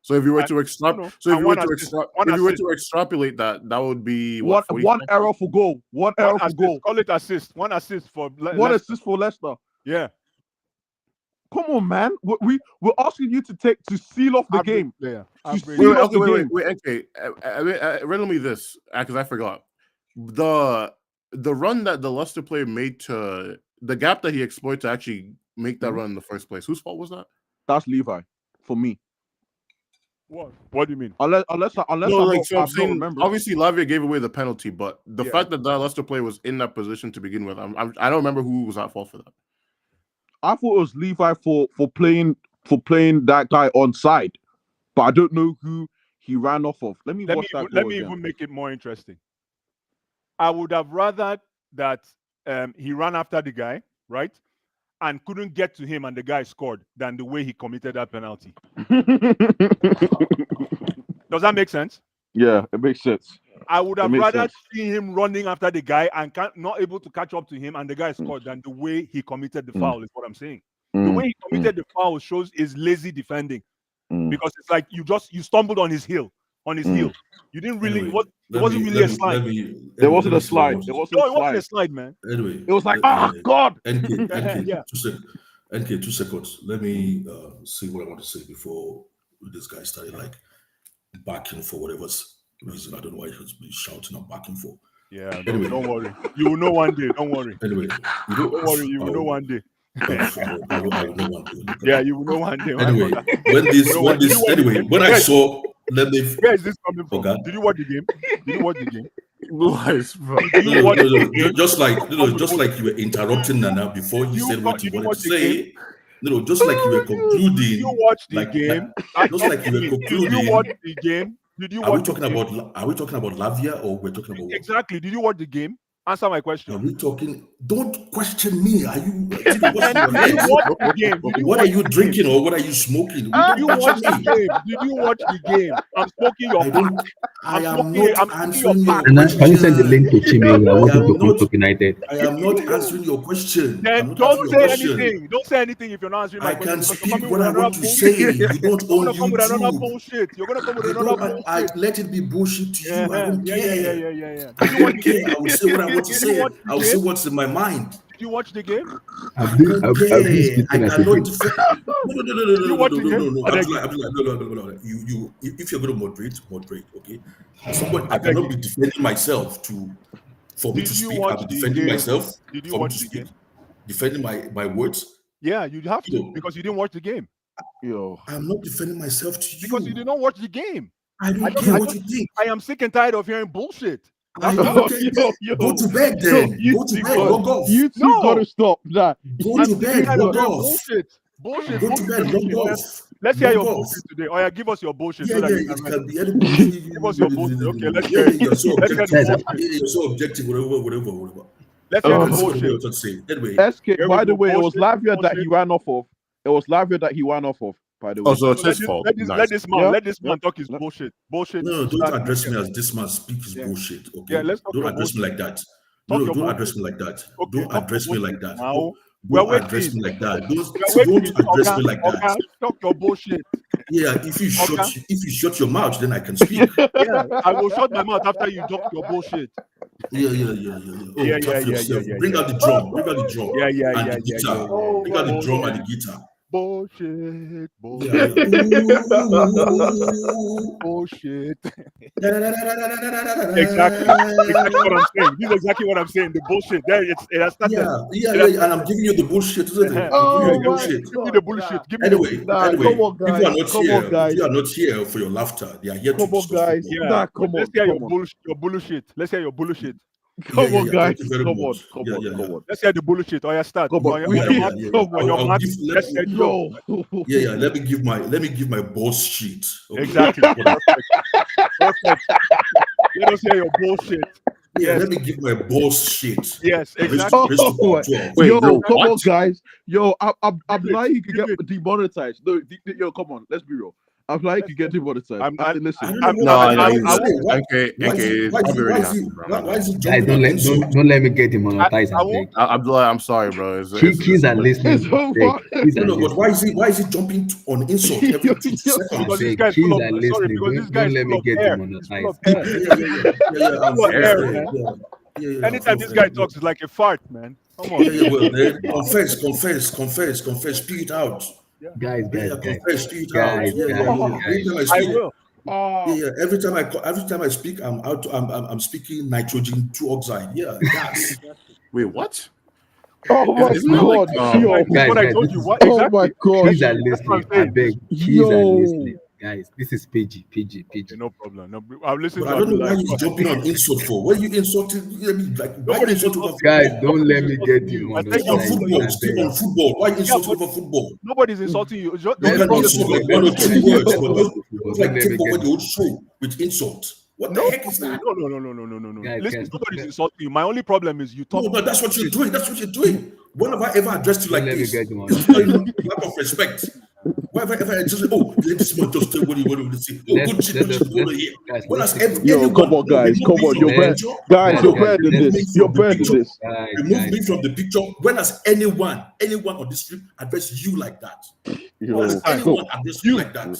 [SPEAKER 5] So if you were to extrapolate that, that would be
[SPEAKER 6] one error for goal. One error for goal.
[SPEAKER 4] Call it assist. One assist for
[SPEAKER 6] assist for Leicester.
[SPEAKER 4] Yeah.
[SPEAKER 6] Come on, man. We're asking you to seal off the game.
[SPEAKER 5] Wait, okay. Riddle me this, because I forgot. The run that the Leicester player made to the gap that he exploited to actually make that run in the first place. Whose fault was that?
[SPEAKER 6] That's Levi, for me.
[SPEAKER 4] What do you mean?
[SPEAKER 6] Unless
[SPEAKER 5] I'm saying, obviously Lavia gave away the penalty, but the fact that Leicester player was in that position to begin with, I don't remember who was at fault for that.
[SPEAKER 6] I thought it was Levi for playing that guy on side, but I don't know who he ran off of. Let me even
[SPEAKER 4] make it more interesting. I would have rather that he ran after the guy, right? And couldn't get to him and the guy scored than the way he committed that penalty. Does that make sense?
[SPEAKER 6] Yeah, it makes sense.
[SPEAKER 4] I would have rather seen him running after the guy and not able to catch up to him and the guy scored than the way he committed the foul is what I'm saying. The way he committed the foul shows his lazy defending because it's like you stumbled on his heel. You didn't really. It wasn't really a slide.
[SPEAKER 6] There wasn't a slide.
[SPEAKER 4] It wasn't a slide, man.
[SPEAKER 3] Anyway,
[SPEAKER 6] it was like, God.
[SPEAKER 3] NK,
[SPEAKER 4] yeah.
[SPEAKER 3] 2 seconds. NK, 2 seconds. Let me see what I want to say before this guy started backing for whatever reason. I don't know why he was shouting and backing for.
[SPEAKER 4] Yeah. Anyway, don't worry. You will know one day. Don't worry.
[SPEAKER 3] Anyway,
[SPEAKER 4] don't worry. You will know one day.
[SPEAKER 3] I will know one day.
[SPEAKER 4] Yeah, you will know one day.
[SPEAKER 3] Anyway, when I saw, let me.
[SPEAKER 4] Where is this coming from?
[SPEAKER 3] Okay.
[SPEAKER 4] Did you watch the game? Did you watch the game?
[SPEAKER 5] Lies, bro.
[SPEAKER 3] Just like you were interrupting Nana before he said what he wanted to say. No, just like you were concluding.
[SPEAKER 4] Did you watch the game?
[SPEAKER 3] Just like you were concluding.
[SPEAKER 4] Did you watch the game? Did you watch?
[SPEAKER 3] Are we talking about Lavia or we're talking about what?
[SPEAKER 4] Exactly? Did you watch the game? Answer my question.
[SPEAKER 3] Are we talking? Don't question me. Are you?
[SPEAKER 4] Did you watch the game?
[SPEAKER 3] What are you drinking or what are you smoking?
[SPEAKER 4] Did you watch the game? Did you watch the game? I'm smoking your back.
[SPEAKER 3] I am not answering your
[SPEAKER 1] Can you send the
[SPEAKER 3] question.
[SPEAKER 1] link to Chime? I want him to come to United.
[SPEAKER 3] I am not answering your question.
[SPEAKER 4] Then don't say anything. Don't say anything if you're not answering my
[SPEAKER 3] I
[SPEAKER 4] question.
[SPEAKER 3] can speak what I want to say. You don't own
[SPEAKER 4] come with another
[SPEAKER 3] YouTube.
[SPEAKER 4] bullshit. You're gonna come with another bullshit.
[SPEAKER 3] I let it be bullshit to you. I don't care.
[SPEAKER 4] Yeah.
[SPEAKER 3] I don't care. I will say what I want to say. I will say what's in my mind.
[SPEAKER 4] Did you watch the game?
[SPEAKER 1] I've been
[SPEAKER 3] I
[SPEAKER 1] speaking as a
[SPEAKER 3] cannot
[SPEAKER 1] kid.
[SPEAKER 3] defend. No. Abdullah, you. If you're going to moderate, okay. I cannot be defending myself for me to speak. I'll be defending myself for me to speak. Defending my words.
[SPEAKER 4] Yeah, you have to because you didn't watch the game.
[SPEAKER 6] Yo,
[SPEAKER 3] I'm not defending myself to you
[SPEAKER 4] because you did not watch the game.
[SPEAKER 3] I don't care what you think.
[SPEAKER 4] I am sick and tired of hearing bullshit.
[SPEAKER 3] Go to bed then. Go to bed. Log off.
[SPEAKER 6] You two gotta stop that.
[SPEAKER 3] Go to bed. Log off.
[SPEAKER 4] Bullshit.
[SPEAKER 3] Go to bed. Log off.
[SPEAKER 4] Let's hear your bullshit today. Oh yeah, give us your bullshit.
[SPEAKER 3] Yeah,
[SPEAKER 4] It
[SPEAKER 3] can be anything.
[SPEAKER 4] Give us your bullshit. Okay, let's
[SPEAKER 3] Yeah,
[SPEAKER 4] hear it.
[SPEAKER 3] you're so
[SPEAKER 4] Let's hear the
[SPEAKER 3] objective.
[SPEAKER 4] bullshit.
[SPEAKER 3] You're so objective. Whatever.
[SPEAKER 4] Let's hear the
[SPEAKER 3] That's what
[SPEAKER 4] bullshit.
[SPEAKER 3] I'm trying to say. Anyway,
[SPEAKER 6] SK, by the way, it was
[SPEAKER 4] Bullshit,
[SPEAKER 6] Lavia that he
[SPEAKER 4] bullshit.
[SPEAKER 6] ran off of. It was Lavia that he ran off of, by the way.
[SPEAKER 5] Also, it's his fault.
[SPEAKER 4] Let
[SPEAKER 5] Nice.
[SPEAKER 4] this
[SPEAKER 6] Yeah.
[SPEAKER 4] man talk his bullshit. Bullshit.
[SPEAKER 3] no, don't address me as this man speak his
[SPEAKER 4] Yeah.
[SPEAKER 3] bullshit. Okay,
[SPEAKER 4] Yeah, let's talk
[SPEAKER 3] don't
[SPEAKER 4] your
[SPEAKER 3] address me like that.
[SPEAKER 4] Talk
[SPEAKER 3] No,
[SPEAKER 4] your
[SPEAKER 3] don't
[SPEAKER 4] bullshit.
[SPEAKER 3] address me like that.
[SPEAKER 4] Okay,
[SPEAKER 3] Don't
[SPEAKER 4] talk
[SPEAKER 3] address
[SPEAKER 4] your
[SPEAKER 3] me like
[SPEAKER 4] bullshit
[SPEAKER 3] that.
[SPEAKER 4] now.
[SPEAKER 3] Don't
[SPEAKER 4] We're
[SPEAKER 3] address
[SPEAKER 4] waiting.
[SPEAKER 3] me like that.
[SPEAKER 4] We're
[SPEAKER 3] Don't
[SPEAKER 4] waiting.
[SPEAKER 3] address me like that.
[SPEAKER 4] Okay, talk your bullshit.
[SPEAKER 3] Yeah, if you shut your mouth, then I can speak.
[SPEAKER 4] Yeah, I will shut my mouth after you drop your bullshit.
[SPEAKER 3] Yeah. Oh,
[SPEAKER 4] Yeah,
[SPEAKER 3] clap for yourself.
[SPEAKER 4] yeah.
[SPEAKER 3] Bring out the drum. Bring out the drum.
[SPEAKER 4] Yeah.
[SPEAKER 3] And the guitar. Bring out the drum and the guitar.
[SPEAKER 4] Bullshit.
[SPEAKER 3] Yeah.
[SPEAKER 4] Bullshit. Exactly what I'm saying. This is exactly what I'm saying. The bullshit. There, it has started.
[SPEAKER 3] Yeah. And I'm giving you the bullshit, isn't it?
[SPEAKER 6] Oh,
[SPEAKER 3] I'm giving you the
[SPEAKER 6] my
[SPEAKER 3] bullshit.
[SPEAKER 4] Give me the bullshit. Give me
[SPEAKER 3] Anyway,
[SPEAKER 6] come on, guys.
[SPEAKER 3] you are not here for your laughter. They are here to
[SPEAKER 6] Come on,
[SPEAKER 3] discuss
[SPEAKER 6] guys.
[SPEAKER 3] football.
[SPEAKER 6] Nah, come
[SPEAKER 4] Let's
[SPEAKER 6] on,
[SPEAKER 4] hear
[SPEAKER 6] come
[SPEAKER 4] your
[SPEAKER 6] on.
[SPEAKER 4] bullshit. Let's hear your bullshit.
[SPEAKER 6] Come on, guys.
[SPEAKER 3] Thank you very
[SPEAKER 6] Come
[SPEAKER 3] much.
[SPEAKER 6] on, come on.
[SPEAKER 4] Let's hear the bullshit. Oh, yeah, start.
[SPEAKER 6] Come on.
[SPEAKER 4] On your
[SPEAKER 3] I'll
[SPEAKER 4] mat.
[SPEAKER 3] give-
[SPEAKER 4] Let's hear
[SPEAKER 6] Yo.
[SPEAKER 3] Yeah. Let me give my boss sheet. Okay.
[SPEAKER 4] Exactly. Perfect. Let us hear your bullshit.
[SPEAKER 3] Yeah,
[SPEAKER 4] Yes.
[SPEAKER 3] let me give my boss shit.
[SPEAKER 4] Yes,
[SPEAKER 3] Raise
[SPEAKER 4] exactly.
[SPEAKER 3] to
[SPEAKER 6] Oh,
[SPEAKER 3] bar 12.
[SPEAKER 5] Wait,
[SPEAKER 6] yo,
[SPEAKER 5] no,
[SPEAKER 6] come on,
[SPEAKER 5] what?
[SPEAKER 6] guys. Yo, I'm
[SPEAKER 4] Give it,
[SPEAKER 6] lying. You could
[SPEAKER 4] give
[SPEAKER 6] get demonetized. No, yo, come on. Let's be real. I'm lying. You could get demonetized. Listen.
[SPEAKER 3] I don't know why-
[SPEAKER 5] Okay,
[SPEAKER 3] why is it- why is it- why is it- why is it
[SPEAKER 1] Guys,
[SPEAKER 3] jumping
[SPEAKER 1] don't
[SPEAKER 3] on
[SPEAKER 1] let
[SPEAKER 3] insult?
[SPEAKER 1] don't let me get demonetized.
[SPEAKER 4] I won't-
[SPEAKER 5] I'm sorry, bro.
[SPEAKER 1] Kids are listening.
[SPEAKER 6] It's over.
[SPEAKER 1] Kids are
[SPEAKER 3] No, but
[SPEAKER 1] listening.
[SPEAKER 3] why is it jumping on insult every 2 seconds?
[SPEAKER 4] Because this
[SPEAKER 1] Say,
[SPEAKER 4] guy's
[SPEAKER 1] kids
[SPEAKER 4] full
[SPEAKER 1] are
[SPEAKER 4] of
[SPEAKER 1] listening.
[SPEAKER 4] because this guy's
[SPEAKER 1] Don't let
[SPEAKER 4] full
[SPEAKER 1] me
[SPEAKER 4] of
[SPEAKER 1] get
[SPEAKER 4] air. He's full of
[SPEAKER 1] demonetized.
[SPEAKER 4] air.
[SPEAKER 3] I'm
[SPEAKER 4] Full of air,
[SPEAKER 3] fair.
[SPEAKER 4] man.
[SPEAKER 3] Yeah,
[SPEAKER 4] Anytime this guy talks, it's like a fart, man. Come on.
[SPEAKER 3] Yeah, well, then confess, speak it out.
[SPEAKER 1] Guys,
[SPEAKER 3] Confess, speak it
[SPEAKER 1] guys,
[SPEAKER 3] out. Yeah.
[SPEAKER 1] guys.
[SPEAKER 3] Every time I
[SPEAKER 4] I
[SPEAKER 3] speak,
[SPEAKER 4] will.
[SPEAKER 3] every time I speak, I'm speaking nitrogen 2 oxide. Yeah, gas.
[SPEAKER 5] Wait, what?
[SPEAKER 6] Oh my
[SPEAKER 5] It's not
[SPEAKER 6] god.
[SPEAKER 5] like,
[SPEAKER 6] Yo.
[SPEAKER 1] Guys,
[SPEAKER 4] What I
[SPEAKER 1] guys,
[SPEAKER 4] told
[SPEAKER 1] this
[SPEAKER 4] you.
[SPEAKER 1] is-
[SPEAKER 4] What
[SPEAKER 6] Oh
[SPEAKER 4] exactly?
[SPEAKER 6] my god.
[SPEAKER 1] Kids are
[SPEAKER 4] That's what
[SPEAKER 1] listening.
[SPEAKER 4] I'm
[SPEAKER 1] I
[SPEAKER 4] saying.
[SPEAKER 1] beg. Kids
[SPEAKER 6] Yo.
[SPEAKER 1] are listening. Guys, this is PG.
[SPEAKER 4] No problem. No, I'm listening
[SPEAKER 3] But
[SPEAKER 4] to
[SPEAKER 3] I don't know why
[SPEAKER 4] Abdullah.
[SPEAKER 3] he's jumping on insult for. Why you insulting? I mean, like, why you
[SPEAKER 4] Nobody's
[SPEAKER 3] insulting over
[SPEAKER 4] insulting
[SPEAKER 1] Guys,
[SPEAKER 3] football?
[SPEAKER 1] don't let me get
[SPEAKER 4] I think
[SPEAKER 3] Still on
[SPEAKER 1] demonetized.
[SPEAKER 3] football.
[SPEAKER 1] I
[SPEAKER 3] Still
[SPEAKER 1] beg.
[SPEAKER 3] on football. Why you insulting
[SPEAKER 5] but-
[SPEAKER 3] over football?
[SPEAKER 4] Nobody's insulting you. Just,
[SPEAKER 3] You
[SPEAKER 1] Let's
[SPEAKER 3] can
[SPEAKER 1] go
[SPEAKER 3] insult
[SPEAKER 1] to
[SPEAKER 3] like
[SPEAKER 1] football.
[SPEAKER 3] 1 or 2 words, but
[SPEAKER 1] Let's go to football.
[SPEAKER 3] don't like
[SPEAKER 1] Don't let
[SPEAKER 3] take
[SPEAKER 1] me
[SPEAKER 3] over
[SPEAKER 1] get
[SPEAKER 3] the whole show with insult. What the heck is that?
[SPEAKER 4] No.
[SPEAKER 1] Guys,
[SPEAKER 4] Listen,
[SPEAKER 1] guys,
[SPEAKER 4] nobody's
[SPEAKER 1] guys.
[SPEAKER 4] insulting you. My only problem is you talk.
[SPEAKER 3] No, that's what you're doing. That's what you're doing. When have I ever addressed you like
[SPEAKER 1] Don't let me
[SPEAKER 3] this?
[SPEAKER 1] get you, man.
[SPEAKER 3] It's lack of respect. Why have I ever just let this man just tell what he wanted to say? Oh,
[SPEAKER 1] Let's-
[SPEAKER 3] good shit,
[SPEAKER 1] let's-
[SPEAKER 3] good shit,
[SPEAKER 1] let's-
[SPEAKER 3] over here.
[SPEAKER 1] guys,
[SPEAKER 3] When
[SPEAKER 1] let's-
[SPEAKER 3] has every-
[SPEAKER 6] Yo,
[SPEAKER 3] anyone
[SPEAKER 6] come on, guys.
[SPEAKER 3] remove
[SPEAKER 6] Come
[SPEAKER 3] me
[SPEAKER 6] on.
[SPEAKER 3] from
[SPEAKER 6] You're
[SPEAKER 3] the
[SPEAKER 6] better.
[SPEAKER 3] picture?
[SPEAKER 6] Guys, you're
[SPEAKER 1] Guys,
[SPEAKER 6] better than
[SPEAKER 3] remove me
[SPEAKER 6] this.
[SPEAKER 3] from
[SPEAKER 6] You're
[SPEAKER 3] the
[SPEAKER 6] better than
[SPEAKER 3] picture.
[SPEAKER 6] this.
[SPEAKER 3] Remove me from the picture. When has anyone on this street addressed you like that?
[SPEAKER 6] Yo.
[SPEAKER 3] When has anyone addressed you like that?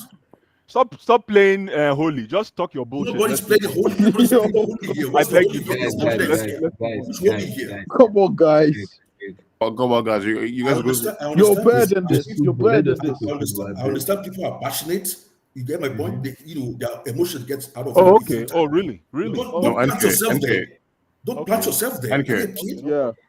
[SPEAKER 4] Stop playing holy. Just talk your bullshit.
[SPEAKER 3] Nobody's
[SPEAKER 4] Let's-
[SPEAKER 3] playing holy. Nobody's playing holy here. What's the
[SPEAKER 4] beg
[SPEAKER 3] holy
[SPEAKER 4] you,
[SPEAKER 3] here?
[SPEAKER 1] Guys,
[SPEAKER 3] What's
[SPEAKER 1] guys,
[SPEAKER 3] the
[SPEAKER 1] guys,
[SPEAKER 3] holy here?
[SPEAKER 1] guys,
[SPEAKER 3] What's holy
[SPEAKER 1] guys,
[SPEAKER 3] here?
[SPEAKER 1] guys.
[SPEAKER 6] Come on, guys.
[SPEAKER 5] Oh, come on, guys. You guys
[SPEAKER 3] I
[SPEAKER 5] go.
[SPEAKER 3] understand- I
[SPEAKER 6] You're
[SPEAKER 3] understand
[SPEAKER 6] better than this. You're better than this.
[SPEAKER 3] I understand people are passionate. You get my point? They, their emotion gets out of
[SPEAKER 4] Oh,
[SPEAKER 3] it.
[SPEAKER 4] okay. Oh, really?
[SPEAKER 3] Don't
[SPEAKER 5] No,
[SPEAKER 3] plant
[SPEAKER 5] NK,
[SPEAKER 3] yourself
[SPEAKER 5] NK.
[SPEAKER 3] there. Don't plant yourself there.
[SPEAKER 5] NK.
[SPEAKER 3] Kid.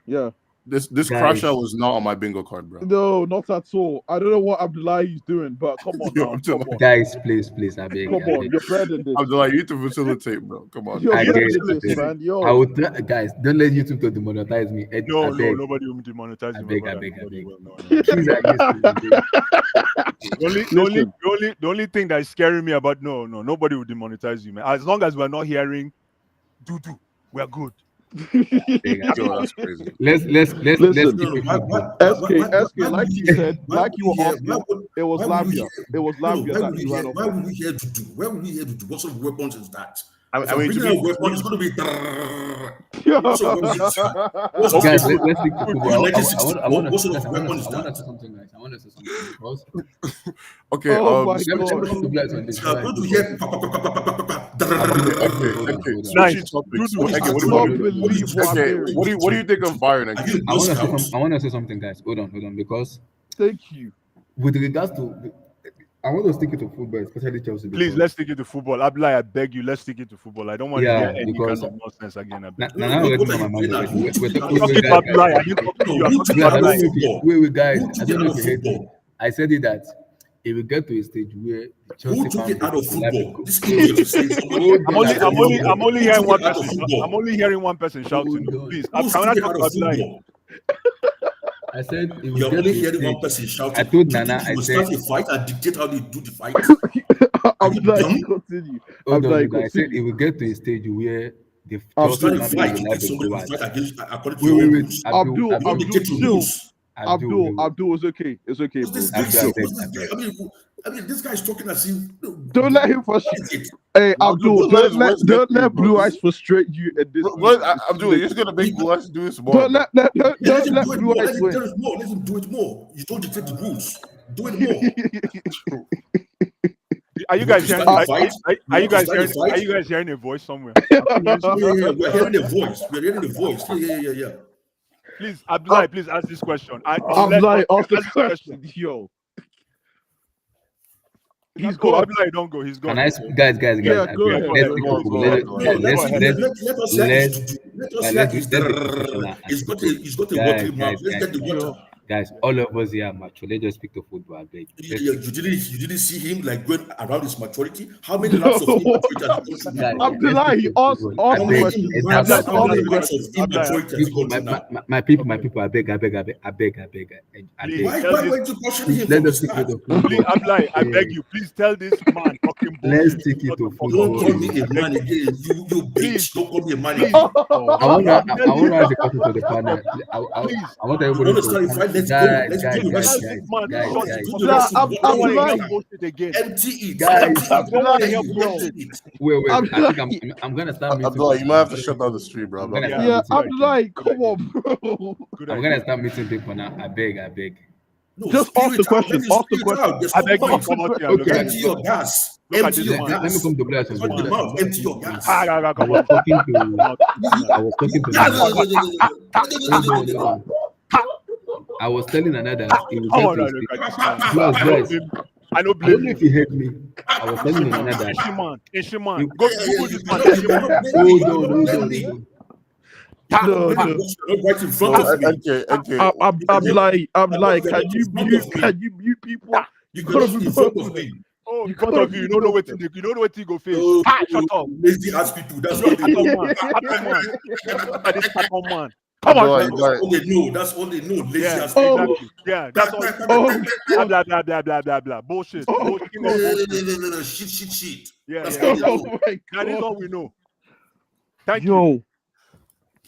[SPEAKER 6] Yeah.
[SPEAKER 5] This
[SPEAKER 1] Guys.
[SPEAKER 5] crash out was not on my bingo card, bro.
[SPEAKER 6] No, not at all. I don't know what Abdullahi is doing, but come on
[SPEAKER 5] Yo,
[SPEAKER 6] now.
[SPEAKER 5] I'm
[SPEAKER 6] Come
[SPEAKER 5] telling-
[SPEAKER 6] on.
[SPEAKER 1] Guys, please, I beg.
[SPEAKER 6] Come
[SPEAKER 1] I
[SPEAKER 6] on.
[SPEAKER 1] beg.
[SPEAKER 6] You're better than this.
[SPEAKER 5] Abdullah, you need to facilitate, bro. Come on.
[SPEAKER 6] You're
[SPEAKER 1] I
[SPEAKER 6] better
[SPEAKER 1] get
[SPEAKER 6] than
[SPEAKER 1] it.
[SPEAKER 6] this, man. Yo.
[SPEAKER 1] I would try, guys. Don't let YouTube to demonetize me. I
[SPEAKER 4] No,
[SPEAKER 1] beg.
[SPEAKER 4] nobody will demonetize
[SPEAKER 1] I
[SPEAKER 4] you.
[SPEAKER 1] beg,
[SPEAKER 4] my
[SPEAKER 1] I
[SPEAKER 4] brother.
[SPEAKER 1] beg, I
[SPEAKER 4] Nobody
[SPEAKER 1] beg.
[SPEAKER 4] will, no.
[SPEAKER 1] Please, I guess.
[SPEAKER 4] The only thing that is scaring me about nobody will demonetize you, man. As long as we're not hearing doo, we're good.
[SPEAKER 5] Yo, that's crazy.
[SPEAKER 1] Let's
[SPEAKER 6] Listen.
[SPEAKER 1] keep it
[SPEAKER 6] SK, like you said, like you were asking, it was Lavia. It was Lavia that you ran off.
[SPEAKER 3] Why would we hear to do? Why would we hear to do? What sort of weapons is that?
[SPEAKER 5] I mean,
[SPEAKER 3] bringing
[SPEAKER 5] to
[SPEAKER 3] a
[SPEAKER 5] be-
[SPEAKER 3] weapon is going to be. What sort of weapon is that? What's the
[SPEAKER 1] Guys,
[SPEAKER 3] weapon?
[SPEAKER 1] let's stick to football.
[SPEAKER 3] What sort of
[SPEAKER 1] I
[SPEAKER 3] weapon
[SPEAKER 1] want
[SPEAKER 3] is
[SPEAKER 1] to
[SPEAKER 3] that?
[SPEAKER 1] say something, guys. I want to say something because
[SPEAKER 5] Okay,
[SPEAKER 6] Oh my
[SPEAKER 1] let me
[SPEAKER 6] God.
[SPEAKER 1] come to Blacks on this.
[SPEAKER 3] I'm going to hear.
[SPEAKER 4] Nice.
[SPEAKER 5] topics.
[SPEAKER 3] What is
[SPEAKER 6] I
[SPEAKER 3] that?
[SPEAKER 6] cannot believe what I'm
[SPEAKER 5] Okay,
[SPEAKER 6] hearing.
[SPEAKER 5] what do you think of Bayern?
[SPEAKER 3] Are you
[SPEAKER 1] I want to
[SPEAKER 3] Boy
[SPEAKER 1] say
[SPEAKER 3] Scouts?
[SPEAKER 1] I want to say something, guys. Hold on, because
[SPEAKER 6] Thank you.
[SPEAKER 1] with regards to, I want to stick it to football, especially Chelsea.
[SPEAKER 4] Please, let's stick it to football. Abdullah, I beg you, let's stick it to football. I don't want to
[SPEAKER 1] Yeah,
[SPEAKER 4] hear any
[SPEAKER 1] because-
[SPEAKER 4] kind of nonsense again. I beg.
[SPEAKER 1] Now already
[SPEAKER 3] What
[SPEAKER 1] know
[SPEAKER 3] are
[SPEAKER 1] my
[SPEAKER 3] you
[SPEAKER 1] mind
[SPEAKER 3] playing
[SPEAKER 1] already.
[SPEAKER 3] at?
[SPEAKER 1] We're
[SPEAKER 4] I'm
[SPEAKER 1] talking
[SPEAKER 4] talking to
[SPEAKER 1] guys.
[SPEAKER 4] Abdullah. I didn't talk to you. I'm
[SPEAKER 3] Who
[SPEAKER 4] talking
[SPEAKER 3] took
[SPEAKER 4] to
[SPEAKER 3] it out of
[SPEAKER 1] Guys, I
[SPEAKER 4] Abdullah.
[SPEAKER 1] don't know if
[SPEAKER 3] football?
[SPEAKER 1] wait, guys.
[SPEAKER 3] Who
[SPEAKER 1] I
[SPEAKER 3] took
[SPEAKER 1] don't
[SPEAKER 3] it
[SPEAKER 1] know
[SPEAKER 3] out
[SPEAKER 1] if
[SPEAKER 3] of
[SPEAKER 1] you heard me.
[SPEAKER 3] football?
[SPEAKER 1] I said it that it will get to a stage where the Chelsea
[SPEAKER 3] Who took
[SPEAKER 1] fan
[SPEAKER 3] it out of
[SPEAKER 1] base will have
[SPEAKER 3] football?
[SPEAKER 1] to
[SPEAKER 3] This
[SPEAKER 1] go-
[SPEAKER 3] idiot is saying somebody.
[SPEAKER 4] I'm only hearing
[SPEAKER 3] Who
[SPEAKER 4] one
[SPEAKER 3] took it out of
[SPEAKER 4] person.
[SPEAKER 3] football?
[SPEAKER 4] I'm only hearing one person shouting.
[SPEAKER 1] Hold on.
[SPEAKER 4] Please,
[SPEAKER 3] Who
[SPEAKER 4] can
[SPEAKER 3] took
[SPEAKER 4] I
[SPEAKER 3] it
[SPEAKER 4] talk
[SPEAKER 3] out
[SPEAKER 4] to
[SPEAKER 3] of
[SPEAKER 4] Abdullah?
[SPEAKER 3] football?
[SPEAKER 1] I said it will
[SPEAKER 3] You're
[SPEAKER 1] get
[SPEAKER 3] only
[SPEAKER 1] to a
[SPEAKER 3] hearing one
[SPEAKER 1] stage.
[SPEAKER 3] person shouting.
[SPEAKER 1] I told
[SPEAKER 3] Do you
[SPEAKER 1] Nana,
[SPEAKER 3] think
[SPEAKER 1] I
[SPEAKER 3] you will
[SPEAKER 1] said,
[SPEAKER 3] start a fight and dictate how they do the fight?
[SPEAKER 6] I'm
[SPEAKER 3] you
[SPEAKER 6] like,
[SPEAKER 3] dumb?
[SPEAKER 6] continue.
[SPEAKER 1] hold
[SPEAKER 6] I'm
[SPEAKER 1] on,
[SPEAKER 6] like,
[SPEAKER 1] hold on. I said it
[SPEAKER 6] continue.
[SPEAKER 1] will get to a stage where the
[SPEAKER 3] You
[SPEAKER 1] Chelsea
[SPEAKER 3] start a
[SPEAKER 1] fan
[SPEAKER 3] fight,
[SPEAKER 1] base
[SPEAKER 3] you
[SPEAKER 1] will have
[SPEAKER 3] take
[SPEAKER 1] to
[SPEAKER 3] somebody
[SPEAKER 1] go
[SPEAKER 3] to
[SPEAKER 1] out.
[SPEAKER 3] fight against according to your own
[SPEAKER 1] Wait,
[SPEAKER 3] rules.
[SPEAKER 6] Abdul,
[SPEAKER 3] You don't dictate the
[SPEAKER 6] chill.
[SPEAKER 3] rules.
[SPEAKER 6] Abdul, it's okay. It's okay,
[SPEAKER 3] What's
[SPEAKER 6] bro.
[SPEAKER 3] this guy
[SPEAKER 1] Abdul,
[SPEAKER 3] saying?
[SPEAKER 1] I
[SPEAKER 3] What's this
[SPEAKER 1] beg.
[SPEAKER 3] guy? I mean, this guy's talking as if.
[SPEAKER 6] Don't let him
[SPEAKER 3] What
[SPEAKER 6] frustrate.
[SPEAKER 3] is it?
[SPEAKER 6] Hey,
[SPEAKER 5] No,
[SPEAKER 6] Abdul,
[SPEAKER 5] don't let his words get
[SPEAKER 6] don't
[SPEAKER 5] to you,
[SPEAKER 6] let
[SPEAKER 5] bro.
[SPEAKER 6] Blue Eyes frustrate you at this.
[SPEAKER 5] What,
[SPEAKER 6] moment.
[SPEAKER 5] Abdul, you're just gonna make Blue Eyes do this more.
[SPEAKER 6] Don't let
[SPEAKER 3] Yeah,
[SPEAKER 6] don't
[SPEAKER 3] let him
[SPEAKER 6] let
[SPEAKER 3] do it
[SPEAKER 6] Blue
[SPEAKER 3] more.
[SPEAKER 6] Eyes win.
[SPEAKER 3] Let him do it more. You don't dictate the rules. Do it more.
[SPEAKER 4] Are you
[SPEAKER 3] You want
[SPEAKER 4] guys
[SPEAKER 3] to
[SPEAKER 4] hearing?
[SPEAKER 3] start a fight?
[SPEAKER 4] Are you
[SPEAKER 3] You want to
[SPEAKER 4] guys
[SPEAKER 3] start a
[SPEAKER 4] hearing?
[SPEAKER 3] fight?
[SPEAKER 4] Are you guys hearing a voice somewhere?
[SPEAKER 3] Yeah, we're hearing the voice. We're hearing the voice. Yeah.
[SPEAKER 4] Please, Abdullah, please ask this question.
[SPEAKER 6] I'm like, ask the
[SPEAKER 4] ask this
[SPEAKER 6] question, yo.
[SPEAKER 4] He's
[SPEAKER 6] He's
[SPEAKER 4] go.
[SPEAKER 6] gone.
[SPEAKER 4] Abdullah, don't go. He's gone.
[SPEAKER 1] Can I, guys,
[SPEAKER 6] Yeah,
[SPEAKER 1] I
[SPEAKER 6] go
[SPEAKER 1] beg,
[SPEAKER 6] ahead.
[SPEAKER 1] let's
[SPEAKER 6] Go
[SPEAKER 1] stick
[SPEAKER 6] ahead.
[SPEAKER 1] to football.
[SPEAKER 6] Go
[SPEAKER 1] Guys,
[SPEAKER 3] Let us hear
[SPEAKER 1] let's
[SPEAKER 3] his to do. Let us
[SPEAKER 1] let's
[SPEAKER 3] hear
[SPEAKER 1] be
[SPEAKER 3] his.
[SPEAKER 1] professional and
[SPEAKER 3] He's
[SPEAKER 1] speak
[SPEAKER 3] got
[SPEAKER 1] to
[SPEAKER 3] a watery mouth.
[SPEAKER 1] guys,
[SPEAKER 3] Let's get the
[SPEAKER 6] yo.
[SPEAKER 3] water.
[SPEAKER 1] guys, all of us here are mature. Let's just speak to football. I beg.
[SPEAKER 3] You didn't see him like going around his maturity. How many laps of immaturity has he gone through
[SPEAKER 1] Guys,
[SPEAKER 3] now?
[SPEAKER 6] Abdullah, he asked
[SPEAKER 1] I
[SPEAKER 6] the
[SPEAKER 1] beg.
[SPEAKER 6] question.
[SPEAKER 3] Laps
[SPEAKER 1] Exactly.
[SPEAKER 3] of
[SPEAKER 4] Abdullah,
[SPEAKER 3] immaturity has he
[SPEAKER 1] People,
[SPEAKER 3] gone through now?
[SPEAKER 1] my people, I beg. I beg.
[SPEAKER 4] Please.
[SPEAKER 3] Why
[SPEAKER 4] Tell
[SPEAKER 3] are
[SPEAKER 4] this-
[SPEAKER 3] you cautioning him
[SPEAKER 1] Let
[SPEAKER 3] from the
[SPEAKER 1] us stick
[SPEAKER 3] start?
[SPEAKER 1] to football.
[SPEAKER 4] Please, Abdullah, I beg you. Please tell this man talking
[SPEAKER 1] Let's
[SPEAKER 4] bullshit.
[SPEAKER 1] take it
[SPEAKER 4] not
[SPEAKER 1] to
[SPEAKER 4] talk
[SPEAKER 1] football.
[SPEAKER 3] Don't
[SPEAKER 4] about
[SPEAKER 3] call me a man again. You bitch. Don't call me a man
[SPEAKER 4] Please.
[SPEAKER 3] again.
[SPEAKER 1] I want to ask a question to the panel. I want
[SPEAKER 3] You
[SPEAKER 1] everybody
[SPEAKER 3] want to start a fight? Let's go. Let's do the
[SPEAKER 1] guys,
[SPEAKER 3] wrestling.
[SPEAKER 1] guys.
[SPEAKER 3] Do the wrestling.
[SPEAKER 6] Nah,
[SPEAKER 3] What
[SPEAKER 4] I don't want to
[SPEAKER 3] are
[SPEAKER 4] hear
[SPEAKER 3] you
[SPEAKER 6] Abdullah.
[SPEAKER 4] bullshit again.
[SPEAKER 3] empty it.
[SPEAKER 1] Guys,
[SPEAKER 3] Empty it.
[SPEAKER 6] Abdullah,
[SPEAKER 3] Empty it.
[SPEAKER 1] Wait.
[SPEAKER 6] I'm
[SPEAKER 1] I think I'm gonna start meeting.
[SPEAKER 5] Abdullah, you might have to shut down the stream, bro.
[SPEAKER 1] I'm gonna
[SPEAKER 4] Yeah.
[SPEAKER 1] start
[SPEAKER 6] Yeah,
[SPEAKER 1] meeting.
[SPEAKER 6] Abdullah, come on, bro.
[SPEAKER 4] Good
[SPEAKER 1] I'm
[SPEAKER 4] idea.
[SPEAKER 1] gonna start meeting people now. I beg.
[SPEAKER 3] No,
[SPEAKER 6] Just
[SPEAKER 3] spirit
[SPEAKER 6] ask the
[SPEAKER 3] out.
[SPEAKER 6] question,
[SPEAKER 3] Let me
[SPEAKER 6] ask the
[SPEAKER 3] spirit
[SPEAKER 6] question.
[SPEAKER 3] out. There's
[SPEAKER 4] I
[SPEAKER 3] no
[SPEAKER 4] beg you,
[SPEAKER 3] point.
[SPEAKER 4] come out here.
[SPEAKER 1] Okay.
[SPEAKER 4] Look at
[SPEAKER 3] Empty
[SPEAKER 4] this
[SPEAKER 3] your
[SPEAKER 4] man.
[SPEAKER 3] gas.
[SPEAKER 4] Look at
[SPEAKER 3] Empty
[SPEAKER 4] this
[SPEAKER 3] your
[SPEAKER 4] man.
[SPEAKER 1] Let me
[SPEAKER 3] gas.
[SPEAKER 1] come to Blast.
[SPEAKER 3] From the mouth. Empty your gas.
[SPEAKER 1] I
[SPEAKER 4] Come
[SPEAKER 1] was
[SPEAKER 4] on.
[SPEAKER 1] talking to. I was talking to. I was telling another that it will
[SPEAKER 4] Come
[SPEAKER 1] get
[SPEAKER 4] on,
[SPEAKER 1] to a
[SPEAKER 4] look
[SPEAKER 1] stage.
[SPEAKER 4] at this man.
[SPEAKER 1] Blast.
[SPEAKER 4] I don't
[SPEAKER 1] I
[SPEAKER 4] blame
[SPEAKER 1] don't know
[SPEAKER 4] you.
[SPEAKER 1] if you heard me. I was telling another that.
[SPEAKER 4] Ishiman.
[SPEAKER 1] You-
[SPEAKER 4] Go Google this man. Ishiman.
[SPEAKER 1] Hold on.
[SPEAKER 6] No.
[SPEAKER 3] Right in front of me.
[SPEAKER 5] Okay.
[SPEAKER 6] Abdullah, can you mute people?
[SPEAKER 3] You cannot be in front of me.
[SPEAKER 4] Oh, in front of you, you don't know what you go face.
[SPEAKER 3] Oh,
[SPEAKER 4] Shut up.
[SPEAKER 3] lazy ass people. That's
[SPEAKER 4] You're
[SPEAKER 3] what they know.
[SPEAKER 4] Look at this cartoon man. Come on.
[SPEAKER 5] Abdullah,
[SPEAKER 3] That's all they know. Lazy
[SPEAKER 4] Yeah,
[SPEAKER 3] ass people.
[SPEAKER 4] exactly. Yeah, that's all. Blah, blah. Bullshit. Bullshit.
[SPEAKER 3] No. Shit.
[SPEAKER 4] Yeah,
[SPEAKER 3] That's
[SPEAKER 4] yeah.
[SPEAKER 3] all they
[SPEAKER 6] Oh
[SPEAKER 3] know.
[SPEAKER 6] my
[SPEAKER 4] That is
[SPEAKER 6] God.
[SPEAKER 4] all we know. Thank you.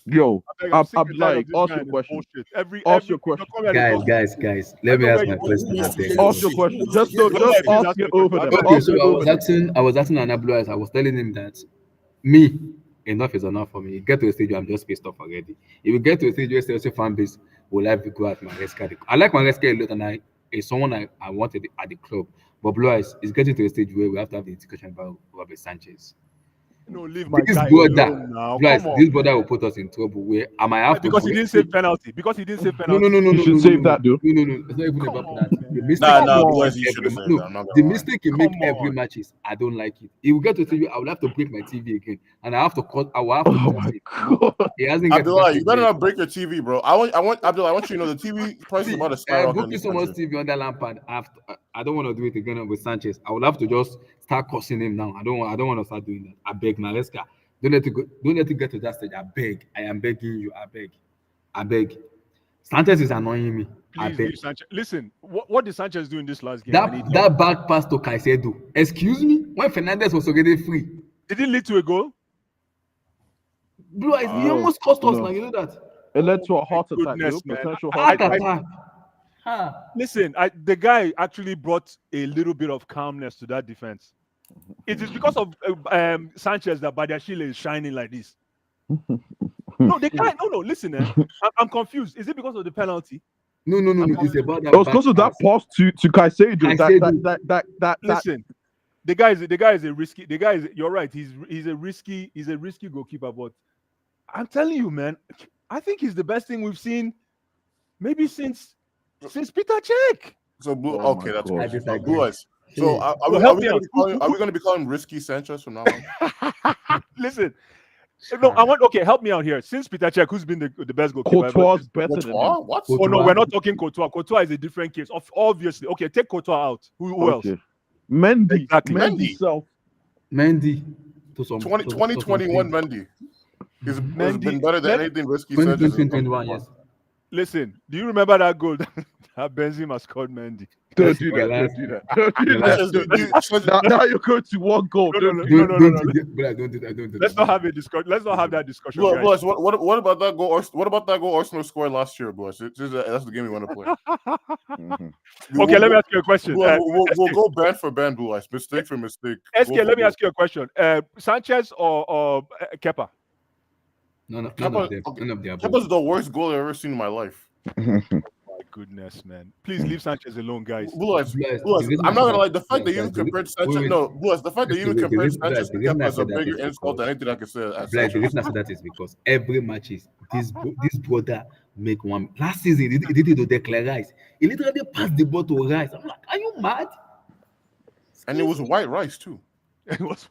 [SPEAKER 6] Yo,
[SPEAKER 4] I'm sick and
[SPEAKER 6] Abdullah,
[SPEAKER 4] tired of this
[SPEAKER 6] ask
[SPEAKER 4] guy
[SPEAKER 6] your
[SPEAKER 4] and his
[SPEAKER 6] question.
[SPEAKER 4] bullshit. Every
[SPEAKER 6] Ask your question.
[SPEAKER 4] come here and talk.
[SPEAKER 1] Guys. Let me
[SPEAKER 4] I know
[SPEAKER 1] ask
[SPEAKER 4] where
[SPEAKER 1] my
[SPEAKER 4] you-
[SPEAKER 1] question. I beg.
[SPEAKER 6] Ask your question. Just ask it over them.
[SPEAKER 1] Okay,
[SPEAKER 6] Ask
[SPEAKER 1] so
[SPEAKER 6] it
[SPEAKER 1] I
[SPEAKER 6] over
[SPEAKER 1] was
[SPEAKER 6] them.
[SPEAKER 1] asking Anablu, I was telling him that me, enough is enough for me. You get to a stage where I'm just pissed off already. If you get to a stage where Chelsea fan base will have to go at Maresca. I like Maresca a lot, and is someone I wanted at the club. But Blue Eyes is getting to a stage where we have to have the discussion about Robert Sanchez.
[SPEAKER 4] No, leave my
[SPEAKER 1] This
[SPEAKER 4] guy
[SPEAKER 1] brother,
[SPEAKER 4] alone now.
[SPEAKER 1] guys,
[SPEAKER 4] Come on,
[SPEAKER 1] this brother
[SPEAKER 4] man.
[SPEAKER 1] will put us in trouble. Where I might have to
[SPEAKER 4] Because he didn't save penalty. Because he didn't save
[SPEAKER 1] No,
[SPEAKER 4] penalty.
[SPEAKER 1] no, no, no,
[SPEAKER 6] You
[SPEAKER 1] no,
[SPEAKER 6] should
[SPEAKER 1] no,
[SPEAKER 6] save
[SPEAKER 1] no,
[SPEAKER 6] that, dude.
[SPEAKER 1] no, no, no. It's not even
[SPEAKER 4] Come
[SPEAKER 1] about
[SPEAKER 4] on,
[SPEAKER 1] that. The
[SPEAKER 4] man.
[SPEAKER 1] mistake
[SPEAKER 5] Nah,
[SPEAKER 1] he
[SPEAKER 5] nah,
[SPEAKER 1] makes
[SPEAKER 5] boys, he should
[SPEAKER 1] every
[SPEAKER 5] have saved
[SPEAKER 1] no,
[SPEAKER 5] that. I'm not
[SPEAKER 1] the
[SPEAKER 5] gonna lie.
[SPEAKER 1] mistake he make
[SPEAKER 4] Come
[SPEAKER 1] every
[SPEAKER 4] on.
[SPEAKER 1] matches, I don't like it. He will get to TV, I will have to break my TV again, and I will have to
[SPEAKER 6] Oh
[SPEAKER 1] test
[SPEAKER 6] my
[SPEAKER 1] it.
[SPEAKER 6] god.
[SPEAKER 1] He hasn't get to
[SPEAKER 5] Abdullah,
[SPEAKER 1] that
[SPEAKER 5] you better
[SPEAKER 1] yet.
[SPEAKER 5] not break your TV, bro. Abdullah, I want you to know the TV price is
[SPEAKER 1] See,
[SPEAKER 5] about to skyrocket in
[SPEAKER 1] booking
[SPEAKER 5] this
[SPEAKER 1] so much
[SPEAKER 5] country.
[SPEAKER 1] TV under Lampard. I don't want to do it again with Sanchez. I will have to just start cursing him now. I don't want to start doing that. I beg, Maresca. Don't let it get to that stage. I beg. I am begging you. I beg. Sanchez is annoying me. I
[SPEAKER 4] Please
[SPEAKER 1] beg.
[SPEAKER 4] leave Sanchez. Listen, what did Sanchez do in this last game? I need help.
[SPEAKER 1] That back pass to Caicedo. Excuse me? When Fernandez was already free.
[SPEAKER 4] Did it lead to a goal?
[SPEAKER 1] Bro, he almost cost us now. You know that?
[SPEAKER 6] It led to a heart attack,
[SPEAKER 4] Goodness,
[SPEAKER 6] dude.
[SPEAKER 4] man.
[SPEAKER 6] Potential heart
[SPEAKER 1] Heart
[SPEAKER 6] attack.
[SPEAKER 1] attack.
[SPEAKER 4] Listen, the guy actually brought a little bit of calmness to that defense. It is because of Sanchez that Badiashile is shining like this. No, the guy. No. Listen, I'm confused. Is it because of the penalty?
[SPEAKER 1] No. It's about that.
[SPEAKER 6] It was because of that pass to Caicedo.
[SPEAKER 1] Caicedo.
[SPEAKER 6] That
[SPEAKER 4] Listen, the guy is a risky. The guy is. You're right. He's a risky goalkeeper. But I'm telling you, man, I think he's the best thing we've seen, maybe since Peter Cech.
[SPEAKER 5] So blue,
[SPEAKER 6] Oh
[SPEAKER 5] okay,
[SPEAKER 6] my
[SPEAKER 5] that's
[SPEAKER 6] God.
[SPEAKER 5] good.
[SPEAKER 1] I disagree.
[SPEAKER 5] Blue eyes. So are we
[SPEAKER 4] help
[SPEAKER 5] going
[SPEAKER 4] me
[SPEAKER 5] to be calling Risky Sanchez from now on?
[SPEAKER 4] Listen, no, help me out here. Since Peter Cech, who's been the best goalkeeper ever?
[SPEAKER 6] Courtois better than him.
[SPEAKER 5] Courtois? What?
[SPEAKER 4] Oh no, we're not talking Courtois. Courtois is a different case. Obviously, okay, take Courtois out. Who else?
[SPEAKER 6] Mendy.
[SPEAKER 4] Exactly.
[SPEAKER 5] Mendy.
[SPEAKER 6] Self.
[SPEAKER 1] Mendy. To some
[SPEAKER 5] 2021 Mendy. He's been better than anything Risky Sanchez.
[SPEAKER 1] 2021, yes.
[SPEAKER 4] Listen, do you remember that goal that Benzema scored Mendy?
[SPEAKER 6] Don't do that. Don't do that. Don't do that. Now you're going to one goal.
[SPEAKER 4] No.
[SPEAKER 1] Don't do that.
[SPEAKER 4] Let's not have a discussion. Let's not have that discussion.
[SPEAKER 5] Boys, what about that goal? What about that goal Arsenal scored last year, boys? That's the game we want to play.
[SPEAKER 4] Okay, let me ask you a question.
[SPEAKER 5] We'll go band for band, Blue Eyes. Mistake for mistake.
[SPEAKER 4] SK, let me ask you a question. Sanchez or Kepa?
[SPEAKER 1] None of them.
[SPEAKER 5] Kepa's the worst goal I've ever seen in my life.
[SPEAKER 4] My goodness, man. Please leave Sanchez alone, guys.
[SPEAKER 5] Blue Eyes, I'm not gonna lie. The fact that you even compared Sanchez, the fact that you even compared Sanchez to Kepa is a bigger insult than anything I can say.
[SPEAKER 1] The reason I say that is because every match is this brother make one. Last season, he did it to Declan Rice. He literally passed the ball to Rice. I'm like, are you mad?
[SPEAKER 5] And it was white rice too.
[SPEAKER 4] It was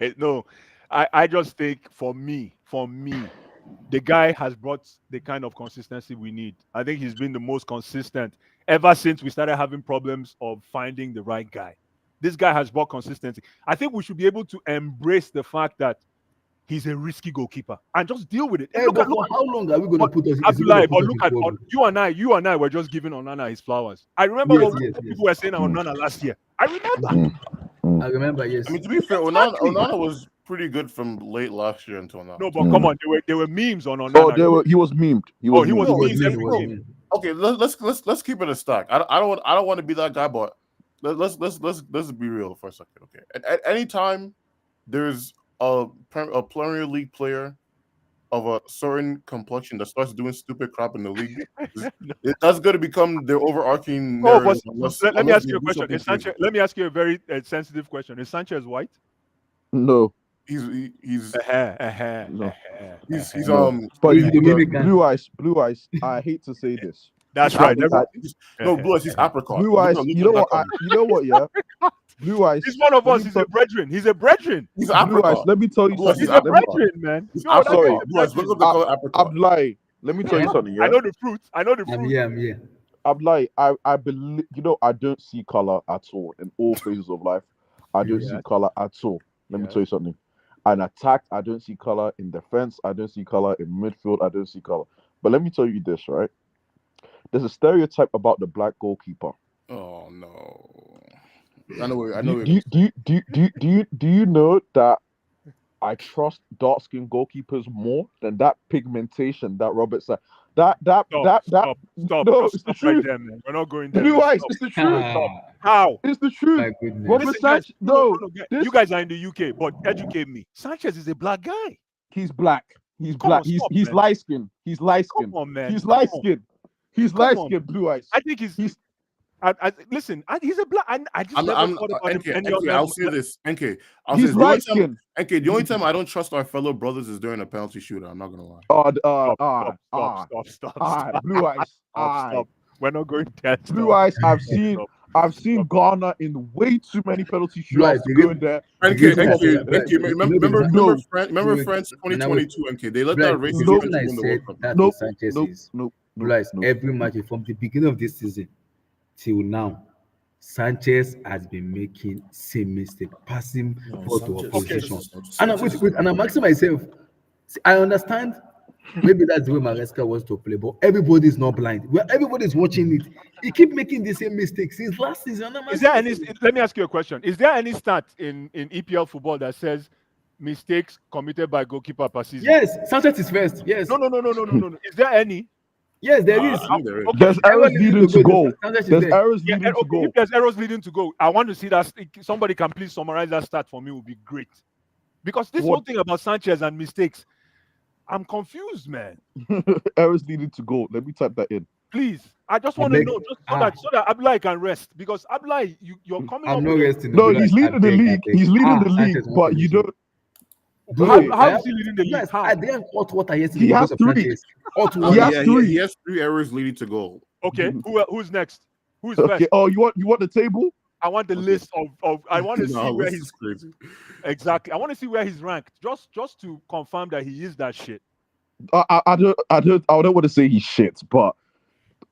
[SPEAKER 4] right. No, I just think for me, the guy has brought the kind of consistency we need. I think he's been the most consistent ever since we started having problems of finding the right guy. This guy has brought consistency. I think we should be able to embrace the fact that he's a risky goalkeeper and just deal with it.
[SPEAKER 1] Hey, look, how long are we going to put us?
[SPEAKER 4] Abdullah, but look at you and I were just giving Onana his flowers. I remember people were saying Onana last year. I remember.
[SPEAKER 1] Yes.
[SPEAKER 5] I mean, to be fair, Onana was pretty good from late last year until now.
[SPEAKER 4] No, but come on, there were memes on Onana.
[SPEAKER 6] He was memed. He was memed.
[SPEAKER 5] Okay, let's keep it a stack. I don't want to be that guy, but let's be real for a second. Okay, at any time there's a Premier League player of a certain complexion that starts doing stupid crap in the league, that's going to become their overarching narrative.
[SPEAKER 4] Let me ask you a question. Let me ask you a very sensitive question. Is Sanchez white?
[SPEAKER 6] No.
[SPEAKER 5] He's
[SPEAKER 6] No.
[SPEAKER 5] He's
[SPEAKER 6] But blue eyes. I hate to say this.
[SPEAKER 4] That's right.
[SPEAKER 5] No, blue eyes. He's apricot.
[SPEAKER 6] Blue eyes. You know what? Yeah. Blue eyes.
[SPEAKER 4] He's one of us. He's a brethren. He's apricot.
[SPEAKER 6] Blue eyes. Let me tell you something.
[SPEAKER 4] He's a brethren, man.
[SPEAKER 5] I'm sorry. Blue eyes. Look at the apricot.
[SPEAKER 6] Abdullah, let me tell you something. Yeah?
[SPEAKER 4] I know the fruit.
[SPEAKER 1] I'm here.
[SPEAKER 6] Abdullah, I believe. I don't see color at all in all phases of life. I don't see color at all. Let me tell you something. In attack, I don't see color. In defense, I don't see color. In midfield, I don't see color. But let me tell you this, right? There's a stereotype about the black goalkeeper.
[SPEAKER 5] Oh no! I know.
[SPEAKER 6] Do you know that I trust dark-skinned goalkeepers more than that pigmentation that Robert said? Stop.
[SPEAKER 4] No, it's the truth. Right there, man. We're not going there.
[SPEAKER 6] Blue eyes. It's the truth.
[SPEAKER 4] How?
[SPEAKER 6] It's the truth. Robert Sanchez. No.
[SPEAKER 4] You guys are in the UK, but educate me. Sanchez is a black guy.
[SPEAKER 6] He's black. He's black. He's light skinned. He's light skinned.
[SPEAKER 4] Come on, man.
[SPEAKER 6] He's light skinned. He's light skinned. Blue eyes.
[SPEAKER 4] I think he's Listen, he's a black. I just never thought about him.
[SPEAKER 5] NK, I'll say this. NK, I'll
[SPEAKER 6] He's
[SPEAKER 5] say this.
[SPEAKER 6] light skinned.
[SPEAKER 5] NK, the only time I don't trust our fellow brothers is during a penalty shootout. I'm not gonna lie.
[SPEAKER 4] Stop.
[SPEAKER 6] Blue eyes.
[SPEAKER 4] Stop. We're not going there.
[SPEAKER 6] Blue eyes. I've seen Ghana in way too many penalty shootouts going there.
[SPEAKER 5] NK, remember France 2022, NK. They let that race win the World Cup.
[SPEAKER 1] Every match from the beginning of this season till now, Sanchez has been making same mistake, passing ball to opposition. And I'm asking myself, I understand. Maybe that's the way Maresca wants to play, but everybody is not blind. Well, everybody is watching it. He keep making the same mistakes since last season.
[SPEAKER 4] Is there any? Let me ask you a question. Is there any stat in EPL football that says mistakes committed by goalkeeper per season?
[SPEAKER 1] Yes, Sanchez is first. Yes.
[SPEAKER 4] No. Is there any?
[SPEAKER 1] Yes, there is.
[SPEAKER 6] There's errors leading to goal. There's errors leading to goal.
[SPEAKER 4] If there's errors leading to goal, I want to see that. Somebody can please summarize that stat for me. Would be great. Because this whole thing about Sanchez and mistakes, I'm confused, man.
[SPEAKER 6] Errors leading to goal. Let me type that in.
[SPEAKER 4] Please, I just want to know, just so that Abdullahi can rest. Because Abdullahi, you're coming.
[SPEAKER 1] I'm not resting.
[SPEAKER 6] No, he's leading the league. He's leading the league, but you don't.
[SPEAKER 4] How is he leading the league?
[SPEAKER 1] I didn't hot water yesterday.
[SPEAKER 6] He has three.
[SPEAKER 5] He has 3 errors leading to goal.
[SPEAKER 4] Okay, who's next? Who's first?
[SPEAKER 6] Oh, you want the table?
[SPEAKER 4] I want the list of. I want to see where he's crazy. Exactly. I want to see where he's ranked, just to confirm that he is that shit.
[SPEAKER 6] I don't want to say he's shit, but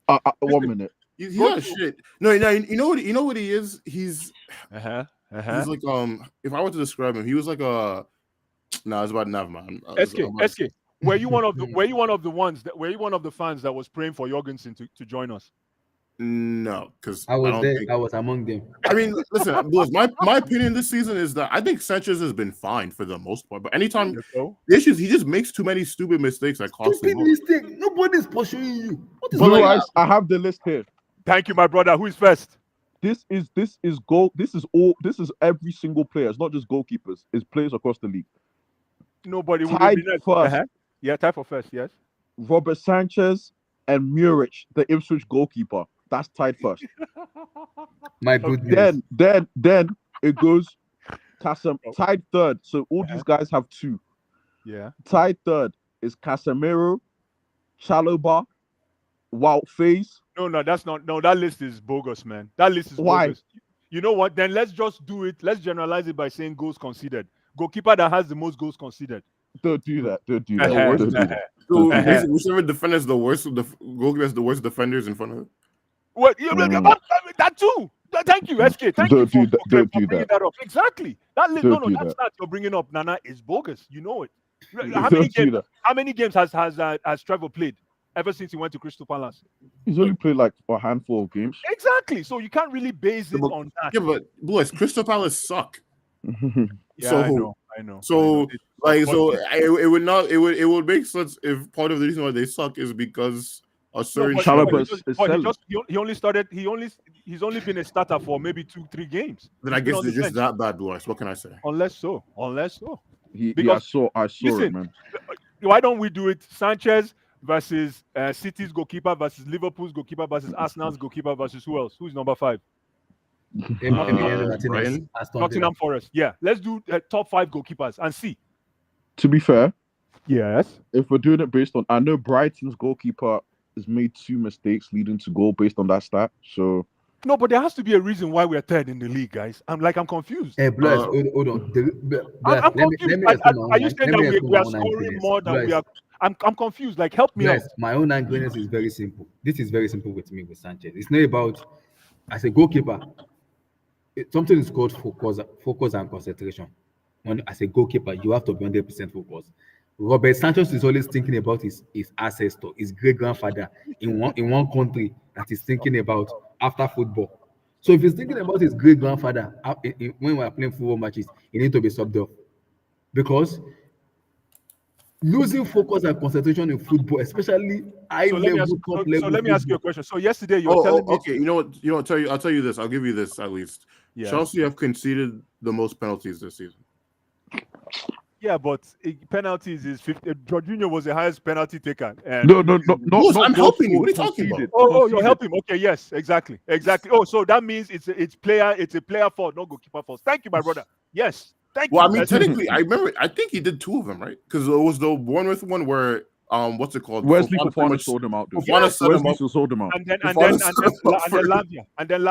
[SPEAKER 6] 1 minute.
[SPEAKER 5] He's not shit. No, you know what he is. He's he's like if I were to describe him, he was like a. No, it's about never mind.
[SPEAKER 4] SK. Were you one of the fans that was praying for Jorgensen to join us?
[SPEAKER 5] No, because
[SPEAKER 1] I was there. I was among them.
[SPEAKER 5] I mean, listen, my opinion this season is that I think Sanchez has been fine for the most part, but anytime the issues, he just makes too many stupid mistakes that cost him.
[SPEAKER 1] Mistake. Nobody's pursuing you. What is
[SPEAKER 6] Blue eyes, I have the list here.
[SPEAKER 4] Thank you, my brother. Who is first?
[SPEAKER 6] This is goal. This is every single player. It's not just goalkeepers. It's players across the league.
[SPEAKER 4] Nobody
[SPEAKER 6] tied first.
[SPEAKER 4] Yeah, tied for first. Yes.
[SPEAKER 6] Robert Sanchez and Muric, the Ipswich goalkeeper. That's tied first.
[SPEAKER 1] My goodness.
[SPEAKER 6] Then it goes tied third. So all these guys have 2.
[SPEAKER 4] Yeah.
[SPEAKER 6] Tied third is Casemiro, Chalobah, Wout Faze.
[SPEAKER 4] No, that's not. No, that list is bogus, man. That list is bogus. You know what? Then let's just do it. Let's generalize it by saying goals conceded. Goalkeeper that has the most goals conceded.
[SPEAKER 6] Don't do that.
[SPEAKER 5] So whichever defender is the worst, the goalkeeper has the worst defenders in front of him.
[SPEAKER 4] What? That too. Thank you, SK. Thank you for bringing that up. Exactly. That stat you're bringing up, Nana, is bogus. You know it. How many games has Trevor played ever since he went to Crystal Palace?
[SPEAKER 6] He's only played like a handful of games.
[SPEAKER 4] Exactly. So you can't really base it on that.
[SPEAKER 5] Yeah, but boys, Crystal Palace suck.
[SPEAKER 4] Yeah,
[SPEAKER 5] so,
[SPEAKER 4] I know.
[SPEAKER 5] So it would make sense if part of the reason why they suck is because a certain he's only been a starter for maybe 2-3 games. Then I guess they're just that bad, boys. What can I say?
[SPEAKER 4] Unless so.
[SPEAKER 6] I saw it, man.
[SPEAKER 4] Why don't we do it? Sanchez versus City's goalkeeper versus Liverpool's goalkeeper versus Arsenal's goalkeeper versus who else? Who's number 5? Nottingham Forest. Yeah, let's do top 5 goalkeepers and see.
[SPEAKER 6] To be fair,
[SPEAKER 4] yes,
[SPEAKER 6] if we're doing it based on, I know Brighton's goalkeeper has made 2 mistakes leading to goal based on that stat. So
[SPEAKER 4] no, but there has to be a reason why we're third in the league, guys. I'm confused.
[SPEAKER 1] Hey, Bless, hold on.
[SPEAKER 4] I'm confused. Are you saying that we are scoring more than we are? I'm confused. Like, help me out.
[SPEAKER 1] My own angleness is very simple. This is very simple with me with Sanchez. It's not about, as a goalkeeper, something is called focus and concentration. As a goalkeeper, you have to be 100% focused. Robert Sanchez is always thinking about his ancestor, his great grandfather in one country that he's thinking about after football. So if he's thinking about his great grandfather when we are playing football matches, he needs to be subbed off, because losing focus and concentration in football, especially
[SPEAKER 4] So let me ask you a question. So yesterday you were telling me.
[SPEAKER 5] Okay, you know what? I'll tell you this. I'll give you this at least. Yeah. Chelsea have conceded the most penalties this season.
[SPEAKER 4] Yeah, but penalties is 50. Jorginho was the highest penalty taker. And
[SPEAKER 2] No, not
[SPEAKER 5] I'm
[SPEAKER 2] goals
[SPEAKER 5] helping you.
[SPEAKER 2] scored,
[SPEAKER 5] What are you talking about?
[SPEAKER 2] conceded,
[SPEAKER 4] Oh, you're
[SPEAKER 2] conceded.
[SPEAKER 4] helping. Okay, yes, exactly. Oh, so that means it's a player fault, not goalkeeper fault. Thank you, my brother. Yes, thank
[SPEAKER 5] Well,
[SPEAKER 4] you.
[SPEAKER 5] I mean, technically, I remember. I think he did 2 of them, right? Because it was the one where what's it called?
[SPEAKER 2] Wesley
[SPEAKER 5] pretty
[SPEAKER 2] Fofana
[SPEAKER 5] much-
[SPEAKER 2] sold him out, dude.
[SPEAKER 5] Fofana set him
[SPEAKER 2] Wesley
[SPEAKER 5] up.
[SPEAKER 2] sold him out.
[SPEAKER 4] And then
[SPEAKER 5] Fofana set him up for-
[SPEAKER 4] Lavia.
[SPEAKER 2] And then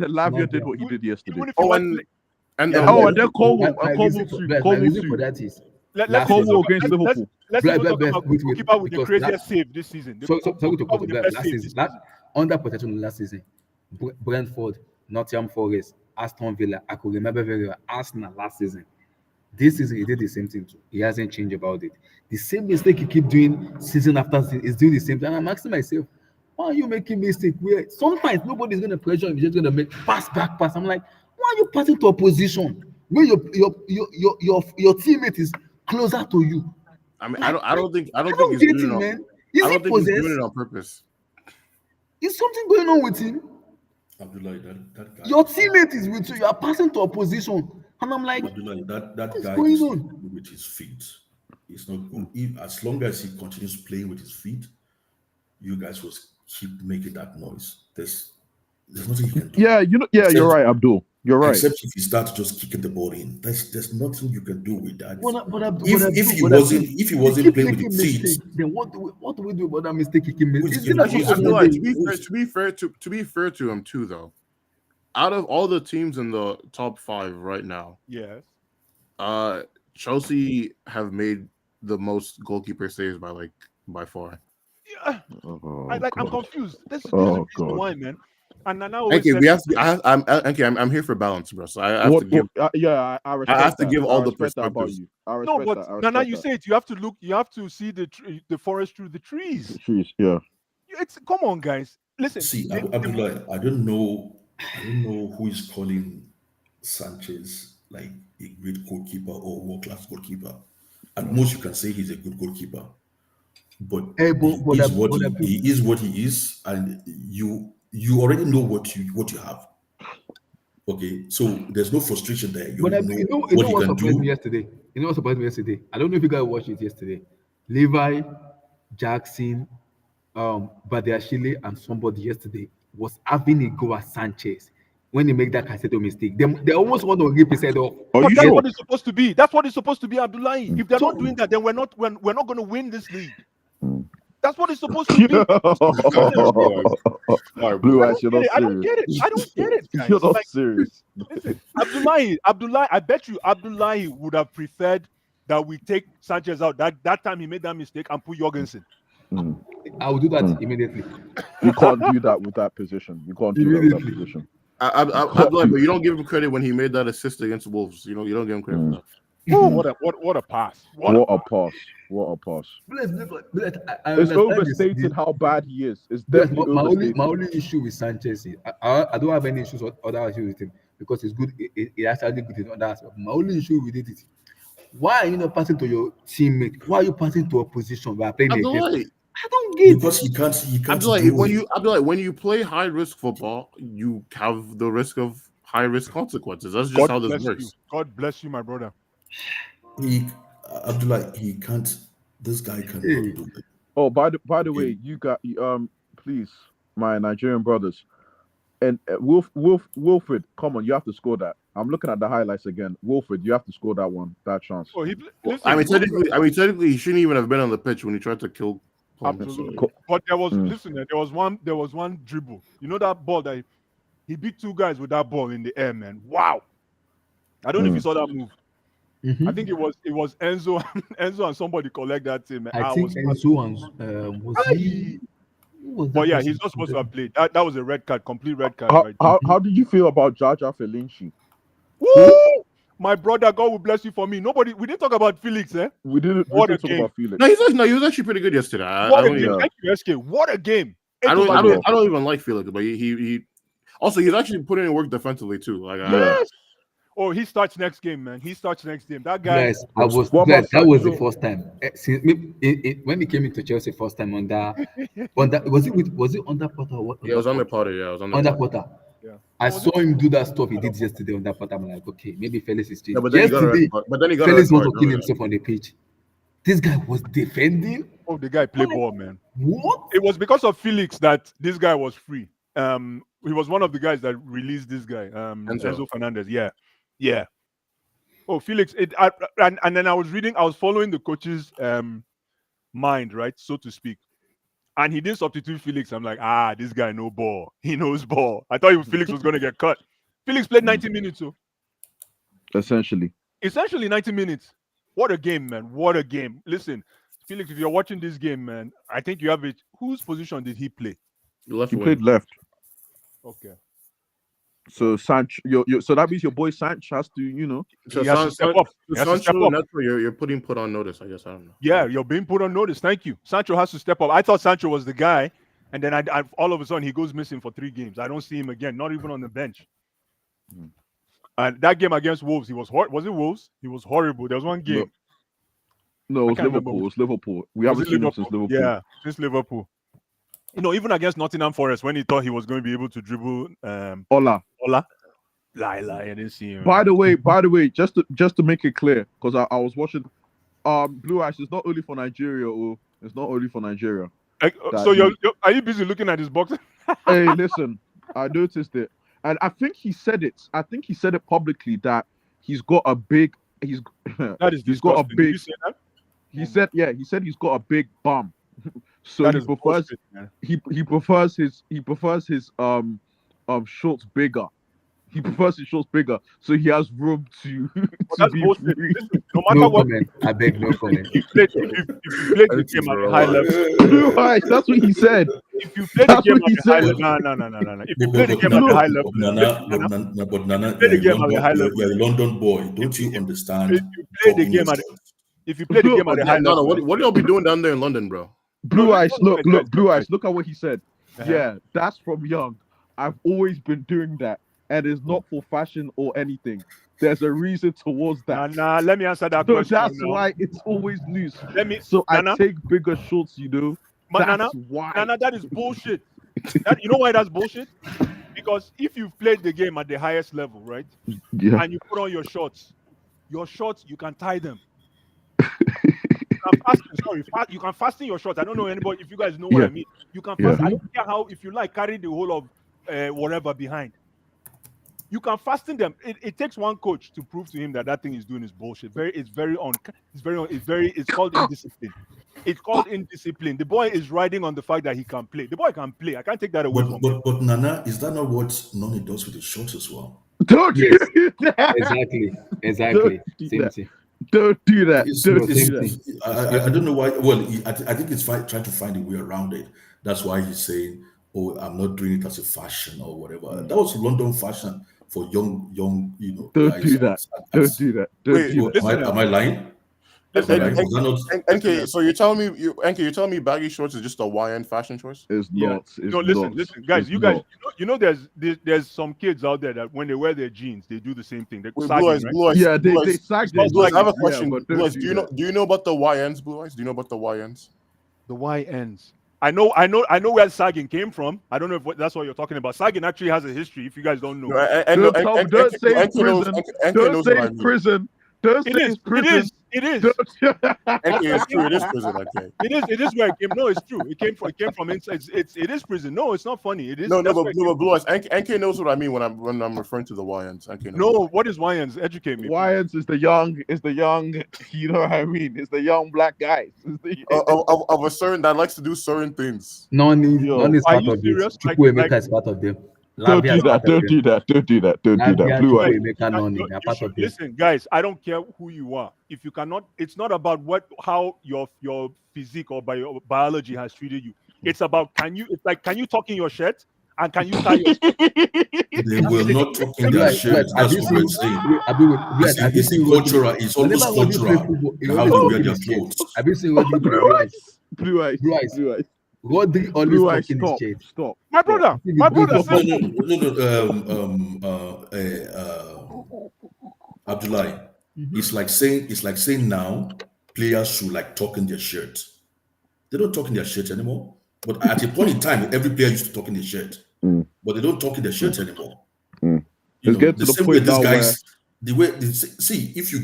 [SPEAKER 2] Lavia did what he did yesterday.
[SPEAKER 4] Even if you want to-
[SPEAKER 5] And
[SPEAKER 1] Yeah,
[SPEAKER 5] then
[SPEAKER 2] Oh, and then Cornwall,
[SPEAKER 1] my
[SPEAKER 2] Cornwall
[SPEAKER 1] reason for-
[SPEAKER 2] too.
[SPEAKER 1] my
[SPEAKER 2] Cornwall
[SPEAKER 1] reason for
[SPEAKER 2] too.
[SPEAKER 1] that is
[SPEAKER 4] let's
[SPEAKER 1] last
[SPEAKER 4] even
[SPEAKER 2] Cornwall
[SPEAKER 4] talk-
[SPEAKER 2] against
[SPEAKER 4] let's-
[SPEAKER 2] Liverpool.
[SPEAKER 4] Let's
[SPEAKER 1] Blah,
[SPEAKER 4] even
[SPEAKER 1] blah,
[SPEAKER 4] talk
[SPEAKER 1] blah,
[SPEAKER 4] about
[SPEAKER 1] wait,
[SPEAKER 4] goalkeeper with the
[SPEAKER 1] because
[SPEAKER 4] craziest save this season.
[SPEAKER 1] sorry to
[SPEAKER 4] Goalkeeper
[SPEAKER 1] cut
[SPEAKER 4] with
[SPEAKER 1] to
[SPEAKER 4] the
[SPEAKER 1] that
[SPEAKER 4] best
[SPEAKER 1] last
[SPEAKER 4] save this
[SPEAKER 1] season.
[SPEAKER 4] season.
[SPEAKER 1] Under protection last season, Brentford, Nottingham Forest, Aston Villa. I could remember very well. Arsenal last season. This season he did the same thing too. He hasn't changed about it. The same mistake he keep doing season after season is doing the same thing. And I'm asking myself, why are you making mistake where sometimes nobody's gonna pressure him, you're just gonna make back pass. I'm like, why are you passing to a position where your teammate is closer to you?
[SPEAKER 5] I mean, I don't think
[SPEAKER 1] I
[SPEAKER 5] he's
[SPEAKER 1] don't get
[SPEAKER 5] doing
[SPEAKER 1] it,
[SPEAKER 5] it on.
[SPEAKER 1] man. Is
[SPEAKER 5] I
[SPEAKER 1] he
[SPEAKER 5] don't think he's doing
[SPEAKER 1] possessed?
[SPEAKER 5] it on purpose.
[SPEAKER 1] Is something going on with him?
[SPEAKER 3] Abdullah, that guy.
[SPEAKER 1] Your teammate is with you. You are passing to a position, and I'm like,
[SPEAKER 3] Abdullah, that
[SPEAKER 1] what's
[SPEAKER 3] guy
[SPEAKER 1] going
[SPEAKER 3] is
[SPEAKER 1] on?
[SPEAKER 3] playing with his feet. It's not good. If, as long as he continues playing with his feet, you guys will keep making that noise. There's nothing you can do.
[SPEAKER 2] Yeah, you're right, Abdul. You're right.
[SPEAKER 3] Except if you start just kicking the ball in. There's nothing you can do with that.
[SPEAKER 1] If
[SPEAKER 3] he wasn't playing with his feet,
[SPEAKER 1] then what do we do about that mistake he keep
[SPEAKER 3] Which
[SPEAKER 1] making?
[SPEAKER 3] is
[SPEAKER 1] Is it
[SPEAKER 3] actually-
[SPEAKER 1] not
[SPEAKER 5] I
[SPEAKER 1] just
[SPEAKER 5] feel
[SPEAKER 1] one
[SPEAKER 5] like
[SPEAKER 1] day?
[SPEAKER 5] to be fair to him too, though. Out of all the teams in the top 5 right now,
[SPEAKER 4] Yes.
[SPEAKER 5] Chelsea have made the most goalkeeper saves by far.
[SPEAKER 4] Yeah.
[SPEAKER 2] Oh,
[SPEAKER 4] I'm
[SPEAKER 2] God.
[SPEAKER 4] confused. This is
[SPEAKER 2] Oh,
[SPEAKER 4] the reason
[SPEAKER 2] God.
[SPEAKER 4] why, man. And I always
[SPEAKER 5] Okay,
[SPEAKER 4] said,
[SPEAKER 5] we have to. I'm here for balance, bro. So I have to give.
[SPEAKER 2] I respect
[SPEAKER 5] have to
[SPEAKER 2] that.
[SPEAKER 5] give all
[SPEAKER 2] I
[SPEAKER 5] the
[SPEAKER 2] respect that about
[SPEAKER 5] perspectives.
[SPEAKER 2] you. I
[SPEAKER 4] no,
[SPEAKER 2] respect
[SPEAKER 4] but
[SPEAKER 2] that. I
[SPEAKER 4] Nana,
[SPEAKER 2] respect
[SPEAKER 4] you
[SPEAKER 2] that.
[SPEAKER 4] say it. You have to see the forest through the trees.
[SPEAKER 2] Jeez, yeah.
[SPEAKER 4] Come on, guys. Listen.
[SPEAKER 3] see, Abdullah, I don't know who is calling Sanchez like a great goalkeeper or world-class goalkeeper. At most, you can say he's a good goalkeeper, but
[SPEAKER 1] Hey, but
[SPEAKER 3] he is what he is, and you already know what you have. Okay, so there's no frustration there. You
[SPEAKER 1] But
[SPEAKER 3] know
[SPEAKER 1] you know
[SPEAKER 3] what he
[SPEAKER 1] what
[SPEAKER 3] can
[SPEAKER 1] surprised me
[SPEAKER 3] do.
[SPEAKER 1] yesterday? You know what surprised me yesterday? I don't know if you guys watched it yesterday. Levi, Jackson, Badiashile, and somebody yesterday was having a go at Sanchez when he made that Caicedo mistake. They almost want to rip his head off.
[SPEAKER 2] Are
[SPEAKER 4] But
[SPEAKER 2] you
[SPEAKER 4] that's
[SPEAKER 2] sure?
[SPEAKER 4] what it's supposed to be. That's what it's supposed to be, Abdullahi. If they're
[SPEAKER 1] So-
[SPEAKER 4] not doing that, then we're not going to win this league.
[SPEAKER 2] Mm.
[SPEAKER 4] That's what it's supposed to be.
[SPEAKER 2] Blue
[SPEAKER 4] I
[SPEAKER 2] eyes, you're
[SPEAKER 4] don't
[SPEAKER 2] not
[SPEAKER 4] get it. I don't
[SPEAKER 2] serious.
[SPEAKER 4] get it. I don't get it, guys.
[SPEAKER 2] You're not
[SPEAKER 4] Like,
[SPEAKER 2] serious.
[SPEAKER 4] listen, Abdullahi, I bet you Abdullahi would have preferred that we take Sanchez out. That time he made that mistake and put Jorgensen.
[SPEAKER 2] Mm.
[SPEAKER 1] I will do that
[SPEAKER 2] Mm.
[SPEAKER 1] immediately.
[SPEAKER 2] You can't do that with that position. You can't do that with that
[SPEAKER 1] Immediately.
[SPEAKER 2] position.
[SPEAKER 5] Abdullah, but you don't give him credit when he made that assist against Wolves. You don't give him credit for that.
[SPEAKER 4] Oh, what a pass!
[SPEAKER 2] What a pass. What a pass.
[SPEAKER 1] I
[SPEAKER 2] It's
[SPEAKER 1] understand
[SPEAKER 2] overstated
[SPEAKER 1] this.
[SPEAKER 2] how bad he is. It's
[SPEAKER 1] Yes,
[SPEAKER 2] definitely
[SPEAKER 1] my
[SPEAKER 2] overstated.
[SPEAKER 1] only issue with Sanchez is I don't have any issues or other issues with him because he's good. He actually good in other aspects. My only issue with it is why are you not passing to your teammate? Why are you passing to a position where playing
[SPEAKER 5] Abdullah,
[SPEAKER 1] against? I don't get
[SPEAKER 3] Because he can't
[SPEAKER 5] Abdullah,
[SPEAKER 3] do
[SPEAKER 5] when you play high risk football, you have the risk of high risk consequences. That's just
[SPEAKER 4] God
[SPEAKER 5] how this
[SPEAKER 4] bless
[SPEAKER 5] works.
[SPEAKER 4] you. God bless you, my brother.
[SPEAKER 3] Abdullah, he can't. This guy cannot
[SPEAKER 1] Hey.
[SPEAKER 3] do it.
[SPEAKER 2] Oh, by the way, you got please, my Nigerian brothers, and Wilfred, come on, you have to score that. I'm looking at the highlights again. Wilfred, you have to score that chance.
[SPEAKER 4] Oh, listen,
[SPEAKER 5] I mean, technically, he shouldn't even have been on the pitch when he tried to kill.
[SPEAKER 4] absolutely.
[SPEAKER 2] So-
[SPEAKER 4] But there was
[SPEAKER 2] Mm.
[SPEAKER 4] listen, there was one dribble. You know that ball that he beat 2 guys with that ball in the air, man. Wow. I don't know if you saw that move.
[SPEAKER 1] Mhm.
[SPEAKER 4] I think it was Enzo Enzo and somebody collect that thing, man.
[SPEAKER 1] I think
[SPEAKER 4] was
[SPEAKER 1] Enzo and was he? Who was that
[SPEAKER 4] But yeah,
[SPEAKER 1] person?
[SPEAKER 4] he's not supposed to have played. That was a red card, complete red card,
[SPEAKER 2] How,
[SPEAKER 4] right?
[SPEAKER 2] how did you feel about Jaja Felinci?
[SPEAKER 4] Woo! My brother, God will bless you for me. We didn't talk about Felix, eh?
[SPEAKER 2] We didn't
[SPEAKER 4] What a
[SPEAKER 2] talk
[SPEAKER 4] game.
[SPEAKER 2] about Felix.
[SPEAKER 5] No, he was actually pretty good yesterday.
[SPEAKER 4] What a
[SPEAKER 5] don't
[SPEAKER 4] game.
[SPEAKER 5] even,
[SPEAKER 4] Thank you, SK. What a game.
[SPEAKER 5] I
[SPEAKER 4] 8 over 10.
[SPEAKER 5] don't even like Felix, but he also he's actually putting in work defensively too. Like
[SPEAKER 4] Yes. Oh, he starts next game, man. He starts next game. That guy.
[SPEAKER 1] Yes, I was
[SPEAKER 2] What
[SPEAKER 1] glad.
[SPEAKER 2] about
[SPEAKER 1] That was the
[SPEAKER 2] Sancho?
[SPEAKER 1] first time when he came into Chelsea first time under was it under Potter or what?
[SPEAKER 5] yeah, it was under Potter. Yeah, it was under
[SPEAKER 1] Under
[SPEAKER 5] Potter.
[SPEAKER 1] Potter.
[SPEAKER 4] Yeah.
[SPEAKER 1] I saw him do that stuff he did yesterday on that part. I'm like, okay, maybe Felix is changed.
[SPEAKER 5] Yeah, but then he got a red
[SPEAKER 1] Yesterday,
[SPEAKER 5] card. But then he got a red
[SPEAKER 1] Felix was
[SPEAKER 5] card.
[SPEAKER 1] killing himself on the pitch. This guy was defending.
[SPEAKER 4] Oh, the guy play ball, man.
[SPEAKER 1] What?
[SPEAKER 4] It was because of Felix that this guy was free. He was one of the guys that released this guy, Enzo Fernandez. Yeah. Oh, Felix. And then I was following the coach's mind, right, so to speak. And he didn't substitute Felix. I'm like, this guy no ball. He knows ball. I thought Felix was going to get cut. Felix played 90 minutes, so
[SPEAKER 2] Essentially
[SPEAKER 4] 90 minutes. What a game, man. What a game. Listen, Felix, if you're watching this game, man, I think you have it. Whose position did he play?
[SPEAKER 2] he played left.
[SPEAKER 4] Okay.
[SPEAKER 2] So Sancho, so that means your boy Sancho has to,
[SPEAKER 5] So
[SPEAKER 4] He has to step up. He has to step
[SPEAKER 5] Sancho,
[SPEAKER 4] up.
[SPEAKER 5] that's what you're put on notice. I guess I don't know.
[SPEAKER 4] Yeah, you're being put on notice. Thank you. Sancho has to step up. I thought Sancho was the guy, and then I all of a sudden he goes missing for 3 games. I don't see him again, not even on the bench. And that game against Wolves, he was was it Wolves? He was horrible. There was one game.
[SPEAKER 2] No, it was
[SPEAKER 4] can't remember
[SPEAKER 2] Liverpool. It was Liverpool. We
[SPEAKER 4] Was
[SPEAKER 2] haven't
[SPEAKER 4] it
[SPEAKER 2] seen him since Liverpool.
[SPEAKER 4] Yeah, since Liverpool. Even against Nottingham Forest, when he thought he was going to be able to dribble
[SPEAKER 2] Ola.
[SPEAKER 4] Lie, I didn't see him.
[SPEAKER 2] By the way, just to make it clear, because I was watching, Blue Eyes is not only for Nigeria, it's not only for Nigeria.
[SPEAKER 4] So are you busy looking at his box?
[SPEAKER 2] Hey, listen, I noticed it, and I think he said it. I think he said it publicly that he's got a big.
[SPEAKER 4] That is
[SPEAKER 2] he's got a
[SPEAKER 4] disgusting. Did
[SPEAKER 2] big.
[SPEAKER 4] you say that?
[SPEAKER 2] He said he's got a big bum. So
[SPEAKER 4] That
[SPEAKER 2] he
[SPEAKER 4] is
[SPEAKER 2] prefers
[SPEAKER 4] bullshit, man.
[SPEAKER 2] he prefers his shorts bigger. He prefers his shorts bigger, so he has room to
[SPEAKER 4] That's
[SPEAKER 2] be
[SPEAKER 4] bullshit.
[SPEAKER 2] free.
[SPEAKER 4] Listen, no matter
[SPEAKER 1] No
[SPEAKER 4] what,
[SPEAKER 1] comment. I beg no comment.
[SPEAKER 4] if you played the game at a high level,
[SPEAKER 2] Blue Eyes, that's what he said.
[SPEAKER 4] if you play the
[SPEAKER 2] That's
[SPEAKER 4] game
[SPEAKER 2] what
[SPEAKER 4] at
[SPEAKER 2] he
[SPEAKER 4] a high
[SPEAKER 2] said.
[SPEAKER 4] level, no. If you play the game at a high level,
[SPEAKER 3] But Nana,
[SPEAKER 4] play the game at a high level.
[SPEAKER 3] you're a London boy. Don't you understand?
[SPEAKER 4] If you play the
[SPEAKER 3] talking
[SPEAKER 4] game
[SPEAKER 3] your
[SPEAKER 4] at
[SPEAKER 3] shit?
[SPEAKER 4] if you play the game at a high
[SPEAKER 5] No,
[SPEAKER 4] level,
[SPEAKER 5] what do y'all be doing down there in London, bro?
[SPEAKER 2] Blue Eyes, look,
[SPEAKER 4] guys,
[SPEAKER 2] Blue Eyes, look at what he said.
[SPEAKER 4] Uh-huh.
[SPEAKER 2] Yeah, that's from young. I've always been doing that, and it's not for fashion or anything. There's a reason towards that.
[SPEAKER 4] Nah, let me answer that
[SPEAKER 2] So
[SPEAKER 4] question.
[SPEAKER 2] that's
[SPEAKER 4] now.
[SPEAKER 2] why it's always loose.
[SPEAKER 4] So
[SPEAKER 2] I take bigger shorts,
[SPEAKER 4] But
[SPEAKER 2] That's why.
[SPEAKER 4] Nana, that is bullshit. You know why that's bullshit? Because if you've played the game at the highest level, right,
[SPEAKER 2] Yeah.
[SPEAKER 4] and you put on your shorts, you can tie them. You can fasten your shorts. I don't know anybody if you guys know what I mean. You can fasten. I don't care how, if you like, carry the whole of whatever behind. You can fasten them. It takes one coach to prove to him that thing he's doing is bullshit. It's called indiscipline. It's called indiscipline. The boy is riding on the fact that he can play. The boy can play. I can't take that away from him.
[SPEAKER 3] But Nana, is that not what Noni does with his shorts as well?
[SPEAKER 2] Don't do that.
[SPEAKER 1] Exactly.
[SPEAKER 2] Don't do
[SPEAKER 1] Same
[SPEAKER 2] that.
[SPEAKER 1] thing.
[SPEAKER 2] Don't do that.
[SPEAKER 3] It's-
[SPEAKER 2] Don't do
[SPEAKER 3] it's-
[SPEAKER 2] that.
[SPEAKER 3] I don't know why. Well, I think he's trying to find a way around it. That's why he's saying, "Oh, I'm not doing it as a fashion or whatever." That was London fashion for young,
[SPEAKER 2] Don't
[SPEAKER 3] guys.
[SPEAKER 2] do that. Don't do that. Don't
[SPEAKER 5] Wait,
[SPEAKER 2] do that.
[SPEAKER 3] Am I lying?
[SPEAKER 5] Listen,
[SPEAKER 3] Am I lying? Was that not-
[SPEAKER 5] NK, so you're telling me baggy shorts is just a YN fashion choice?
[SPEAKER 2] It's
[SPEAKER 4] Yeah.
[SPEAKER 2] not. It's
[SPEAKER 4] No, listen,
[SPEAKER 2] not.
[SPEAKER 4] guys.
[SPEAKER 2] It's
[SPEAKER 4] You guys,
[SPEAKER 2] not.
[SPEAKER 4] there's some kids out there that when they wear their jeans, they do the same thing. They're
[SPEAKER 5] Wait,
[SPEAKER 4] sagging,
[SPEAKER 5] Blue Eyes,
[SPEAKER 4] right?
[SPEAKER 5] Blue Eyes,
[SPEAKER 2] Yeah,
[SPEAKER 5] Blue
[SPEAKER 2] they
[SPEAKER 5] Eyes,
[SPEAKER 2] sagged
[SPEAKER 5] Blue
[SPEAKER 2] it.
[SPEAKER 5] Eyes, I have a
[SPEAKER 2] Yeah,
[SPEAKER 5] question.
[SPEAKER 2] but
[SPEAKER 5] Blue
[SPEAKER 2] don't
[SPEAKER 5] Eyes,
[SPEAKER 2] do
[SPEAKER 5] do you know
[SPEAKER 2] that.
[SPEAKER 5] do you know about the YNs, Blue Eyes? Do you know about the YNs?
[SPEAKER 4] The Y ends. I know where sagging came from. I don't know if that's what you're talking about. Sagging actually has a history. If you guys don't know,
[SPEAKER 2] Don't say it's prison. Don't say it's prison. Don't say it's prison.
[SPEAKER 4] It is.
[SPEAKER 5] It's true. It is prison. Okay.
[SPEAKER 4] It is where it came. No, it's true. It came from inside. It is prison. No, it's not funny. It is.
[SPEAKER 5] No,
[SPEAKER 4] that's
[SPEAKER 5] but
[SPEAKER 4] where it came
[SPEAKER 5] Blue Eyes, NK knows what I mean when I'm referring to the YNs. NK knows.
[SPEAKER 4] No, what is YNs? Educate me. please.
[SPEAKER 2] Wyans is the young, you know what I mean? It's the young black guys. It's the,
[SPEAKER 5] Of a certain that likes to do certain things.
[SPEAKER 1] None
[SPEAKER 2] Yo,
[SPEAKER 1] is
[SPEAKER 4] are
[SPEAKER 1] part
[SPEAKER 4] you
[SPEAKER 1] of
[SPEAKER 4] serious?
[SPEAKER 1] it.
[SPEAKER 4] Like-
[SPEAKER 1] Chukwuemeka is part of them.
[SPEAKER 2] don't
[SPEAKER 1] Lavia
[SPEAKER 2] do
[SPEAKER 1] is part
[SPEAKER 2] that.
[SPEAKER 1] of
[SPEAKER 2] Don't
[SPEAKER 1] them.
[SPEAKER 2] do that. Don't do that. Don't do that.
[SPEAKER 1] Lavia,
[SPEAKER 2] Blue Eyes.
[SPEAKER 1] Chukwuemeka, Noni, they're part of them.
[SPEAKER 4] Listen, guys, I don't care who you are. If you cannot, it's not about how your physique or biology has treated you. It's about can you tuck in your shirt and can you tie your
[SPEAKER 3] They will not talk in their shit. That's what we're saying. It's cultural. It's almost cultural. How they wear their clothes.
[SPEAKER 1] Have you seen what
[SPEAKER 2] Blue Eyes. Blue Eyes.
[SPEAKER 1] Blue Eyes.
[SPEAKER 2] Blue Eyes.
[SPEAKER 1] Rodri always
[SPEAKER 2] Blue Eyes.
[SPEAKER 1] talking his
[SPEAKER 2] Stop.
[SPEAKER 1] shit.
[SPEAKER 2] Stop.
[SPEAKER 4] My brother said,
[SPEAKER 3] Abdullahi. It's like saying now players should like talk in their shirt. They don't talk in their shirt anymore. But at a point in time, every player used to talk in their shirt. but they don't talk in their shirts anymore.
[SPEAKER 6] Mm.
[SPEAKER 3] You
[SPEAKER 6] Let's
[SPEAKER 3] know,
[SPEAKER 6] get
[SPEAKER 3] the
[SPEAKER 6] to the
[SPEAKER 3] same way
[SPEAKER 6] point
[SPEAKER 3] these
[SPEAKER 6] now where
[SPEAKER 3] guys, the way see, if you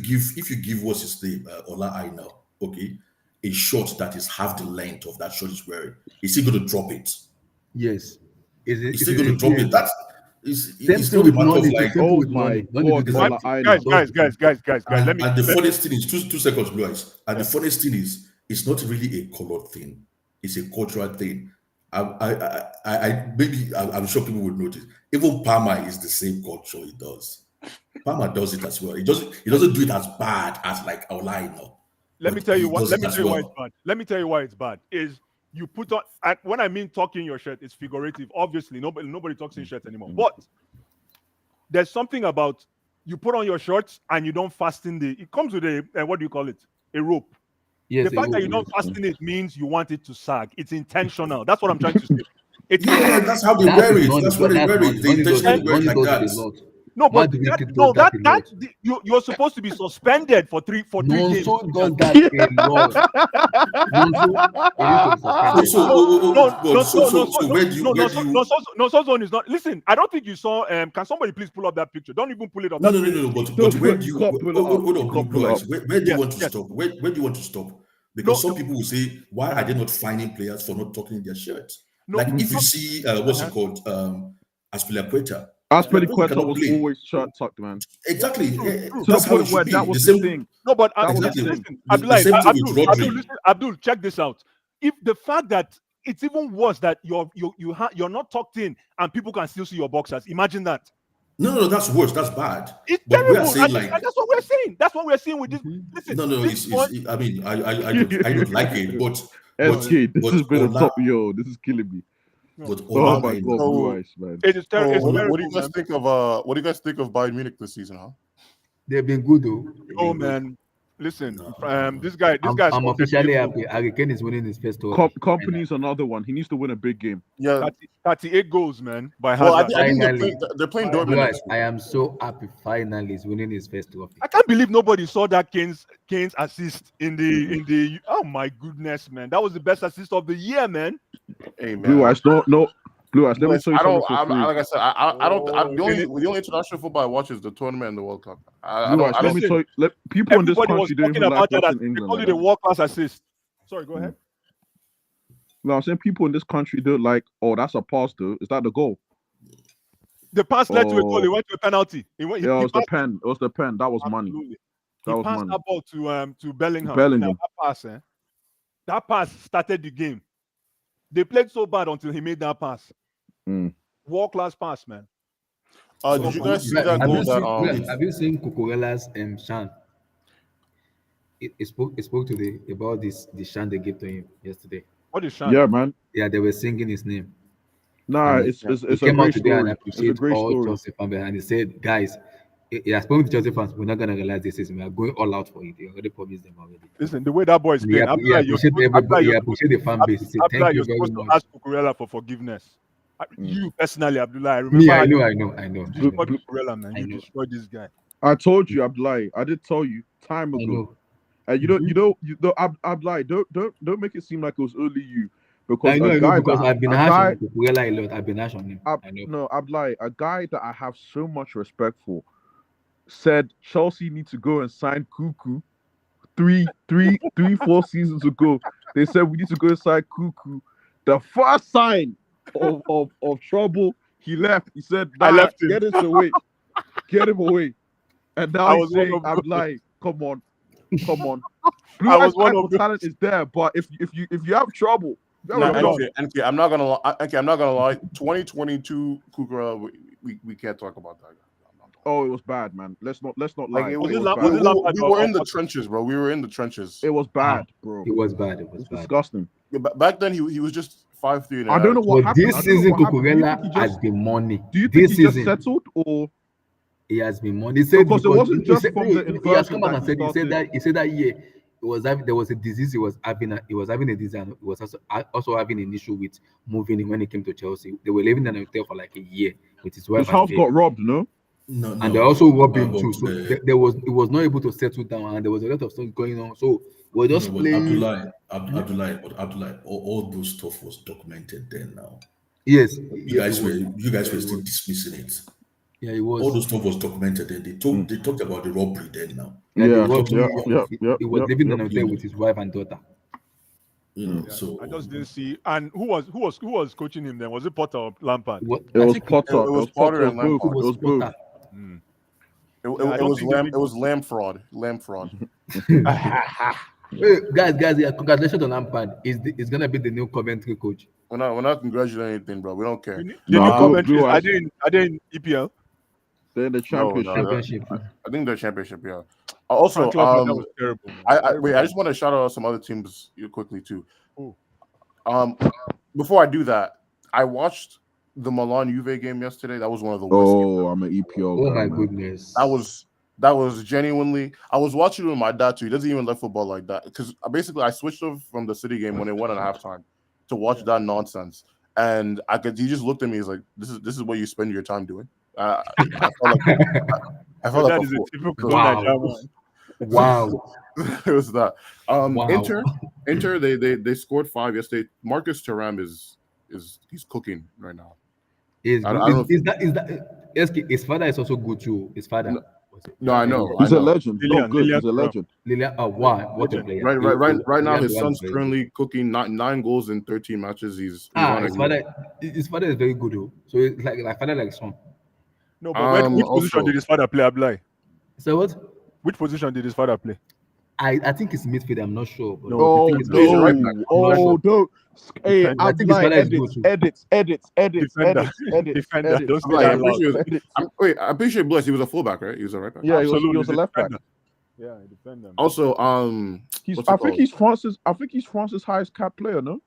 [SPEAKER 3] give what's his name, Ola Aina, okay, a short that is half the length of that short he's wearing, is he going to drop it?
[SPEAKER 1] Yes.
[SPEAKER 3] He's still going to drop it. That's
[SPEAKER 1] same
[SPEAKER 3] it's
[SPEAKER 1] thing
[SPEAKER 3] not a
[SPEAKER 1] with
[SPEAKER 3] matter of
[SPEAKER 1] Noni.
[SPEAKER 3] like.
[SPEAKER 1] Same thing
[SPEAKER 6] oh
[SPEAKER 1] with
[SPEAKER 6] my
[SPEAKER 1] Noni. Noni
[SPEAKER 6] god,
[SPEAKER 1] did the
[SPEAKER 6] Ola
[SPEAKER 1] same
[SPEAKER 6] Aina.
[SPEAKER 4] Guys. Let me.
[SPEAKER 3] And the funniest thing is 2 seconds, Blue Eyes. And the funniest thing is, it's not really a colored thing; it's a cultural thing. I'm sure people would notice. Even Palmer is the same culture he does. Palmer does it as well. He doesn't do it as bad as like Olaino.
[SPEAKER 4] Let me tell you what. Let me tell you why it's bad. Let me tell you why it's bad. Is you put on, and when I mean talking your shirt, it's figurative. Obviously, nobody talks in shirts anymore. But there's something about you put on your shorts and you don't fasten it comes with a what do you call it? A rope.
[SPEAKER 1] Yes,
[SPEAKER 4] The fact that you don't fasten it means you want it to sag. It's intentional. That's what I'm trying to say.
[SPEAKER 3] Yeah, that's how they wear it. That's why they wear it. They intentionally wear it like that.
[SPEAKER 4] No, but you're supposed to be suspended for three games.
[SPEAKER 1] So does that a lot.
[SPEAKER 3] So where do you?
[SPEAKER 4] No, Zone is not. Listen, I don't think you saw. Can somebody please pull up that picture? Don't even pull it up.
[SPEAKER 3] No. But where do you? Hold on, Blue Eyes. Where do you want to stop? Where do you want to stop? Because some people will say, why are they not fining players for not talking in their shirts? Like if you see what's it called, Aspilicueta.
[SPEAKER 6] Aspilicueta was always shirt tucked, man.
[SPEAKER 3] Exactly.
[SPEAKER 6] To the point where that was the thing.
[SPEAKER 4] No, but
[SPEAKER 3] exactly.
[SPEAKER 4] Abdul, check this out. If the fact that it's even worse that you're not tucked in and people can still see your boxers, imagine that.
[SPEAKER 3] No, that's worse. That's bad.
[SPEAKER 4] It's terrible. We are saying that's what we're saying. That's what we're saying with this. Listen,
[SPEAKER 3] I mean, I don't like it, but
[SPEAKER 6] SK, this has been a top. Yo, this is killing me.
[SPEAKER 3] But
[SPEAKER 6] oh my god, Blue Eyes, man.
[SPEAKER 4] It is terrible.
[SPEAKER 5] What do you guys think of Bayern Munich this season, huh?
[SPEAKER 1] They've been good though.
[SPEAKER 4] Oh man. Listen, this guy.
[SPEAKER 1] I'm officially happy. Hurricane is winning his first tour.
[SPEAKER 6] Company's another one. He needs to win a big game.
[SPEAKER 5] Yeah,
[SPEAKER 4] 38 goals, man. By Hazard.
[SPEAKER 5] Well, I think they're playing Dortmund.
[SPEAKER 1] I am so happy. Finally, he's winning his first trophy.
[SPEAKER 4] I can't believe nobody saw that Kane's assist in the. Oh my goodness, man! That was the best assist of the year, man.
[SPEAKER 5] Hey, man.
[SPEAKER 6] Blue Eyes, no. Blue Eyes, let me tell you something.
[SPEAKER 5] Like I said, I don't. The only international football I watch is the tournament and the World Cup.
[SPEAKER 6] Let me tell you. People in this country don't even like watching England.
[SPEAKER 4] They call it a world-class assist. Sorry, go ahead.
[SPEAKER 6] No, I'm saying people in this country don't like. Oh, that's a pass, though. Is that the goal?
[SPEAKER 4] The pass led to a goal. It went to a penalty.
[SPEAKER 6] It was the pen. It was the pen. That was money.
[SPEAKER 4] He passed that ball to Bellingham. That pass started the game. They played so bad until he made that pass. World-class pass, man.
[SPEAKER 5] Did you guys see that goal?
[SPEAKER 1] Have you seen Cucurella's chant? It spoke about the chant they gave to him yesterday.
[SPEAKER 4] What is chant?
[SPEAKER 6] Yeah, man.
[SPEAKER 1] Yeah, they were singing his name.
[SPEAKER 6] Nah, it's a great story. It's a great story.
[SPEAKER 1] Chelsea fans, and he said, guys, he has spoken to Chelsea fans. We're not gonna realize this season. We are going all out for it. He already promised them already.
[SPEAKER 4] Listen, the way that boy is playing,
[SPEAKER 1] he appreciate the fan base. He said, thank you very much.
[SPEAKER 4] To ask Cucurella for forgiveness. You personally, Abdullah, I remember.
[SPEAKER 1] I know.
[SPEAKER 4] You Cucurella, man. You destroyed this guy.
[SPEAKER 6] I told you, Abdullah. I did tell you time ago. And Abdullah, don't make it seem like it was only you. Because
[SPEAKER 1] I know because I've been harsh on Cucurella a lot. I've been harsh on him.
[SPEAKER 6] No, Abdullah, a guy that I have so much respect for, said Chelsea need to go and sign Cuckoo 4 seasons ago. They said we need to go and sign Cuckoo. The first sign of trouble, he left. He said, I left him. Get him away. And now he's saying, I'm like, come on. Blue Eyes talent is there, but if you have trouble,
[SPEAKER 5] I'm not gonna lie. 2022 Cucurella, we can't talk about that.
[SPEAKER 6] Oh, it was bad, man. Let's not lie.
[SPEAKER 5] We were in the trenches, bro. We were in the trenches.
[SPEAKER 6] It was bad, bro.
[SPEAKER 1] It was bad. It was
[SPEAKER 6] disgusting.
[SPEAKER 5] Back then, he was just 5'3".
[SPEAKER 6] I don't know what happened.
[SPEAKER 1] This season, Cucurella has been money.
[SPEAKER 6] Do you think he just settled, or
[SPEAKER 1] he has been money? He said
[SPEAKER 6] because it wasn't just from the
[SPEAKER 1] he has come out and said he said that year there was a disease he was having a disease, and he was also having an issue with moving when he came to Chelsea. They were living in a hotel for like a year with his wife.
[SPEAKER 6] His house got robbed, no?
[SPEAKER 1] No, and they also robbed him too. So he was not able to settle down, and there was a lot of stuff going on. So we're just playing.
[SPEAKER 3] Abdullah, all those stuff was documented then. Now
[SPEAKER 1] Yes.
[SPEAKER 3] You guys were still dismissing it.
[SPEAKER 1] Yeah, it was.
[SPEAKER 3] All the stuff was documented, and they talked about the robbery then now.
[SPEAKER 1] Like
[SPEAKER 6] Yeah,
[SPEAKER 1] he was living in a hotel with his wife and daughter.
[SPEAKER 3] You know,
[SPEAKER 4] Yeah,
[SPEAKER 3] so
[SPEAKER 4] I just didn't see. And who was coaching him then? Was it Potter or Lampard?
[SPEAKER 6] It was
[SPEAKER 1] think
[SPEAKER 6] Potter.
[SPEAKER 5] it was Potter and
[SPEAKER 6] both.
[SPEAKER 5] Lampard.
[SPEAKER 6] It was both.
[SPEAKER 1] Potter.
[SPEAKER 4] Hmm.
[SPEAKER 5] It
[SPEAKER 4] Yeah, I don't
[SPEAKER 5] was
[SPEAKER 4] think the
[SPEAKER 5] lamb.
[SPEAKER 4] big-
[SPEAKER 5] It was lamb fraud. Lamb fraud.
[SPEAKER 1] Hey, guys, yeah, congratulations on Lampard. He's gonna be the new Coventry coach.
[SPEAKER 5] We're not congratulating anything, bro. We don't care.
[SPEAKER 4] The
[SPEAKER 6] Nah,
[SPEAKER 4] new commentaries,
[SPEAKER 6] Blue
[SPEAKER 4] are
[SPEAKER 6] Eyes.
[SPEAKER 4] they in EPL?
[SPEAKER 6] They're in the
[SPEAKER 5] No,
[SPEAKER 6] championship.
[SPEAKER 1] Championship.
[SPEAKER 5] I think the championship. Yeah. Also,
[SPEAKER 4] Frank Lampard, that was terrible. Man.
[SPEAKER 5] I just want to shout out some other teams quickly too.
[SPEAKER 4] Who?
[SPEAKER 5] Before I do that, I watched the Milan Juve game yesterday. That was one of the worst games.
[SPEAKER 6] Oh, I'm an EPO.
[SPEAKER 1] Oh
[SPEAKER 6] guy,
[SPEAKER 1] my
[SPEAKER 6] man.
[SPEAKER 1] goodness.
[SPEAKER 5] That was genuinely. I was watching it with my dad too. He doesn't even like football like that because basically I switched off from the City game when it went at halftime to watch that nonsense. And he just looked at me. He's like, "This is what you spend your time doing." I felt like
[SPEAKER 4] That
[SPEAKER 5] a
[SPEAKER 4] is a
[SPEAKER 5] fool.
[SPEAKER 4] typical
[SPEAKER 1] Wow.
[SPEAKER 4] Nigerian man.
[SPEAKER 1] Wow.
[SPEAKER 5] It was that.
[SPEAKER 1] Wow.
[SPEAKER 5] Inter, they scored 5 yesterday. Marcus Thuram is he's cooking right now.
[SPEAKER 1] Is
[SPEAKER 5] I don't
[SPEAKER 1] his father is also good too. His father.
[SPEAKER 5] No, I know.
[SPEAKER 6] He's
[SPEAKER 5] I
[SPEAKER 6] a
[SPEAKER 5] know.
[SPEAKER 6] legend.
[SPEAKER 4] Lilian-
[SPEAKER 6] Good.
[SPEAKER 4] Lilian
[SPEAKER 6] He's a
[SPEAKER 4] Thuram.
[SPEAKER 6] legend.
[SPEAKER 1] Lilian, wow, what a player.
[SPEAKER 5] Right now, his
[SPEAKER 1] Lilian
[SPEAKER 5] son's
[SPEAKER 1] Thuram is very
[SPEAKER 5] currently cooking 9 goals in 13 matches. He's on
[SPEAKER 1] his
[SPEAKER 5] a
[SPEAKER 1] father is very good though. So it's like father like son.
[SPEAKER 4] No, but which position
[SPEAKER 5] also-
[SPEAKER 4] did his father play? Ablai?
[SPEAKER 1] So what?
[SPEAKER 4] Which position did his father play?
[SPEAKER 1] I think it's midfield. I'm not sure. But
[SPEAKER 4] No,
[SPEAKER 1] I think it's midfield.
[SPEAKER 5] right back.
[SPEAKER 6] Oh, don't. Hey,
[SPEAKER 4] Defender.
[SPEAKER 1] I think his father is good too.
[SPEAKER 6] edits.
[SPEAKER 4] Defender. Defender. Don't say that loud.
[SPEAKER 5] I'm pretty sure Bless. He was a fullback, right? He was a right back.
[SPEAKER 6] Yeah, he
[SPEAKER 4] Absolutely,
[SPEAKER 6] was a left back.
[SPEAKER 4] defender. Yeah, defender.
[SPEAKER 5] Also,
[SPEAKER 6] He's.
[SPEAKER 5] what's it
[SPEAKER 6] I think
[SPEAKER 5] called?
[SPEAKER 6] he's France's highest cap player. No.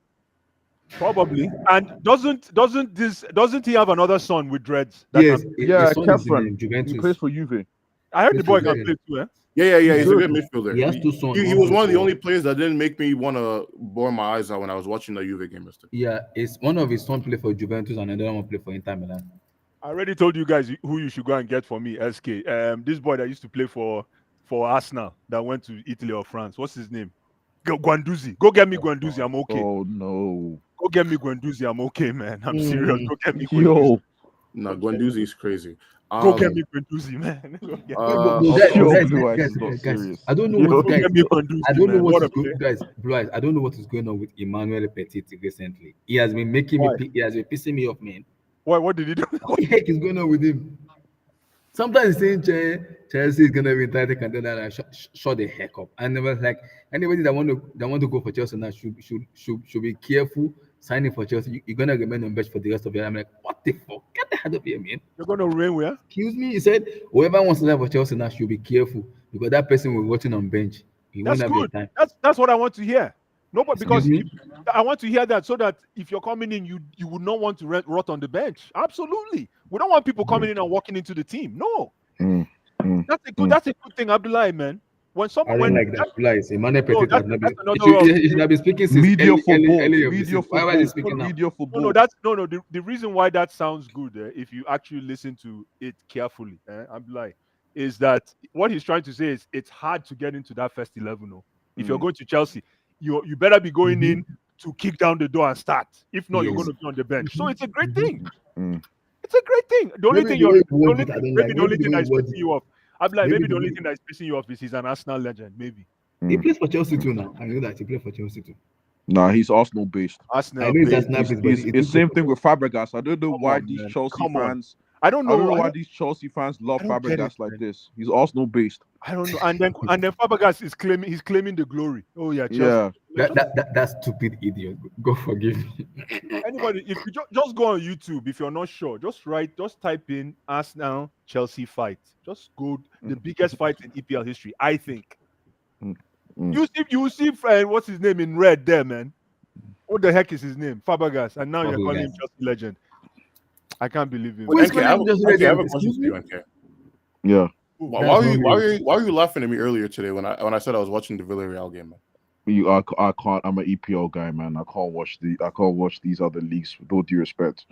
[SPEAKER 4] Probably. And doesn't he have another son with dreads? that
[SPEAKER 1] Yes,
[SPEAKER 4] can-
[SPEAKER 6] Yeah,
[SPEAKER 1] his son is
[SPEAKER 6] Kefren.
[SPEAKER 1] in
[SPEAKER 6] He
[SPEAKER 1] Juventus.
[SPEAKER 6] plays for Juve.
[SPEAKER 4] I heard the
[SPEAKER 1] Yes,
[SPEAKER 4] boy
[SPEAKER 1] he
[SPEAKER 4] can
[SPEAKER 1] did.
[SPEAKER 4] play too, eh?
[SPEAKER 5] Yeah. He's a
[SPEAKER 1] good.
[SPEAKER 5] good midfielder.
[SPEAKER 1] He has two sons.
[SPEAKER 5] He was one of the only players that didn't make me want to bore my eyes out when I was watching the Juve game yesterday.
[SPEAKER 1] Yeah, it's one of his sons play for Juventus and another one play for Inter Milan.
[SPEAKER 4] I already told you guys who you should go and get for me, SK. This boy that used to play for Arsenal that went to Italy or France. What's his name? Guendouzi. Go get me Guendouzi. I'm okay.
[SPEAKER 6] Oh no.
[SPEAKER 4] Go get me Guendouzi. I'm okay, man. I'm serious. Go get me Guendouzi.
[SPEAKER 6] Yo.
[SPEAKER 5] No, Guendouzi is crazy.
[SPEAKER 4] Go get me Guendouzi, man. Go get
[SPEAKER 1] Guys, I don't know what
[SPEAKER 4] Go get me Guendouzi,
[SPEAKER 1] I don't know
[SPEAKER 4] man.
[SPEAKER 1] what
[SPEAKER 4] What
[SPEAKER 1] is
[SPEAKER 4] a
[SPEAKER 1] going,
[SPEAKER 4] player.
[SPEAKER 1] guys. Blue Eyes, I don't know what is going on with Emmanuel Petit recently. He has been making
[SPEAKER 4] Why?
[SPEAKER 1] me. He has been pissing me off, man.
[SPEAKER 4] What did he do?
[SPEAKER 1] What the heck is going on with him? Sometimes he's saying Chelsea is gonna be entitled contender, and I shut the heck up. And they was like, anybody that want to go for Chelsea now should be careful signing for Chelsea. You're gonna remain on bench for the rest of your life. I'm like, what the fuck? Get the hell up here, man.
[SPEAKER 4] You're gonna rain where?
[SPEAKER 1] Excuse me. He said, whoever wants to sign for Chelsea now should be careful because that person will be watching on bench. He won't
[SPEAKER 4] That's
[SPEAKER 1] have your
[SPEAKER 4] good.
[SPEAKER 1] time.
[SPEAKER 4] That's what I want to hear. No, but because
[SPEAKER 1] Excuse
[SPEAKER 4] I want to hear that so that if you're coming in, you would not want to rot on the bench. Absolutely. We don't want people coming in and walking into the team. No. That's a good thing, Abdullah, man. When
[SPEAKER 1] I
[SPEAKER 4] someone
[SPEAKER 1] don't like that. Lies. Emmanuel Petit
[SPEAKER 4] that's
[SPEAKER 1] has not
[SPEAKER 4] another
[SPEAKER 1] been.
[SPEAKER 4] wrong.
[SPEAKER 1] He should have been speaking since
[SPEAKER 6] Media football.
[SPEAKER 1] early of the
[SPEAKER 6] Media
[SPEAKER 1] season. Why was he
[SPEAKER 6] football.
[SPEAKER 1] speaking now?
[SPEAKER 6] Media football.
[SPEAKER 4] No. The reason why that sounds good, if you actually listen to it carefully, Abdullah, is that what he's trying to say is it's hard to get into that first 11. No? If you're going to Chelsea, you better be going in to kick down the door and start. If not, you're
[SPEAKER 1] Yes.
[SPEAKER 4] going to be on the bench. So it's a great thing.
[SPEAKER 6] Mm.
[SPEAKER 4] It's a great thing. The only
[SPEAKER 1] Maybe
[SPEAKER 4] thing
[SPEAKER 1] the way
[SPEAKER 4] you're
[SPEAKER 1] he worded it, I don't like.
[SPEAKER 4] the only
[SPEAKER 1] Maybe
[SPEAKER 4] thing
[SPEAKER 1] the way
[SPEAKER 4] that's
[SPEAKER 1] he worded
[SPEAKER 4] pissing you off. I'm like,
[SPEAKER 1] Maybe
[SPEAKER 4] maybe the
[SPEAKER 1] the
[SPEAKER 4] only
[SPEAKER 1] way-
[SPEAKER 4] thing that's pissing you off is he's an Arsenal legend. Maybe
[SPEAKER 1] He plays for Chelsea too now. I know that he plays for Chelsea too.
[SPEAKER 6] Nah, he's Arsenal based.
[SPEAKER 4] Arsenal.
[SPEAKER 1] I know he's
[SPEAKER 4] maybe.
[SPEAKER 1] Arsenal based, but
[SPEAKER 6] It's
[SPEAKER 1] he
[SPEAKER 6] the
[SPEAKER 1] did
[SPEAKER 6] same
[SPEAKER 1] play
[SPEAKER 6] thing with Fabregas. I don't know
[SPEAKER 4] Come
[SPEAKER 6] why
[SPEAKER 4] on,
[SPEAKER 6] these
[SPEAKER 4] man.
[SPEAKER 6] Chelsea
[SPEAKER 4] Come on.
[SPEAKER 6] fans.
[SPEAKER 4] I don't
[SPEAKER 6] I don't know
[SPEAKER 4] know
[SPEAKER 6] why these Chelsea fans love
[SPEAKER 4] I don't get
[SPEAKER 6] Fabregas
[SPEAKER 4] it,
[SPEAKER 6] like
[SPEAKER 4] man.
[SPEAKER 6] this. He's Arsenal based.
[SPEAKER 4] I don't know. And then Fabregas is claiming the glory. Oh yeah, Chelsea.
[SPEAKER 6] Yeah.
[SPEAKER 1] that stupid idiot. God forgive me.
[SPEAKER 4] Anybody, if you just go on YouTube, if you're not sure, just type in Arsenal Chelsea fight. Just go the biggest fight in EPL history, I think. You see, what's his name in red there, man? What the heck is his name? Fabregas, and now you're calling him Chelsea legend. I can't believe him.
[SPEAKER 1] Who is
[SPEAKER 5] NK, I have
[SPEAKER 1] just
[SPEAKER 5] I have a
[SPEAKER 1] excuse
[SPEAKER 5] question for
[SPEAKER 1] me?
[SPEAKER 5] you, NK.
[SPEAKER 6] Yeah.
[SPEAKER 5] Why were you laughing at me earlier today when I said I was watching the Villarreal game, man?
[SPEAKER 6] I can't. I'm an EPL guy, man. I can't watch these other leagues. With all due respect,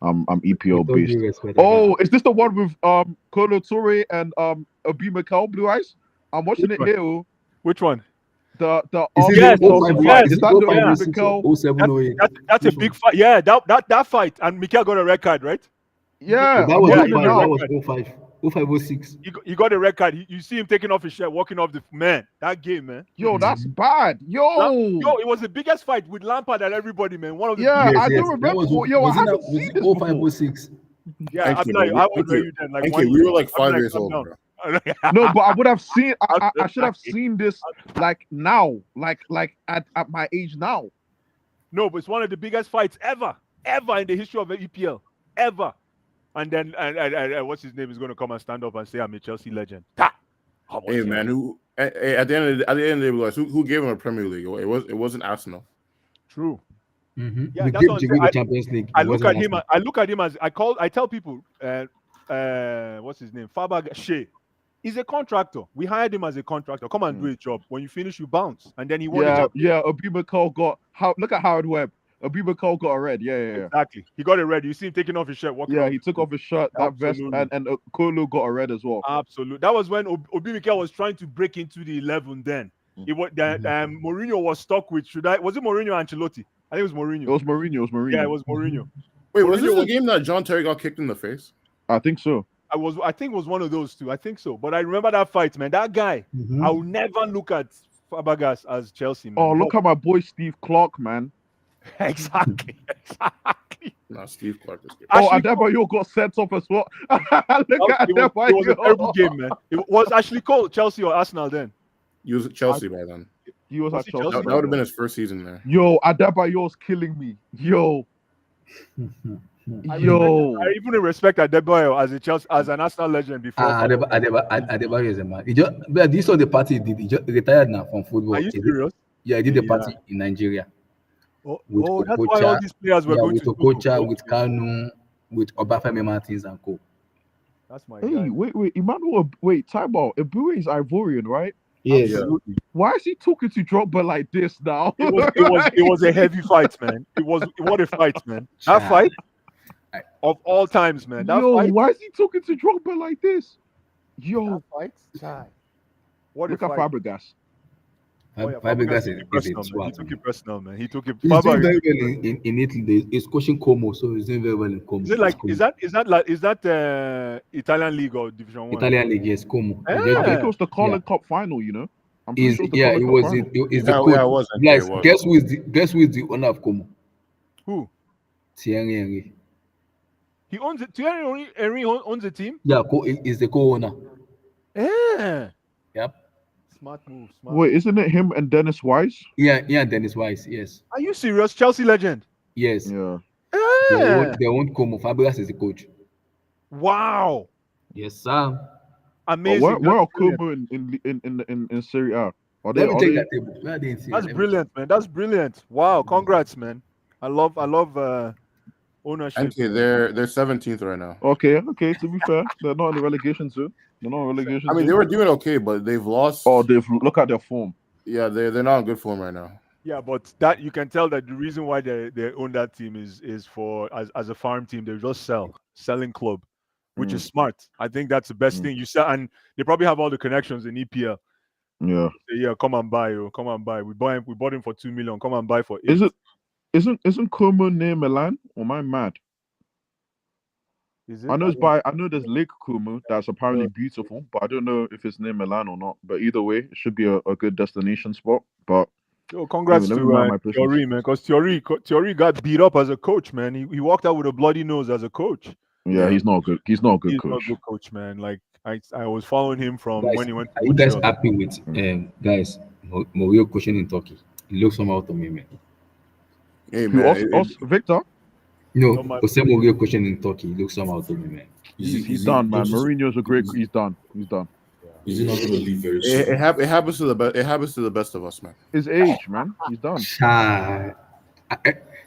[SPEAKER 6] I'm EPL based. Oh, is this the one with Kolo Toure and Obi Mikel Blue Eyes? I'm watching
[SPEAKER 4] Which
[SPEAKER 6] it
[SPEAKER 4] one?
[SPEAKER 6] here. Oh.
[SPEAKER 4] Which one?
[SPEAKER 6] The
[SPEAKER 1] Is it
[SPEAKER 4] Yes,
[SPEAKER 1] the 05,
[SPEAKER 4] yes,
[SPEAKER 1] is it
[SPEAKER 6] that the
[SPEAKER 1] 05,
[SPEAKER 4] yeah.
[SPEAKER 1] 06, or 07, 08?
[SPEAKER 4] That's a
[SPEAKER 1] Which one?
[SPEAKER 4] big fight. Yeah, that fight, and Mikel got a red card, right?
[SPEAKER 6] Yeah,
[SPEAKER 1] That
[SPEAKER 6] I'm
[SPEAKER 1] was
[SPEAKER 4] Yeah,
[SPEAKER 6] watching
[SPEAKER 4] he
[SPEAKER 6] it
[SPEAKER 4] got a
[SPEAKER 1] 05, that
[SPEAKER 6] now.
[SPEAKER 4] red
[SPEAKER 1] was
[SPEAKER 4] card.
[SPEAKER 1] 05, 05, 06.
[SPEAKER 4] He got a red card. You see him taking off his shirt, walking off the man. That game, man.
[SPEAKER 6] Yo, that's bad.
[SPEAKER 4] Yo,
[SPEAKER 6] Yo,
[SPEAKER 4] it was the biggest fight with Lampard and everybody, man. One of the
[SPEAKER 6] yeah,
[SPEAKER 1] Yes,
[SPEAKER 6] I
[SPEAKER 1] yes.
[SPEAKER 6] do
[SPEAKER 1] That
[SPEAKER 6] remember.
[SPEAKER 1] was
[SPEAKER 6] Yo, I
[SPEAKER 1] it that
[SPEAKER 6] haven't
[SPEAKER 1] was
[SPEAKER 6] seen
[SPEAKER 1] it
[SPEAKER 6] this
[SPEAKER 1] 05,
[SPEAKER 6] before.
[SPEAKER 1] 06?
[SPEAKER 4] yeah.
[SPEAKER 5] Thank
[SPEAKER 4] I'm
[SPEAKER 5] you,
[SPEAKER 4] like,
[SPEAKER 5] bro.
[SPEAKER 4] how old
[SPEAKER 5] Thank
[SPEAKER 4] were
[SPEAKER 5] you.
[SPEAKER 4] you then? Like
[SPEAKER 5] Thank
[SPEAKER 4] 1
[SPEAKER 5] you. We
[SPEAKER 4] year.
[SPEAKER 5] were like
[SPEAKER 4] I'm
[SPEAKER 5] 5 years
[SPEAKER 4] calm
[SPEAKER 5] old,
[SPEAKER 4] down.
[SPEAKER 5] bro.
[SPEAKER 6] No, but I would have seen. I
[SPEAKER 4] I'm
[SPEAKER 6] should have
[SPEAKER 4] sorry.
[SPEAKER 6] seen this like now, like at my age now.
[SPEAKER 4] No, but it's one of the biggest fights ever in the history of the EPL, ever. And then and what's his name is going to come and stand up and say, "I'm a Chelsea legend." Ha! How
[SPEAKER 5] Hey
[SPEAKER 4] much,
[SPEAKER 5] man, at the end of the day, guys, who gave him a Premier League? It wasn't Arsenal.
[SPEAKER 4] True. Yeah,
[SPEAKER 1] We
[SPEAKER 4] that's
[SPEAKER 1] gave
[SPEAKER 4] what I'm
[SPEAKER 1] Jigwe
[SPEAKER 4] saying.
[SPEAKER 1] the Champions League.
[SPEAKER 4] I
[SPEAKER 1] It
[SPEAKER 4] look
[SPEAKER 1] wasn't
[SPEAKER 4] at him.
[SPEAKER 1] Arsenal.
[SPEAKER 4] I look at him as I tell people, what's his name? Faber Shea. He's a contractor. We hired him as a contractor. Come and do a job. When you finish, you bounce. And then he won.
[SPEAKER 6] Yeah. Abiba Cole got how? Look at Howard Webb. Abiba Cole got a red. Yeah.
[SPEAKER 4] Exactly. He got it red. You see him taking off his shirt. Walking
[SPEAKER 6] Yeah,
[SPEAKER 4] off
[SPEAKER 6] he
[SPEAKER 4] the
[SPEAKER 6] took
[SPEAKER 4] field.
[SPEAKER 6] off his shirt, that vest,
[SPEAKER 4] Absolutely.
[SPEAKER 6] and Kolo got a red as well.
[SPEAKER 4] Absolutely. That was when Obi Mikel was trying to break into the 11 then. It was Mourinho was stuck with was it Mourinho or Ancelotti? I think it was Mourinho.
[SPEAKER 6] It was Mourinho.
[SPEAKER 4] Yeah, it was Mourinho.
[SPEAKER 5] Wait, was this
[SPEAKER 4] Mourinho
[SPEAKER 5] the game that John Terry got kicked in the face?
[SPEAKER 6] I think so.
[SPEAKER 4] I think it was one of those two. I think so. But I remember that fight, man. That guy, I will never look at Fabregas as Chelsea, man.
[SPEAKER 6] Oh, look at my boy Steve Clark, man.
[SPEAKER 4] Exactly.
[SPEAKER 5] Nah, Steve Clark is good.
[SPEAKER 6] Adebayo got sent off as well. Look at
[SPEAKER 4] It was a
[SPEAKER 6] Adebayo.
[SPEAKER 4] terrible game, man. It was Ashley Cole, Chelsea or Arsenal then.
[SPEAKER 5] He was at Chelsea by then.
[SPEAKER 6] He was
[SPEAKER 4] Was
[SPEAKER 6] at
[SPEAKER 4] he
[SPEAKER 6] Chelsea.
[SPEAKER 5] That would have been his first season there.
[SPEAKER 6] Yo, Adebayo's killing me. Yo.
[SPEAKER 4] I even respect Adebayo as a Chelsea as an Arsenal legend before.
[SPEAKER 1] Adebayo is a man. But this was the party he did. He just retired now from football.
[SPEAKER 4] Are you serious?
[SPEAKER 1] Yeah, he did the party in Nigeria.
[SPEAKER 4] Oh, that's why all these players were going
[SPEAKER 1] with
[SPEAKER 4] to
[SPEAKER 1] Okocha, with Kanu, with Obafemi Martins and co.
[SPEAKER 4] That's my
[SPEAKER 6] Hey,
[SPEAKER 4] guy.
[SPEAKER 6] wait, Emmanuel, time out. Ibue is Ivorian, right?
[SPEAKER 1] Yes.
[SPEAKER 4] Absolutely.
[SPEAKER 6] Why is he talking to Drogba like this now?
[SPEAKER 4] It was a heavy fight, man. What a fight, man. That fight of all times, man. That
[SPEAKER 6] Yo,
[SPEAKER 4] fight.
[SPEAKER 6] why is he talking to Drogba like this? Yo,
[SPEAKER 4] Fight. What a
[SPEAKER 6] look at
[SPEAKER 4] fight.
[SPEAKER 6] Fabregas.
[SPEAKER 1] Fabregas is a
[SPEAKER 4] He
[SPEAKER 1] swat.
[SPEAKER 4] took it personal, man. He took it.
[SPEAKER 1] He's doing
[SPEAKER 4] Faber,
[SPEAKER 1] very well in Italy. He's coaching Como, so he's doing very well in Como.
[SPEAKER 4] is that Italian league or Division 1?
[SPEAKER 1] Italian League? Yes, Como.
[SPEAKER 6] I think it was the Carling Cup final, you know? I'm pretty
[SPEAKER 1] Is
[SPEAKER 6] sure it's the
[SPEAKER 1] yeah,
[SPEAKER 6] Carling
[SPEAKER 1] it
[SPEAKER 6] Cup
[SPEAKER 1] was
[SPEAKER 6] final.
[SPEAKER 1] it the
[SPEAKER 5] Yeah,
[SPEAKER 1] coach.
[SPEAKER 5] it was.
[SPEAKER 1] Guys,
[SPEAKER 5] It was.
[SPEAKER 1] guess who is the owner of Como?
[SPEAKER 4] Who?
[SPEAKER 1] Thierry Henry.
[SPEAKER 4] He owns it. Thierry Henry owns the team.
[SPEAKER 1] Yeah, is the co-owner.
[SPEAKER 4] Yeah.
[SPEAKER 1] Yep.
[SPEAKER 4] Smart move.
[SPEAKER 6] Wait, isn't it him and Dennis Wise?
[SPEAKER 1] Yeah, Dennis Wise. Yes.
[SPEAKER 4] Are you serious? Chelsea legend.
[SPEAKER 1] Yes.
[SPEAKER 6] Yeah.
[SPEAKER 1] They won't Como. Fabregas is the coach.
[SPEAKER 4] Wow.
[SPEAKER 1] Yes, sir.
[SPEAKER 4] Amazing.
[SPEAKER 6] Where are
[SPEAKER 4] That's brilliant.
[SPEAKER 6] Como in Serie A? Are
[SPEAKER 1] Let me check
[SPEAKER 6] they
[SPEAKER 1] that table. Where are they in Syria?
[SPEAKER 4] That's
[SPEAKER 1] Let me
[SPEAKER 4] brilliant, man. That's brilliant. Wow. Congrats, man. I love ownership.
[SPEAKER 5] Okay, they're 17th right now.
[SPEAKER 6] okay? To be fair, they're not in the relegation zone. They're not in relegation.
[SPEAKER 5] I mean, they were doing okay, but they've lost.
[SPEAKER 6] Oh, they've look at their form.
[SPEAKER 5] Yeah, they're not in good form right now.
[SPEAKER 4] Yeah, but that you can tell that the reason why they own that team is for as a farm team, they just selling club, which is smart. I think that's the best thing you sell, and they probably have all the connections in EPL.
[SPEAKER 6] Yeah.
[SPEAKER 4] Yeah, come and buy. We bought him for 2 million. Come and buy for 8.
[SPEAKER 6] Isn't Como near Milan? Or am I mad?
[SPEAKER 4] Is it?
[SPEAKER 6] I know there's Lake Como that's apparently beautiful, but I don't know if it's near Milan or not. But either way, it should be a good destination spot. But
[SPEAKER 4] Yo, congrats
[SPEAKER 6] Never
[SPEAKER 4] to
[SPEAKER 6] mind my business.
[SPEAKER 4] Thierry, man, because Thierry got beat up as a coach, man. He walked out with a bloody nose as a coach.
[SPEAKER 6] yeah, he's not good. He's not a good
[SPEAKER 4] He's
[SPEAKER 6] coach.
[SPEAKER 4] not a good coach, man. Like I was following him from
[SPEAKER 1] Guys,
[SPEAKER 4] when he went to
[SPEAKER 1] are you guys
[SPEAKER 4] Montreal.
[SPEAKER 1] happy with guys? Mourinho coaching in Turkey. It looks somehow to me, man.
[SPEAKER 5] Hey
[SPEAKER 6] Who
[SPEAKER 5] man,
[SPEAKER 6] else? Victor?
[SPEAKER 1] No,
[SPEAKER 4] No, my-
[SPEAKER 1] Jose Mourinho coaching in Turkey. It looks somehow to me, man.
[SPEAKER 6] He's done, man. Mourinho's a great. He's done. He's done.
[SPEAKER 3] Is he not going to leave very soon?
[SPEAKER 5] it happens to the best. It happens to the best of us, man.
[SPEAKER 6] His age, man. He's done.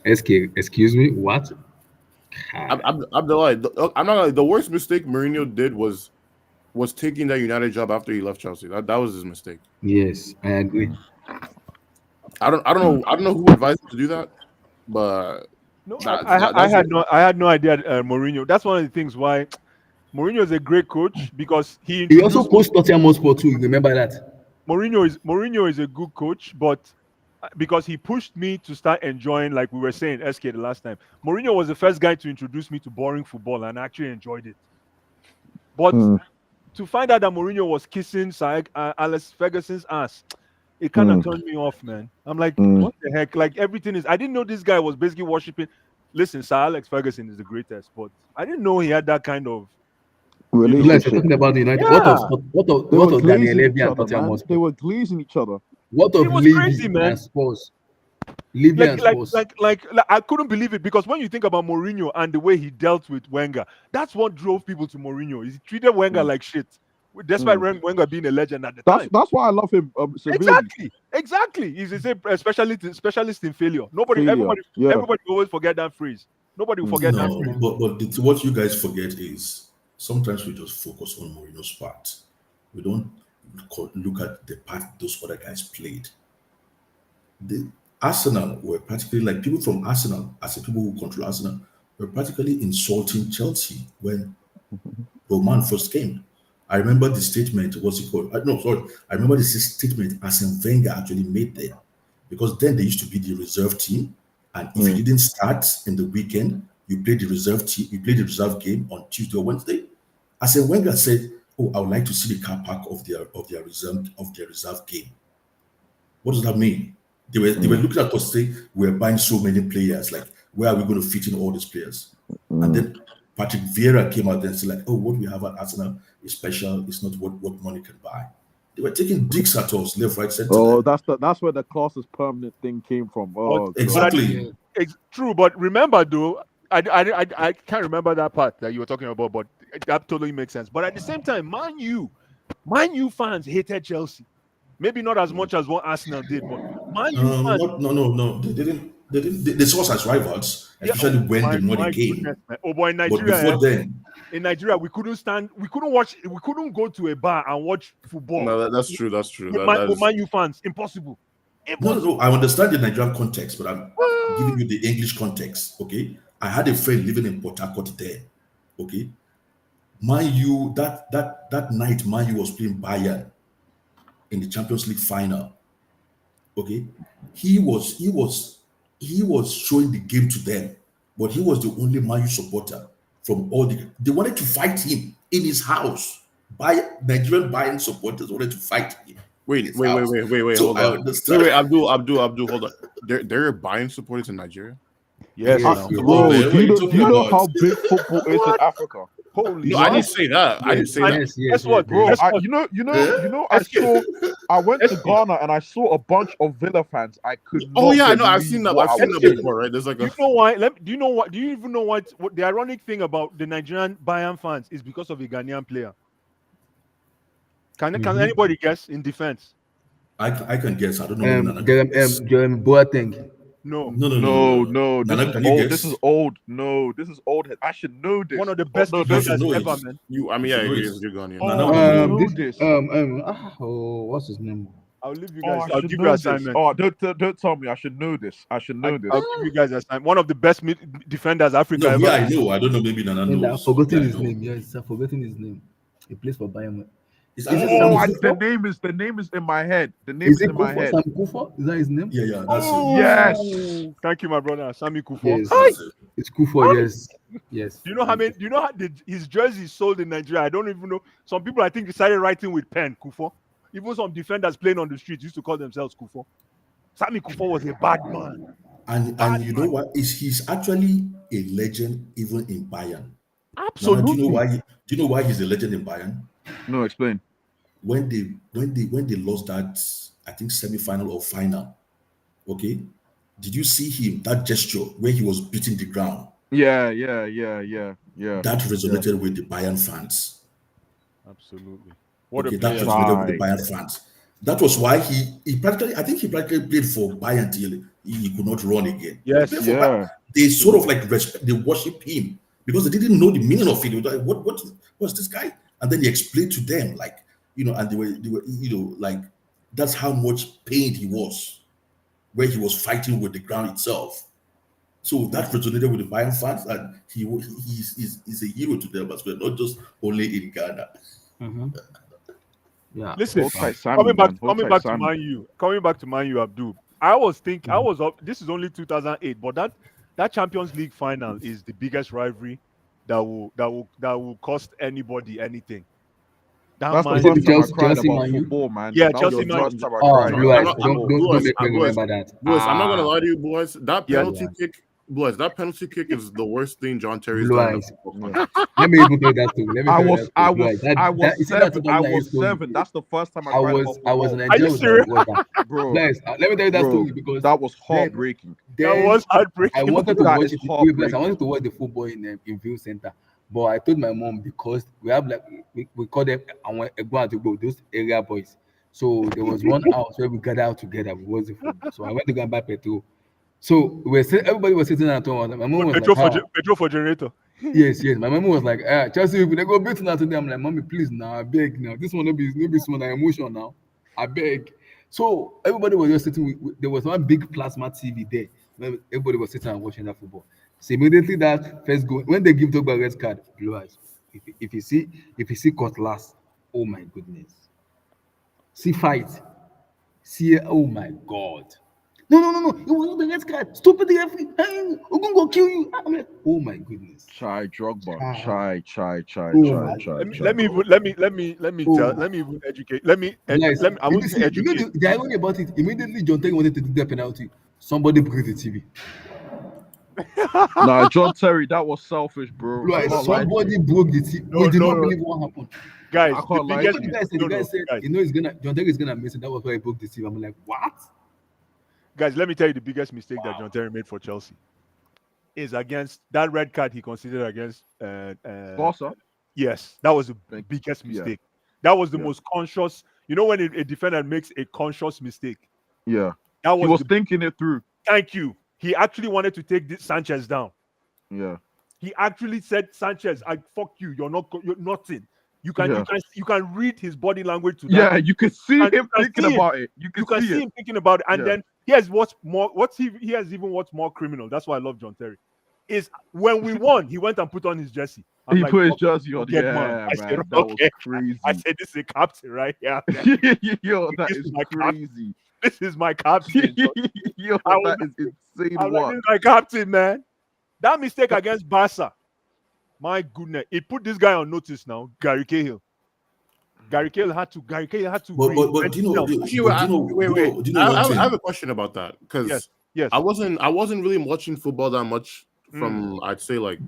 [SPEAKER 1] Excuse me, what?
[SPEAKER 5] I'm delighted. I'm not. The worst mistake Mourinho did was taking that United job after he left Chelsea. That was his mistake.
[SPEAKER 1] Yes, I agree.
[SPEAKER 5] I don't know who advised him to do that, but
[SPEAKER 4] No,
[SPEAKER 5] That-
[SPEAKER 4] I
[SPEAKER 5] that's
[SPEAKER 4] had no idea Mourinho. That's one of the things why Mourinho is a great coach because he
[SPEAKER 1] He also
[SPEAKER 4] introduced-
[SPEAKER 1] coached Tottenham Hotspur too. You remember that?
[SPEAKER 4] Mourinho is a good coach, but because he pushed me to start enjoying, like we were saying, SK the last time. Mourinho was the first guy to introduce me to boring football, and I actually enjoyed it. But to find out that Mourinho was kissing Alex Ferguson's ass, it kind of turned me off, man. I'm like, what the heck? Like everything is. I didn't know this guy was basically worshiping. Listen, Sir Alex Ferguson is the greatest, but I didn't know he had that kind of
[SPEAKER 1] Unless you're talking about United.
[SPEAKER 4] Yeah.
[SPEAKER 1] What of Daniel Levy and Tottenham
[SPEAKER 6] man.
[SPEAKER 1] Hotspur?
[SPEAKER 6] They were glazing each other.
[SPEAKER 1] What of
[SPEAKER 4] It was
[SPEAKER 1] Levy
[SPEAKER 4] crazy, man.
[SPEAKER 1] and Spurs? Levy and Spurs.
[SPEAKER 4] Like I couldn't believe it because when you think about Mourinho and the way he dealt with Wenger, that's what drove people to Mourinho. He treated Wenger like shit, despite Wenger being a legend at the time.
[SPEAKER 6] That's why I love him severely.
[SPEAKER 4] Exactly. He's a specialist in failure. Everybody always forget that phrase. Nobody will forget that phrase.
[SPEAKER 3] But what you guys forget is sometimes we just focus on Mourinho's part. We don't look at the part those other guys played. The Arsenal were particularly, like people from Arsenal, as the people who control Arsenal, were practically insulting Chelsea when Roman first came. I remember the statement, what's it called? I remember the statement Arsene Wenger actually made there. Because then they used to be the reserve team. And if you didn't start in the weekend, you played the reserve team, you played the reserve game on Tuesday or Wednesday. Arsene Wenger said, "Oh, I would like to see the car park of their reserve game." What does that mean? They were looking at us saying, "We're buying so many players. Like, where are we going to fit in all these players?" And then Patrick Vieira came out and said, like, "Oh, what we have at Arsenal is special. It's not what money can buy." They were taking digs at us, left, right, center.
[SPEAKER 6] Oh, that's where the classes permanent thing came from. Oh,
[SPEAKER 3] exactly.
[SPEAKER 4] It's true, but remember though, I can't remember that part that you were talking about, but that totally makes sense. But at the same time, Man U fans hated Chelsea. Maybe not as much as what Arsenal did, but Man U fans.
[SPEAKER 3] No. They didn't. They saw us as rivals, especially when the money came.
[SPEAKER 4] Oh boy, in Nigeria.
[SPEAKER 3] But before then,
[SPEAKER 4] in Nigeria, we couldn't go to a bar and watch football.
[SPEAKER 5] No, that's true.
[SPEAKER 4] With Man U fans, impossible.
[SPEAKER 3] No. I understand the Nigerian context, but I'm giving you the English context. Okay, I had a friend living in Port Harcourt there. Okay, Man U that night, Man U was playing Bayern in the Champions League final. Okay, he was showing the game to them, but he was the only Man U supporter from all they wanted to fight him in his house. Nigerian Bayern supporters wanted to fight him.
[SPEAKER 5] Wait, hold on. Wait, Abdul, hold on. There are Bayern supporters in Nigeria?
[SPEAKER 4] Yes.
[SPEAKER 6] Bro, do you know how big football is in Africa?
[SPEAKER 5] Holy no, I didn't say that. I didn't say that.
[SPEAKER 4] Guess what,
[SPEAKER 6] bro? I went to Ghana and I saw a bunch of Villa fans. I could.
[SPEAKER 5] Oh yeah, I know. I've seen that. I've seen that before, right? There's like
[SPEAKER 4] a. You know why? Do you even know what the ironic thing about the Nigerian Bayern fans is because of a Ghanaian player? Can anybody guess in defense?
[SPEAKER 3] I can guess. I don't know.
[SPEAKER 1] Jeremy Boateng.
[SPEAKER 6] No. This is old. No, this is old. I should know this.
[SPEAKER 4] One of the best defenders ever, man.
[SPEAKER 5] You're Ghanaian.
[SPEAKER 1] What's his name?
[SPEAKER 4] I'll leave you guys. I'll give you an assignment.
[SPEAKER 6] Oh, don't tell me. I should know this. I'll give
[SPEAKER 4] you guys an assignment. One of the best defenders Africa ever.
[SPEAKER 3] Yeah, I know. I don't know. Maybe Nana knows.
[SPEAKER 1] I've forgotten his name. Yes, I've forgotten his name. He plays for Bayern.
[SPEAKER 6] The name is in my head. The name is in my head.
[SPEAKER 1] Sam Kufo? Is that his name?
[SPEAKER 3] Yeah, that's it.
[SPEAKER 6] Yes.
[SPEAKER 4] Thank you, my brother. Sammy Kufo.
[SPEAKER 1] Yes, it's Kufo. Yes.
[SPEAKER 4] Do you know how his jersey sold in Nigeria? I don't even know. Some people I think decided writing with pen Kufo. Even some defenders playing on the streets used to call themselves Kufo. Sammy Kufo was a bad man.
[SPEAKER 3] And you know what? He's actually a legend even in Bayern.
[SPEAKER 4] Absolutely.
[SPEAKER 3] Do you know why he's a legend in Bayern?
[SPEAKER 6] No, explain.
[SPEAKER 3] When they lost that, I think semi-final or final, okay? Did you see him, that gesture where he was beating the ground?
[SPEAKER 6] Yeah.
[SPEAKER 3] That resonated with the Bayern fans.
[SPEAKER 4] Absolutely.
[SPEAKER 3] That resonated with the Bayern fans. That was why he practically played for Bayern till he could not run again.
[SPEAKER 4] Yes,
[SPEAKER 3] They sort of like they worship him because they didn't know the meaning of it. They were like, what's this guy? And then he explained to them, like, and they were, like, that's how much pain he was, where he was fighting with the ground itself. So that resonated with the Bayern fans, and he's a hero to them as well, not just only in Ghana.
[SPEAKER 1] Yeah.
[SPEAKER 4] Listen,
[SPEAKER 2] Hold tight, Sammy,
[SPEAKER 4] coming back,
[SPEAKER 2] man. Hold
[SPEAKER 4] coming
[SPEAKER 2] tight,
[SPEAKER 4] back to
[SPEAKER 2] Sammy.
[SPEAKER 4] Man U, coming back to Man U, Abdul. I was thinking, I was up. This is only 2008, but that Champions League final is the biggest rivalry that will cost anybody anything. That
[SPEAKER 2] That's the
[SPEAKER 4] Man
[SPEAKER 1] Is it the
[SPEAKER 2] first
[SPEAKER 4] U,
[SPEAKER 2] time I
[SPEAKER 1] Chelsea,
[SPEAKER 2] cried
[SPEAKER 1] Chelsea
[SPEAKER 2] about
[SPEAKER 1] Man U?
[SPEAKER 2] football, man.
[SPEAKER 4] yeah,
[SPEAKER 2] That was
[SPEAKER 4] Chelsea
[SPEAKER 2] the
[SPEAKER 4] Man.
[SPEAKER 2] first time I
[SPEAKER 1] Oh,
[SPEAKER 2] cried
[SPEAKER 1] Blue
[SPEAKER 2] about
[SPEAKER 1] Eyes.
[SPEAKER 2] football.
[SPEAKER 1] Don't make me
[SPEAKER 5] Boys,
[SPEAKER 1] remember that.
[SPEAKER 5] I'm not gonna lie to you, boys. That
[SPEAKER 4] Yeah.
[SPEAKER 5] penalty kick, boys, that penalty kick is the worst thing John Terry's
[SPEAKER 1] Blue
[SPEAKER 5] done in a
[SPEAKER 1] Eyes.
[SPEAKER 5] football
[SPEAKER 2] Yeah.
[SPEAKER 5] context.
[SPEAKER 1] Let me even tell you that too. Let me
[SPEAKER 2] I
[SPEAKER 1] tell you
[SPEAKER 2] was,
[SPEAKER 1] that
[SPEAKER 2] I
[SPEAKER 1] too. Blue
[SPEAKER 2] was,
[SPEAKER 1] Eyes. That,
[SPEAKER 2] I was
[SPEAKER 1] that, you see that
[SPEAKER 2] 7. I
[SPEAKER 1] 2008
[SPEAKER 2] was
[SPEAKER 1] story?
[SPEAKER 2] 7. That's the first time I
[SPEAKER 1] I
[SPEAKER 2] cried
[SPEAKER 1] was
[SPEAKER 2] about
[SPEAKER 1] I was
[SPEAKER 2] football,
[SPEAKER 1] in
[SPEAKER 4] Are
[SPEAKER 1] Nigeria
[SPEAKER 4] you
[SPEAKER 1] with
[SPEAKER 4] serious?
[SPEAKER 1] my brother.
[SPEAKER 2] bro.
[SPEAKER 1] Bless. Let me tell you that
[SPEAKER 2] Bro,
[SPEAKER 1] story because
[SPEAKER 2] that was
[SPEAKER 1] then
[SPEAKER 2] heartbreaking.
[SPEAKER 4] That
[SPEAKER 1] then
[SPEAKER 4] was
[SPEAKER 1] I
[SPEAKER 4] heartbreaking.
[SPEAKER 1] wanted to
[SPEAKER 2] That
[SPEAKER 1] watch
[SPEAKER 2] is
[SPEAKER 1] it. Bless. I
[SPEAKER 2] heartbreaking.
[SPEAKER 1] wanted to watch the football in View Center, but I told my mom because we have like we call them those area boys. So there was one house where we gathered out together. We watched the football. So I went to go and buy petrol. So everybody was sitting at home. My mom was like, "How?"
[SPEAKER 4] Petrol for generator.
[SPEAKER 1] Yes. My mom was like, Chelsea, if they go beat now today, I'm like, mommy, please now, I beg now. This one no be small emotion now. I beg. So everybody was just sitting. There was one big plasma TV there. Where everybody was sitting and watching that football. So immediately that first goal, when they give Drogba red card, Blue Eyes. If you see Cutlass, oh my goodness. See fight. See, oh my God. No. It was not the red card. Stupid the referee. Hey, we're gonna go kill you. I'm like, oh my goodness.
[SPEAKER 2] Chai Drogba.
[SPEAKER 1] Ah.
[SPEAKER 2] Chai.
[SPEAKER 1] Oh my
[SPEAKER 4] Let me
[SPEAKER 1] God.
[SPEAKER 4] let me even educate.
[SPEAKER 1] Guys,
[SPEAKER 4] I
[SPEAKER 1] you
[SPEAKER 4] won't
[SPEAKER 1] know,
[SPEAKER 4] say
[SPEAKER 1] see, you know
[SPEAKER 4] educate.
[SPEAKER 1] the irony about it. Immediately, John Terry wanted to do that penalty. Somebody broke the TV.
[SPEAKER 2] Nah, John Terry, that was selfish, bro. I
[SPEAKER 1] Like
[SPEAKER 2] can't lie to you.
[SPEAKER 1] somebody broke the TV.
[SPEAKER 4] No,
[SPEAKER 1] We did not
[SPEAKER 4] no,
[SPEAKER 1] believe what happened.
[SPEAKER 4] guys,
[SPEAKER 2] I
[SPEAKER 4] the
[SPEAKER 2] can't lie
[SPEAKER 1] You
[SPEAKER 2] to
[SPEAKER 1] know
[SPEAKER 4] biggest
[SPEAKER 1] what
[SPEAKER 2] you.
[SPEAKER 1] the guy said?
[SPEAKER 4] no,
[SPEAKER 1] The guy
[SPEAKER 4] no,
[SPEAKER 1] said,
[SPEAKER 4] guys,
[SPEAKER 1] John Terry is gonna miss it. That was why he broke the TV. I'm like, what?
[SPEAKER 4] guys, let me tell you the biggest mistake that John Terry made for Chelsea is against that red card he considered against.
[SPEAKER 2] Barca?
[SPEAKER 4] Yes, that was the
[SPEAKER 2] Thank-
[SPEAKER 4] biggest
[SPEAKER 2] yeah.
[SPEAKER 4] mistake. That was the
[SPEAKER 2] Yeah.
[SPEAKER 4] most conscious. You know when a defender makes a conscious mistake,
[SPEAKER 2] Yeah.
[SPEAKER 4] that
[SPEAKER 2] He
[SPEAKER 4] was
[SPEAKER 2] was
[SPEAKER 4] the.
[SPEAKER 2] thinking it through.
[SPEAKER 4] Thank you. He actually wanted to take this Sanchez down.
[SPEAKER 2] Yeah.
[SPEAKER 4] He actually said, "Sanchez, I fuck you. You're nothing." You
[SPEAKER 2] Yeah.
[SPEAKER 4] can read his body language to that.
[SPEAKER 2] Yeah, you can see
[SPEAKER 4] And
[SPEAKER 2] him
[SPEAKER 4] you can
[SPEAKER 2] thinking
[SPEAKER 4] see it.
[SPEAKER 2] about it. You
[SPEAKER 4] You
[SPEAKER 2] can
[SPEAKER 4] can
[SPEAKER 2] see
[SPEAKER 4] see
[SPEAKER 2] it.
[SPEAKER 4] him thinking about it, and
[SPEAKER 2] Yeah.
[SPEAKER 4] then here's what's more. Here's even what's more criminal. That's why I love John Terry. Is when we won, he went and put on his jersey. I'm
[SPEAKER 2] He
[SPEAKER 4] like,
[SPEAKER 2] put his
[SPEAKER 4] "Fuck,
[SPEAKER 2] jersey on.
[SPEAKER 4] forget
[SPEAKER 2] Yeah,
[SPEAKER 4] man." I
[SPEAKER 2] man.
[SPEAKER 4] said,
[SPEAKER 2] That was
[SPEAKER 4] "Okay."
[SPEAKER 2] crazy.
[SPEAKER 4] I said, "This is a captain right here.
[SPEAKER 2] Yo, that
[SPEAKER 4] This
[SPEAKER 2] is
[SPEAKER 4] is my
[SPEAKER 2] crazy.
[SPEAKER 4] This is my captain."
[SPEAKER 2] Yo,
[SPEAKER 4] I was-
[SPEAKER 2] that is insane.
[SPEAKER 4] I'm like,
[SPEAKER 2] What?
[SPEAKER 4] "This is my captain, man." That mistake against Barca, my goodness, it put this guy on notice now. Gary Cahill. Gary Cahill had to
[SPEAKER 3] But
[SPEAKER 4] reinvent
[SPEAKER 3] do you know?
[SPEAKER 4] himself.
[SPEAKER 5] Wait.
[SPEAKER 3] Do you know one
[SPEAKER 5] I have
[SPEAKER 3] thing?
[SPEAKER 5] a question about that because
[SPEAKER 4] Yes.
[SPEAKER 5] I wasn't really watching football that much
[SPEAKER 4] Mm.
[SPEAKER 5] from I'd say like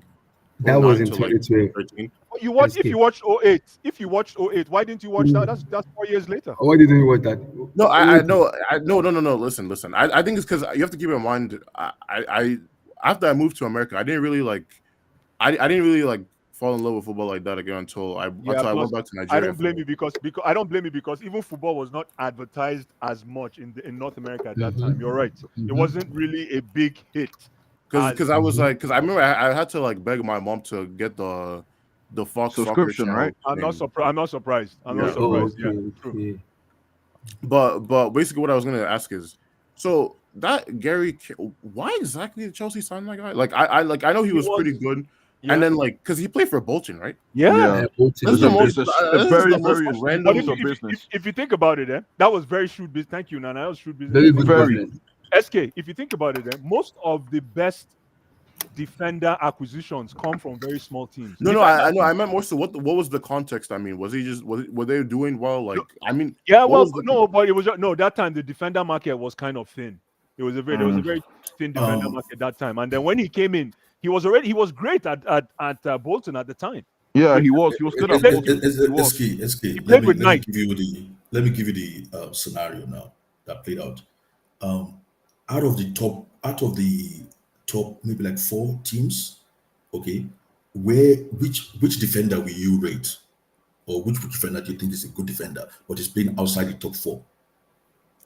[SPEAKER 1] That was
[SPEAKER 5] 09
[SPEAKER 1] in
[SPEAKER 5] to like
[SPEAKER 1] 2012.
[SPEAKER 5] 13.
[SPEAKER 4] You watch if
[SPEAKER 1] Escape.
[SPEAKER 4] you watched 08. If you watched 08, why didn't you watch that? That's 4 years later.
[SPEAKER 1] Why didn't you watch that?
[SPEAKER 5] No, I know. No. Listen. I think it's because you have to keep in mind. I after I moved to America, I didn't really like fall in love with football like that again until I
[SPEAKER 4] Yeah,
[SPEAKER 5] went
[SPEAKER 4] plus
[SPEAKER 5] back to
[SPEAKER 4] I
[SPEAKER 5] Nigeria.
[SPEAKER 4] don't blame you because I don't blame you because even football was not advertised as much in North America at that time. You're right. It wasn't really a big hit.
[SPEAKER 5] Because I was like, because I remember I had to like beg my mom to get the Fox Soccer
[SPEAKER 2] Subscription,
[SPEAKER 5] channel
[SPEAKER 2] right?
[SPEAKER 4] I'm not
[SPEAKER 5] thing.
[SPEAKER 4] surprised. I'm not surprised. I'm not
[SPEAKER 5] Yeah.
[SPEAKER 1] Oh,
[SPEAKER 4] surprised. Yeah, true.
[SPEAKER 1] okay.
[SPEAKER 5] But basically, what I was gonna ask is, so that why exactly did Chelsea sign that guy? Like I know he was pretty good,
[SPEAKER 4] Yeah.
[SPEAKER 5] and then like because he played for Bolton, right?
[SPEAKER 4] Yeah.
[SPEAKER 5] This is the most random.
[SPEAKER 4] But
[SPEAKER 2] piece of business.
[SPEAKER 4] if you think about it, that was very shrewd business. Thank you, Nana. That was shrewd business.
[SPEAKER 1] Very good
[SPEAKER 2] Very.
[SPEAKER 1] business.
[SPEAKER 4] SK, if you think about it, most of the best defender acquisitions come from very small teams.
[SPEAKER 5] No, I know. I meant more so. What was the context? I mean, was he just were they doing well? Like, I mean,
[SPEAKER 4] Yeah,
[SPEAKER 5] what
[SPEAKER 4] well,
[SPEAKER 5] was the-
[SPEAKER 4] no, but it was no that time the defender market was kind of thin. There was a very thin defender market that time, and then when he came in, he was great at Bolton at the time.
[SPEAKER 2] Yeah, he was good at Bolton. He was.
[SPEAKER 3] SK,
[SPEAKER 4] played with Knight.
[SPEAKER 3] let me give you the scenario now that played out. Out of the top maybe like 4 teams, okay, which defender will you rate, or which defender do you think is a good defender but is playing outside the top 4?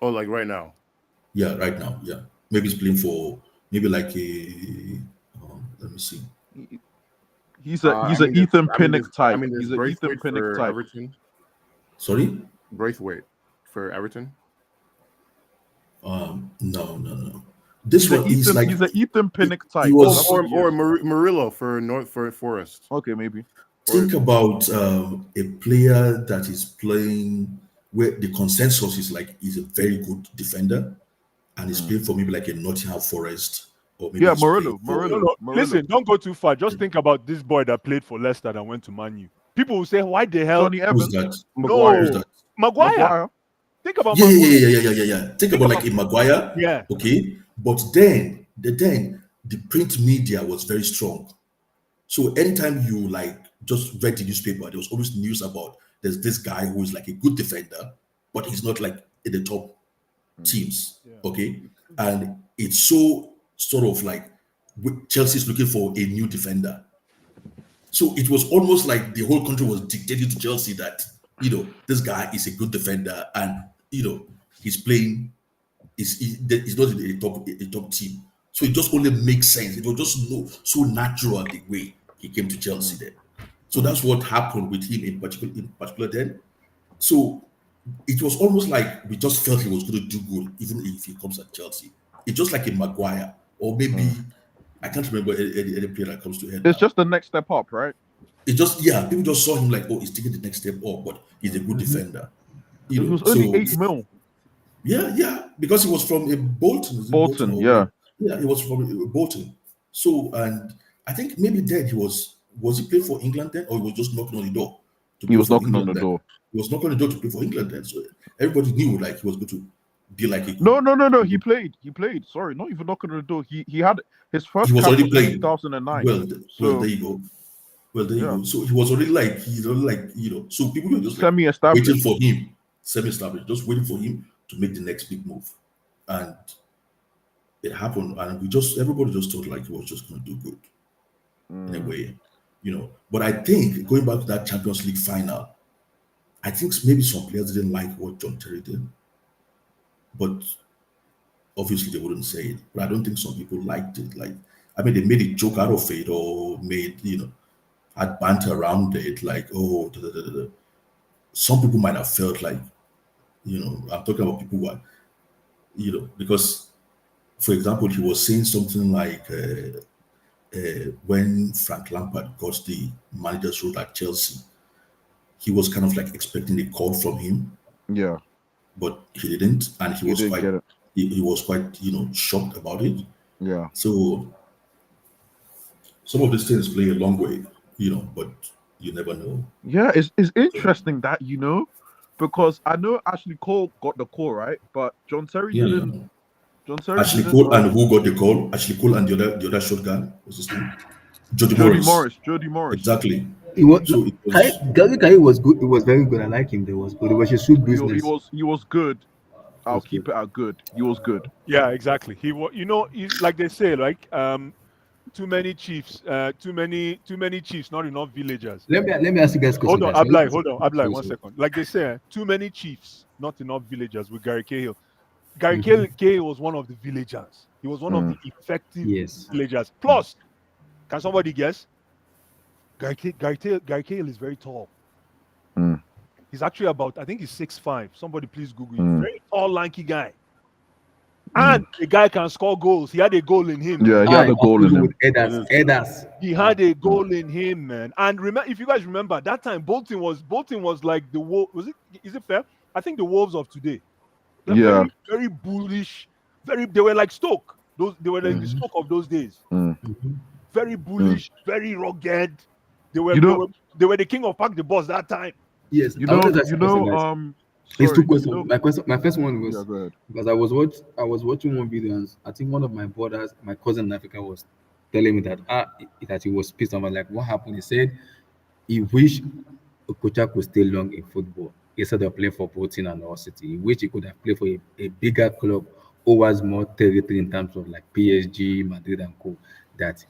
[SPEAKER 5] Oh, like right now.
[SPEAKER 3] Yeah, right now. Yeah, maybe he's playing for maybe like a. Let me see.
[SPEAKER 2] He's an Ethan Pinnock type. He's an Ethan
[SPEAKER 5] Braithwaite
[SPEAKER 2] Pinnock
[SPEAKER 5] for
[SPEAKER 2] type.
[SPEAKER 5] Everton.
[SPEAKER 3] Sorry.
[SPEAKER 5] Braithwaite for Everton.
[SPEAKER 3] No. This one
[SPEAKER 2] He's
[SPEAKER 3] is like
[SPEAKER 2] an Ethan Pinnock type.
[SPEAKER 3] he was-
[SPEAKER 5] Or Murillo for Forest.
[SPEAKER 2] Okay, maybe.
[SPEAKER 3] think about a player that is playing where the consensus is like he's a very good defender, and he's playing for maybe like a Nottingham Forest or maybe
[SPEAKER 6] Yeah,
[SPEAKER 3] he's playing
[SPEAKER 6] Murillo,
[SPEAKER 3] for-
[SPEAKER 6] Murillo.
[SPEAKER 4] Listen, don't go too far. Just think about this boy that played for Leicester and went to Man U. People will say, why the hell?
[SPEAKER 6] Johnny
[SPEAKER 3] Who's
[SPEAKER 6] Evans,
[SPEAKER 3] that?
[SPEAKER 5] Maguire.
[SPEAKER 3] Who's that?
[SPEAKER 4] Maguire. Think about
[SPEAKER 3] Yeah,
[SPEAKER 4] Maguire.
[SPEAKER 3] yeah. Think about like a Maguire.
[SPEAKER 4] Yeah.
[SPEAKER 3] Okay. But then the print media was very strong. So anytime you like just read the newspaper, there was always news about there's this guy who is like a good defender, but he's not like in the top teams. Okay. And it's so sort of like Chelsea's looking for a new defender. So it was almost like the whole country was dictating to Chelsea that, this guy is a good defender and, he's playing, he's not in a top team. So it just only makes sense. It was just so natural the way he came to Chelsea then. So that's what happened with him in particular then. So it was almost like we just felt he was going to do good even if he comes at Chelsea. It's just like a Maguire or maybe I can't remember any player that comes to head.
[SPEAKER 6] It's just the next step up, right?
[SPEAKER 3] It just people just saw him like, oh, he's taking the next step up, but he's a good defender.
[SPEAKER 6] It was only 8 mil.
[SPEAKER 3] Yeah, because he was from a Bolton. Was it
[SPEAKER 6] Bolton,
[SPEAKER 3] or-
[SPEAKER 6] yeah.
[SPEAKER 3] Yeah, he was from Bolton. So, and I think maybe then he was he playing for England then, or he was just knocking on the door?
[SPEAKER 6] He was knocking on the door.
[SPEAKER 3] He was knocking on the door to play for England then. So everybody knew like he was going to be like a
[SPEAKER 6] No. He played. Sorry, not even knocking on the door. He had his first
[SPEAKER 3] He was
[SPEAKER 6] cap
[SPEAKER 3] already
[SPEAKER 6] was
[SPEAKER 3] playing.
[SPEAKER 6] in 2009.
[SPEAKER 3] Well,
[SPEAKER 6] So-
[SPEAKER 3] there you go. Well, there you go. So he was already like, so people were just like
[SPEAKER 6] Semi-established.
[SPEAKER 3] waiting for him, semi-established, just waiting for him to make the next big move. And it happened. And everybody just thought like he was just going to do good in a way, But I think going back to that Champions League final, I think maybe some players didn't like what John Terry did. But obviously they wouldn't say it. But I don't think some people liked it. Like, I mean, they made a joke out of it or made, had banter around it, like, oh, some people might have felt like, I'm talking about people who are, because, for example, he was saying something like when Frank Lampard got the manager's role at Chelsea, he was kind of like expecting a call from him,
[SPEAKER 6] Yeah.
[SPEAKER 3] but he didn't, and he was
[SPEAKER 6] didn't
[SPEAKER 3] quite,
[SPEAKER 6] get it.
[SPEAKER 3] he was quite, shocked about it.
[SPEAKER 6] Yeah.
[SPEAKER 3] So some of these things play a long way, but you never know.
[SPEAKER 6] Yeah, it's interesting that, because I know Ashley Cole got the call, right? But John Terry didn't. John Terry
[SPEAKER 3] Ashley
[SPEAKER 6] didn't,
[SPEAKER 3] Cole and who got the call? Ashley Cole and the other short guy. What's his name? Jody Morris.
[SPEAKER 6] Jody Morris.
[SPEAKER 3] Exactly.
[SPEAKER 1] It was,
[SPEAKER 3] So it was,
[SPEAKER 1] Gary was good. It was very good. I like him. There was good. It was just good business.
[SPEAKER 6] He was good. I'll keep it at good. He was good.
[SPEAKER 4] Yeah, exactly. He was, he's like they say, like too many chiefs, too many chiefs, not enough villagers.
[SPEAKER 1] Let me ask you guys a question.
[SPEAKER 4] Hold on, Ablai, 1 second. Like they say, too many chiefs, not enough villagers with Gary Cahill. Gary Cahill was one of the villagers. He was one of the effective villagers. Plus, can somebody guess? Gary Cahill is very tall. He's actually about, I think he's 6'5". Somebody please Google him. Very tall, lanky guy. And the guy can score goals. He had a goal in him.
[SPEAKER 6] Yeah, he had a goal in him.
[SPEAKER 1] Headers.
[SPEAKER 4] He had a goal in him, man. And if you guys remember, that time Bolton was like the Wolves. Is it fair? I think the Wolves of today. They're
[SPEAKER 6] Yeah.
[SPEAKER 4] very bullish. They were like Stoke. They were like the Stoke of those days. Very bullish, very rugged. They were the king of Park the Boss that time.
[SPEAKER 1] Yes. There's two questions. My first one was because I was watching one video and I think one of my brothers, my cousin in Africa, was telling me that he was pissed. I was like, what happened? He said he wished Okocha could stay long in football instead of playing for Bolton and Hull City. He wished he could have played for a bigger club who has more territory in terms of like PSG, Madrid and co. That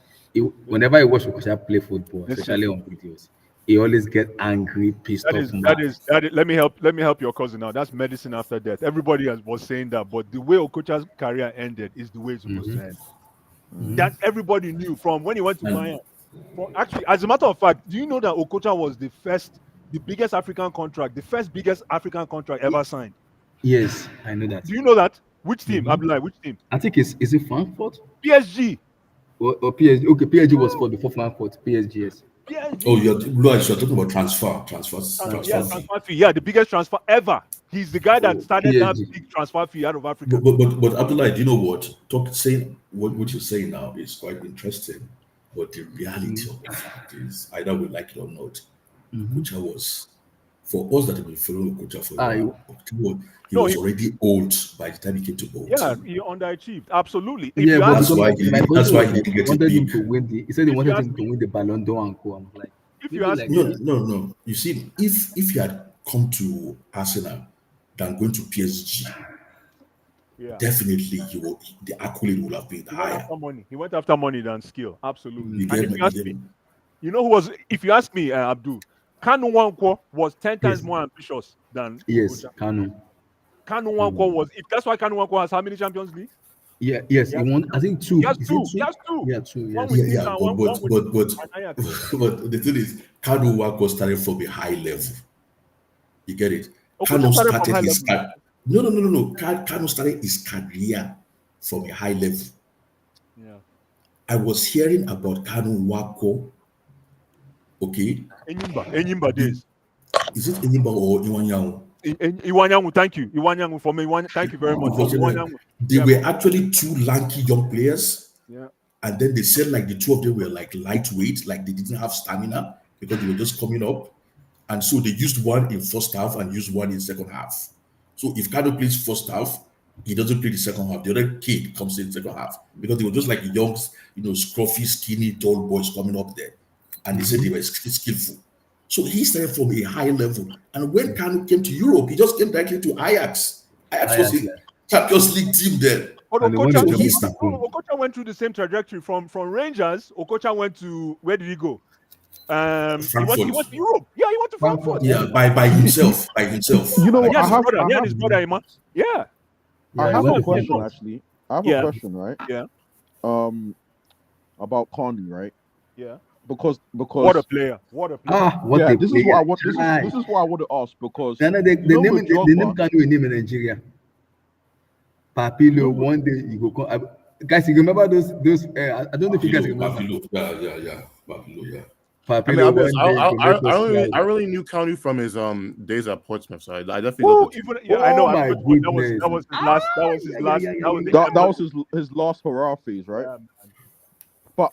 [SPEAKER 1] whenever he watched Okocha play football, especially on videos, he always get angry, pissed off.
[SPEAKER 4] That is. Let me help your cousin now. That's medicine after death. Everybody was saying that, but the way Okocha's career ended is the way it's supposed to end. That everybody knew from when he went to Bayern. Actually, as a matter of fact, do you know that Okocha was the first biggest African contract ever signed?
[SPEAKER 1] Yes, I know that.
[SPEAKER 4] Do you know that? Which team? Abdullah, which team?
[SPEAKER 1] I think is it Frankfurt?
[SPEAKER 4] PSG.
[SPEAKER 1] Or PSG. Okay, PSG was before Frankfurt. PSG, yes.
[SPEAKER 3] Oh, you're talking about transfer
[SPEAKER 4] Yeah,
[SPEAKER 3] fee.
[SPEAKER 4] transfer fee. Yeah, the biggest transfer ever. He's the guy that started that
[SPEAKER 1] PSG.
[SPEAKER 4] big transfer fee out of Africa.
[SPEAKER 3] But Abdullah, do you know what? Saying what you're saying now is quite interesting. But the reality of the fact is, either we like it or not, Okocha was, for us that have been following Okocha for a while, he was already old by the time he came to Bolt.
[SPEAKER 4] Yeah, he underachieved. Absolutely.
[SPEAKER 1] Yeah, but
[SPEAKER 3] That's why he
[SPEAKER 1] like,
[SPEAKER 3] didn't get
[SPEAKER 1] wanted him
[SPEAKER 3] big.
[SPEAKER 1] to win the. He said he wanted him to win the Ballon d'Or and co. I'm like,
[SPEAKER 4] if you ask
[SPEAKER 1] like
[SPEAKER 4] me,
[SPEAKER 3] No. You see, if he had come to Arsenal than going to PSG,
[SPEAKER 4] yeah,
[SPEAKER 3] definitely the accolade would have been
[SPEAKER 4] he went
[SPEAKER 3] higher.
[SPEAKER 4] after money. He went after money than skill. Absolutely.
[SPEAKER 3] You
[SPEAKER 4] And
[SPEAKER 3] get
[SPEAKER 4] if
[SPEAKER 3] me?
[SPEAKER 4] you ask me, you know who was? If you ask me, Abdul, Kanu Nwankwo was 10 times
[SPEAKER 1] Yes.
[SPEAKER 4] more ambitious than
[SPEAKER 1] yes,
[SPEAKER 4] Okocha.
[SPEAKER 1] Kanu.
[SPEAKER 4] Kanu Nwankwo was. If that's why Kanu Nwankwo has how many Champions League?
[SPEAKER 1] Yes, he won. I think 2.
[SPEAKER 4] He has
[SPEAKER 1] Is
[SPEAKER 4] two.
[SPEAKER 1] it 2?
[SPEAKER 4] He has two.
[SPEAKER 1] Yeah, 2.
[SPEAKER 4] One
[SPEAKER 1] Yes.
[SPEAKER 4] with
[SPEAKER 3] Yeah,
[SPEAKER 4] Inter and one with Ajax.
[SPEAKER 3] but the thing is, Kanu Wako started from a high level. You get it?
[SPEAKER 4] Okocha
[SPEAKER 3] Kanu
[SPEAKER 4] started from
[SPEAKER 3] started
[SPEAKER 4] high
[SPEAKER 3] his
[SPEAKER 4] level.
[SPEAKER 3] No. Kanu started his career from a high level.
[SPEAKER 4] Yeah.
[SPEAKER 3] I was hearing about Kanu Wako. Okay,
[SPEAKER 4] Enyimba days.
[SPEAKER 3] is it Enimba or Iwanyangu?
[SPEAKER 4] Iwanyangu, thank you. Iwanyangu for me. Thank you very much.
[SPEAKER 3] Because
[SPEAKER 4] Iwanyangu.
[SPEAKER 3] they were actually two lanky young players.
[SPEAKER 4] Yeah.
[SPEAKER 3] And then they said like the two of them were like lightweight, like they didn't have stamina because they were just coming up. And so they used one in first half and used one in second half. So if Kano plays first half, he doesn't play the second half. The other kid comes in second half because they were just like young, scruffy, skinny, tall boys coming up there. And they said they were skillful. So he started from a high level. And when Kano came to Europe, he just came directly to Ajax. Ajax was a Champions League team there.
[SPEAKER 4] But
[SPEAKER 1] And they won the Champions League.
[SPEAKER 4] Okocha went through the same trajectory from Rangers. Okocha went to, where did he go? He went to Europe. Yeah, he went to Frankfurt.
[SPEAKER 3] Yeah, by himself.
[SPEAKER 6] You know,
[SPEAKER 4] He had his brother, Emma. Yeah.
[SPEAKER 6] I have
[SPEAKER 1] he
[SPEAKER 6] a
[SPEAKER 1] went to
[SPEAKER 6] question
[SPEAKER 1] Frankfurt.
[SPEAKER 6] actually. I have a question, right?
[SPEAKER 4] Yeah.
[SPEAKER 6] About Kanu, right?
[SPEAKER 4] Yeah.
[SPEAKER 6] Because
[SPEAKER 4] What a player.
[SPEAKER 1] What a
[SPEAKER 6] this is
[SPEAKER 1] player.
[SPEAKER 6] what I want. This is what I want to ask because
[SPEAKER 1] They name Kanu a name in Nigeria. Papilo, one day you go come. Guys, you remember those? I don't know if you guys remember.
[SPEAKER 3] Papilo, yeah. Papilo, yeah.
[SPEAKER 5] I really knew Kanu from his days at Portsmouth, so I definitely.
[SPEAKER 4] I know.
[SPEAKER 1] My goodness.
[SPEAKER 4] That was his last. That was his last.
[SPEAKER 6] That was his last hurrah phase, right?
[SPEAKER 4] Yeah,
[SPEAKER 6] but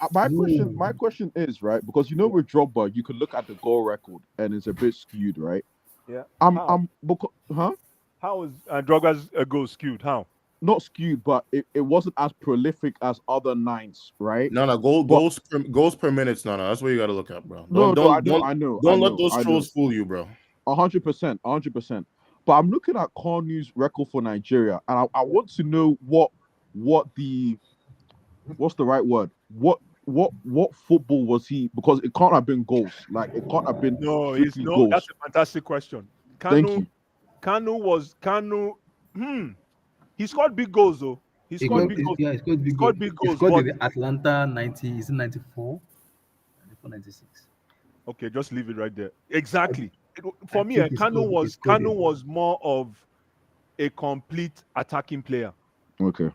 [SPEAKER 6] my question is, right, because with Drogba, you can look at the goal record and it's a bit skewed, right?
[SPEAKER 4] Yeah.
[SPEAKER 6] How
[SPEAKER 4] is Drogba's goal skewed? How?
[SPEAKER 6] Not skewed, but it wasn't as prolific as other nines, right?
[SPEAKER 5] No, goals per minute. No, that's what you got to look at, bro.
[SPEAKER 6] I know.
[SPEAKER 5] Don't let those trolls fool you, bro.
[SPEAKER 6] 100%. But I'm looking at Kanu's record for Nigeria, and I want to know what's the right word? What football was he? Because it can't have been goals. Like it can't have been.
[SPEAKER 4] No,
[SPEAKER 6] goals.
[SPEAKER 4] That's a fantastic question.
[SPEAKER 6] Thank you.
[SPEAKER 4] Kanu. He scored big goals though. He scored big goals.
[SPEAKER 1] Yeah, he scored big goals. He scored in the Atlanta 90. Is it 94? 96.
[SPEAKER 4] Okay, just leave it right there. Exactly. For me, Kanu was more of a complete attacking player.
[SPEAKER 6] Okay.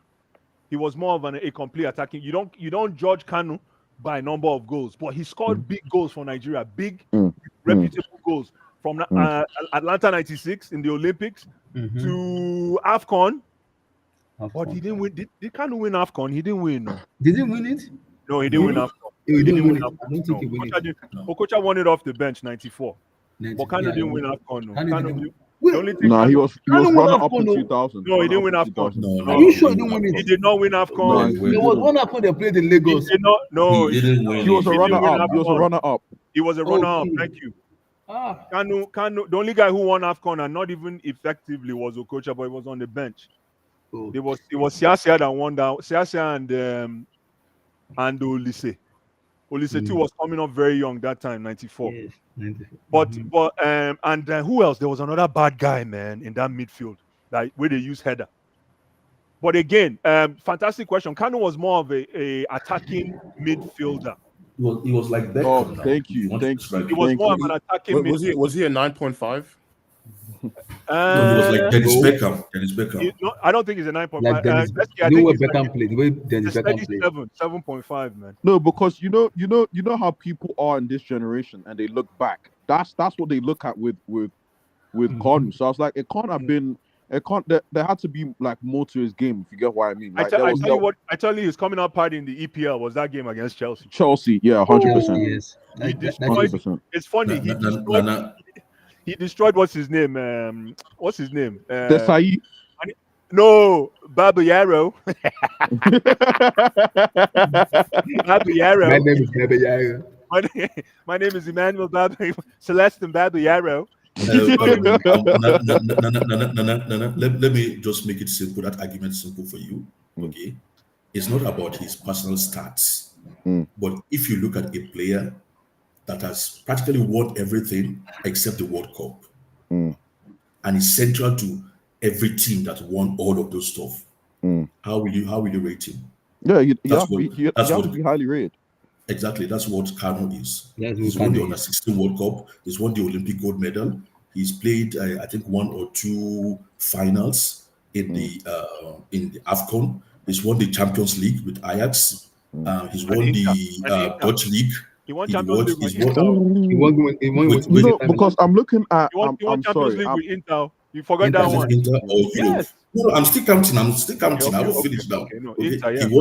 [SPEAKER 4] He was more of a complete attacking. You don't judge Kanu by number of goals, but he scored big goals for Nigeria. Big, reputable goals from Atlanta 96 in the Olympics to AFCON. But he didn't win. Did Kanu win AFCON? He didn't win. No.
[SPEAKER 1] Did he win it?
[SPEAKER 4] No, he didn't win AFCON.
[SPEAKER 1] He didn't win it. I don't think he won it.
[SPEAKER 4] Okocha won it off the bench, 94. But Kanu didn't win AFCON. No.
[SPEAKER 6] He was runner up in 2000.
[SPEAKER 4] No, he didn't win AFCON.
[SPEAKER 3] No,
[SPEAKER 1] Are you sure he didn't win it?
[SPEAKER 4] He did not win AFCON.
[SPEAKER 1] There was one AFCON they played in Lagos.
[SPEAKER 4] He did not. No,
[SPEAKER 3] he didn't win.
[SPEAKER 6] He was a runner-up. He was a runner-up.
[SPEAKER 4] He was a runner-up. Thank you. Kanu, the only guy who won AFCON and not even effectively was Okocha, but he was on the bench. It was Siasia that won that. Siasia and Olise. Olise too was coming up very young that time, 94.
[SPEAKER 1] Yes, 94.
[SPEAKER 4] But and who else? There was another bad guy, man, in that midfield, like where they use header. But again, fantastic question. Kanu was more of a attacking midfielder.
[SPEAKER 3] He was like that.
[SPEAKER 6] Oh, thank you.
[SPEAKER 4] He was more of an attacking midfielder.
[SPEAKER 5] Was he a 9.5?
[SPEAKER 3] No, he was like Dennis
[SPEAKER 1] No.
[SPEAKER 3] Beckham. Dennis Beckham.
[SPEAKER 4] No, I don't think he's a 9.5.
[SPEAKER 1] Like Dennis,
[SPEAKER 4] I
[SPEAKER 1] you know
[SPEAKER 4] think
[SPEAKER 1] what
[SPEAKER 4] he's like
[SPEAKER 1] Beckham played? The way Dennis
[SPEAKER 4] a
[SPEAKER 1] Beckham
[SPEAKER 4] steady
[SPEAKER 1] played.
[SPEAKER 4] 7.5, man.
[SPEAKER 6] No, because you know how people are in this generation, and they look back. That's what they look at with Kanu. So I was like, it can't have been. It can't. There had to be like more to his game, if you get what I mean. Like,
[SPEAKER 4] I tell you his coming out party in the EPL was that game against Chelsea.
[SPEAKER 6] Chelsea, yeah, 100%.
[SPEAKER 1] Yes.
[SPEAKER 4] He
[SPEAKER 1] That-
[SPEAKER 4] destroyed.
[SPEAKER 6] 100%.
[SPEAKER 4] It's funny. He destroyed what's his name? What's his name?
[SPEAKER 6] Desai.
[SPEAKER 4] No, Baba Yarrow. Baba Yarrow.
[SPEAKER 1] My name is Bebe Yaga.
[SPEAKER 4] My name is Emmanuel Baba Celestin Baba Yarrow.
[SPEAKER 3] Let me just make it simple. That argument simple for you. Okay, it's not about his personal stats, but if you look at a player that has practically won everything except the World Cup, and is central to every team that won all of those stuff, how will you rate him?
[SPEAKER 6] Yeah, you
[SPEAKER 3] That's
[SPEAKER 6] have to be highly rated.
[SPEAKER 3] Exactly, that's what Kanu is.
[SPEAKER 1] That's
[SPEAKER 3] He's
[SPEAKER 1] what
[SPEAKER 3] won the
[SPEAKER 1] Kanu
[SPEAKER 3] Under
[SPEAKER 1] is.
[SPEAKER 3] 16 World Cup. He's won the Olympic gold medal. He's played, I think, 1 or 2 finals in the AFCON. He's won the Champions League with Ajax. He's won the Dutch League.
[SPEAKER 4] He won Champions League with
[SPEAKER 3] He's won,
[SPEAKER 4] Inter.
[SPEAKER 1] He won
[SPEAKER 3] With-
[SPEAKER 6] You know,
[SPEAKER 1] with-
[SPEAKER 6] because I'm looking at.
[SPEAKER 4] He won
[SPEAKER 6] I'm
[SPEAKER 4] Champions
[SPEAKER 6] sorry.
[SPEAKER 4] League
[SPEAKER 6] I'm,
[SPEAKER 4] with Inter. You forgot
[SPEAKER 1] Inter,
[SPEAKER 4] that
[SPEAKER 3] Is it
[SPEAKER 4] one.
[SPEAKER 3] Inter or Europe?
[SPEAKER 4] Yes.
[SPEAKER 3] No, I'm still counting. I will
[SPEAKER 4] Okay,
[SPEAKER 3] finish now.
[SPEAKER 4] okay, no,
[SPEAKER 3] Okay.
[SPEAKER 4] Inter, yeah.
[SPEAKER 3] He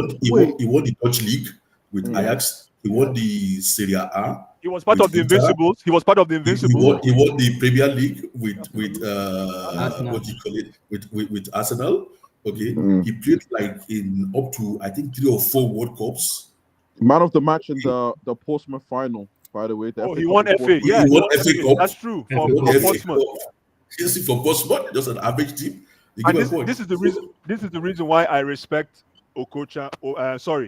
[SPEAKER 3] won the Dutch League with Ajax. He won the Serie A.
[SPEAKER 4] He was part
[SPEAKER 3] with
[SPEAKER 4] of the
[SPEAKER 3] Inter.
[SPEAKER 4] Invincibles. He was part of the
[SPEAKER 3] He
[SPEAKER 4] Invincibles.
[SPEAKER 3] won the Premier League with
[SPEAKER 1] Arsenal.
[SPEAKER 3] what do you call it, with Arsenal. Okay,
[SPEAKER 6] Mm.
[SPEAKER 3] he played like in up to I think 3 or 4 World Cups.
[SPEAKER 6] man of the match in the Portsmouth final, by the way. The
[SPEAKER 4] Oh,
[SPEAKER 6] FA
[SPEAKER 4] he
[SPEAKER 6] Cup
[SPEAKER 4] won
[SPEAKER 6] in
[SPEAKER 4] FA.
[SPEAKER 6] Portsmouth.
[SPEAKER 4] Yeah,
[SPEAKER 3] He won FA Cup.
[SPEAKER 4] That's true.
[SPEAKER 1] He
[SPEAKER 4] For
[SPEAKER 3] He won the FA
[SPEAKER 4] Portsmouth.
[SPEAKER 3] Cup. You see, for Portsmouth, just an average team. You
[SPEAKER 4] And
[SPEAKER 3] give a point.
[SPEAKER 4] this is the reason. This is the reason why I respect Okocha.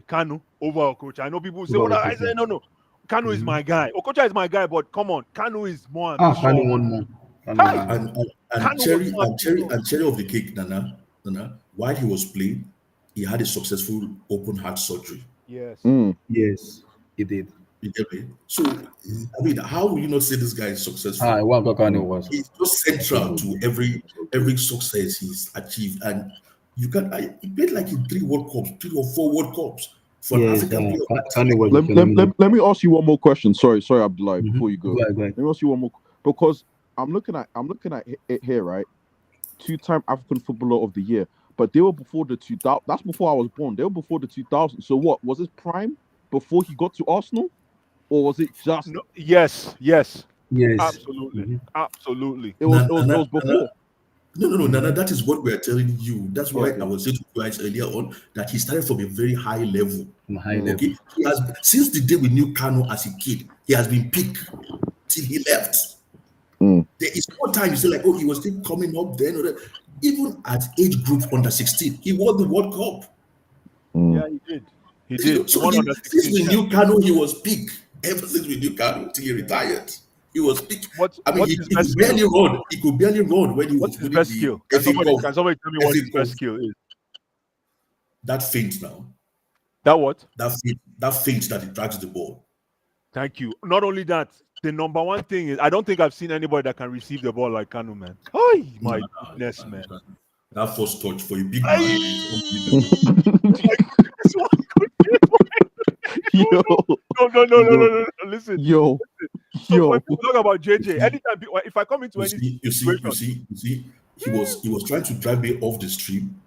[SPEAKER 4] Kanu over Okocha. I know people will say,
[SPEAKER 1] Over
[SPEAKER 4] "Well, I
[SPEAKER 1] Okocha.
[SPEAKER 4] say no. Kanu is my guy. Okocha is my guy." But come on, Kanu is more
[SPEAKER 1] Ah,
[SPEAKER 4] ambitious.
[SPEAKER 1] Kanu won more.
[SPEAKER 4] Hi.
[SPEAKER 3] and
[SPEAKER 4] Kanu
[SPEAKER 3] cherry
[SPEAKER 4] was
[SPEAKER 3] and cherry of the cake, Nana. While he was playing, he had a successful open heart surgery.
[SPEAKER 4] Yes.
[SPEAKER 1] Yes, he did.
[SPEAKER 3] You get me? So, I mean, how will you not say this guy is successful?
[SPEAKER 1] Ah, what Kanu was.
[SPEAKER 3] He's just central to every success he's achieved, and he played like in 3 World Cups, 3 or 4 World Cups for an
[SPEAKER 1] Yes,
[SPEAKER 3] African player.
[SPEAKER 1] Kanu was
[SPEAKER 6] Let me ask you one more question. Sorry, Abdullah, before you go.
[SPEAKER 1] Go ahead.
[SPEAKER 6] Let me ask you one more, because I'm looking at it here, right? 2-time African Footballer of the Year, but they were before the 2000. That's before I was born. They were before the 2000. So what was his prime before he got to Arsenal, or was it just?
[SPEAKER 4] No, yes.
[SPEAKER 1] Yes.
[SPEAKER 4] Absolutely. Absolutely.
[SPEAKER 6] It was
[SPEAKER 3] Nana,
[SPEAKER 6] before.
[SPEAKER 3] No, Nana, that is what we are telling you. That's why
[SPEAKER 6] Okay.
[SPEAKER 3] I was saying to you guys earlier on that he started from a very high level.
[SPEAKER 1] From a high level.
[SPEAKER 3] Okay, he has since the day we knew Kanu as a kid, he has been picked till he left. There is no time you say like, oh, he was still coming up then. Or that. Even at age group under 16, he won the World Cup.
[SPEAKER 4] Yeah, he did. He did.
[SPEAKER 3] So
[SPEAKER 4] He won under
[SPEAKER 3] since
[SPEAKER 4] 16,
[SPEAKER 3] we
[SPEAKER 4] yeah.
[SPEAKER 3] knew Kanu, he was picked. Ever since we knew Kanu till he retired, he was picked.
[SPEAKER 4] What's
[SPEAKER 3] I mean, he
[SPEAKER 4] his
[SPEAKER 3] could
[SPEAKER 4] best
[SPEAKER 3] barely
[SPEAKER 4] skill?
[SPEAKER 3] run. He could barely run when he
[SPEAKER 4] What's
[SPEAKER 3] was
[SPEAKER 4] his
[SPEAKER 3] winning
[SPEAKER 4] best
[SPEAKER 3] the
[SPEAKER 4] skill?
[SPEAKER 3] FA
[SPEAKER 4] Can
[SPEAKER 3] Cup.
[SPEAKER 4] somebody tell me what
[SPEAKER 3] FA
[SPEAKER 4] his best
[SPEAKER 3] Cup.
[SPEAKER 4] skill is?
[SPEAKER 3] That feint now.
[SPEAKER 4] That what?
[SPEAKER 3] That feint that he drags the ball.
[SPEAKER 4] Thank you. Not only that, the number one thing is I don't think I've seen anybody that can receive the ball like Kanu, man. Oh my goodness, man.
[SPEAKER 3] That first touch for a big man.
[SPEAKER 6] Yo,
[SPEAKER 4] No. Listen.
[SPEAKER 6] yo.
[SPEAKER 4] So when people talk about JJ, anytime if I come into any
[SPEAKER 3] You see, he was trying to drive me off the stream.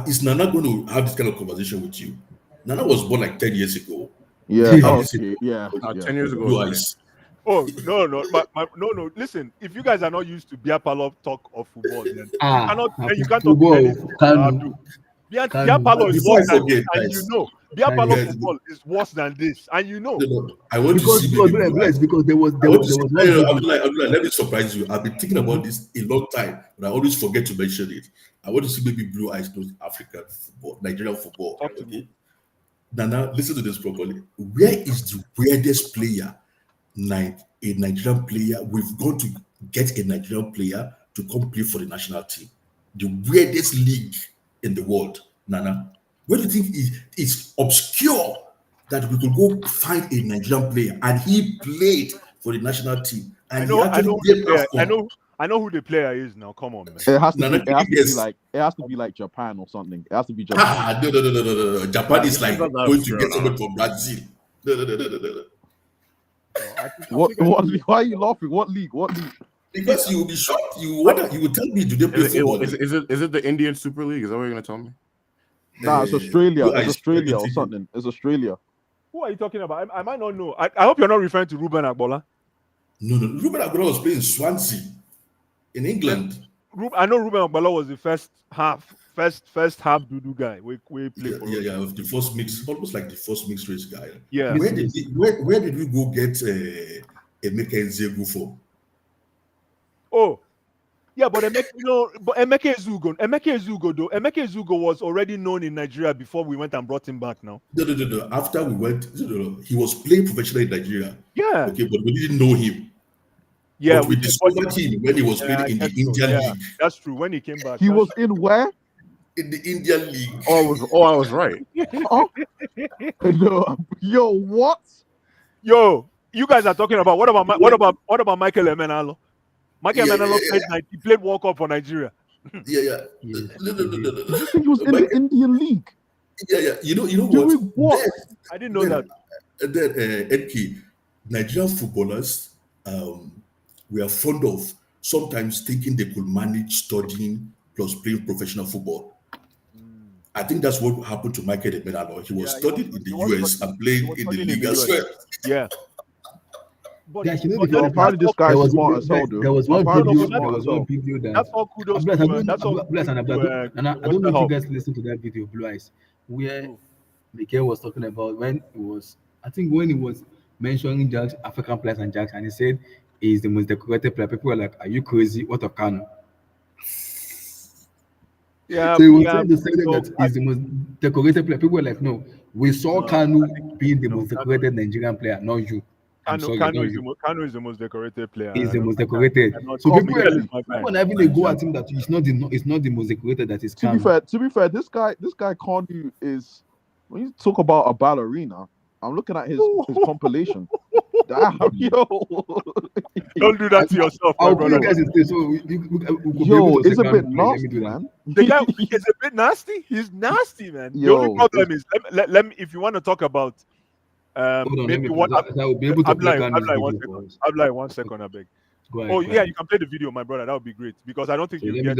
[SPEAKER 3] Is Nana going to have this kind of conversation with you? Nana was born like 10 years ago.
[SPEAKER 6] Yeah,
[SPEAKER 3] Yeah.
[SPEAKER 6] okay, yeah.
[SPEAKER 4] 10 years ago.
[SPEAKER 3] Blue eyes.
[SPEAKER 4] Oh no, no. Listen, if you guys are not used to beer parlor talk of football, then you can't talk to any
[SPEAKER 1] Kanu.
[SPEAKER 4] beer
[SPEAKER 1] Kanu.
[SPEAKER 4] parlor is
[SPEAKER 3] Before
[SPEAKER 4] worse
[SPEAKER 3] I
[SPEAKER 4] than
[SPEAKER 3] forget,
[SPEAKER 4] this, and
[SPEAKER 3] guys.
[SPEAKER 4] you know. Beer
[SPEAKER 1] Kanu.
[SPEAKER 4] parlor
[SPEAKER 3] Yes.
[SPEAKER 4] football is worse than this, and you know.
[SPEAKER 3] No, I want
[SPEAKER 1] Because
[SPEAKER 3] to see baby blue eyes.
[SPEAKER 1] because there was
[SPEAKER 3] I want to see-
[SPEAKER 1] one
[SPEAKER 3] no,
[SPEAKER 1] video.
[SPEAKER 3] Abdullah, let me surprise you. I've been thinking about this a long time, but I always forget to mention it. I want to see baby blue eyes knows African football, Nigerian football.
[SPEAKER 4] Talk to
[SPEAKER 3] Okay. Nana, listen to this properly. Where is the weirdest player, a Nigerian player? We've gone to get a Nigerian player to come play for the national team. The weirdest league in the world, Nana. Where do you think it's obscure that we could go find a Nigerian player and he played for the national team and
[SPEAKER 4] I
[SPEAKER 3] he
[SPEAKER 4] know
[SPEAKER 3] actually
[SPEAKER 4] who the
[SPEAKER 3] gave
[SPEAKER 4] player.
[SPEAKER 3] AFCON.
[SPEAKER 4] I know who the player is now. Come on, man.
[SPEAKER 6] It has to
[SPEAKER 3] Nana,
[SPEAKER 6] be. It has to be
[SPEAKER 3] yes.
[SPEAKER 6] like. It has to be like Japan or something. It has to be Japan.
[SPEAKER 3] No. Japan is like
[SPEAKER 5] That's not
[SPEAKER 3] going to
[SPEAKER 5] fair
[SPEAKER 3] get
[SPEAKER 5] now.
[SPEAKER 3] someone from Brazil. No.
[SPEAKER 6] What? Why are you laughing? What league? What league?
[SPEAKER 3] Because you will be shocked. You will tell me, do they play football?
[SPEAKER 5] Is it the Indian Super League? Is that what you're gonna tell me?
[SPEAKER 6] Nah, it's Australia.
[SPEAKER 3] you are
[SPEAKER 6] It's Australia or
[SPEAKER 3] experimenting.
[SPEAKER 6] something. It's Australia.
[SPEAKER 4] Who are you talking about? I might not know. I hope you're not referring to Ruben Agbola.
[SPEAKER 3] No. Ruben Aguero was playing Swansea in England.
[SPEAKER 4] I know Ruben Agbola was the first half Dudu guy. We played for.
[SPEAKER 3] Yeah. The first mix, almost like the first mixed race guy.
[SPEAKER 4] Yeah.
[SPEAKER 3] Where did we go get Emeka Ezegu for?
[SPEAKER 4] Oh, yeah, but Emeka Ezugo was already known in Nigeria before we went and brought him back now.
[SPEAKER 3] No. After we went, he was playing professionally in Nigeria.
[SPEAKER 4] Yeah.
[SPEAKER 3] Okay, but we didn't know him.
[SPEAKER 4] Yeah,
[SPEAKER 3] but we discovered him when he was playing in the Indian League.
[SPEAKER 4] That's true. When he came back,
[SPEAKER 6] He was in where?
[SPEAKER 3] In the Indian League.
[SPEAKER 5] I was right.
[SPEAKER 6] Oh. No. Yo, what?
[SPEAKER 4] Yo, you guys are talking about what about Michael Emenalo? Michael Emenalo played World Cup for Nigeria.
[SPEAKER 3] Yeah. No.
[SPEAKER 6] He was in the Indian League.
[SPEAKER 3] Yeah. You know
[SPEAKER 6] Doing
[SPEAKER 3] what?
[SPEAKER 6] what?
[SPEAKER 4] I didn't know that.
[SPEAKER 3] Then NK, Nigerian footballers, we are fond of sometimes thinking they could manage studying plus playing professional football. I think that's what happened to Michael Emenalo. He was studying in the US and playing in the league as well.
[SPEAKER 4] Yeah. But
[SPEAKER 6] apparently this guy was smart as hell, dude.
[SPEAKER 1] There was one video that
[SPEAKER 4] that's all kudos to that's all
[SPEAKER 1] and I don't know if you guys listened to that video, Blue Eyes, where Mikel was talking about when he was mentioning Jack's African players and Jack's, and he said he's the most decorated player. People were like, "Are you crazy? What a Kanu?"
[SPEAKER 4] Yeah,
[SPEAKER 1] so he was trying to say that he's the most decorated player. People were like, "No, we saw Kanu being the most decorated Nigerian player, not you."
[SPEAKER 4] Kanu is the most decorated player.
[SPEAKER 1] He's the most decorated. So people are having a go at him that it's not the most decorated that is Kanu.
[SPEAKER 6] To be fair, this guy Kanu is, when you talk about a ballerina, I'm looking at his compilation. Damn, yo.
[SPEAKER 4] Don't do that to yourself, my brother.
[SPEAKER 6] It's a bit nasty, man.
[SPEAKER 4] The guy is a bit nasty. He's nasty, man. The only problem is, let me, if you want to talk about maybe what I'm like 1 second, I beg. Oh yeah, you can play the video, my brother. That would be great because I don't think you get.